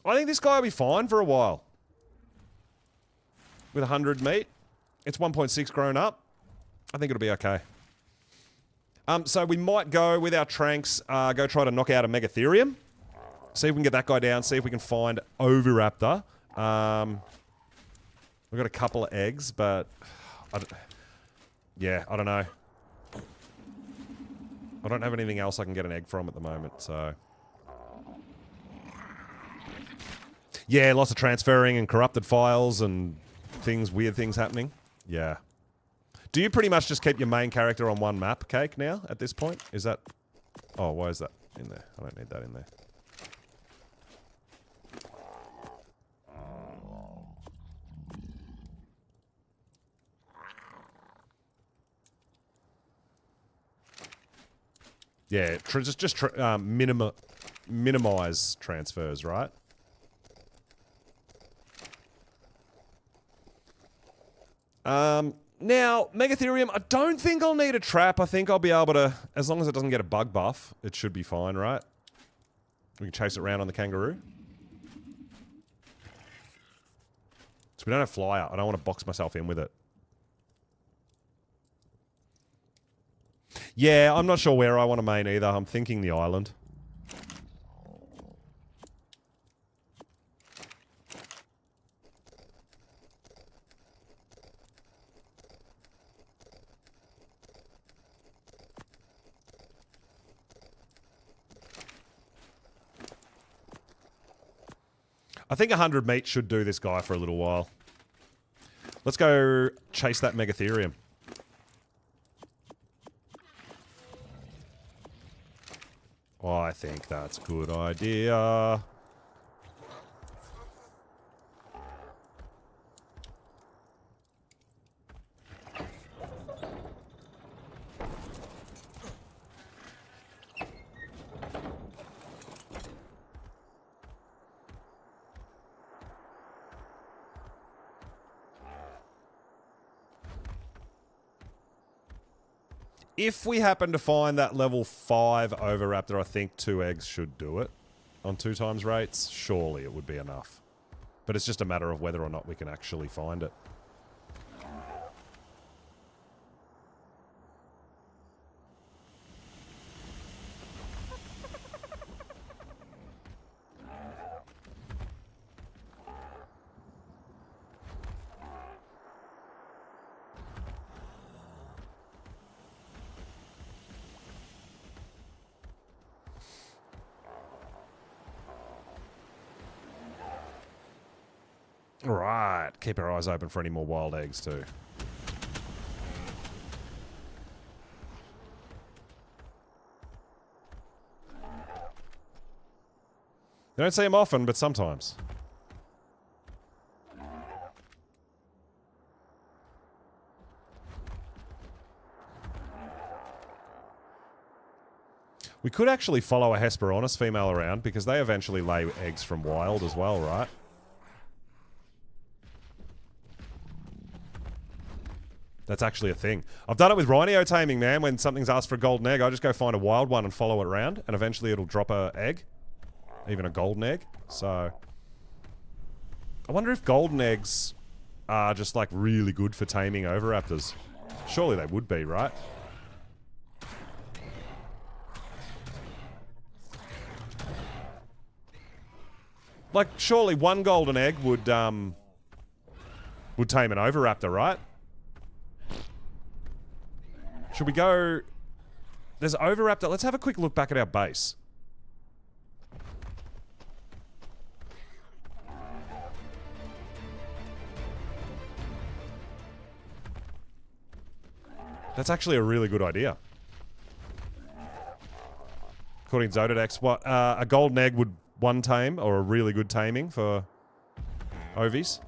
I think this guy will be fine for a while. With 100 meat. It's 1.6 grown up. I think it'll be okay. So we might go with our tranks, go try to knock out a Megatherium. See if we can get that guy down, see if we can find Oviraptor. We've got a couple of eggs, but... yeah, I don't know. I don't have anything else I can get an egg from at the moment, so... Yeah, lots of transferring and corrupted files and things, weird things happening. Yeah. Do you pretty much just keep your main character on one map, Cake, now, at this point? Is that... Oh, why is that in there? I don't need that in there. Yeah, just minimize transfers, right? Now, Megatherium, I don't think I'll need a trap. I think I'll be able to, as long as it doesn't get a bug buff, it should be fine, right? We can chase it around on the kangaroo. So we don't have flyer. I don't want to box myself in with it. Yeah, I'm not sure where I want to main either. I'm thinking the island. I think 100 meat should do this guy for a little while. Let's go chase that Megatherium. Oh, I think that's a good idea. If we happen to find that level 5 Oviraptor, I think 2 eggs should do it. On 2 times rates, surely it would be enough. But it's just a matter of whether or not we can actually find it. Right, keep our eyes open for any more wild eggs too. You don't see them often, but sometimes. We could actually follow a Hesperornis female around because they eventually lay eggs from wild as well, right? That's actually a thing. I've done it with rhino taming, man. When something's asked for a golden egg, I just go find a wild one and follow it around, and eventually it'll drop a egg. Even a golden egg. So, I wonder if golden eggs are just, like, really good for taming Oviraptors. Surely they would be, right? Like, surely one golden egg would tame an Oviraptor, right? Should we go... There's Oviraptor. Let's have a quick look back at our base. That's actually a really good idea. According to Zodadex, what, a golden egg would one tame, or a really good taming for Ovies?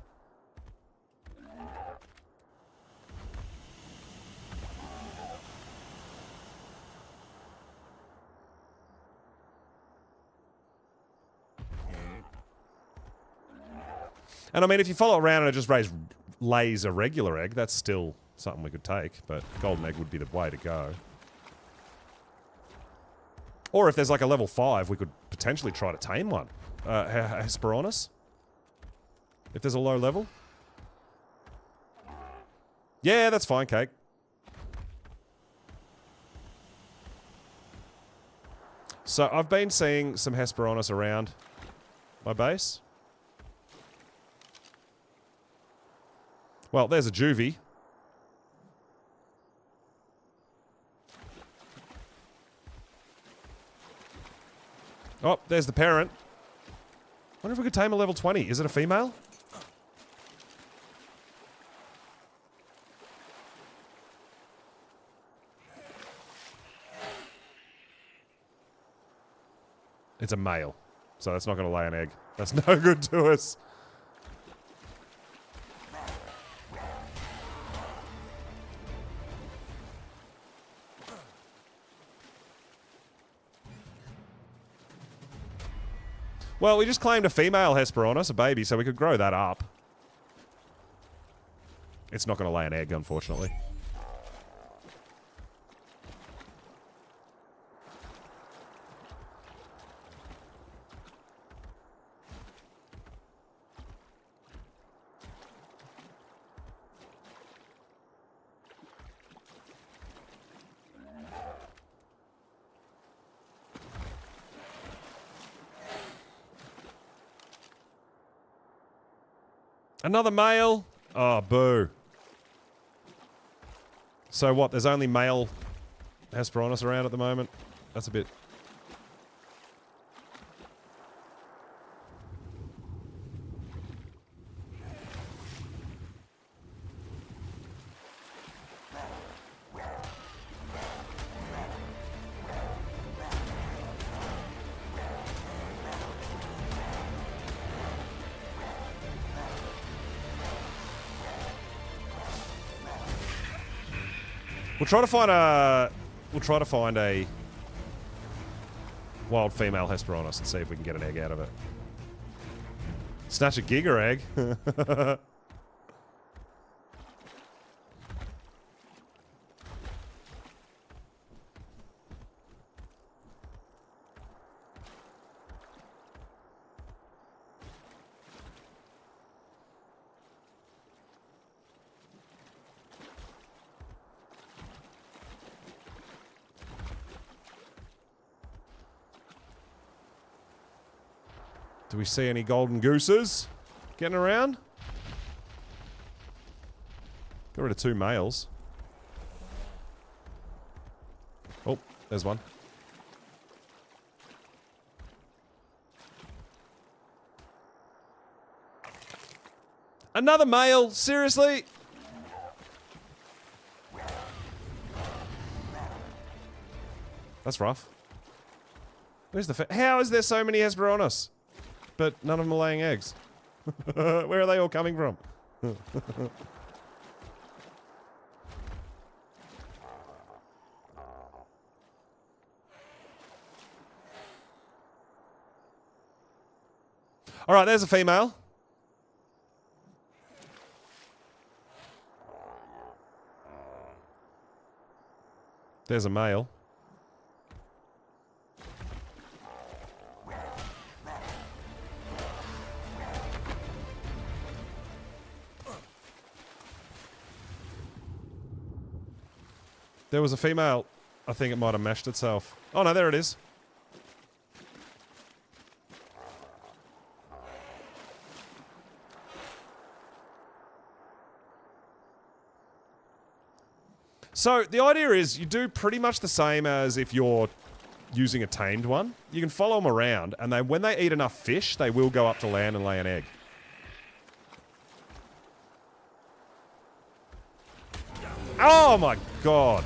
And I mean, if you follow it around and it just lays a regular egg, that's still something we could take, but golden egg would be the way to go. Or if there's like a level 5, we could potentially try to tame one. Hesperornis? If there's a low level? Yeah, that's fine, Cake. So I've been seeing some Hesperornis around my base. Well, there's a juvie. Oh, there's the parent. Wonder if we could tame a level 20. Is it a female? It's a male. So that's not going to lay an egg. That's no good to us. Well, we just claimed a female Hesperornis, a baby, so we could grow that up. It's not going to lay an egg, unfortunately. Another male? Oh, boo. So what, there's only male Hesperornis around at the moment? That's a bit... We'll try to find a wild female Hesperornis and see if we can get an egg out of it. Snatch a Giga egg. Do we see any golden gooses getting around? Got rid of 2 males. Oh, there's one. Another male? Seriously? That's rough. Where's the how is there so many Hesperornis? But none of them are laying eggs. Where are they all coming from? Alright, there's a female. There's a male. There was a female. I think it might have meshed itself. Oh no, there it is. So the idea is you do pretty much the same as if you're using a tamed one. You can follow them around, and when they eat enough fish, they will go up to land and lay an egg. Oh my god.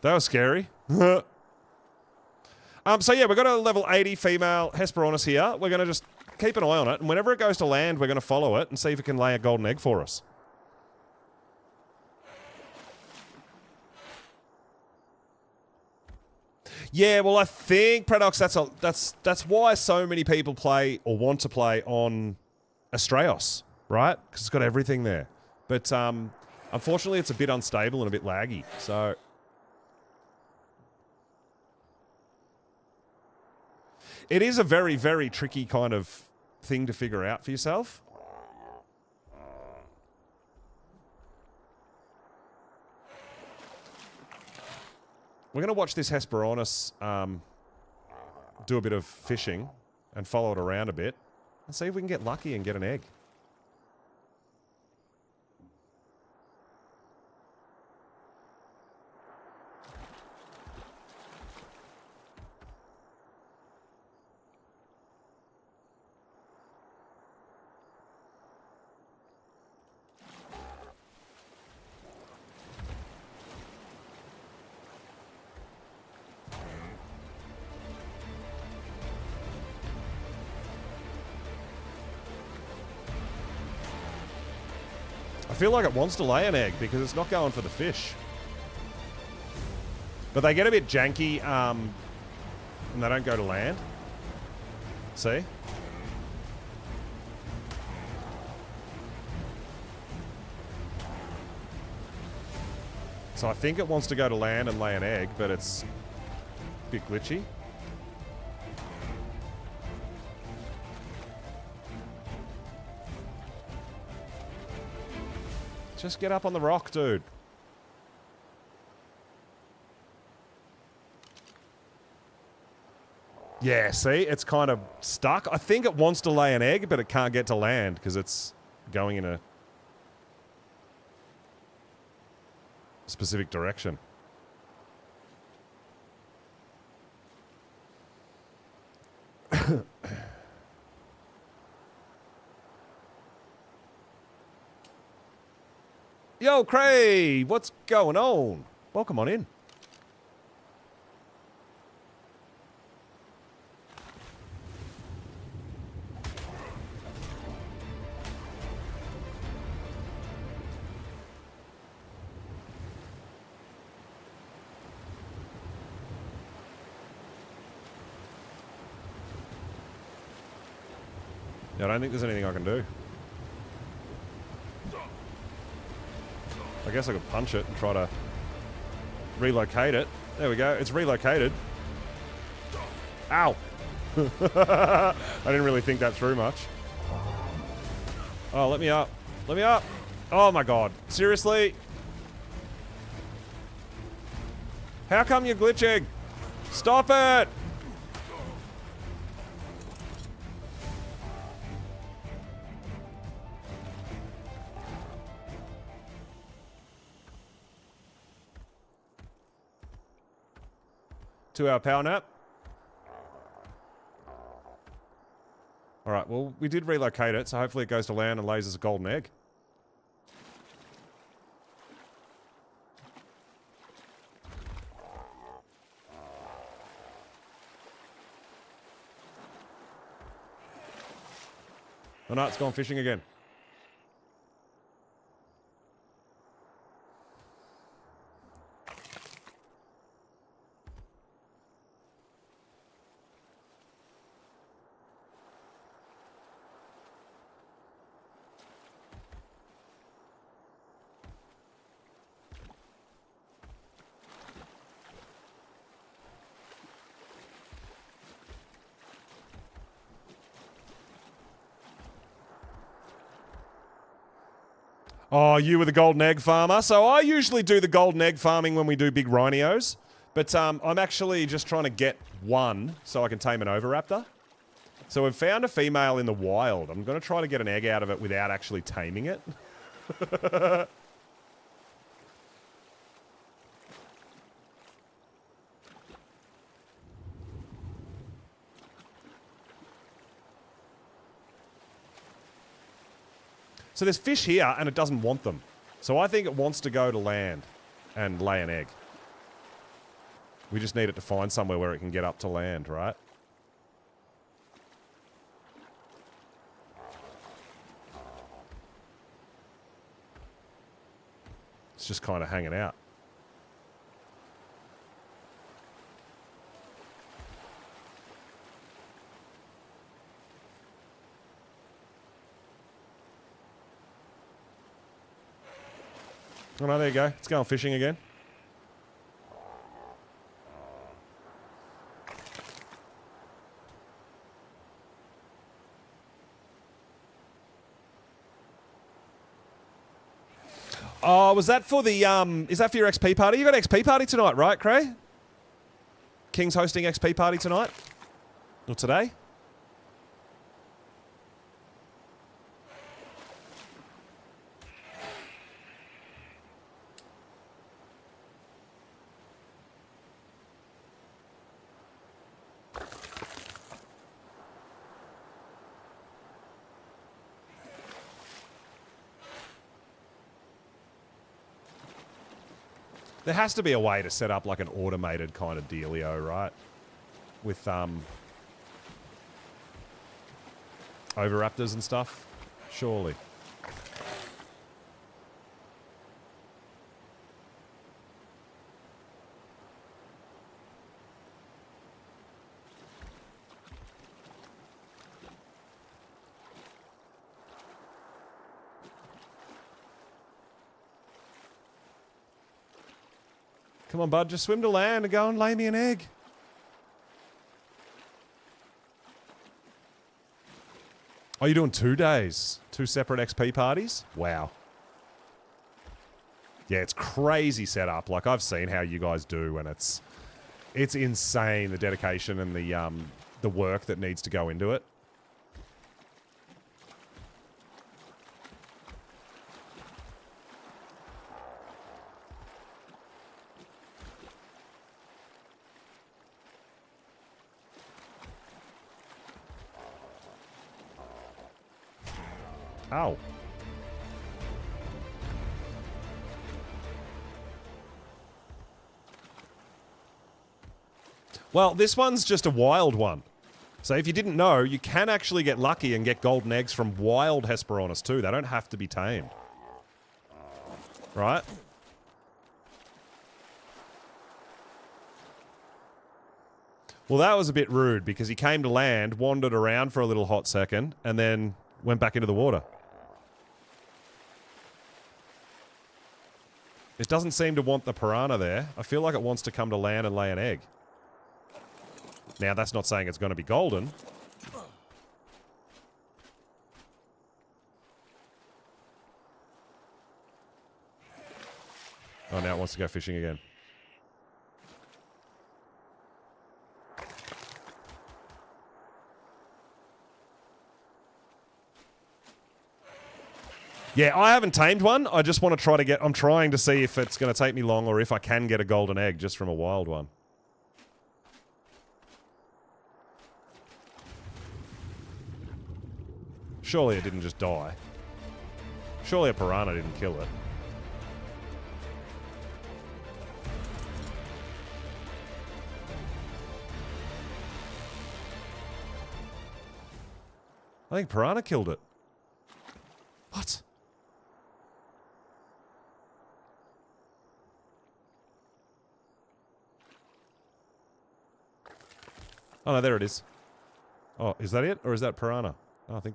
That was scary. So yeah, we've got a level 80 female Hesperornis here. We're going to just keep an eye on it, and whenever it goes to land, we're going to follow it and see if it can lay a golden egg for us. Yeah, well, I think, Predox, that's why so many people play or want to play on Astraeos, right? Because it's got everything there. But unfortunately, it's a bit unstable and a bit laggy, so... It is a very, very tricky kind of thing to figure out for yourself. We're going to watch this Hesperornis do a bit of fishing and follow it around a bit and see if we can get lucky and get an egg. I feel like it wants to lay an egg because it's not going for the fish. But they get a bit janky and they don't go to land. See? So I think it wants to go to land and lay an egg, but it's a bit glitchy. Just get up on the rock, dude. Yeah, see? It's kind of stuck. I think it wants to lay an egg, but it can't get to land because it's going in a specific direction. Yo, Cray! What's going on? Welcome on in. Yeah, I don't think there's anything I can do. I guess I could punch it and try to relocate it. There we go. It's relocated. Ow! I didn't really think that through much. Oh, let me up. Let me up. Oh my god. Seriously? How come you're glitching? Stop it! Two-hour power nap. Alright, well, we did relocate it, so hopefully it goes to land and lays us a golden egg. Oh no, it's gone fishing again. Oh, you were the golden egg farmer. So I usually do the golden egg farming when we do big rhinios. But I'm actually just trying to get one so I can tame an oviraptor. So we've found a female in the wild. I'm going to try to get an egg out of it without actually taming it. So there's fish here, and it doesn't want them. So I think it wants to go to land and lay an egg. We just need it to find somewhere where it can get up to land, right? It's just kind of hanging out. Oh no, there you go. It's going fishing again. Oh, was that for the, is that for your XP party? You got XP party tonight, right, Cray? King's hosting XP party tonight? Or today? There has to be a way to set up like an automated kind of dealio, right? With overraptors and stuff. Surely. Come on, bud, just swim to land and go and lay me an egg. Oh, you're doing 2 days? 2 separate XP parties? Wow. Yeah, it's crazy setup. Like, I've seen how you guys do, and it's insane, the dedication and the work that needs to go into it. Ow. Well, this one's just a wild one. So if you didn't know, you can actually get lucky and get golden eggs from wild Hesperornis too. They don't have to be tamed. Right? Well, that was a bit rude because he came to land, wandered around for a little hot second, and then went back into the water. It doesn't seem to want the piranha there. I feel like it wants to come to land and lay an egg. Now, that's not saying it's going to be golden. Oh, now it wants to go fishing again. Yeah, I haven't tamed one. I just want to try to get... I'm trying to see if it's going to take me long or if I can get a golden egg just from a wild one. Surely it didn't just die. Surely a piranha didn't kill it. I think piranha killed it. What? Oh, no, there it is. Oh, is that it? Or is that piranha? Oh, I think...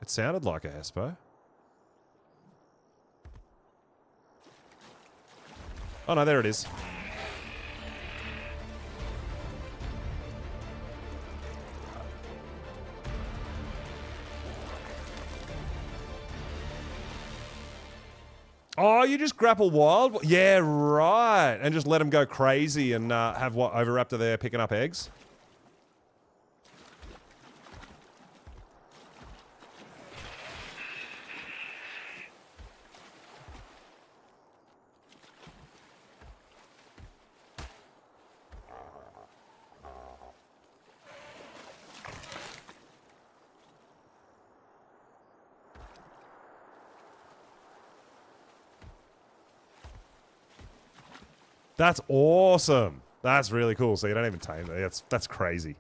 It sounded like a Hespo. Oh, no, there it is. Oh, you just grapple wild? Yeah, right. And just let them go crazy and have what, Overraptor there picking up eggs? That's awesome. That's really cool. So you don't even tame it. That's crazy.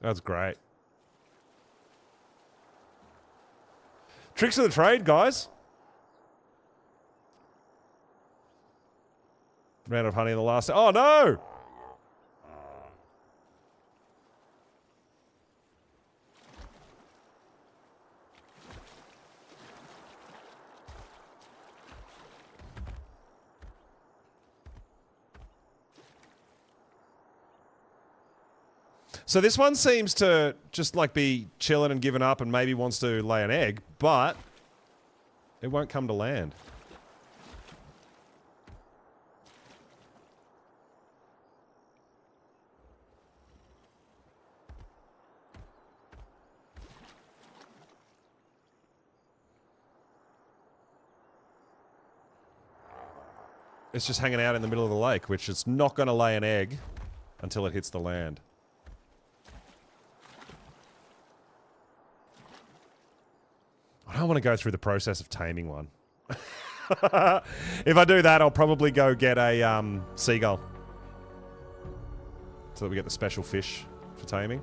That's great. Tricks of the trade, guys. Ran out of honey in the last... Oh, no! So this one seems to just like be chilling and giving up and maybe wants to lay an egg, but it won't come to land. it's just hanging out in the middle of the lake, which it's not going to lay an egg until it hits the land. I don't want to go through the process of taming one. If I do that, I'll probably go get a seagull. So that we get the special fish for taming.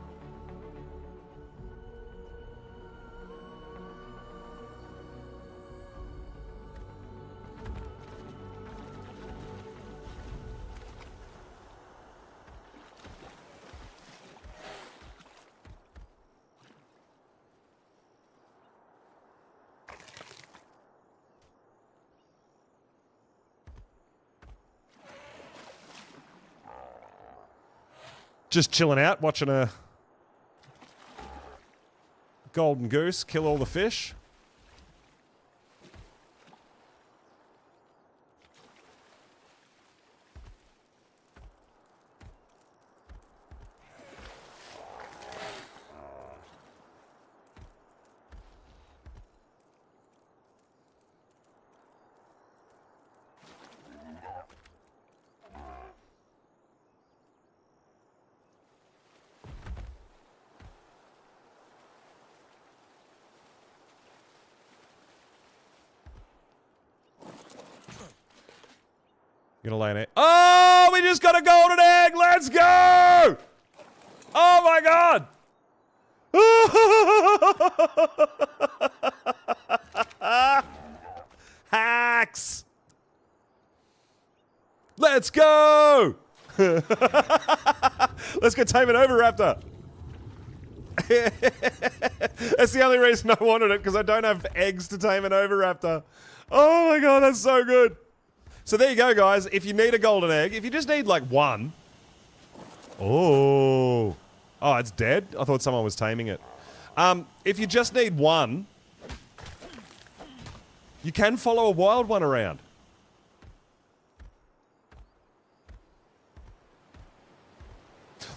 Just chilling out, watching a golden goose kill all the fish. Gonna lay an egg. Oh, we just got a golden egg. Let's go! Oh my god! Hacks! Let's go! Let's go tame an Oviraptor. That's the only reason I wanted it, because I don't have eggs to tame an Oviraptor. Oh my god, that's so good. So there you go, guys. If you need a golden egg, if you just need like one. Oh, it's dead? I thought someone was taming it. If you just need one, you can follow a wild one around.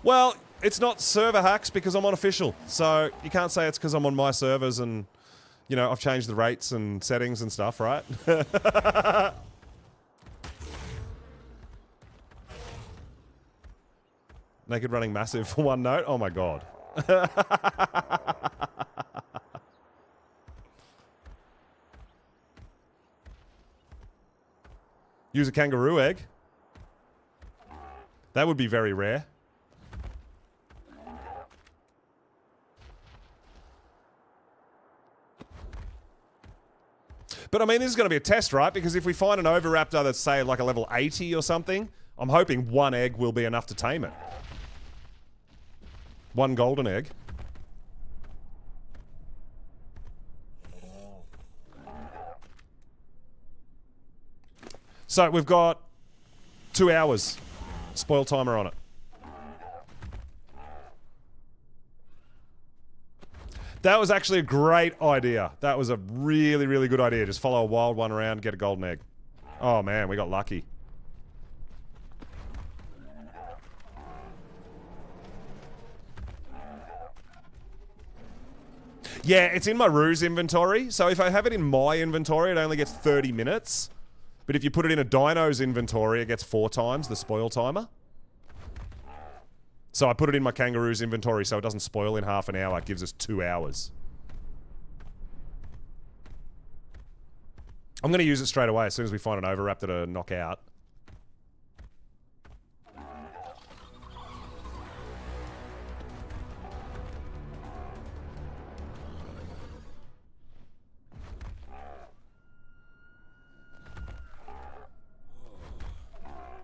Well, it's not server hacks because I'm unofficial. So you can't say it's because I'm on my servers and, you know, I've changed the rates and settings and stuff, right? Naked running massive for one note? Oh my god. Use a kangaroo egg. That would be very rare. But I mean, this is going to be a test, right? Because if we find an Oviraptor that's, say, like a level 80 or something, I'm hoping one egg will be enough to tame it. One golden egg. So we've got 2 hours. Spoil timer on it. That was actually a great idea. That was a really, really good idea. Just follow a wild one around, get a golden egg. Oh man, we got lucky. Yeah, it's in my ruse inventory. So if I have it in my inventory, it only gets 30 minutes. But if you put it in a dino's inventory, it gets 4 times the spoil timer. So I put it in my kangaroo's inventory so it doesn't spoil in half an hour. It gives us 2 hours. I'm going to use it straight away as soon as we find an Oviraptor to knock out.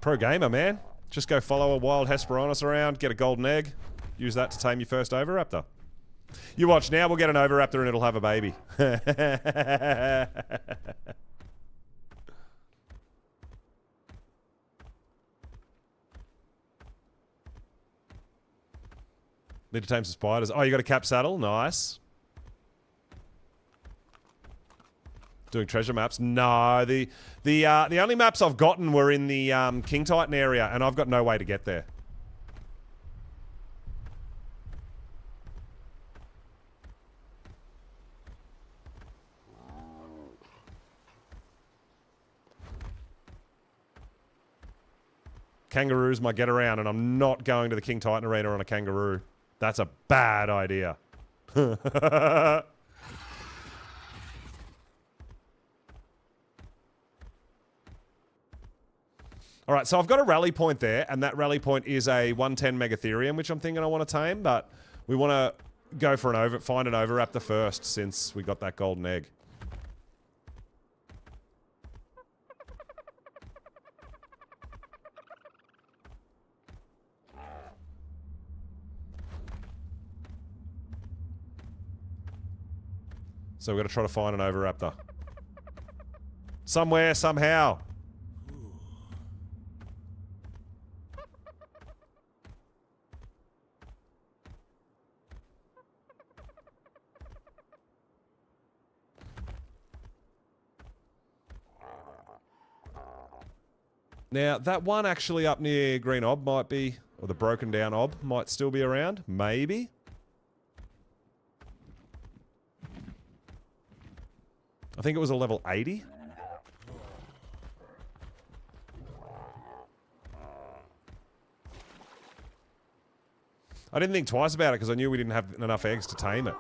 Pro gamer, man. Just go follow a wild Hesperornis around, get a golden egg, use that to tame your first Oviraptor. You watch now, we'll get an Oviraptor and it'll have a baby. Need to tame some spiders. Oh, you got a cap saddle? Nice. Doing treasure maps? No, the only maps I've gotten were in the King Titan area, and I've got no way to get there. Kangaroos might get around, and I'm not going to the King Titan Arena on a kangaroo. That's a bad idea. All right, so I've got a rally point there, and that rally point is a 110 Megatherium, which I'm thinking I want to tame, but we want to go for find an Overraptor first, since we got that golden egg. So we've got to try to find an Overraptor. Somewhere, somehow. Now, that one actually up near Green Ob might be, or the broken down Ob might still be around. Maybe. I think it was a level 80. I didn't think twice about it because I knew we didn't have enough eggs to tame it.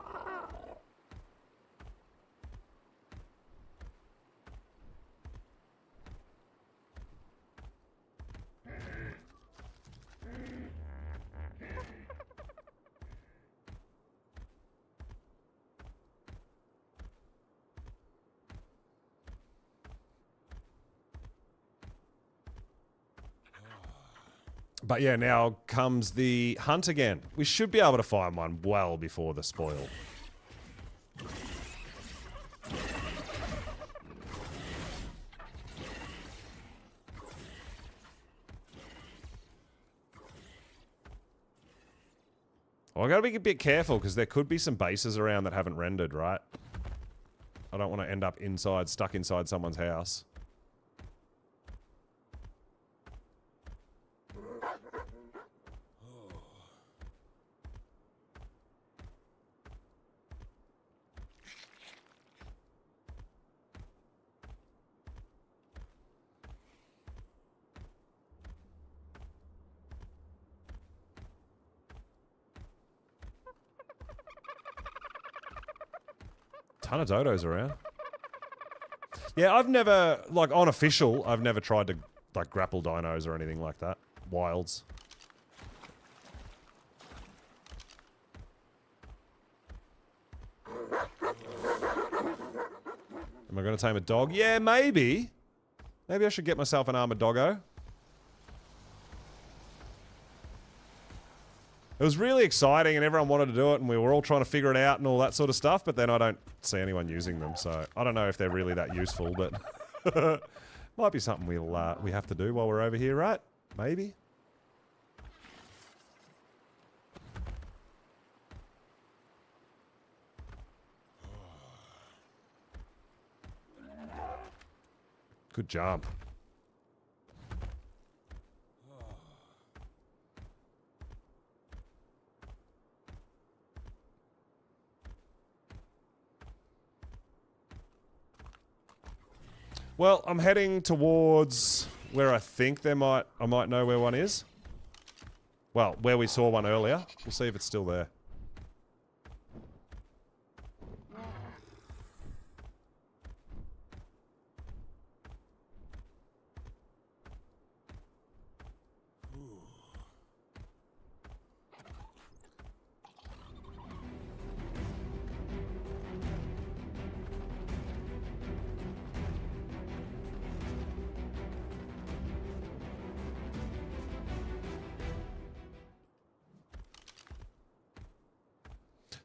But yeah, now comes the hunt again. We should be able to find one well before the spoil. Well, I gotta be a bit careful because there could be some bases around that haven't rendered, right? I don't want to end up stuck inside someone's house. Ton of dodos around. Yeah, I've never, like, on official, I've never tried to, like, grapple dinos or anything like that. Wilds. Am I going to tame a dog? Yeah, maybe. Maybe I should get myself an armored doggo. It was really exciting and everyone wanted to do it and we were all trying to figure it out and all that sort of stuff, but then I don't see anyone using them, so I don't know if they're really that useful, but might be something we have to do while we're over here, right? Maybe. Good jump. Well, I'm heading towards where I think I might know where one is. Well, where we saw one earlier. We'll see if it's still there.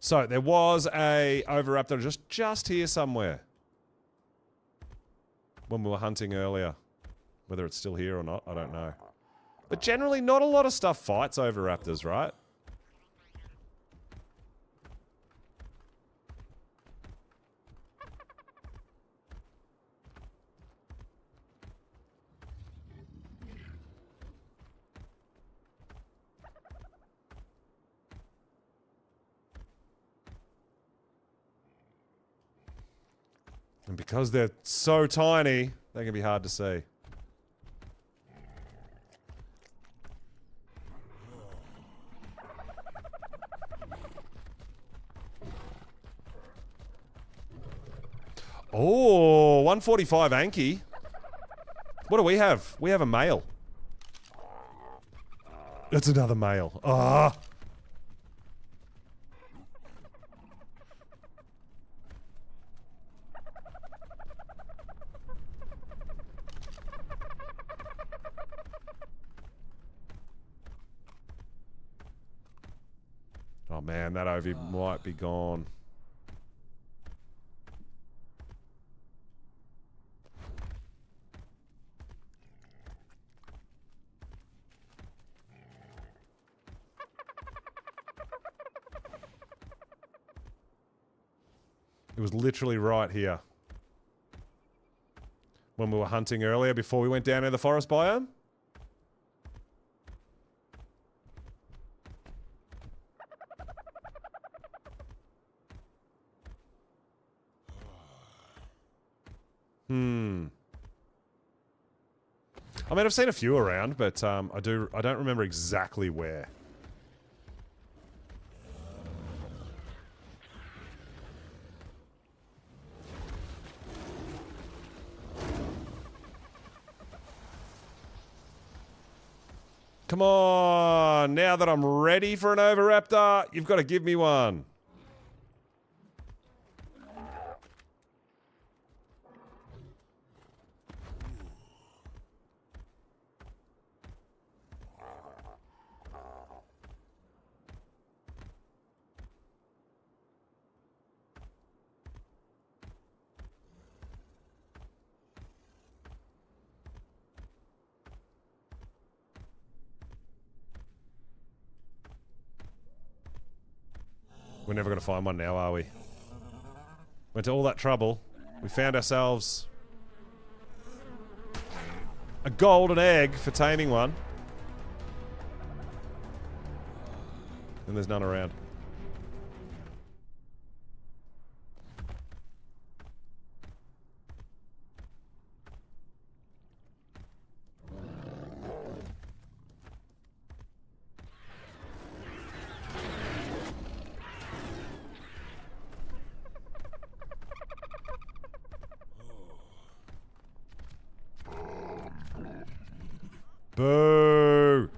So, there was a Overraptor just here somewhere. When we were hunting earlier. Whether it's still here or not, I don't know. But generally, not a lot of stuff fights Overraptors, right? And because they're so tiny, they can be hard to see. Oh, 145 Anki. What do we have? We have a male. That's another male. Ah. Oh man, that Ovi might be gone. It was literally right here. When we were hunting earlier before we went down to the forest biome. I mean, I've seen a few around, but I don't remember exactly where. Come on! Now that I'm ready for an Oviraptor, you've got to give me one. We're never going to find one now, are we? Went to all that trouble. We found ourselves a golden egg for taming one. And there's none around. Boo!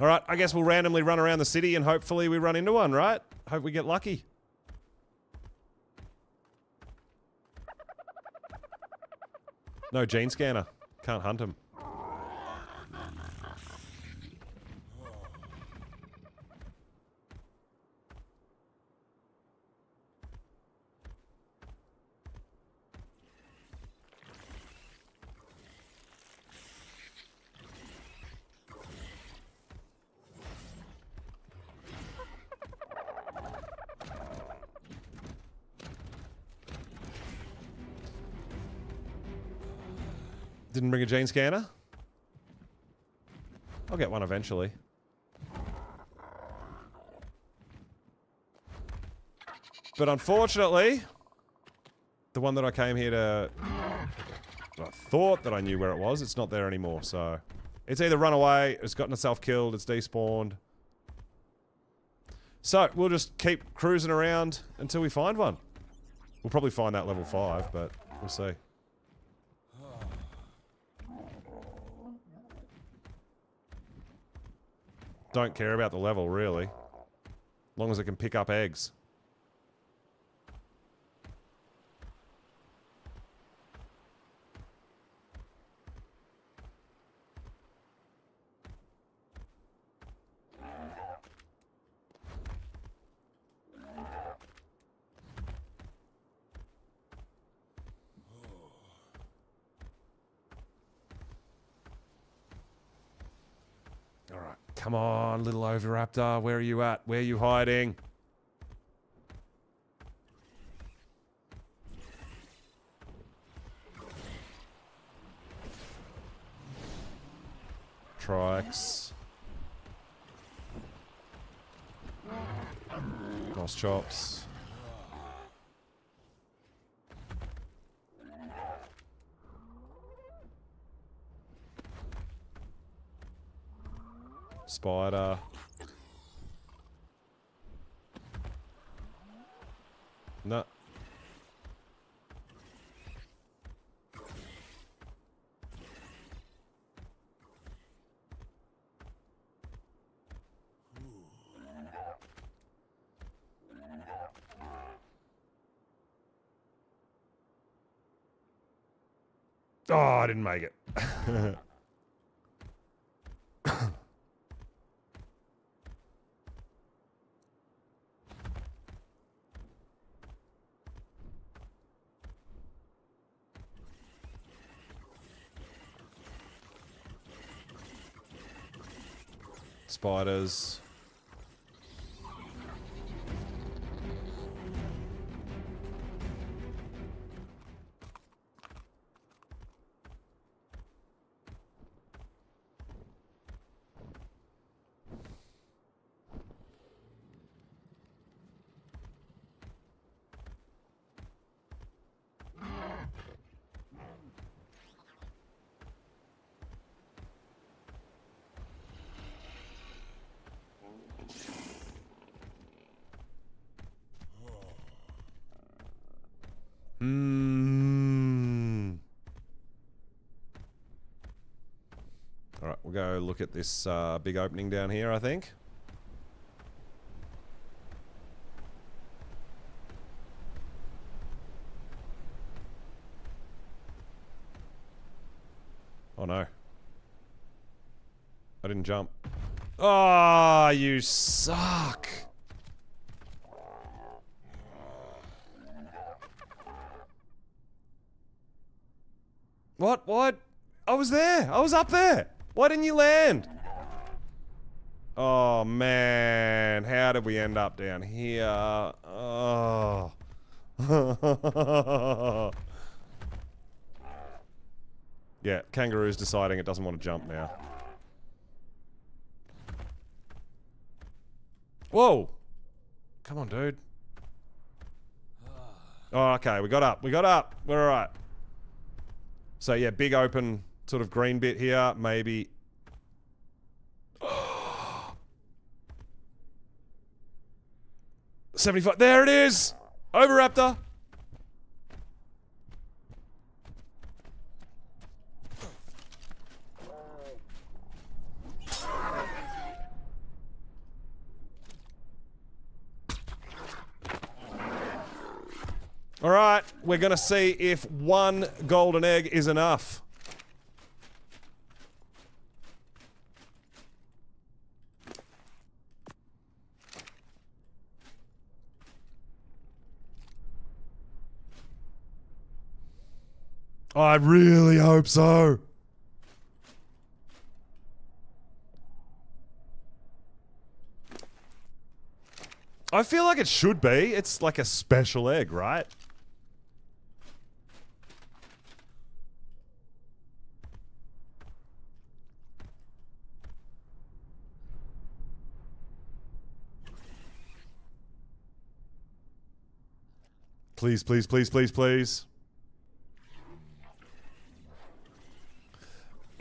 Alright, I guess we'll randomly run around the city and hopefully we run into one, right? Hope we get lucky. No gene scanner. Can't hunt him. Didn't bring a gene scanner? I'll get one eventually. But unfortunately, the one that I came here to... I thought that I knew where it was. It's not there anymore, so... It's either run away, it's gotten itself killed, it's despawned. So, we'll just keep cruising around until we find one. We'll probably find that level 5, but we'll see. Don't care about the level, really. As long as it can pick up eggs. Alright, come on, little Oviraptor. Where are you at? Where are you hiding? Trikes. Nice chops. Spider. No. Oh, I didn't make it. Spiders. Alright, we'll go look at this big opening down here, I think. Oh no. I didn't jump. Oh, you suck. What? What? I was there. I was up there. Why didn't you land? Oh, man. How did we end up down here? Oh. Yeah, kangaroo's deciding it doesn't want to jump now. Whoa! Come on, dude. Oh, okay. We got up. We got up. We're alright. So, yeah, big open sort of green bit here. Maybe. 75. There it is! Oviraptor! Alright, we're gonna see if one golden egg is enough. I really hope so. I feel like it should be. It's like a special egg, right? Please, please, please, please, please.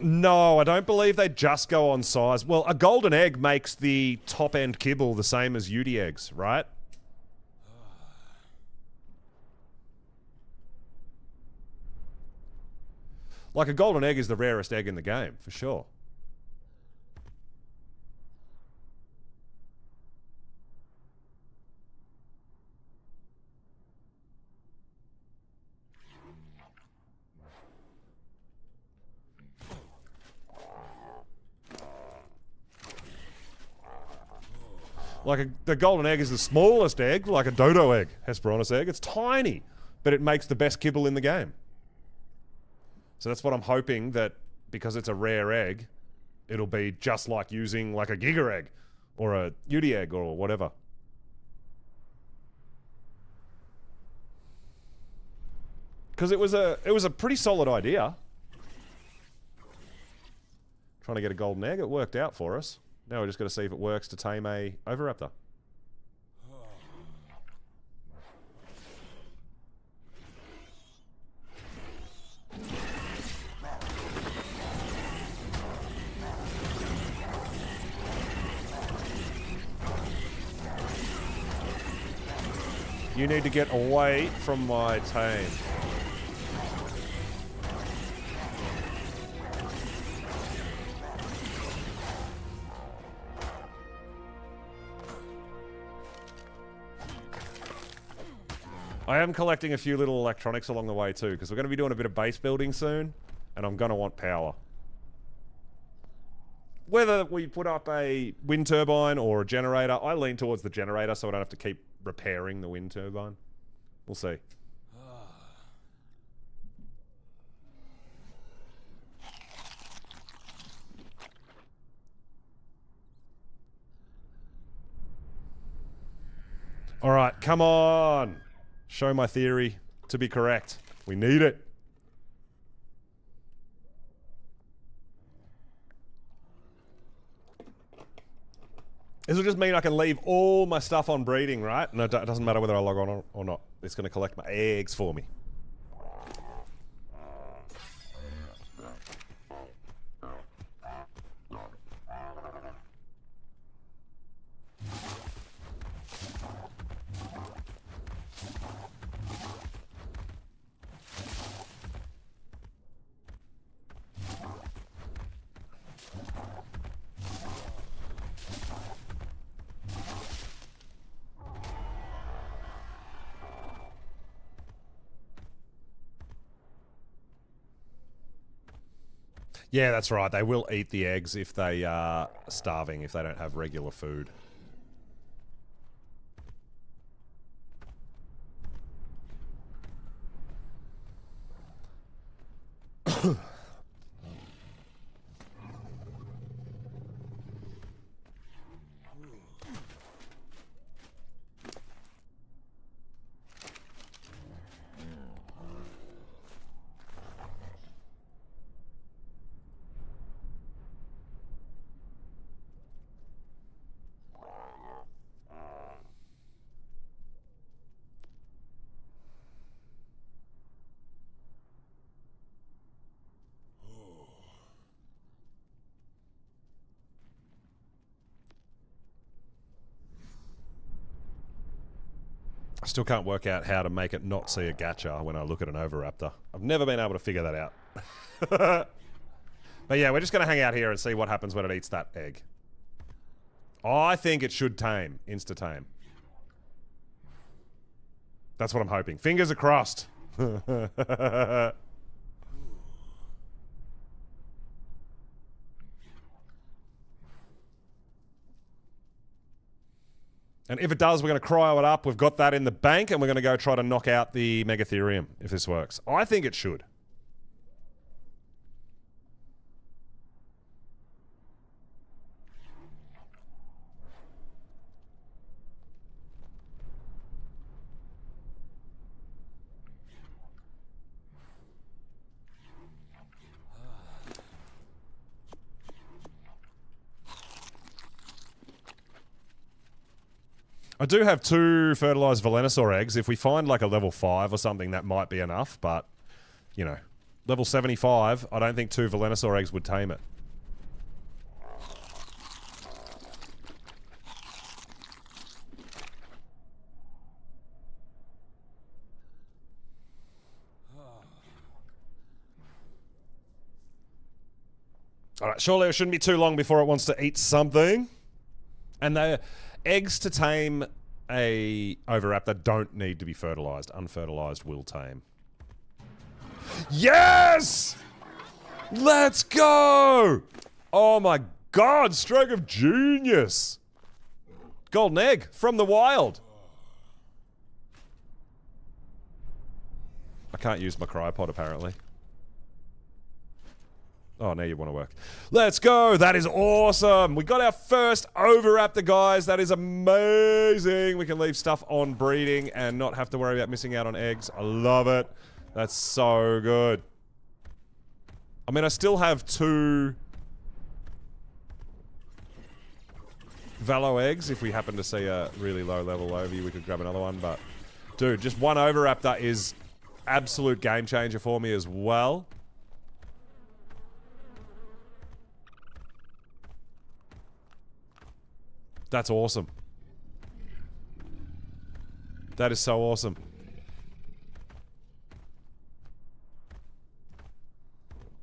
No, I don't believe they just go on size. Well, a golden egg makes the top-end kibble the same as Udi eggs, right? Like, a golden egg is the rarest egg in the game, for sure. Like, the golden egg is the smallest egg, like a dodo egg, Hesperornis egg. It's tiny, but it makes the best kibble in the game. So that's what I'm hoping, that because it's a rare egg, it'll be just like using like a Giga egg or a Udi egg or whatever. Because it was a pretty solid idea. Trying to get a golden egg, it worked out for us. Now we're just going to see if it works to tame a Oviraptor. You need to get away from my tame. I am collecting a few little electronics along the way too, because we're going to be doing a bit of base building soon, and I'm going to want power. Whether we put up a wind turbine or a generator, I lean towards the generator so I don't have to keep repairing the wind turbine. We'll see. All right, come on. Show my theory to be correct. We need it. This will just mean I can leave all my stuff on breeding, right? No, it doesn't matter whether I log on or not. It's going to collect my eggs for me. Yeah, that's right. They will eat the eggs if they are starving, if they don't have regular food. I still can't work out how to make it not see a gacha when I look at an Oviraptor. I've never been able to figure that out. But yeah, we're just going to hang out here and see what happens when it eats that egg. I think it should tame. Insta-tame. That's what I'm hoping. Fingers are crossed. And if it does, we're going to cryo it up. We've got that in the bank, and we're going to go try to knock out the Megatherium, if this works. I think it should. I do have 2 fertilized Velonosaur eggs. If we find like a level 5 or something, that might be enough. But, you know, level 75, I don't think 2 Velonosaur eggs would tame it. Alright, surely it shouldn't be too long before it wants to eat something. And the eggs to tame a Oviraptor don't need to be fertilized. Unfertilized will tame. Yes! Let's go! Oh my god, stroke of genius! Golden egg from the wild. I can't use my cryopod apparently. Oh, now you want to work. Let's go! That is awesome! We got our first Oviraptor, guys. That is amazing. We can leave stuff on breeding and not have to worry about missing out on eggs. I love it. That's so good. I mean, I still have 2 Valo eggs. If we happen to see a really low level over you, we could grab another one. But, dude, just 1 Oviraptor is absolute game changer for me as well. That's awesome. That is so awesome.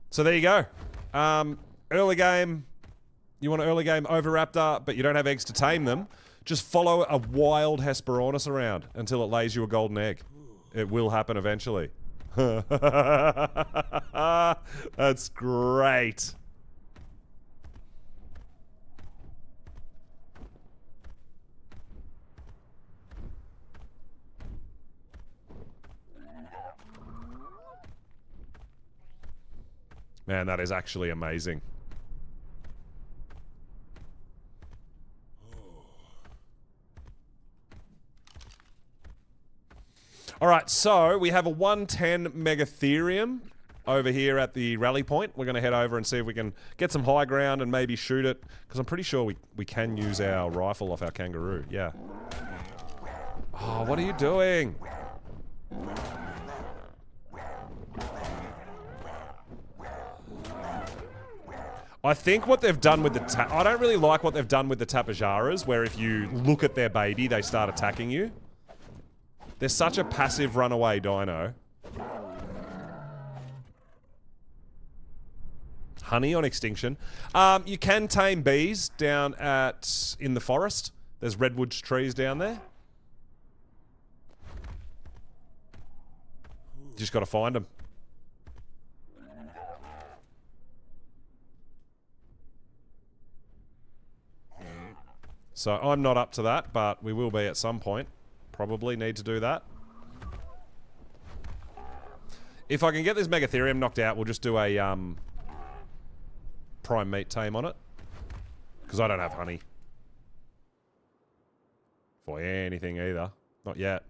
So there you go. Early game. You want an early game Oviraptor, but you don't have eggs to tame them. Just follow a wild Hesperornis around until it lays you a golden egg. It will happen eventually. That's great. Man, that is actually amazing. Alright, so we have a 110 Megatherium over here at the rally point. We're going to head over and see if we can get some high ground and maybe shoot it. Because I'm pretty sure we can use our rifle off our kangaroo. Yeah. Oh, what are you doing? I think what they've done with the I don't really like what they've done with the Tapajaras, where if you look at their baby, they start attacking you. They're such a passive runaway dino. Honey on Extinction. You can tame bees down in the forest. There's redwood trees down there. You just got to find them. So I'm not up to that, but we will be at some point. Probably need to do that. If I can get this Megatherium knocked out, we'll just do a prime meat tame on it. Because I don't have honey. For anything either. Not yet.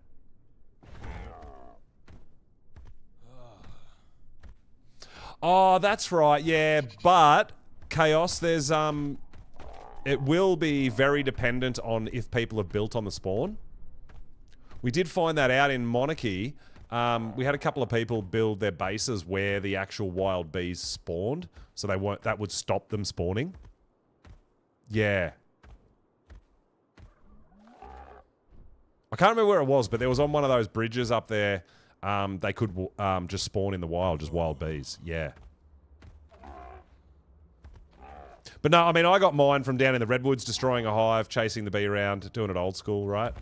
Oh, that's right, yeah. But, Chaos, there's, it will be very dependent on if people have built on the spawn. We did find that out in Monarchy. We had a couple of people build their bases where the actual wild bees spawned, so they weren't. That would stop them spawning. Yeah. I can't remember where it was, but there was on one of those bridges up there. They could just spawn in the wild, just wild bees. Yeah. But no, I mean, I got mine from down in the redwoods, destroying a hive, chasing the bee around, doing it old school, right?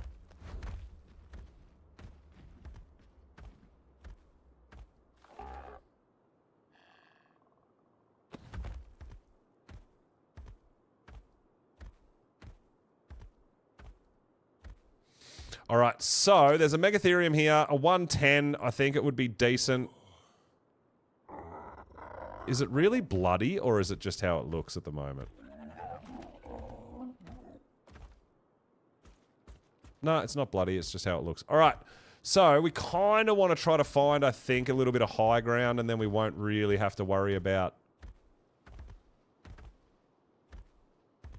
Alright, so there's a Megatherium here, a 110. I think it would be decent. Is it really bloody, or is it just how it looks at the moment? No, it's not bloody, it's just how it looks. Alright, so we kind of want to try to find, I think, a little bit of high ground, and then we won't really have to worry about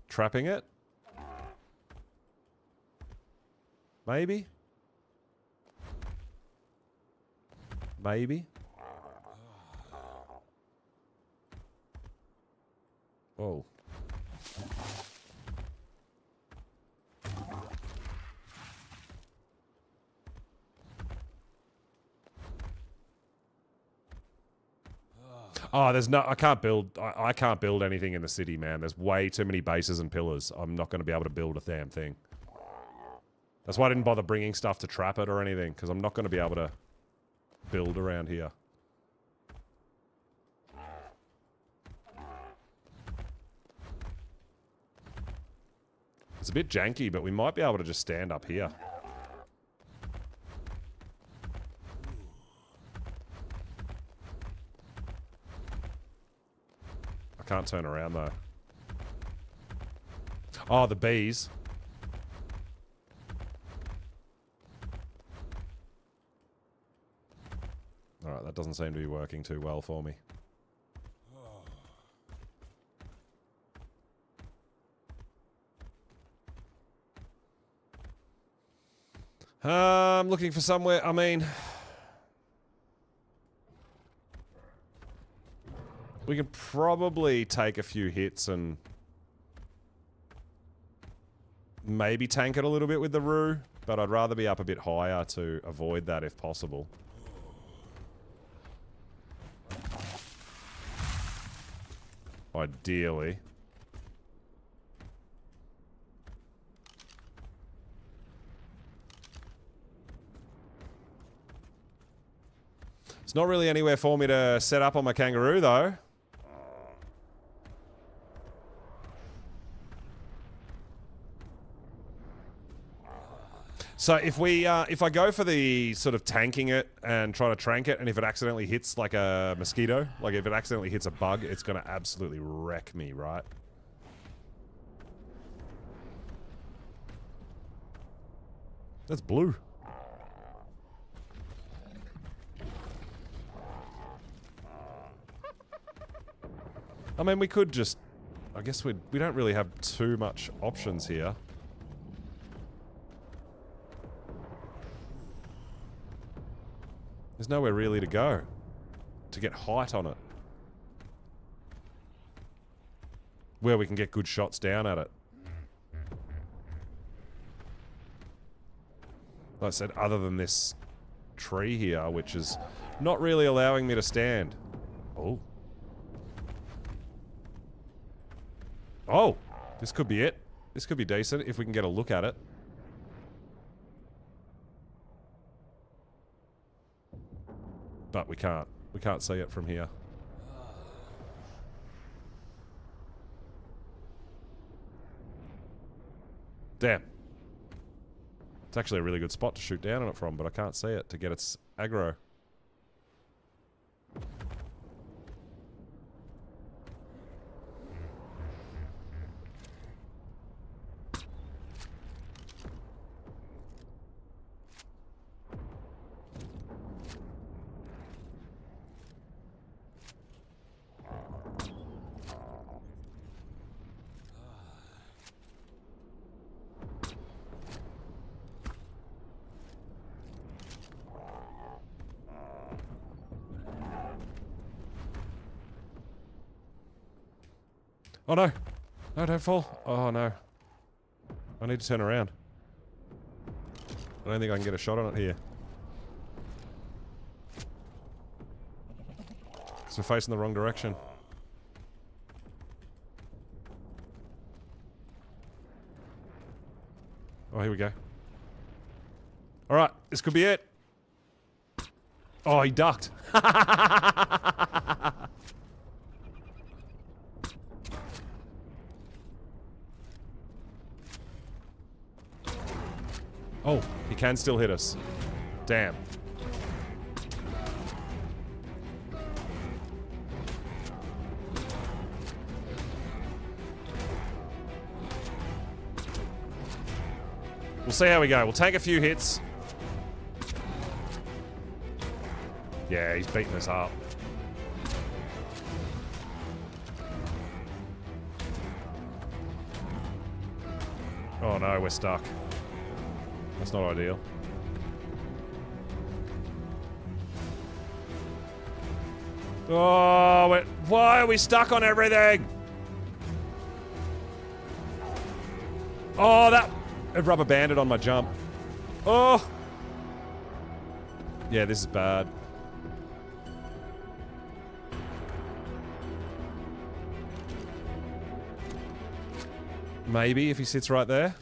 trapping it. Maybe? Maybe? Whoa. Oh, there's no... I can't build... I can't build anything in the city, man. There's way too many bases and pillars. I'm not going to be able to build a damn thing. That's why I didn't bother bringing stuff to trap it or anything, because I'm not going to be able to build around here. It's a bit janky, but we might be able to just stand up here. I can't turn around, though. Oh, the bees. Alright, that doesn't seem to be working too well for me. I'm looking for somewhere, I mean... We can probably take a few hits and... maybe tank it a little bit with the Roo. but I'd rather be up a bit higher to avoid that if possible. Ideally. It's not really anywhere for me to set up on my kangaroo, though. So if I go for the sort of tanking it and try to trank it, and if it accidentally hits like a mosquito, like if it accidentally hits a bug, it's gonna absolutely wreck me, right? That's blue. I mean, we could just... I guess we don't really have too much options here. There's nowhere really to go to get height on it, where we can get good shots down at it. Like I said, other than this tree here, which is not really allowing me to stand. Oh. Oh! This could be it. This could be decent if we can get a look at it. But we can't. We can't see it from here. Damn. It's actually a really good spot to shoot down on it from, but I can't see it to get its aggro. Oh no! No, don't fall! Oh no. I need to turn around. I don't think I can get a shot on it here. Because we're facing the wrong direction. Oh, here we go. Alright, this could be it. Oh, he ducked. Oh, he can still hit us. Damn. We'll see how we go. We'll take a few hits. Yeah, he's beating us up. Oh no, we're stuck. That's not ideal. Oh, why are we stuck on everything? Oh, it rubber banded on my jump. Oh! Yeah, this is bad. Maybe if he sits right there.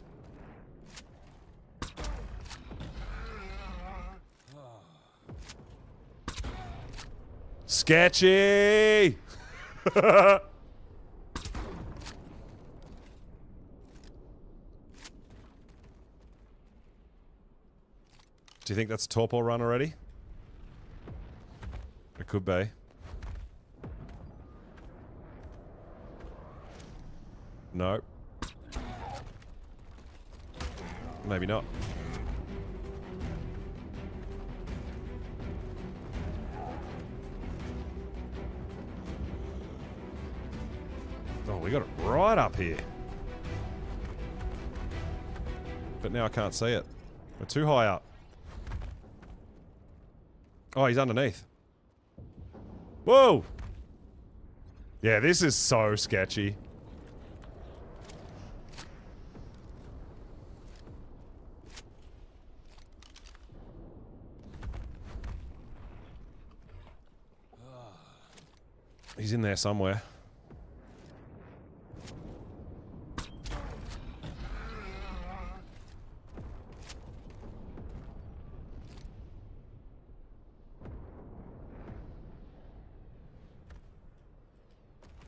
Sketchy! Do you think that's a torpor run already? It could be. No. Maybe not. Oh, we got it right up here. But now I can't see it. We're too high up. Oh, he's underneath. Whoa! Yeah, this is so sketchy. He's in there somewhere.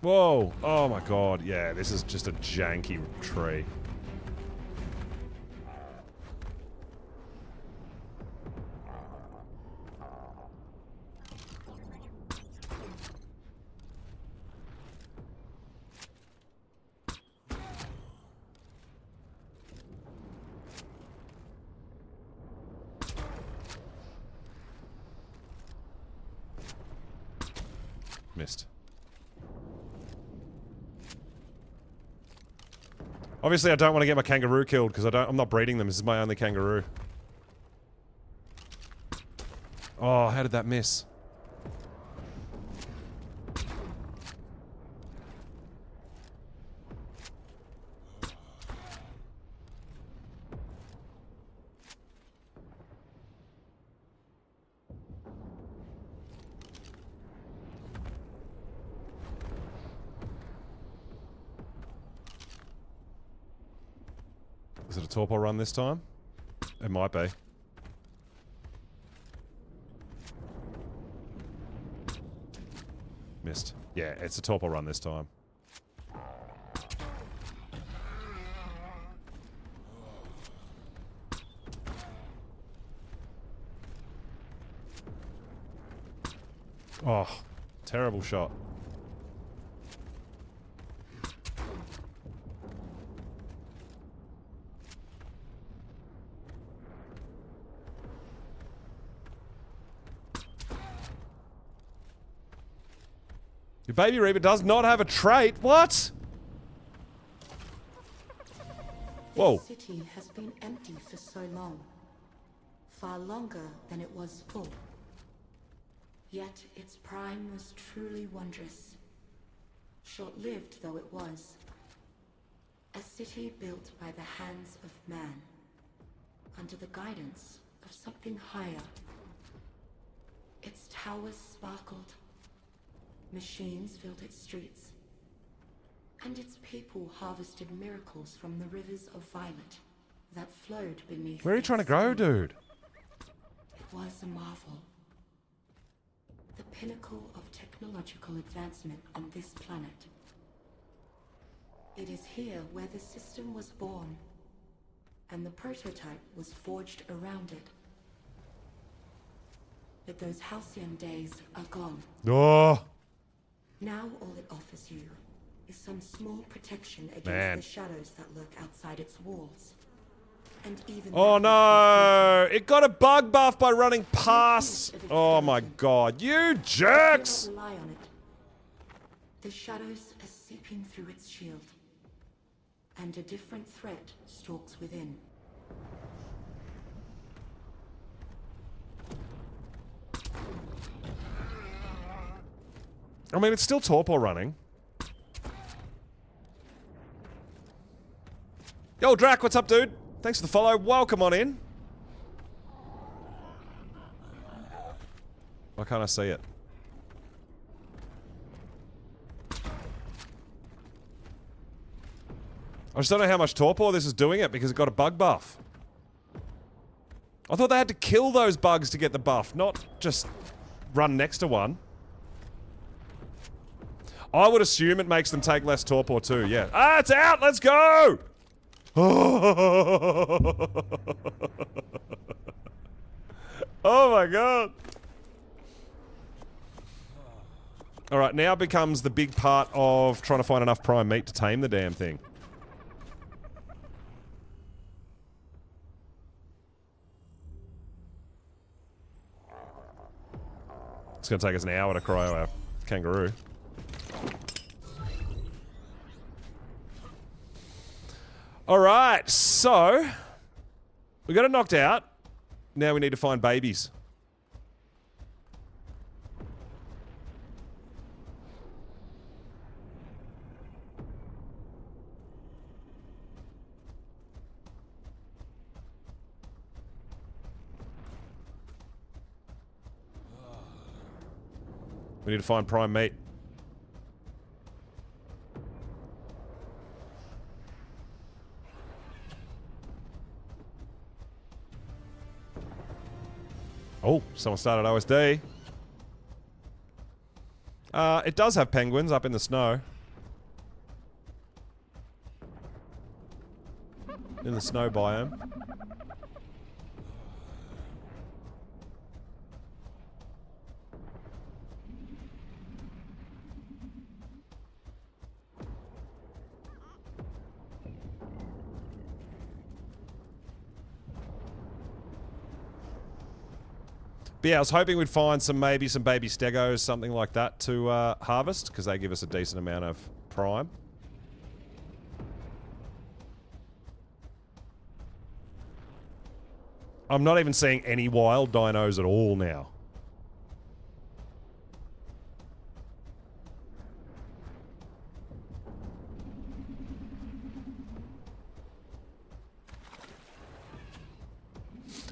Whoa! Oh my god, yeah, this is just a janky tree. Missed. Obviously, I don't want to get my kangaroo killed because I'm not breeding them. This is my only kangaroo. Oh, how did that miss? Is it a torpor run this time? It might be. Missed. Yeah, it's a torpor run this time. Oh, terrible shot. Your baby Reaper does not have a trait. What? Whoa. This city has been empty for so long. Far longer than it was full. Yet its prime was truly wondrous. Short-lived though it was. A city built by the hands of man. Under the guidance of something higher. Its towers sparkled. Machines filled its streets, and its people harvested miracles from the rivers of violet that flowed beneath. Where are you trying to go, dude? It was a marvel. The pinnacle of technological advancement on this planet. It is here where the system was born, and the prototype was forged around it. But those halcyon days are gone. Oh. Now all it offers you is some small protection against Man. the shadows that lurk outside its walls. And even Oh no! It got a bug buff by running past. Oh my god, you jerks! Do not rely on it. The shadows are seeping through its shield, and a different threat stalks within. I mean, it's still torpor running. Yo, Drac, what's up, dude? Thanks for the follow. Welcome on in. Why can't I see it? I just don't know how much torpor this is doing it because it got a bug buff. I thought they had to kill those bugs to get the buff, not just run next to one. I would assume it makes them take less torpor too, yeah. Ah, it's out! Let's go! Oh my god. Alright, now becomes the big part of trying to find enough prime meat to tame the damn thing. It's gonna take us an hour to cryo our kangaroo. Alright, so we got it knocked out. Now we need to find babies. We need to find prime meat. Oh, someone started OSD. It does have penguins up in the snow. In the snow biome. But yeah, I was hoping we'd find maybe some baby stegos, something like that to harvest, because they give us a decent amount of prime. I'm not even seeing any wild dinos at all now.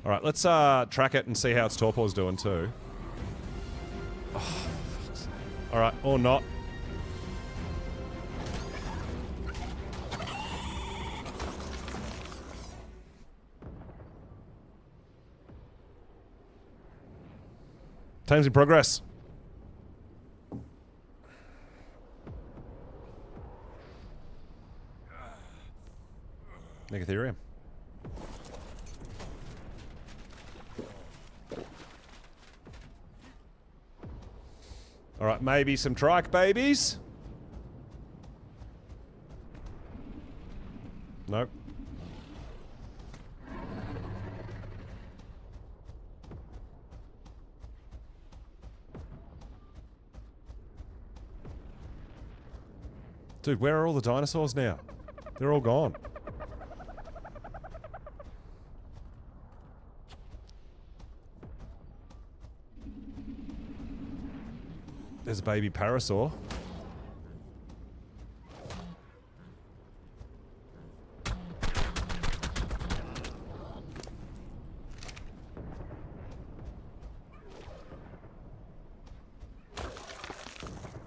Alright, let's track it and see how its torpor's doing too. Oh, alright, or not. Time's in progress. Megatherium. Alright, maybe some trike babies. Nope. Dude, where are all the dinosaurs now? They're all gone. There's a baby parasaur.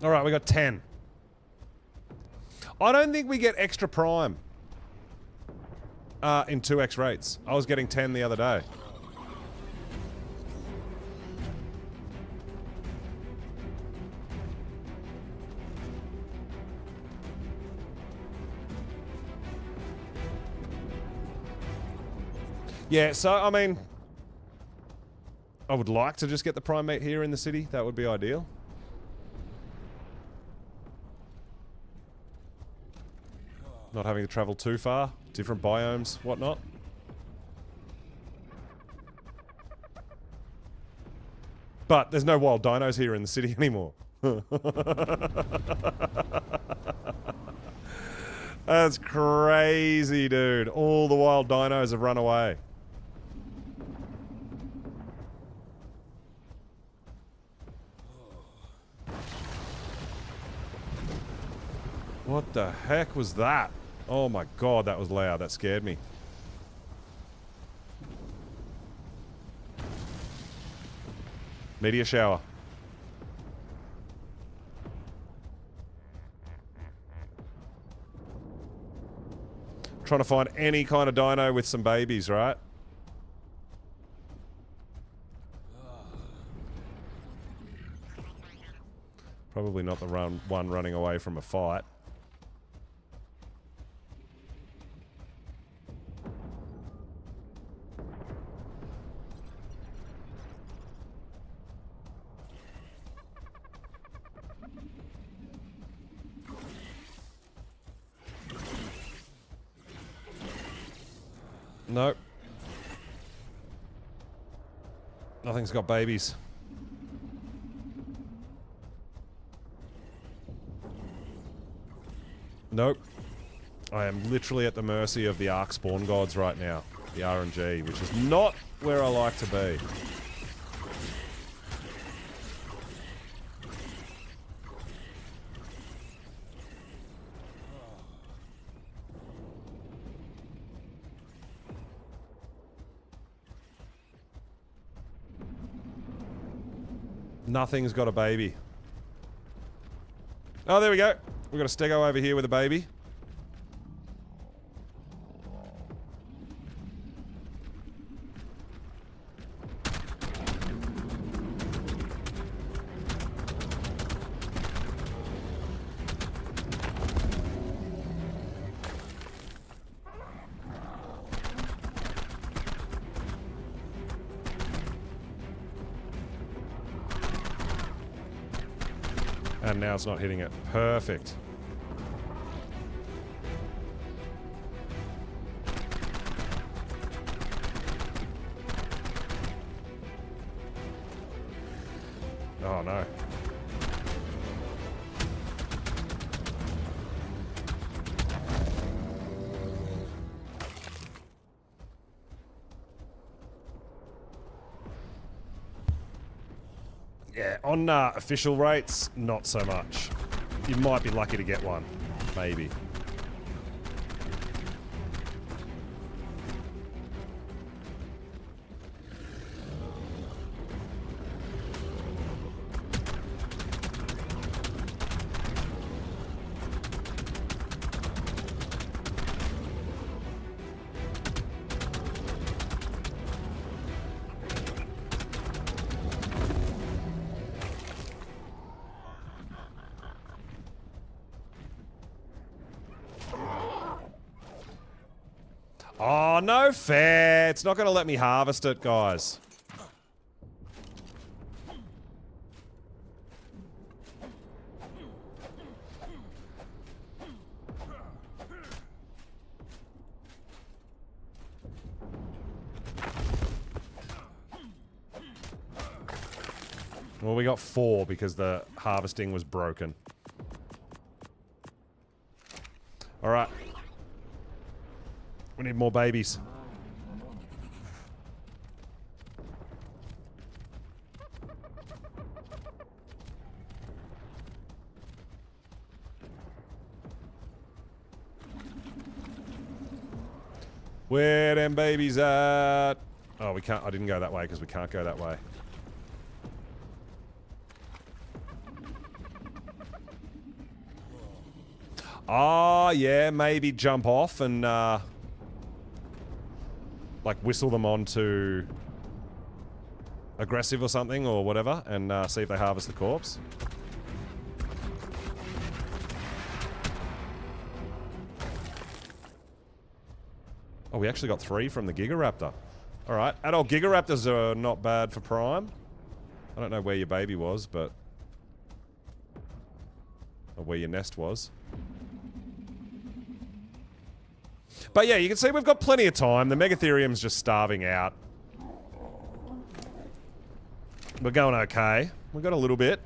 Alright, we got 10. I don't think we get extra prime in 2x rates. I was getting 10 the other day. Yeah, so, I mean, I would like to just get the prime meat here in the city. That would be ideal. Not having to travel too far. Different biomes, whatnot. But there's no wild dinos here in the city anymore. That's crazy, dude. All the wild dinos have run away. What the heck was that? Oh my god, that was loud. That scared me. Meteor shower. Trying to find any kind of dino with some babies, right? Probably not the one running away from a fight. Nope. Nothing's got babies. Nope. I am literally at the mercy of the Ark spawn gods right now. The RNG, which is not where I like to be. Nothing's got a baby. Oh, there we go. We've got a stego over here with a baby. And now it's not hitting it. Perfect. Oh no. Yeah, on official rates, not so much. You might be lucky to get one. Maybe. Oh, no fair. It's not going to let me harvest it, guys. Well, we got 4 because the harvesting was broken. All right. We need more babies. Where them babies at? Oh, we can't. I didn't go that way because we can't go that way. Oh, yeah, maybe jump off and, like, whistle them onto aggressive or something or whatever and see if they harvest the corpse. Oh, we actually got 3 from the Gigaraptor. Alright, adult Gigaraptors are not bad for Prime. I don't know where your baby was, but... or where your nest was. But yeah, you can see we've got plenty of time. The Megatherium's just starving out. We're going okay. We've got a little bit.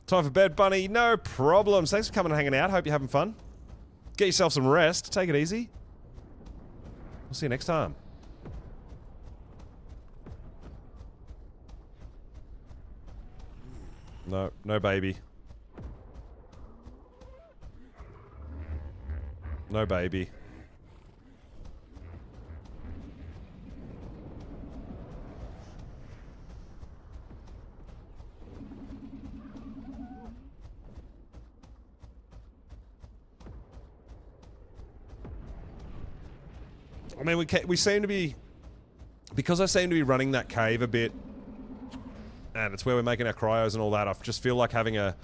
Time for bed, Bunny. No problems. Thanks for coming and hanging out. Hope you're having fun. Get yourself some rest. Take it easy. We'll see you next time. No, no baby. No baby. I mean, we seem to be... because I seem to be running that cave a bit, and it's where we're making our cryos and all that, I just feel like having a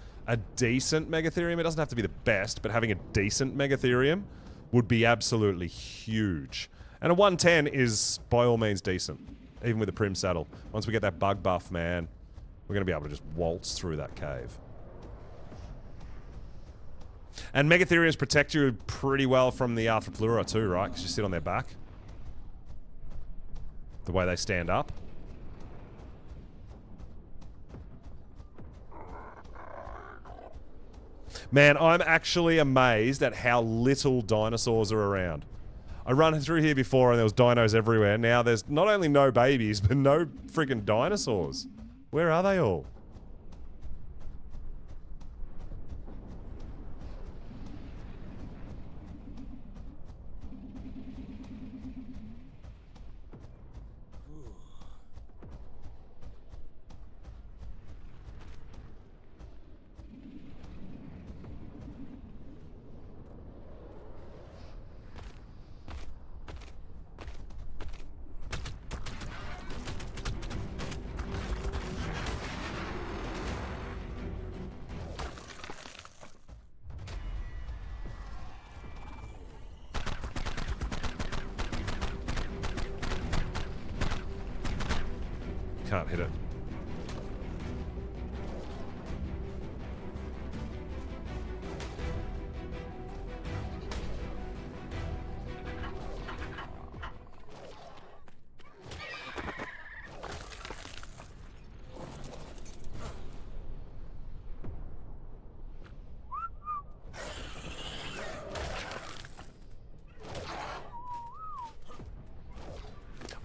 decent Megatherium, it doesn't have to be the best, but having a decent Megatherium would be absolutely huge. And a 110 is, by all means, decent. Even with a Prim Saddle. Once we get that bug buff, man, we're going to be able to just waltz through that cave. And Megatheriums protect you pretty well from the Arthropleura too, right? Because you sit on their back. The way they stand up. Man, I'm actually amazed at how little dinosaurs are around. I run through here before and there was dinos everywhere. Now there's not only no babies, but no freaking dinosaurs. Where are they all? Can't hit it.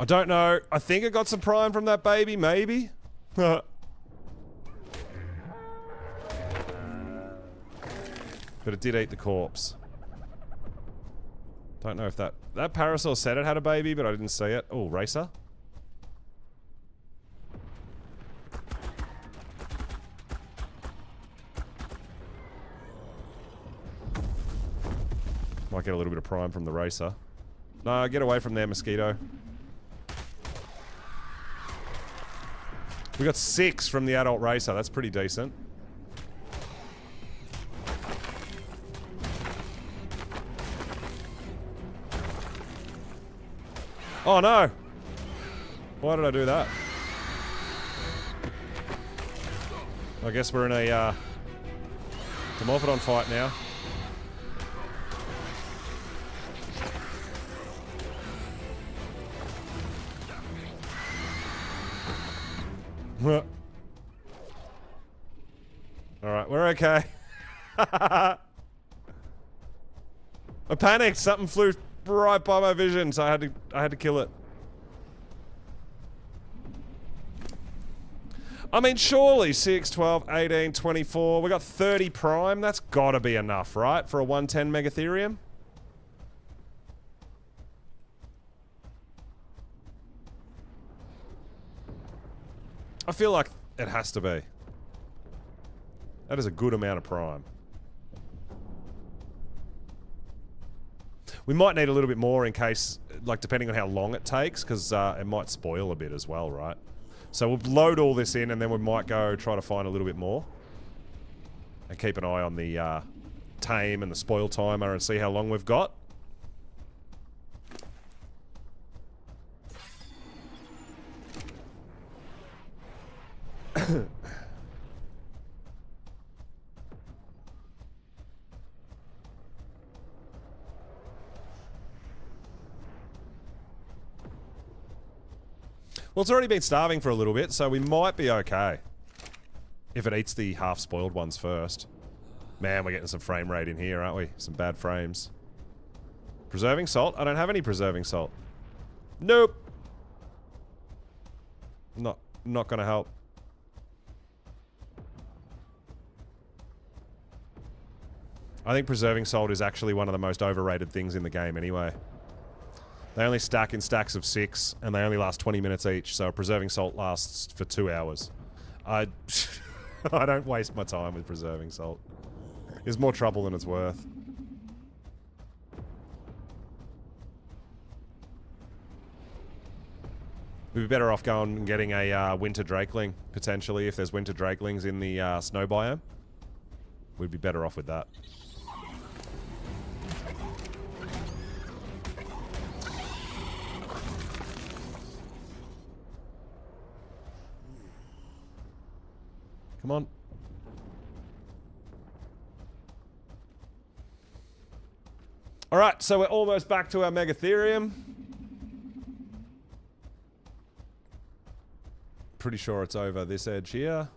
I don't know. I think it got some prime from that baby, maybe. But it did eat the corpse. Don't know if that parasaur said it had a baby, but I didn't see it. Oh, racer. Might get a little bit of prime from the racer. No, get away from there, mosquito. We got 6 from the adult racer. That's pretty decent. Oh no! Why did I do that? I guess we're in a Dimorphodon fight now. Alright, we're okay. I panicked. Something flew right by my vision, so I had to kill it. I mean, surely 6, 12, 18, 24. We got 30 prime. That's gotta be enough, right? For a 110 megatherium? I feel like it has to be. That is a good amount of prime. We might need a little bit more in case, like, depending on how long it takes, because it might spoil a bit as well, right? So we'll load all this in, and then we might go try to find a little bit more. And keep an eye on the tame and the spoil timer and see how long we've got. Well, it's already been starving for a little bit, so we might be okay. If it eats the half-spoiled ones first. Man, we're getting some frame rate in here, aren't we? Some bad frames. Preserving salt? I don't have any preserving salt. Nope. Not gonna help. I think preserving salt is actually one of the most overrated things in the game anyway. They only stack in stacks of 6, and they only last 20 minutes each, so preserving salt lasts for 2 hours. I don't waste my time with preserving salt. It's more trouble than it's worth. We'd be better off going and getting a winter drakeling, potentially, if there's winter drakelings in the snow biome. We'd be better off with that. Come on. Alright, so we're almost back to our Megatherium. Pretty sure it's over this edge here.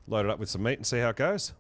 Load it up with some meat and see how it goes.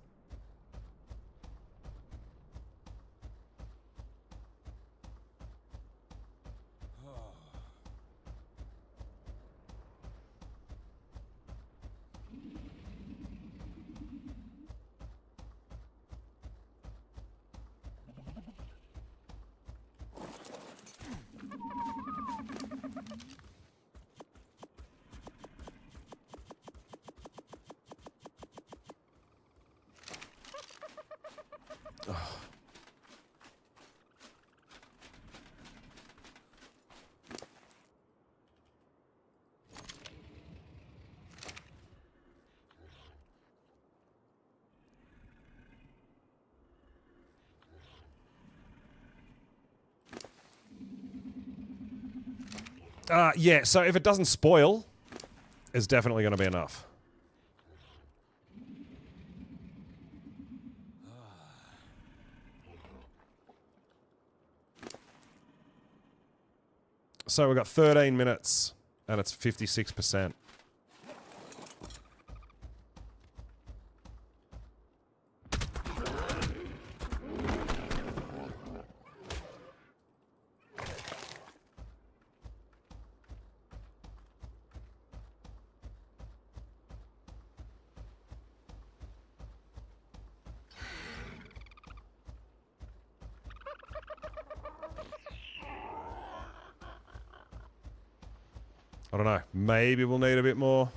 Yeah, so if it doesn't spoil, it's definitely going to be enough. So we've got 13 minutes, and it's 56%. I don't know. Maybe we'll need a bit more.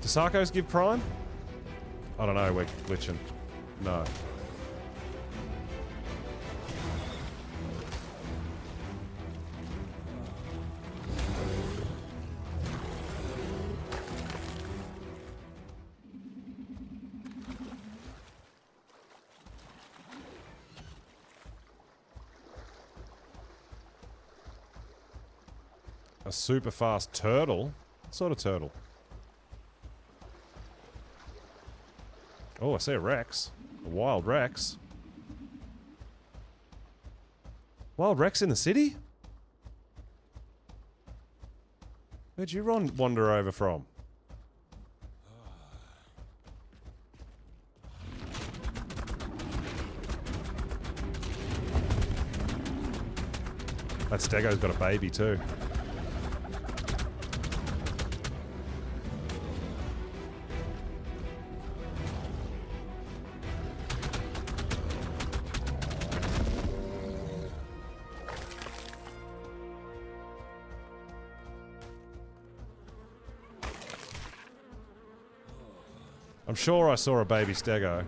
Do Sarkos give Prime? I don't know. We're glitching. No. A super fast turtle? What sort of turtle? Oh, I see a Rex. A wild Rex. Wild Rex in the city? Where'd you wander over from? That Stego's got a baby too. I'm sure I saw a baby stego.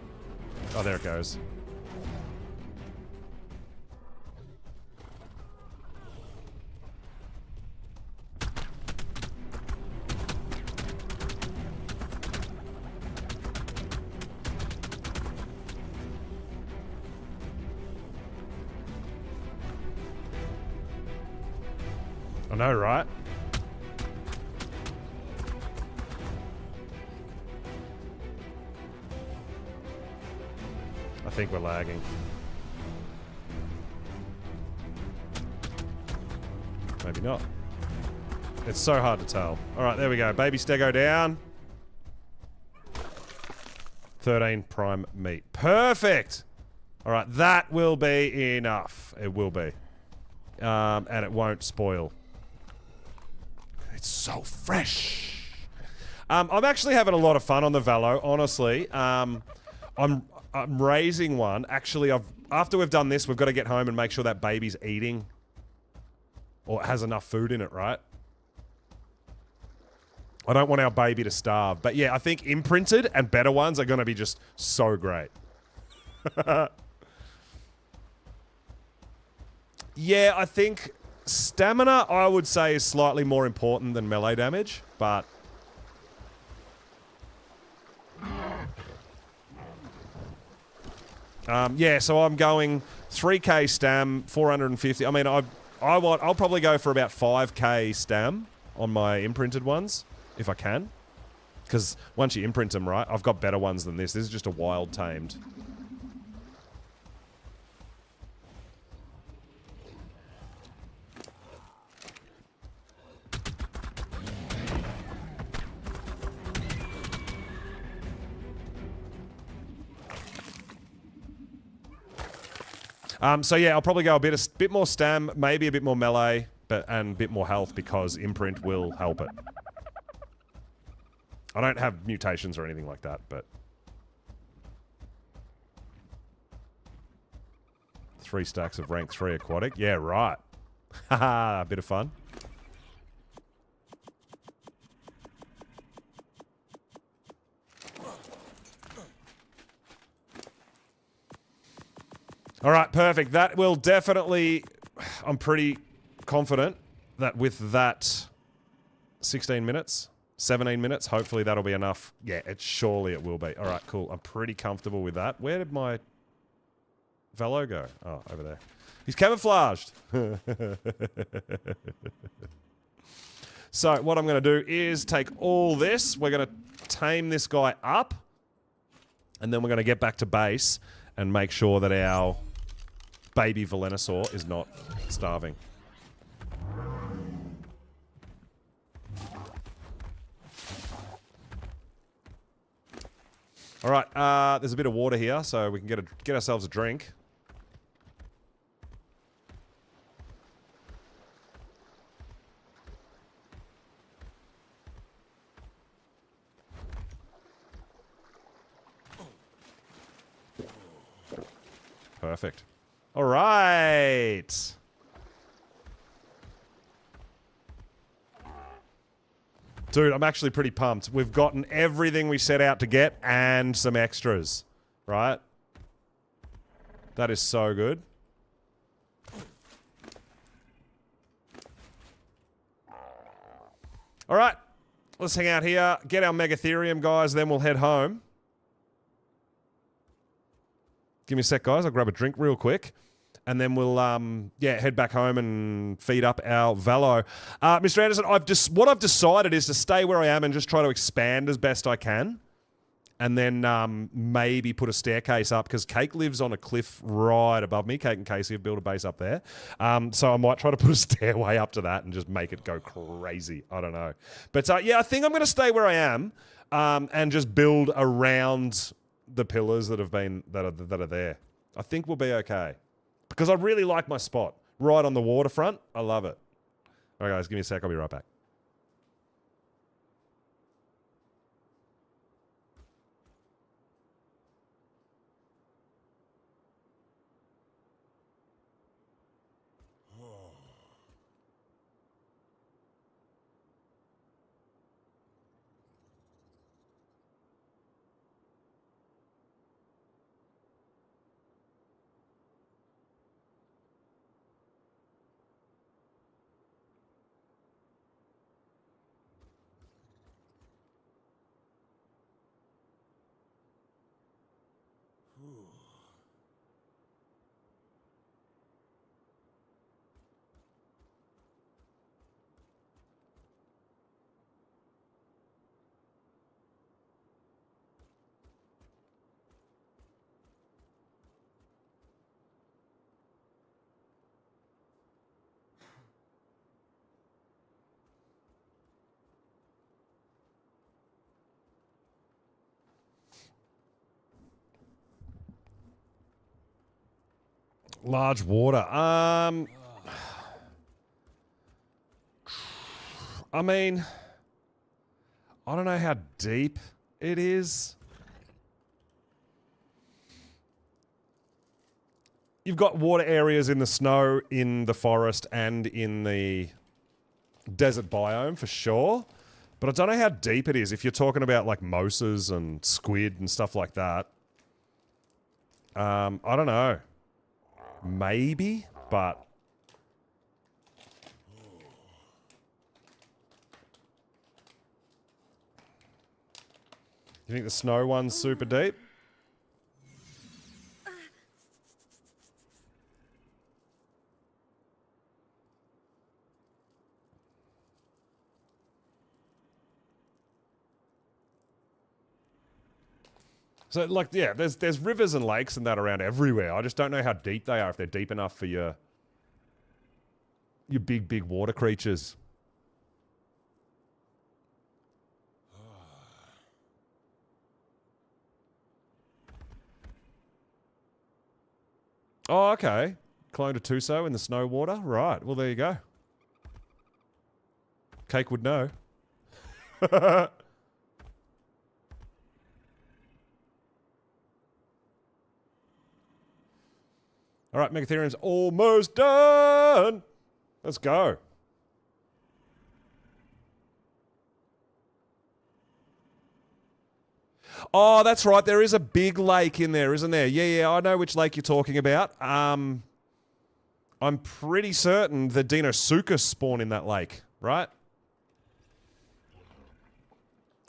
Oh, there it goes. I know, right? I think we're lagging. Maybe not. It's so hard to tell. Alright, there we go. Baby stego down. 13 prime meat. Perfect! Alright, that will be enough. It will be. And it won't spoil. It's so fresh. I'm actually having a lot of fun on the Valo, honestly. I'm raising one. Actually, after we've done this, we've got to get home and make sure that baby's eating. Or has enough food in it, right? I don't want our baby to starve. But yeah, I think imprinted and better ones are going to be just so great. Yeah, I think stamina, I would say, is slightly more important than melee damage, but... yeah, so I'm going 3k stam, 450. I mean, I'll probably go for about 5k stam on my imprinted ones, if I can. Because once you imprint them, right, I've got better ones than this. This is just a wild tamed. So yeah, I'll probably go a bit more stam, maybe a bit more melee, and a bit more health because imprint will help it. I don't have mutations or anything like that, but 3 stacks of rank 3 aquatic. Yeah, right. Haha, a bit of fun. All right, perfect. That will definitely... I'm pretty confident that with that 16 minutes, 17 minutes, hopefully that'll be enough. Yeah, surely it will be. All right, cool. I'm pretty comfortable with that. Where did my Velo go? Oh, over there. He's camouflaged. So what I'm going to do is take all this. We're going to tame this guy up. And then we're going to get back to base and make sure that our baby Velonosaur is not starving. All right, there's a bit of water here, so we can get ourselves a drink. Perfect. All right. Dude, I'm actually pretty pumped. We've gotten everything we set out to get and some extras, right? That is so good. All right. Let's hang out here, get our Megatherium, guys, then we'll head home. Give me a sec, guys. I'll grab a drink real quick. And then we'll, head back home and feed up our Velo. Mr. Anderson, what I've decided is to stay where I am and just try to expand as best I can. And then maybe put a staircase up, because Cake lives on a cliff right above me. Cake and Casey have built a base up there. So I might try to put a stairway up to that and just make it go crazy. I don't know. But yeah, I think I'm going to stay where I am and just build around the pillars that are there. I think we'll be okay. Because I really like my spot. Right on the waterfront. I love it. All right, guys, give me a sec. I'll be right back. Large water. I mean, I don't know how deep it is. You've got water areas in the snow, in the forest, and in the desert biome for sure. But I don't know how deep it is if you're talking about like mosas and squid and stuff like that. I don't know. Maybe, but... You think the snow one's super deep? So, like, yeah, there's rivers and lakes and that around everywhere. I just don't know how deep they are, if they're deep enough for your big water creatures. Oh, okay. Clone to Tuso in the snow water? Right, well, there you go. Cake would know. All right, Megatherium's almost done. Let's go. Oh, that's right. There is a big lake in there, isn't there? Yeah, I know which lake you're talking about. I'm pretty certain the Deinosuchus spawn in that lake, right?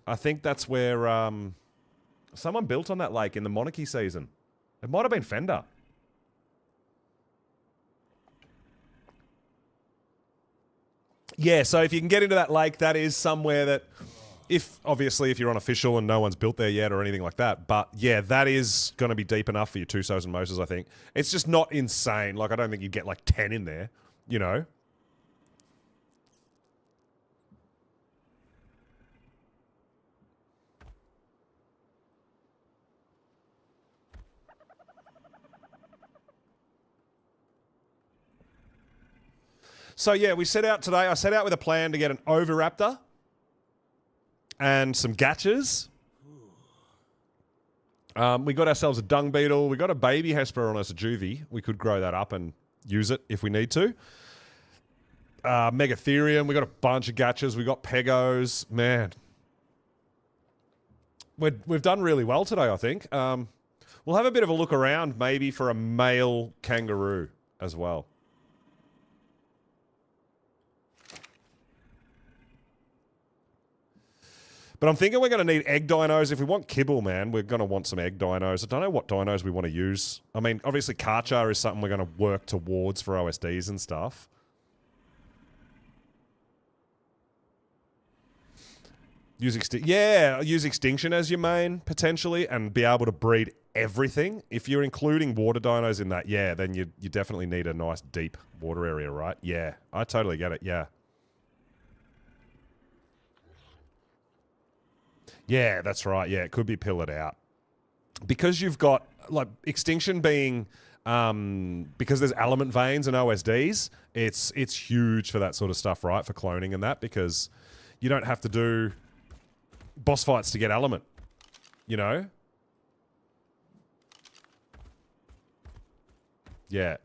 I think that's where someone built on that lake in the Monarchy season. It might have been Fender. Yeah, so if you can get into that lake, that is somewhere that, obviously if you're unofficial and no one's built there yet or anything like that, but yeah, that is going to be deep enough for your Tusos and Moses, I think. It's just not insane. Like, I don't think you'd get like 10 in there, you know? So yeah, we set out today. I set out with a plan to get an Oviraptor and some Gatchers. We got ourselves a dung beetle. We got a baby Hesperornis, a juvie. We could grow that up and use it if we need to. Megatherium. We got a bunch of Gatchers. We got Pegos. Man, we've done really well today, I think. We'll have a bit of a look around maybe for a male kangaroo as well. But I'm thinking we're going to need egg dinos. If we want kibble, man, we're going to want some egg dinos. I don't know what dinos we want to use. I mean, obviously Karchar is something we're going to work towards for OSDs and stuff. Use Extinction as your main, potentially, and be able to breed everything. If you're including water dinos in that, yeah, then you definitely need a nice deep water area, right? Yeah, I totally get it, yeah. Yeah, that's right. Yeah, it could be pillared out. Because you've got, like, Extinction being, because there's element veins and OSDs, it's huge for that sort of stuff, right? For cloning and that, because you don't have to do boss fights to get element, you know? Yeah.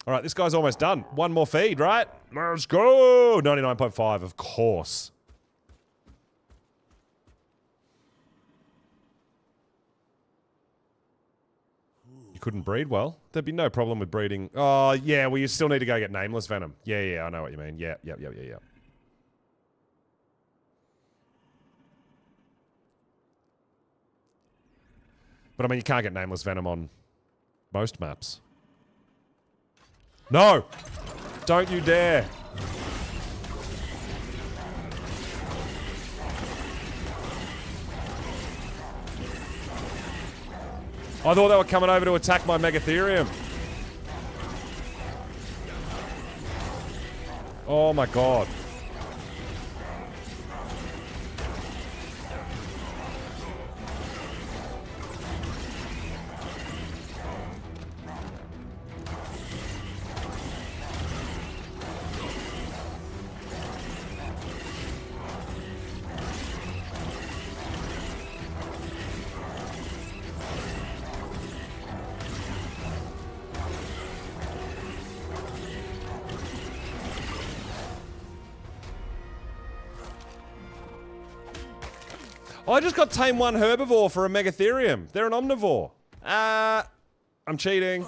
All right, this guy's almost done. One more feed, right? Let's go! 99.5, of course. You couldn't breed well? There'd be no problem with breeding. Oh, yeah, well, you still need to go get nameless venom. Yeah, I know what you mean. Yeah. But, I mean, you can't get nameless venom on most maps. No! Don't you dare! I thought they were coming over to attack my Megatherium. Oh my god. I just got Tame 1 Herbivore for a Megatherium. They're an Omnivore. I'm cheating.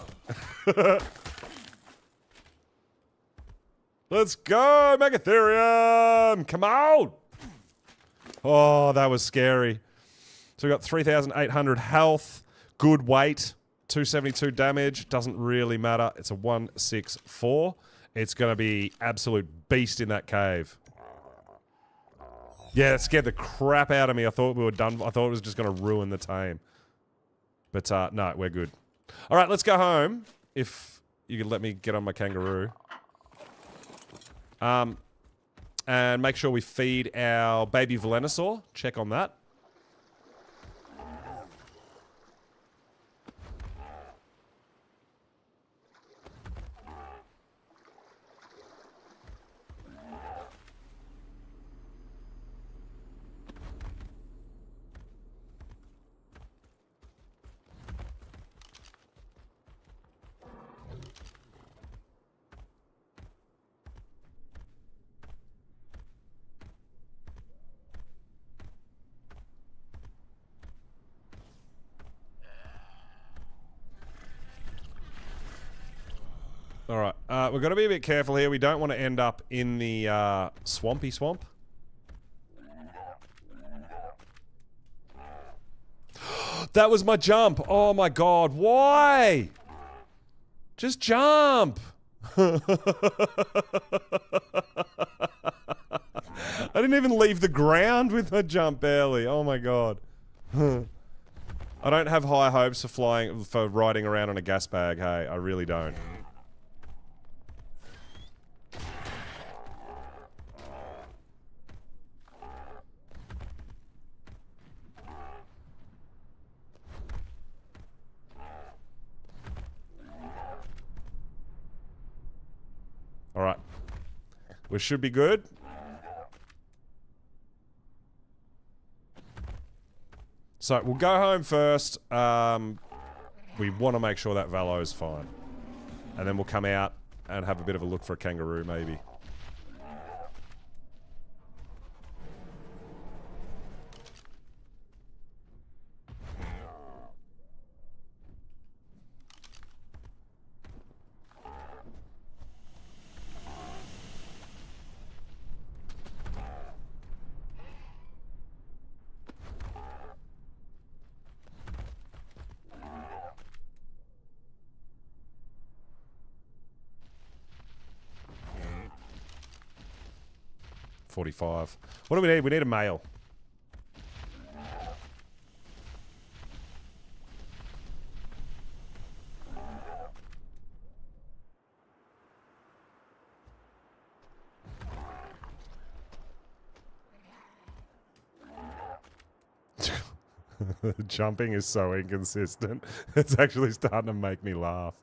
Let's go, Megatherium! Come on! Oh, that was scary. So we got 3,800 health, good weight, 272 damage. Doesn't really matter. It's a 164. It's going to be absolute beast in that cave. Yeah, it scared the crap out of me. I thought we were done. I thought it was just going to ruin the tame. But no, we're good. All right, let's go home. If you could let me get on my kangaroo. And make sure we feed our baby Velonosaur. Check on that. Alright, we've got to be a bit careful here. We don't want to end up in the swampy swamp. That was my jump! Oh my god, why? Just jump! I didn't even leave the ground with my jump barely. Oh my god. I don't have high hopes for riding around on a gas bag, hey. I really don't. Alright. We should be good. So, we'll go home first. We want to make sure that Valo's fine. And then we'll come out and have a bit of a look for a kangaroo, maybe. $45. What do we need? We need a male. Jumping is so inconsistent. It's actually starting to make me laugh.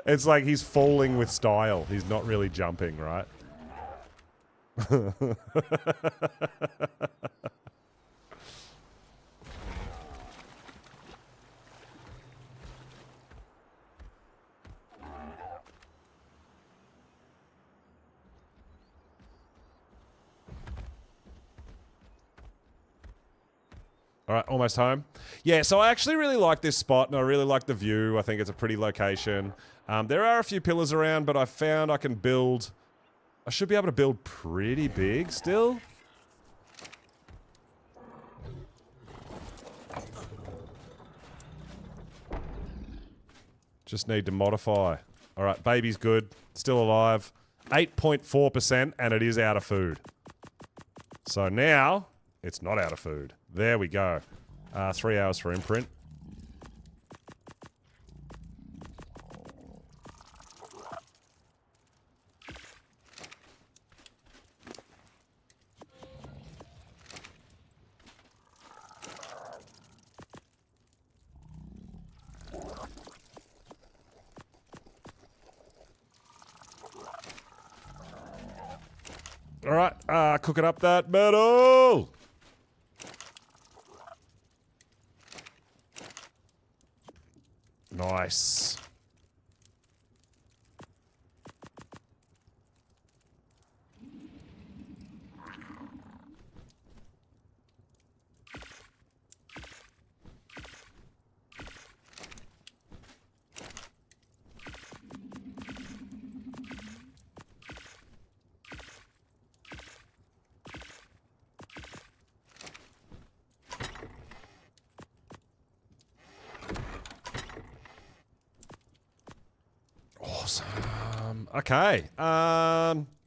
It's like he's falling with style. He's not really jumping, right? All right, almost home. Yeah, so I actually really like this spot, and I really like the view. I think it's a pretty location. There are a few pillars around, but I found I can build... I should be able to build pretty big still. Just need to modify. All right, baby's good. Still alive. 8.4%, and it is out of food. So now, it's not out of food. There we go. 3 hours for imprint. All right, cooking up that metal. Nice. Awesome. Okay.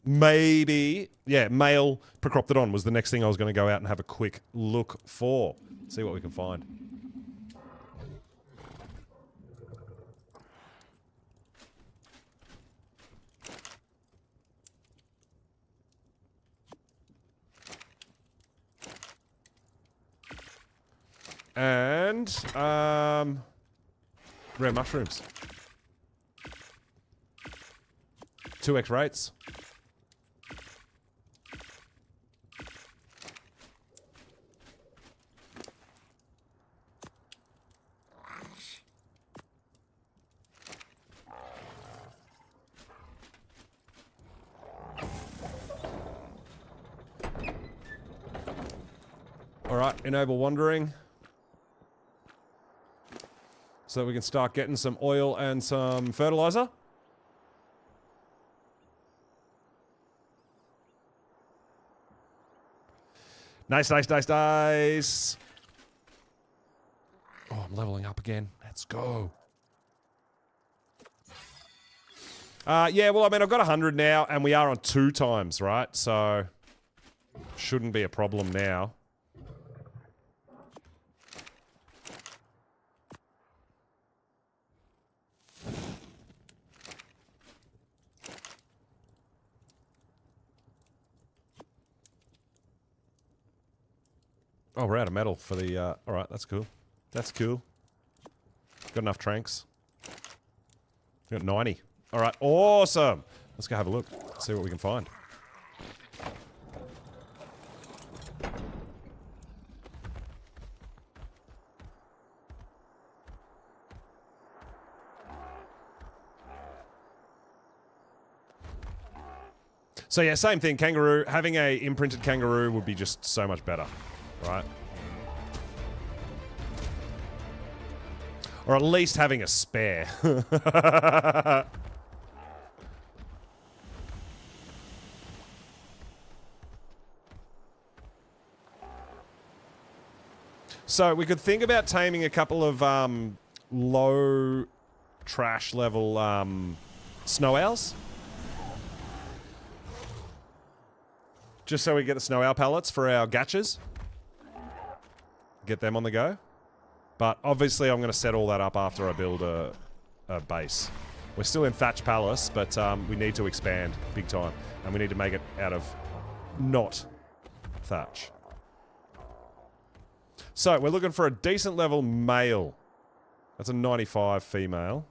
Maybe... Yeah, male Procroptodon was the next thing I was going to go out and have a quick look for. See what we can find. And, rare mushrooms. 2x rates. All right, enable wandering. so that we can start getting some oil and some fertilizer. Nice, nice, nice, nice. Oh, I'm leveling up again. Let's go. Yeah, well, I mean, I've got 100 now, and we are on 2 times, right? So, shouldn't be a problem now. Oh, we're out of metal for the, alright, that's cool. That's cool. Got enough tranks. Got 90. Alright, awesome! Let's go have a look. See what we can find. So yeah, same thing, kangaroo. Having a imprinted kangaroo would be just so much better, right? Or at least having a spare. So we could think about taming a couple of low trash level snow owls. Just so we get the snow owl pellets for our gachas. Get them on the go. But obviously I'm going to set all that up after I build a base. We're still in Thatch Palace, but we need to expand big time. And we need to make it out of not thatch. So we're looking for a decent level male. That's a 95 female.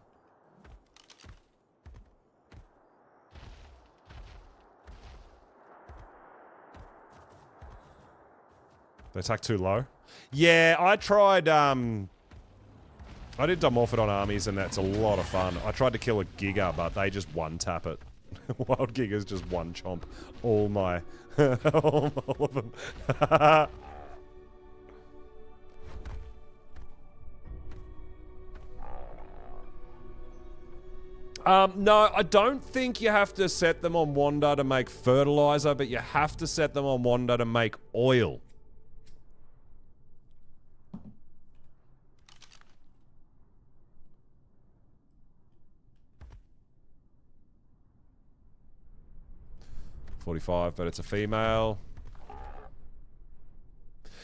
They attack too low. Yeah, I tried, I did Dimorphodon armies and that's a lot of fun. I tried to kill a Giga, but they just one-tap it. Wild Gigas just one-chomp all my... all of them. No, I don't think you have to set them on Wander to make fertilizer, but you have to set them on Wander to make oil. $45, but it's a female.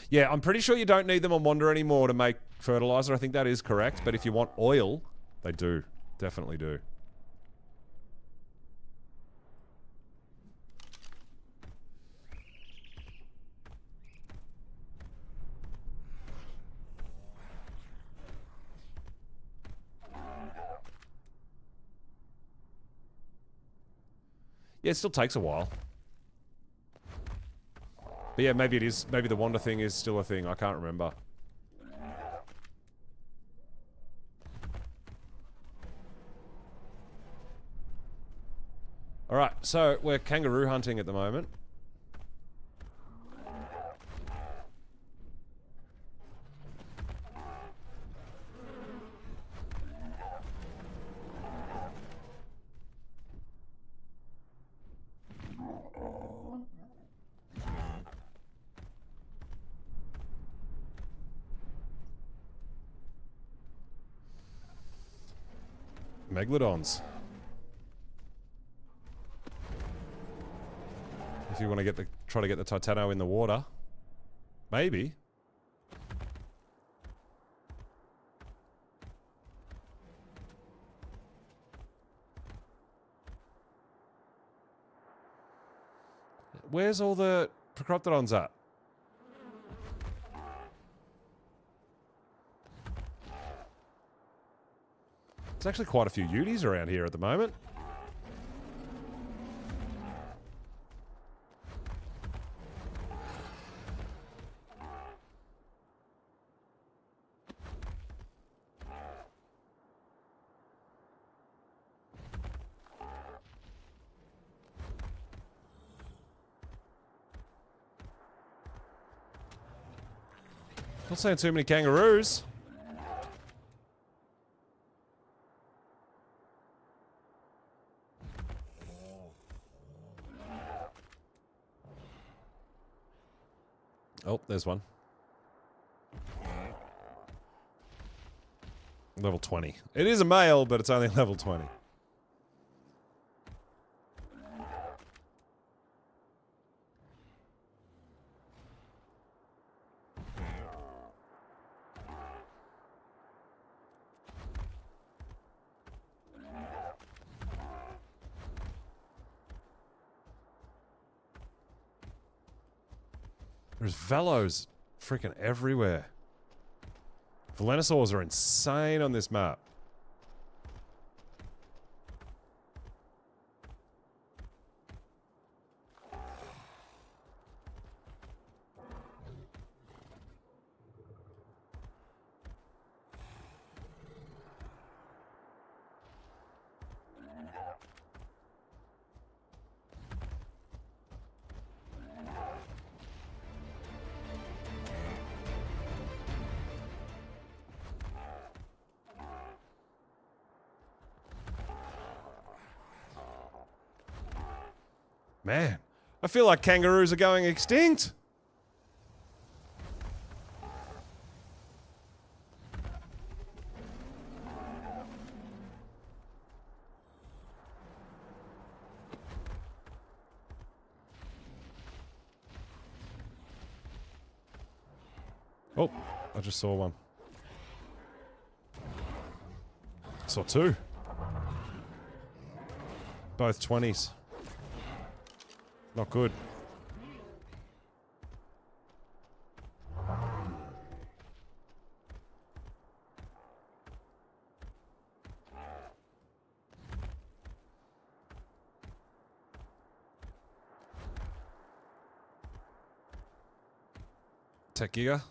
Yeah, I'm pretty sure you don't need them on Wander anymore to make fertilizer. I think that is correct. But if you want oil, they do. Definitely do. Yeah, it still takes a while. But yeah, maybe it is. Maybe the Wander thing is still a thing. I can't remember. Alright, so we're kangaroo hunting at the moment. Megalodons. If you want to get the try to get the Titano in the water, maybe. Where's all the Procroptodons at? There's actually quite a few Uties around here at the moment. Not seeing too many kangaroos. Oh, there's one. Level 20. It is a male, but it's only level 20. There's velos freaking everywhere. Velenosaurs are insane on this map. Man, I feel like kangaroos are going extinct. Oh, I just saw one. Saw two. Both 20s. Not good. Tech Giga.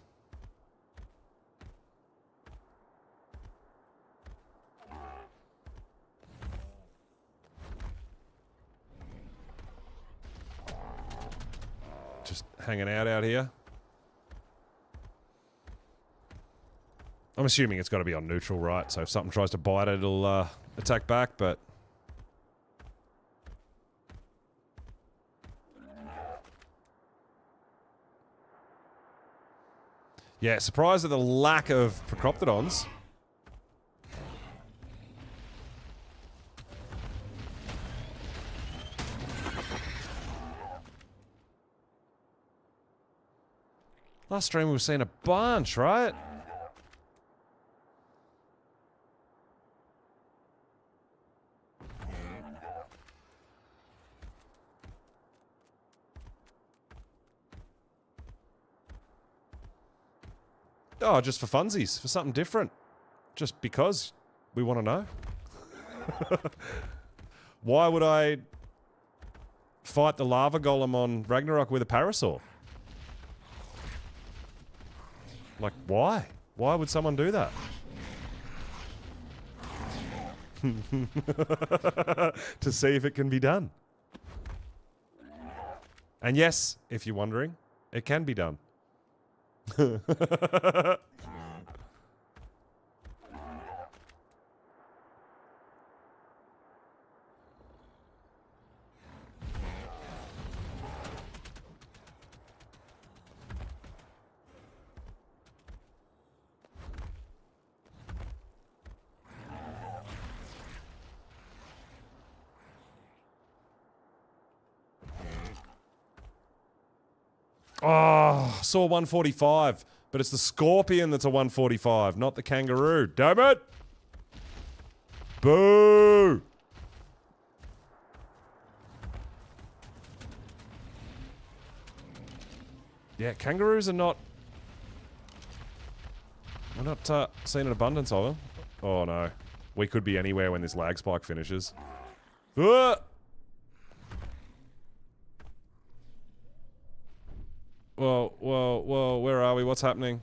Just hanging out here. I'm assuming it's got to be on neutral, right? So if something tries to bite it, it'll attack back, but... Yeah, surprised at the lack of Procroptodons. Last stream we were seeing a bunch, right? Oh, just for funsies, for something different. Just because we want to know. Why would I fight the lava golem on Ragnarok with a parasaur? Like, why? Why would someone do that? To see if it can be done. And yes, if you're wondering, it can be done. Oh, saw 145, but it's the scorpion that's a 145, not the kangaroo. Damn it! Boo! Yeah, kangaroos are not... We're not seeing an abundance of them. Oh no. We could be anywhere when this lag spike finishes. Ah! Whoa, whoa, whoa, where are we? What's happening?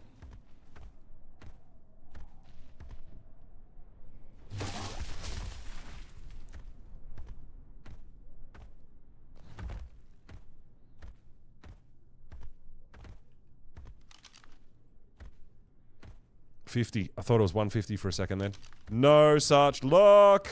$50. I thought it was $150 for a second then. No such luck!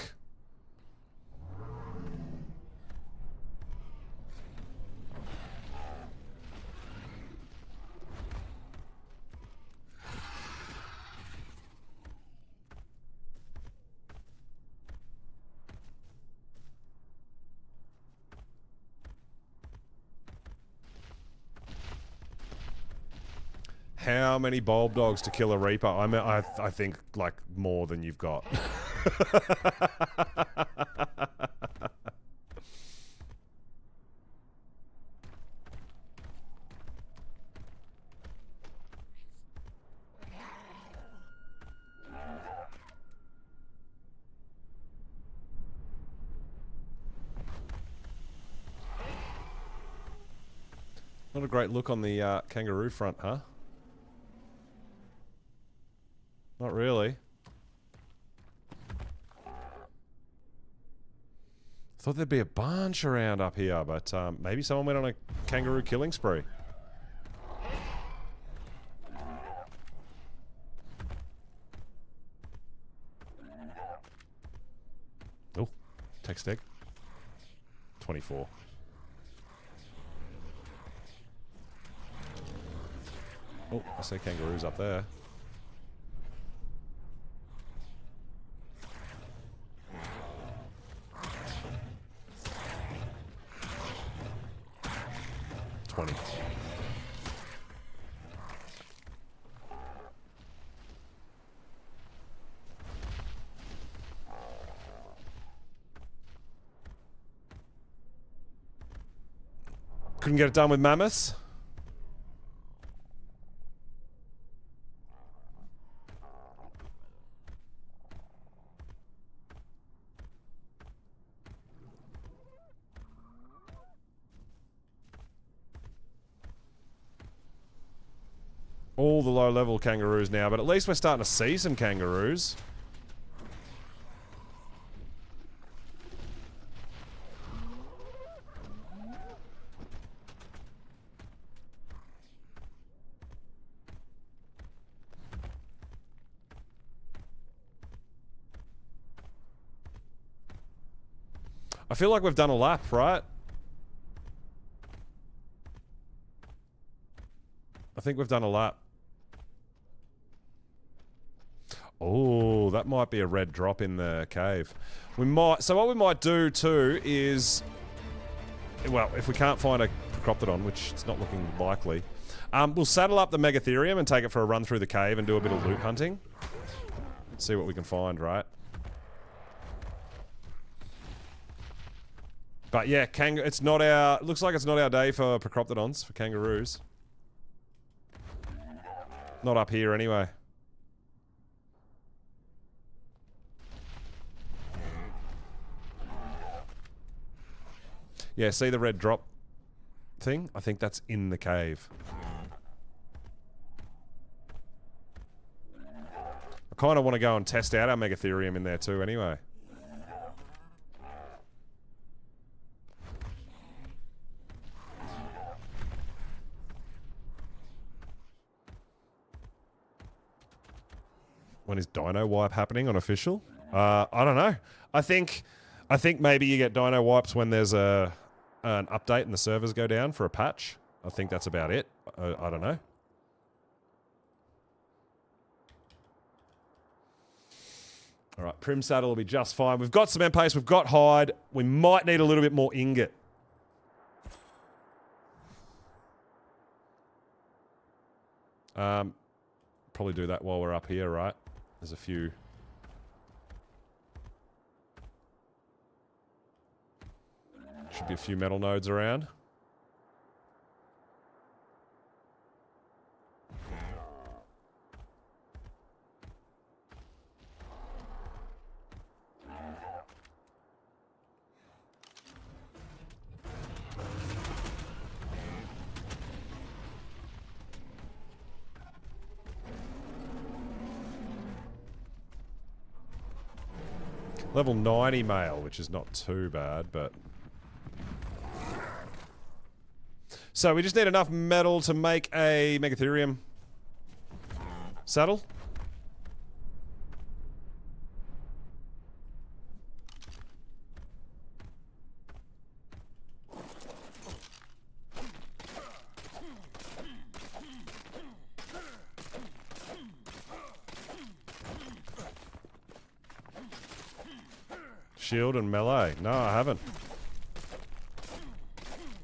How many bulb dogs to kill a reaper? I think like more than you've got. Not a great look on the kangaroo front, huh? Not really. Thought there'd be a bunch around up here, but maybe someone went on a kangaroo killing spree. Oh, text egg. 24. Oh, I see kangaroos up there. Couldn't get it done with mammoths. All the low-level kangaroos now, but at least we're starting to see some kangaroos. I feel like we've done a lap, right? I think we've done a lap. Oh, that might be a red drop in the cave. We might. So what we might do too is, well, if we can't find a Procoptodon, which it's not looking likely, we'll saddle up the Megatherium and take it for a run through the cave and do a bit of loot hunting. See what we can find, right? But yeah, it's not our. Looks like it's not our day for Procoptodons, for kangaroos. Not up here anyway. Yeah, see the red drop thing? I think that's in the cave. I kind of want to go and test out our Megatherium in there too anyway. When is Dino Wipe happening on official? I don't know. I think maybe you get Dino Wipes when there's an update and the servers go down for a patch. I think that's about it. I don't know. All right, Prim Saddle will be just fine. We've got cement paste. We've got hide. We might need a little bit more ingot. Probably do that while we're up here, right? There's a few. Should be a few metal nodes around. Level 90 male, which is not too bad, but... So we just need enough metal to make a Megatherium saddle. Shield and melee. No, I haven't.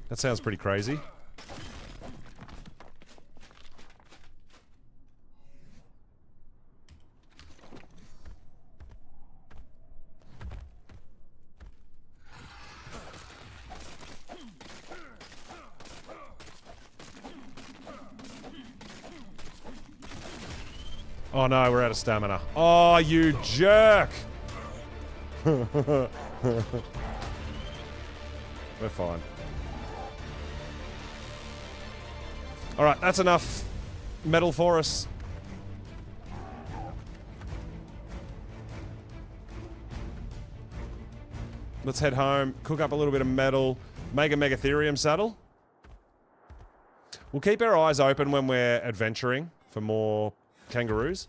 That sounds pretty crazy. Oh no, we're out of stamina. Oh, you jerk! We're fine. Alright, that's enough metal for us. Let's head home, cook up a little bit of metal, make a Megatherium saddle. We'll keep our eyes open when we're adventuring for more kangaroos.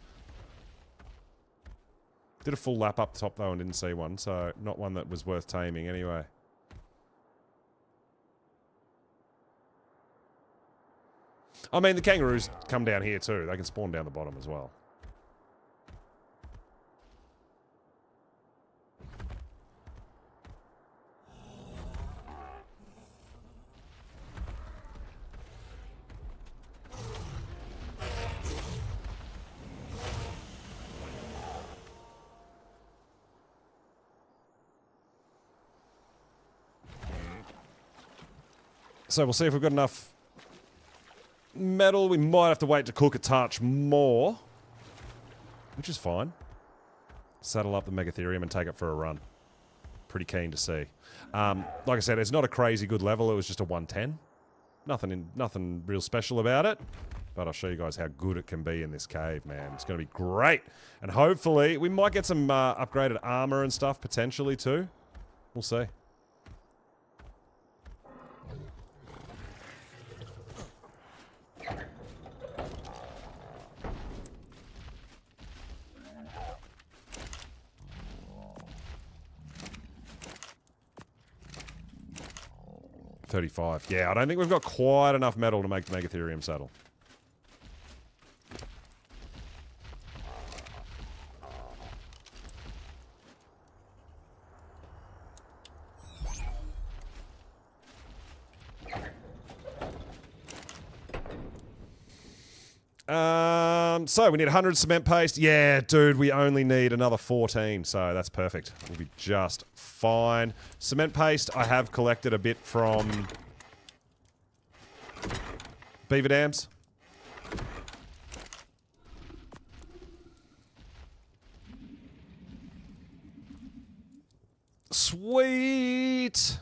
Did a full lap up top though and didn't see one, so not one that was worth taming anyway. I mean, the kangaroos come down here too. They can spawn down the bottom as well. So we'll see if we've got enough metal. We might have to wait to cook a touch more, which is fine. Saddle up the Megatherium and take it for a run. Pretty keen to see. Like I said, it's not a crazy good level. It was just a 110. Nothing real special about it. But I'll show you guys how good it can be in this cave, man. It's going to be great. And hopefully, we might get some upgraded armor and stuff potentially too. We'll see. $35. Yeah, I don't think we've got quite enough metal to make the Megatherium saddle. So we need 100 cement paste. Yeah, dude, we only need another 14, so that's perfect. We'll be just fine. Cement paste, I have collected a bit from beaver dams. Sweet.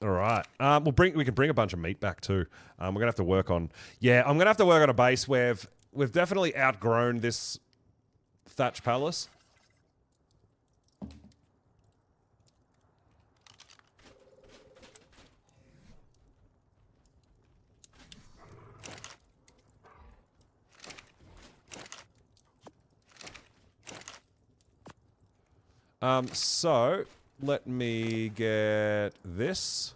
All right. We can bring a bunch of meat back too. We're gonna have to work on. Yeah, I'm gonna have to work on a base where we've definitely outgrown this thatch palace. So let me get this.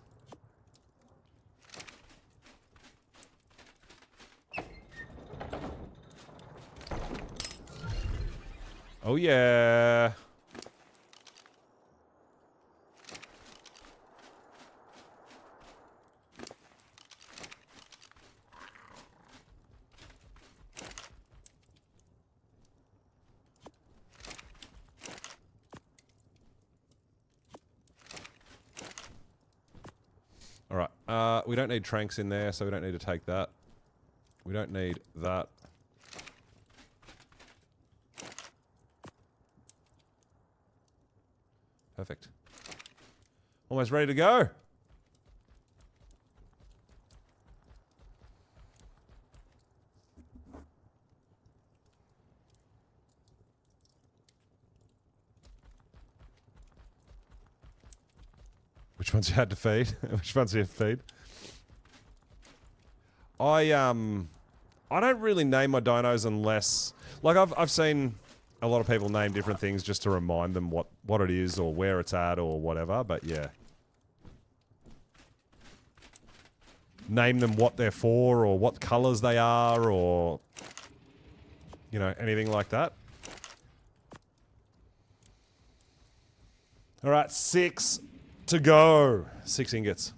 Oh yeah. All right. We don't need tranks in there, so we don't need to take that. We don't need that. Perfect. Almost ready to go. Which ones you had to feed? Which ones you have to feed? I don't really name my dinos unless, like, I've seen a lot of people name different things just to remind them what it is or where it's at or whatever, but yeah. Name them what they're for or what colors they are or, you know, anything like that. All right, 6 to go. 6 ingots.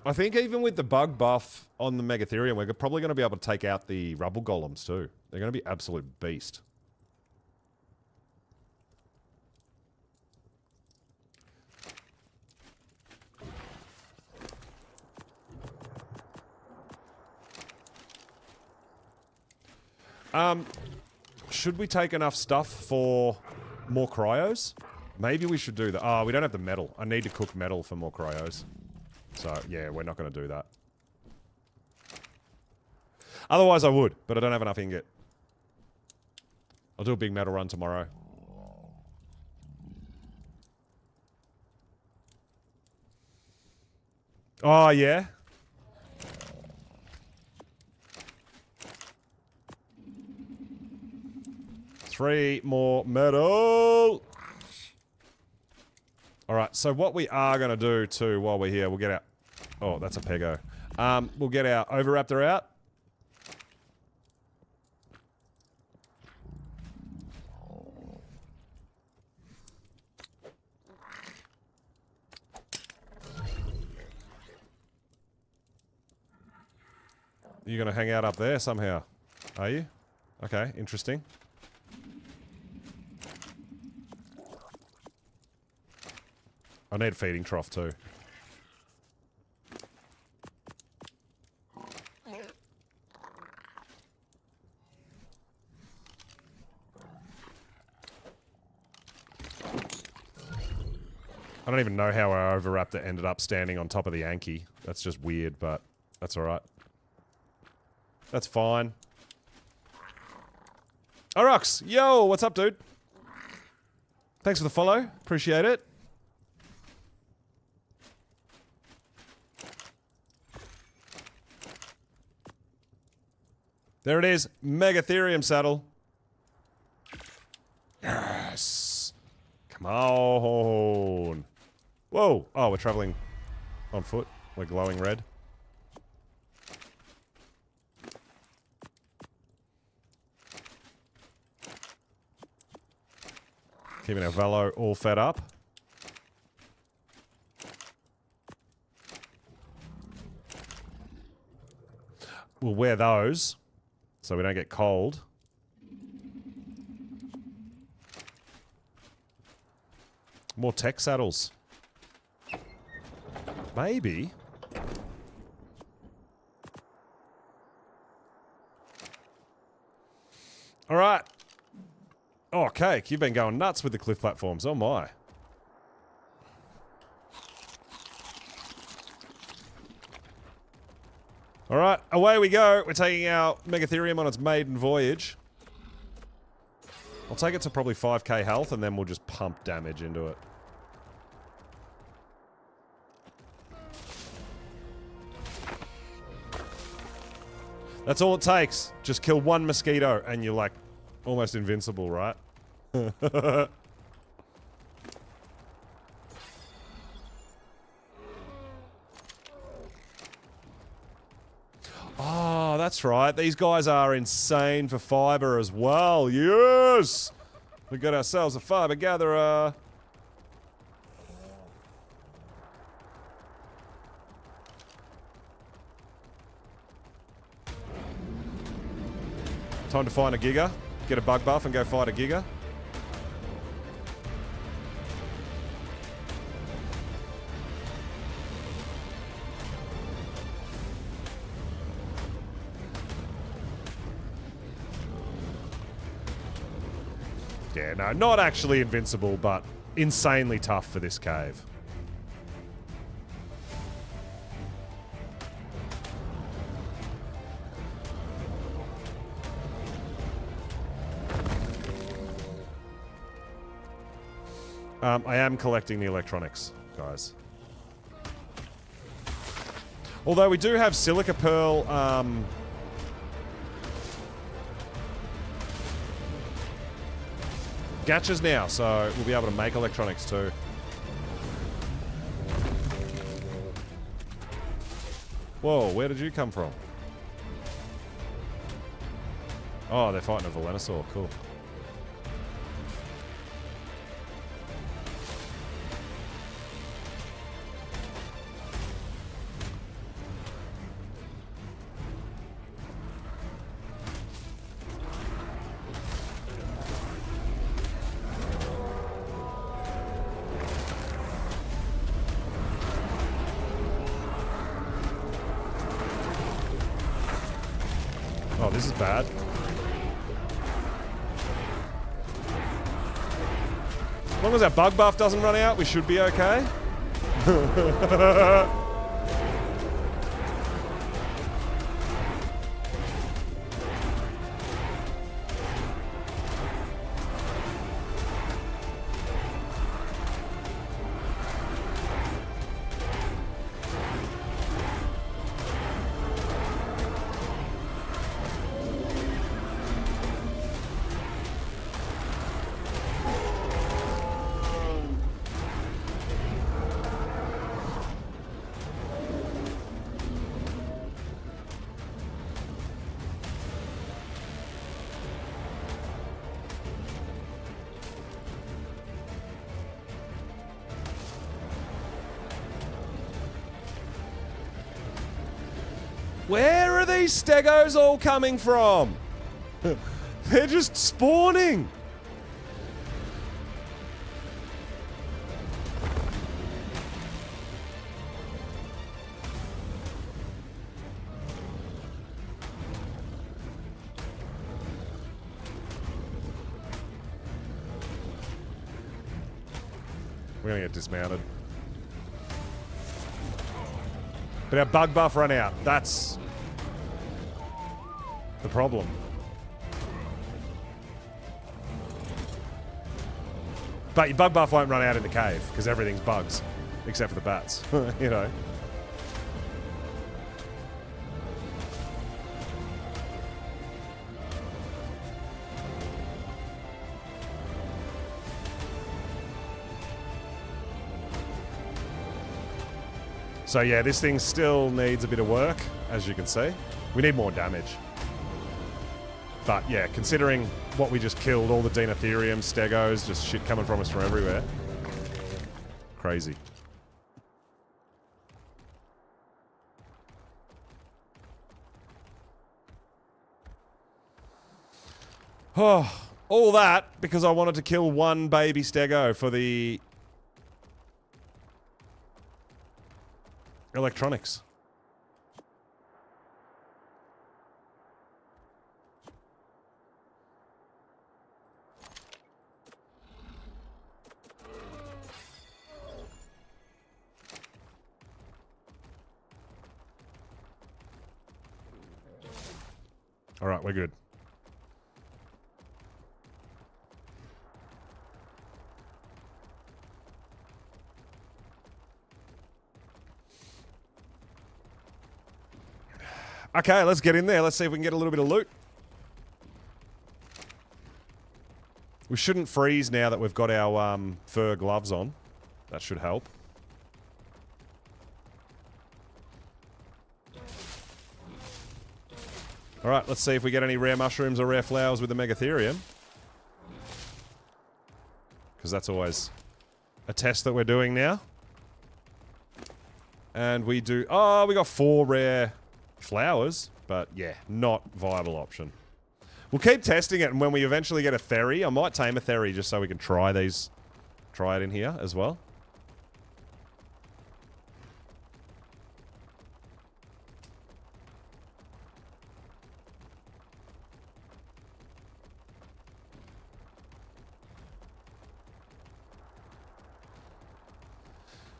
I think even with the bug buff on the Megatherium, we're probably going to be able to take out the rubble golems too. They're going to be absolute beast. Should we take enough stuff for more cryos? Maybe we should do that. Oh, we don't have the metal. I need to cook metal for more cryos. So, yeah, we're not going to do that. Otherwise, I would, but I don't have enough ingot. I'll do a big metal run tomorrow. Oh, yeah? Three more metal. Alright, so what we are going to do, too, while we're here, we'll get our... Oh, that's a pego. We'll get our Oviraptor out. You're going to hang out up there somehow, are you? Okay, interesting. I need a feeding trough too. I don't even know how our Oviraptor ended up standing on top of the Anki. That's just weird, but that's alright. That's fine. Orox! Yo! What's up, dude? Thanks for the follow. Appreciate it. There it is. Megatherium saddle. Yes! Come on! Whoa! Oh, we're traveling on foot. We're glowing red. Keeping our Velo all fed up. We'll wear those so we don't get cold. More tech saddles. Maybe. All right. Oh, Cake, you've been going nuts with the cliff platforms. Oh, my. All right, away we go. We're taking our Megatherium on its maiden voyage. I'll take it to probably 5k health, and then we'll just pump damage into it. That's all it takes. Just kill one mosquito, and you're like almost invincible, right? Oh, that's right. These guys are insane for fiber as well. Yes! We got ourselves a fiber gatherer. Time to find a Giga. Get a bug buff and go fight a Giga. Yeah, no, not actually invincible, but insanely tough for this cave. I am collecting the electronics, guys. Although we do have Silica Pearl, gachas now, so we'll be able to make electronics too. Whoa, where did you come from? Oh, they're fighting a Velonosaur, cool. Oh, this is bad. As long as our bug buff doesn't run out, we should be okay. Where are these stegos all coming from? They're just spawning. We're gonna get dismounted. But our bug buff run out. That's the problem. But your bug buff won't run out in the cave because everything's bugs, except for the bats. You know. So yeah, this thing still needs a bit of work, as you can see. We need more damage. But yeah, considering what we just killed, all the Deinotherium, Stegos, just shit coming from us from everywhere. Crazy. Oh, all that because I wanted to kill one baby Stego for the electronics. All right, we're good. Okay, let's get in there. Let's see if we can get a little bit of loot. We shouldn't freeze now that we've got our fur gloves on. That should help. Alright, let's see if we get any rare mushrooms or rare flowers with the Megatherium. Because that's always a test that we're doing now. And we do... Oh, we got 4 rare flowers. But yeah, not viable option. We'll keep testing it, and when we eventually get a Theri, I might tame a Theri just so we can try these. Try it in here as well.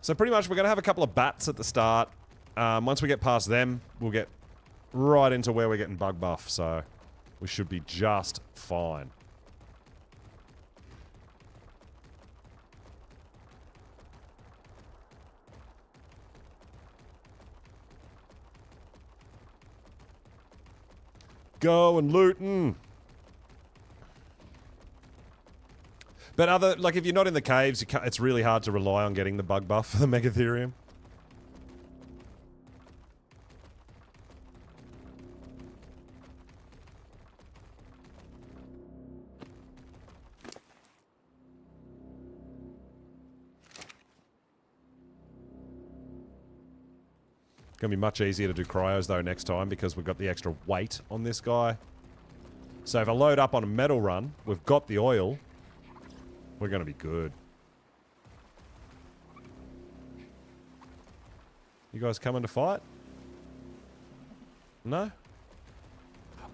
So pretty much we're going to have a couple of bats at the start. Once we get past them, we'll get right into where we're getting bug buff. So we should be just fine. Go and lootin'. But other, like, if you're not in the caves, it's really hard to rely on getting the bug buff for the Megatherium. Gonna be much easier to do cryos though next time because we've got the extra weight on this guy. So if I load up on a metal run, we've got the oil. We're gonna be good. You guys coming to fight? No?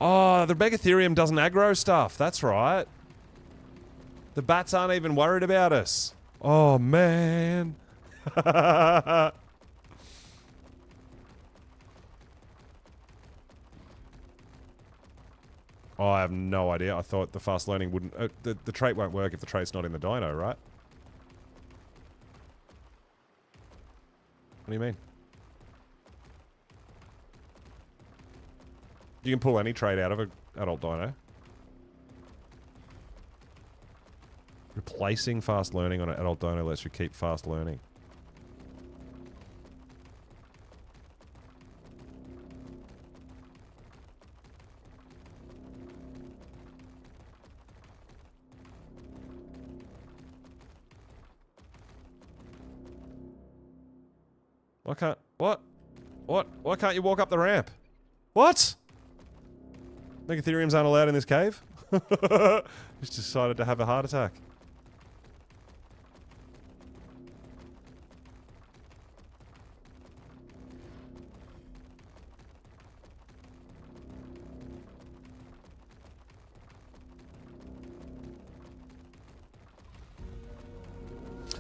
Oh, the Megatherium doesn't aggro stuff. That's right. The bats aren't even worried about us. Oh, man. Oh, I have no idea. I thought the fast learning wouldn't... the trait won't work if the trait's not in the dino, right? What do you mean? You can pull any trait out of an adult dino. Replacing fast learning on an adult dino lets you keep fast learning. Why can't... What? What? Why can't you walk up the ramp? What? Megatheriums aren't allowed in this cave? Just decided to have a heart attack.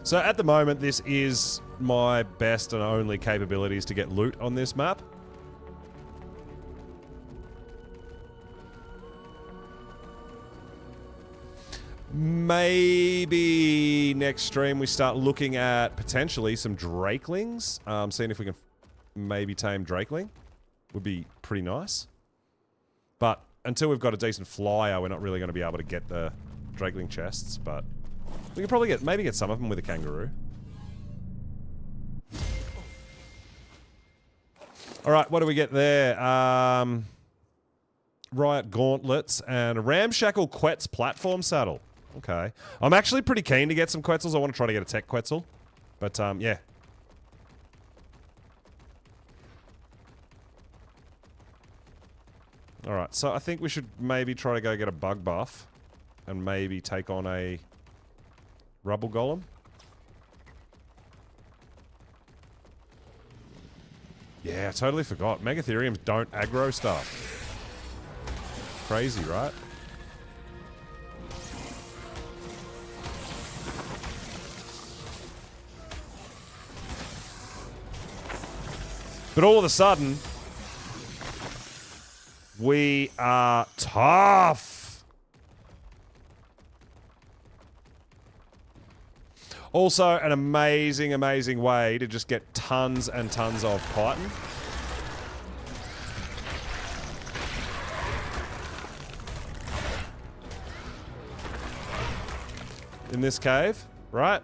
So at the moment, this is my best and only capabilities to get loot on this map. Maybe next stream we start looking at potentially some Drakelings. Seeing if we can maybe tame Drakeling. Would be pretty nice. But until we've got a decent flyer, we're not really going to be able to get the Drakeling chests, but... we can probably maybe get some of them with a kangaroo. Alright, what do we get there? Riot gauntlets and a ramshackle Quetz platform saddle. Okay. I'm actually pretty keen to get some Quetzals. I want to try to get a tech Quetzal. But, yeah. Alright, so I think we should maybe try to go get a bug buff. And maybe take on a... rubble golem? Yeah, I totally forgot. Megatheriums don't aggro stuff. Crazy, right? But all of a sudden, we are tough. Also, an amazing, amazing way to just get tons and tons of chitin. In this cave, right?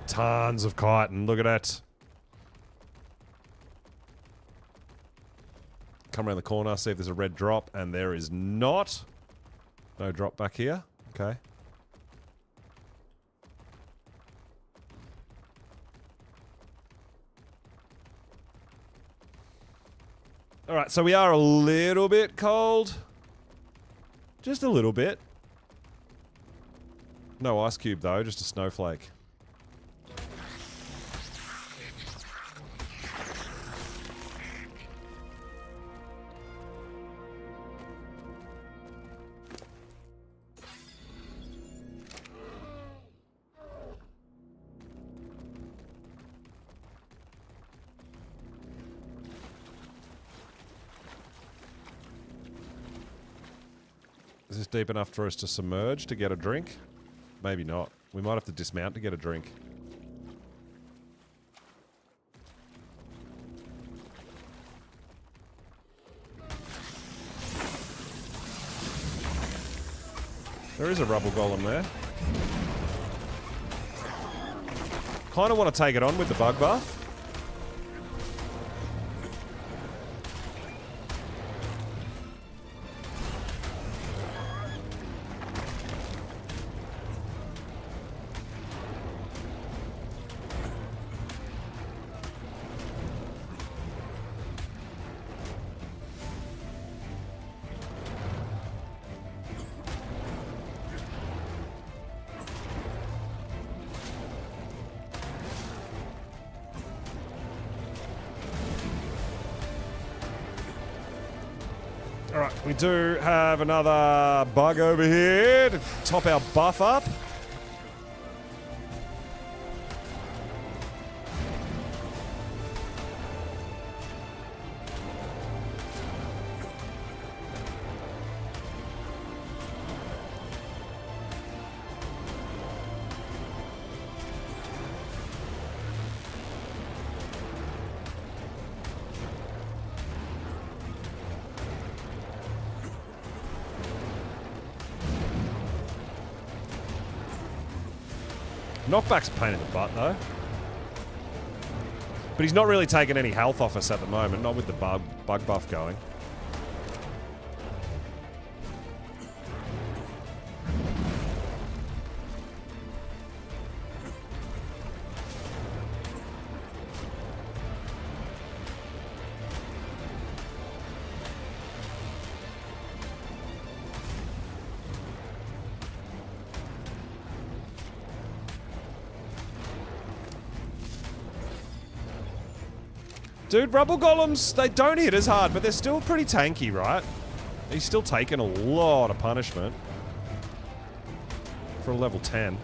Tons of chitin. Look at that. Come around the corner, see if there's a red drop, and there is not. No drop back here. Okay. Alright, so we are a little bit cold. Just a little bit. No ice cube though, just a snowflake. Is this deep enough for us to submerge to get a drink? Maybe not. We might have to dismount to get a drink. There is a rubble golem there. Kind of want to take it on with the bug buff. Alright, we do have another bug over here to top our buff up. Knockback's a pain in the butt, though. But he's not really taking any health off us at the moment, not with the bug buff going. Dude, rubble golems, they don't hit as hard, but they're still pretty tanky, right? He's still taking a lot of punishment for a level 10.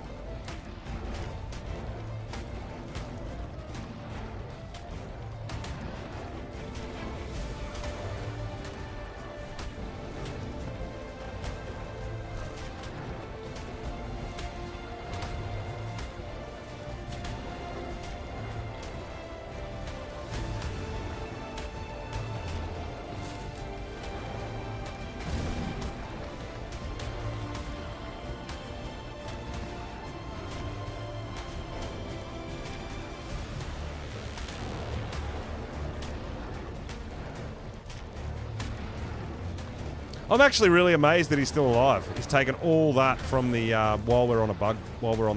I'm actually really amazed that he's still alive. He's taken all that from the while we're on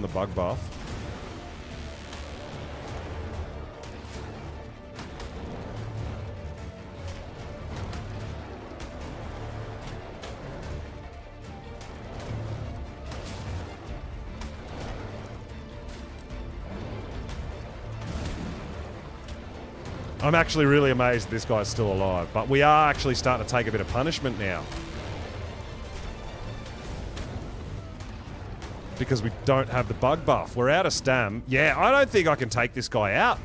the bug buff. I'm actually really amazed this guy's still alive, but we are actually starting to take a bit of punishment now. Because we don't have the bug buff. We're out of stam. Yeah, I don't think I can take this guy out.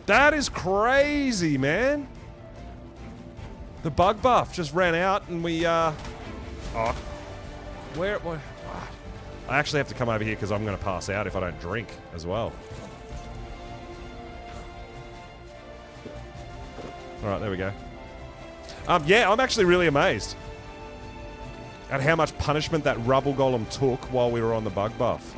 That is crazy, man. The bug buff just ran out and we, oh. Where? I actually have to come over here because I'm going to pass out if I don't drink as well. Alright, there we go. Yeah, I'm actually really amazed at how much punishment that rubble golem took while we were on the bug buff.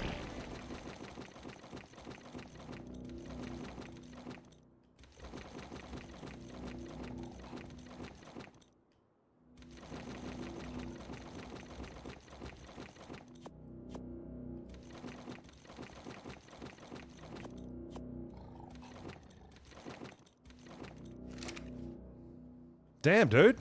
Damn, dude.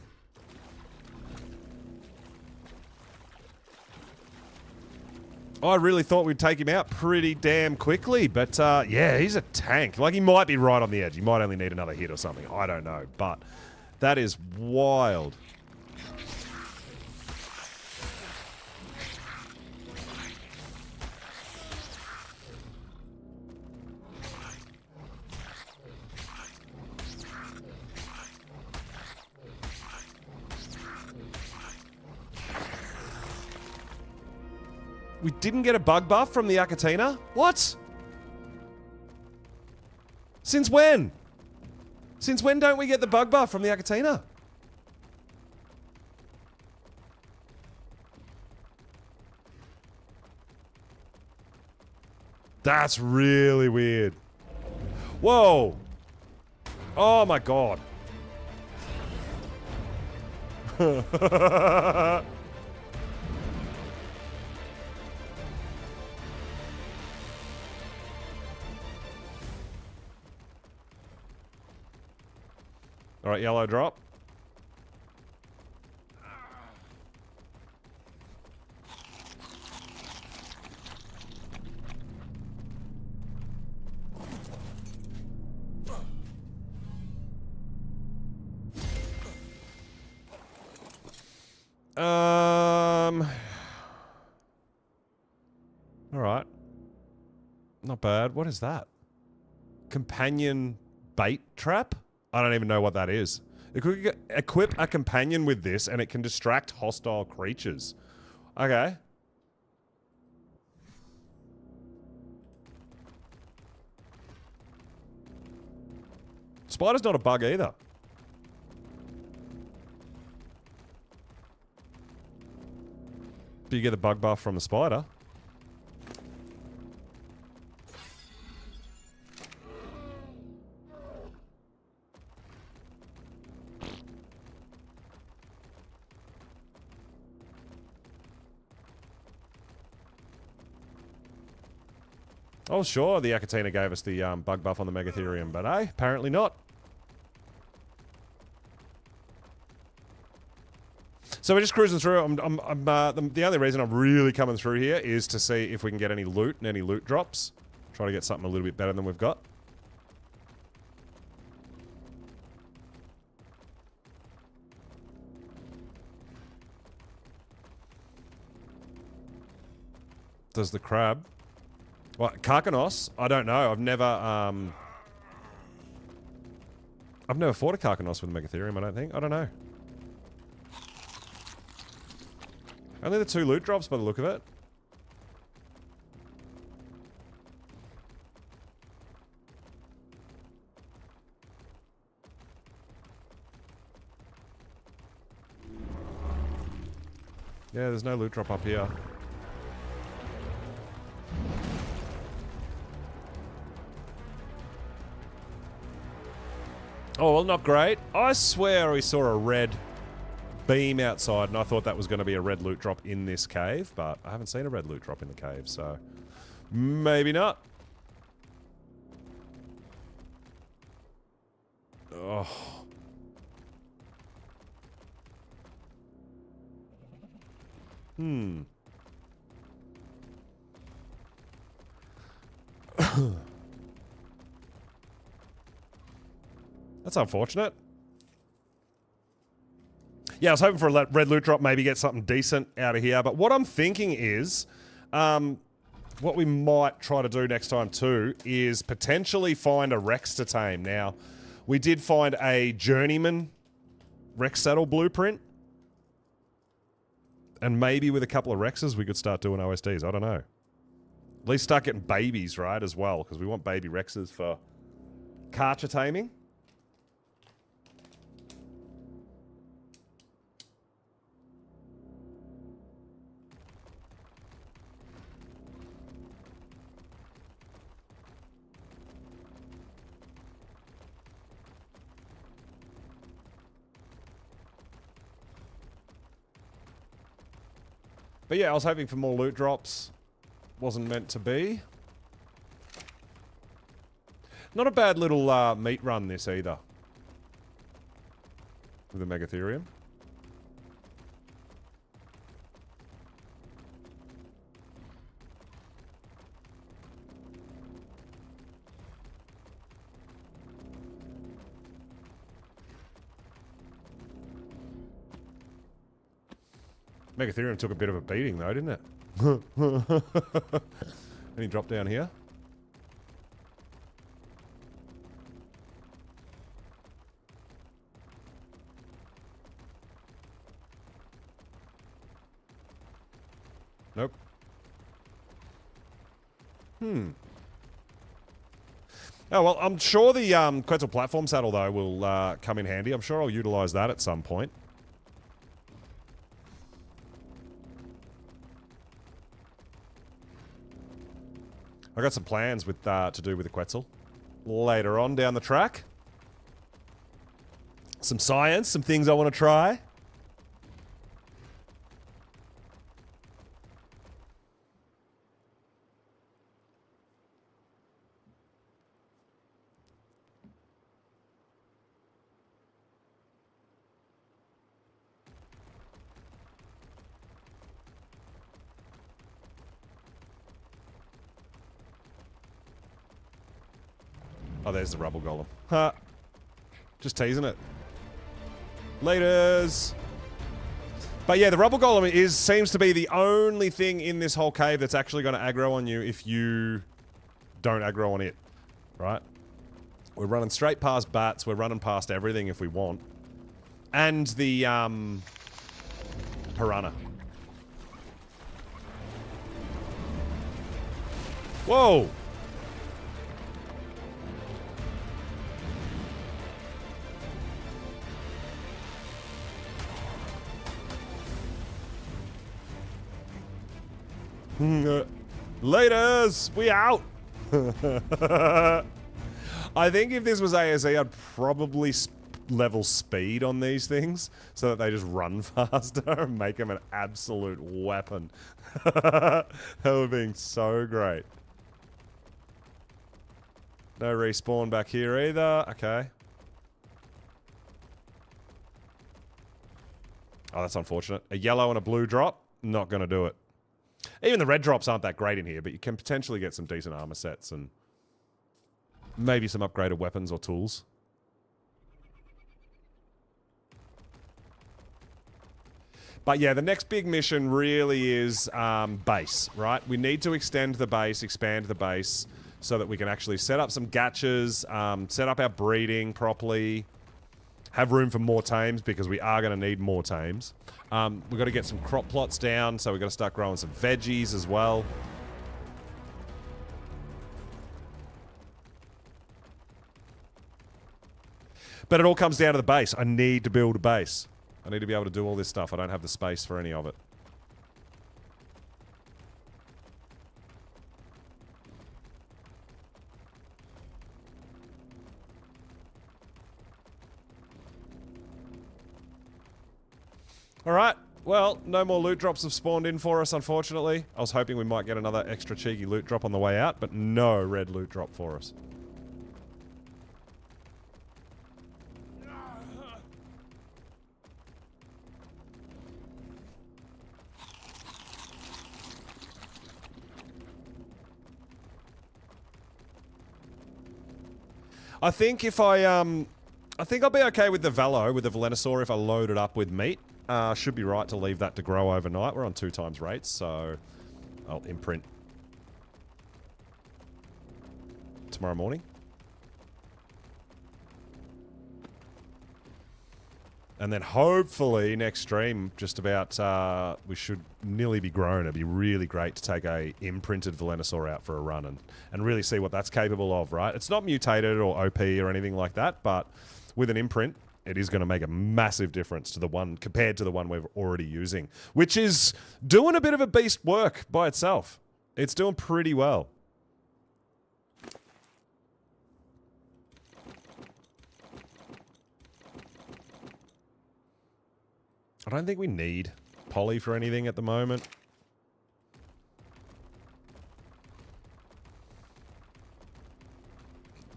I really thought we'd take him out pretty damn quickly, but yeah, he's a tank. Like, he might be right on the edge. He might only need another hit or something. I don't know, but that is wild. We didn't get a bug buff from the Akatina? What? Since when? Since when don't we get the bug buff from the Akatina? That's really weird. Whoa. Oh my god. All right, yellow drop. Not bad. What is that? Companion bait trap? I don't even know what that is. It could equip a companion with this and it can distract hostile creatures. Okay. Spider's not a bug either. But you get the bug buff from the spider. Oh, sure, the Achatina gave us the bug buff on the Megatherium, but hey, apparently not. So we're just cruising through. The only reason I'm really coming through here is to see if we can get any loot and any loot drops. Try to get something a little bit better than we've got. Does the crab... Well, Karkanos, I don't know. I've never fought a Karkanos with a Megatherium, I don't think. I don't know. Only the 2 loot drops by the look of it. Yeah, there's no loot drop up here. Oh, well, not great. I swear we saw a red beam outside, and I thought that was going to be a red loot drop in this cave, but I haven't seen a red loot drop in the cave, so maybe not. Oh. Hmm. That's unfortunate. Yeah, I was hoping for a red loot drop, maybe get something decent out of here. But what I'm thinking is, what we might try to do next time too, is potentially find a Rex to tame. Now, we did find a Journeyman Rex saddle blueprint. And maybe with a couple of Rexes, we could start doing OSDs. I don't know. At least start getting babies, right, as well. Because we want baby Rexes for Karcher taming. But yeah, I was hoping for more loot drops. Wasn't meant to be. Not a bad little meat run this either. With the Megatherium. Megatherium took a bit of a beating though, didn't it? Any drop down here? Nope. Oh, well, I'm sure the Quetzal platform saddle, though, will come in handy. I'm sure I'll utilize that at some point. I got some plans with to do with the Quetzal later on down the track. Some science, some things I want to try. Oh, there's the rubble golem. Ha! Just teasing it. Laters! But yeah, the rubble golem seems to be the only thing in this whole cave that's actually going to aggro on you if you don't aggro on it, right? We're running straight past bats. We're running past everything if we want. And the, piranha. Whoa! Laters! We out! I think if this was ASE, I'd probably level speed on these things so that they just run faster and make them an absolute weapon. That would be so great. No respawn back here either. Okay. Oh, that's unfortunate. A yellow and a blue drop? Not going to do it. Even the red drops aren't that great in here, but you can potentially get some decent armor sets and maybe some upgraded weapons or tools. But yeah, the next big mission really is base, right? We need to extend the base, expand the base, so that we can actually set up some gachas, set up our breeding properly, have room for more tames because we are going to need more tames. We've got to get some crop plots down, so we've got to start growing some veggies as well. But it all comes down to the base. I need to build a base. I need to be able to do all this stuff. I don't have the space for any of it. Alright, well, no more loot drops have spawned in for us, unfortunately. I was hoping we might get another extra cheeky loot drop on the way out, but no red loot drop for us. I think if I think I'll be okay with the Velo, with the Velonosaur, if I load it up with meat. Should be right to leave that to grow overnight. We're on 2 times rates, so I'll imprint tomorrow morning. And then hopefully next stream, just about, we should nearly be grown. It'd be really great to take a imprinted Velonosaur out for a run and really see what that's capable of, right? It's not mutated or OP or anything like that, but with an imprint, it is going to make a massive difference to the one compared to the one we're already using, which is doing a bit of a beast work by itself. It's doing pretty well. I don't think we need poly for anything at the moment.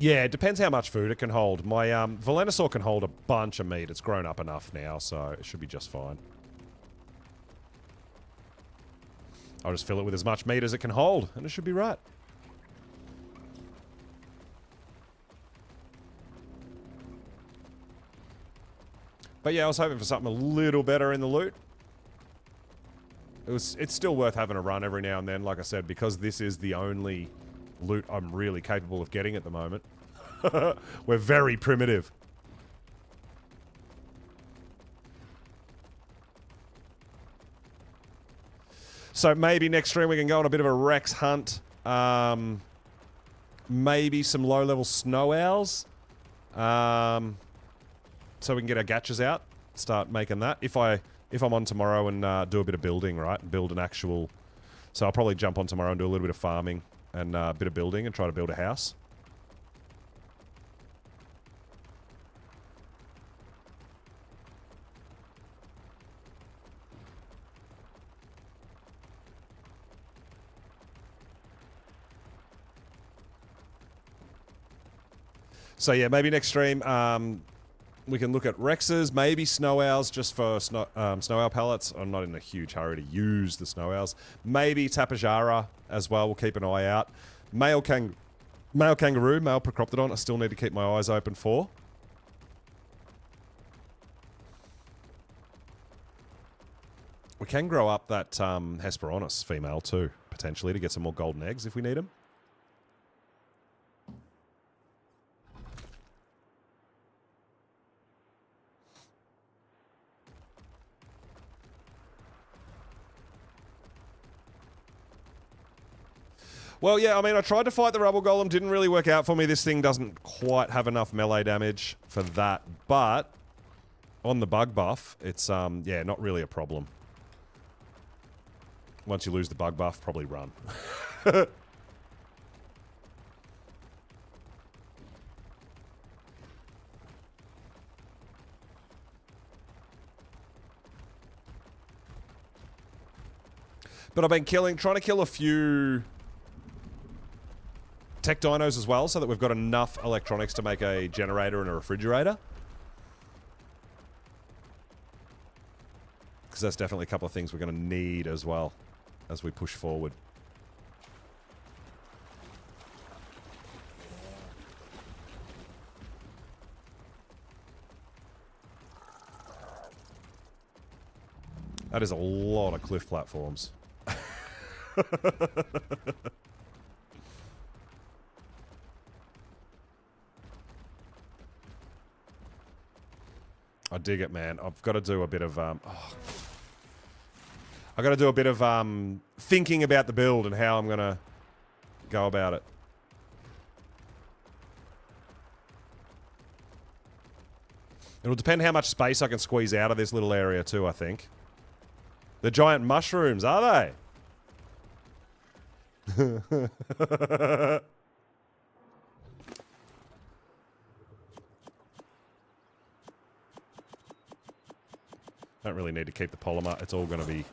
Yeah, it depends how much food it can hold. My Velonosaur can hold a bunch of meat. It's grown up enough now, so it should be just fine. I'll just fill it with as much meat as it can hold, and it should be right. But yeah, I was hoping for something a little better in the loot. It's still worth having a run every now and then, like I said, because this is the only loot I'm really capable of getting at the moment. We're very primitive. So maybe next stream we can go on a bit of a Rex hunt. Maybe some low-level snow owls. So we can get our gachas out. Start making that. If I'm on tomorrow and do a bit of building, right? Build an actual... So I'll probably jump on tomorrow and do a little bit of farming. And a bit of building and try to build a house. So yeah, maybe next stream we can look at Rexes, maybe Snow Owls just for Snow Owl pellets. I'm not in a huge hurry to use the Snow Owls. Maybe Tapajara as well, we'll keep an eye out. Male kangaroo, male Procroptodon, I still need to keep my eyes open for. We can grow up that Hesperornis female too, potentially, to get some more golden eggs if we need them. Well, yeah, I mean, I tried to fight the rubble golem. Didn't really work out for me. This thing doesn't quite have enough melee damage for that. But on the bug buff, it's, yeah, not really a problem. Once you lose the bug buff, probably run. But I've been trying to kill a few tech dinos as well, so that we've got enough electronics to make a generator and a refrigerator. Because that's definitely a couple of things we're going to need as well as we push forward. That is a lot of cliff platforms. I dig it, man. I've got to do a bit of I've got to do a bit of thinking about the build and how I'm going to go about it. It'll depend how much space I can squeeze out of this little area too, I think. The giant mushrooms, are they? Don't really need to keep the polymer. It's all going to be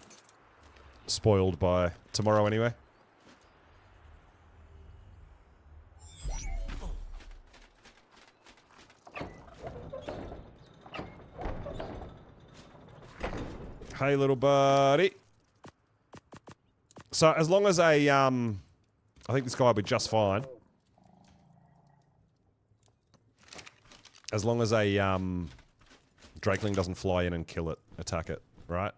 spoiled by tomorrow anyway. Hey, little buddy. So, as long as I think this guy will be just fine. As long as a, Drakeling doesn't fly in and kill it, attack it, right?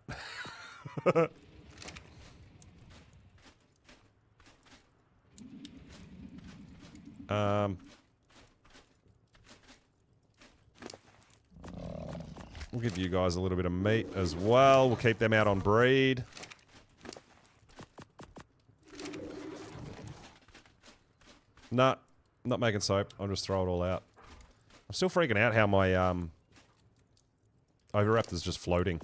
We'll give you guys a little bit of meat as well. We'll keep them out on breed. Nah, not making soap. I'll just throw it all out. I'm still freaking out how my Oviraptor's just floating.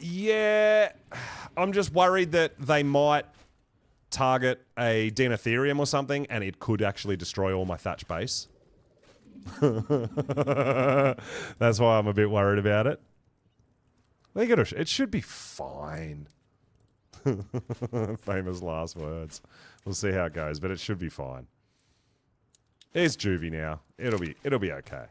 Yeah, I'm just worried that they might target a Deinotherium or something, and it could actually destroy all my thatch base. That's why I'm a bit worried about it. It should be fine. Famous last words. We'll see how it goes, but it should be fine. It's juvie now. It'll be okay.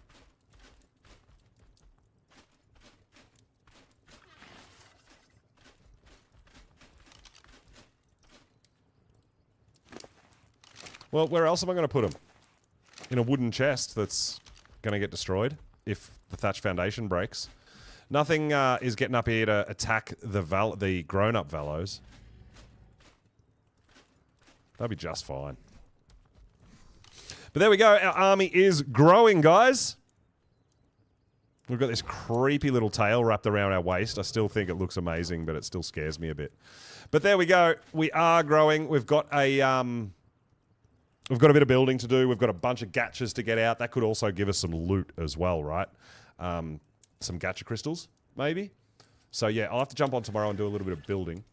Well, where else am I going to put them? In a wooden chest that's going to get destroyed if the thatch foundation breaks. Nothing is getting up here to attack the grown-up Valos. That'll be just fine. But there we go. Our army is growing, guys. We've got this creepy little tail wrapped around our waist. I still think it looks amazing, but it still scares me a bit. But there we go. We are growing. We've got a... We've got a bit of building to do. We've got a bunch of gachas to get out. That could also give us some loot as well, right? Some gacha crystals, maybe. So, yeah, I'll have to jump on tomorrow and do a little bit of building.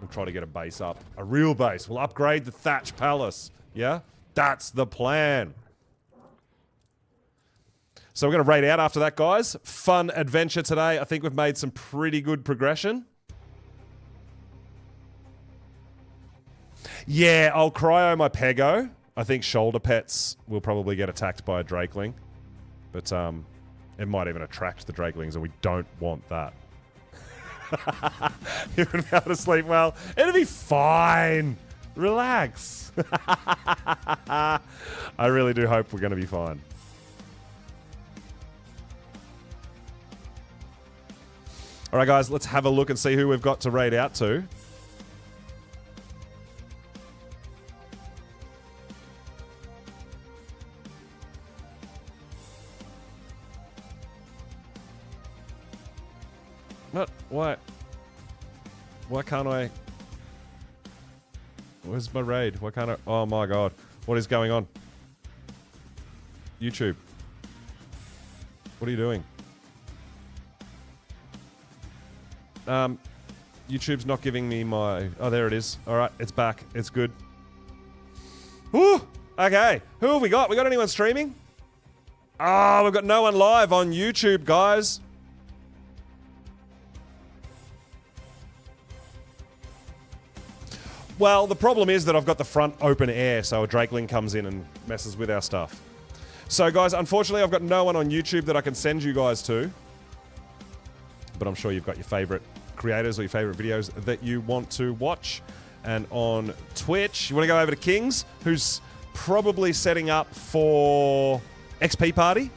We'll try to get a base up. A real base. We'll upgrade the Thatch Palace. Yeah? That's the plan. So we're going to raid out after that, guys. Fun adventure today. I think we've made some pretty good progression. Yeah, I'll cryo my Pego. I think shoulder pets will probably get attacked by a Drakeling. But it might even attract the Drakelings, and we don't want that. You're going to be able to sleep well. It'll be fine. Relax. I really do hope we're going to be fine. All right, guys, let's have a look and see who we've got to raid out to. What? Why? Why can't I? Where's my raid? Why can't I? Oh my god. What is going on? YouTube. What are you doing? YouTube's not giving me my... Oh, there it is. All right, it's back. It's good. Woo! Okay. Who have we got? We got anyone streaming? Oh, we've got no one live on YouTube, guys. Well, the problem is that I've got the front open air, so a Drakeling comes in and messes with our stuff. So, guys, unfortunately, I've got no one on YouTube that I can send you guys to. But I'm sure you've got your favourite creators or your favourite videos that you want to watch. And on Twitch, you want to go over to Kings, who's probably setting up for XP Party.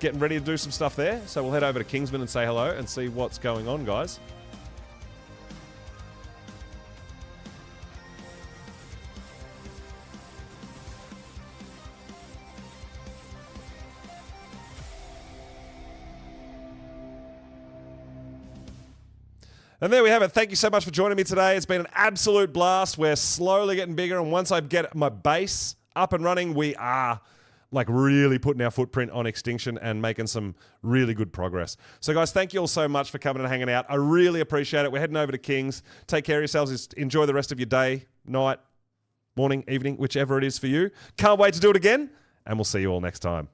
Getting ready to do some stuff there. So we'll head over to Kingsman and say hello and see what's going on, guys. And there we have it. Thank you so much for joining me today. It's been an absolute blast. We're slowly getting bigger, and once I get my base up and running, we are like really putting our footprint on Extinction and making some really good progress. So guys, thank you all so much for coming and hanging out. I really appreciate it. We're heading over to Kings. Take care of yourselves. Enjoy the rest of your day, night, morning, evening, whichever it is for you. Can't wait to do it again, and we'll see you all next time.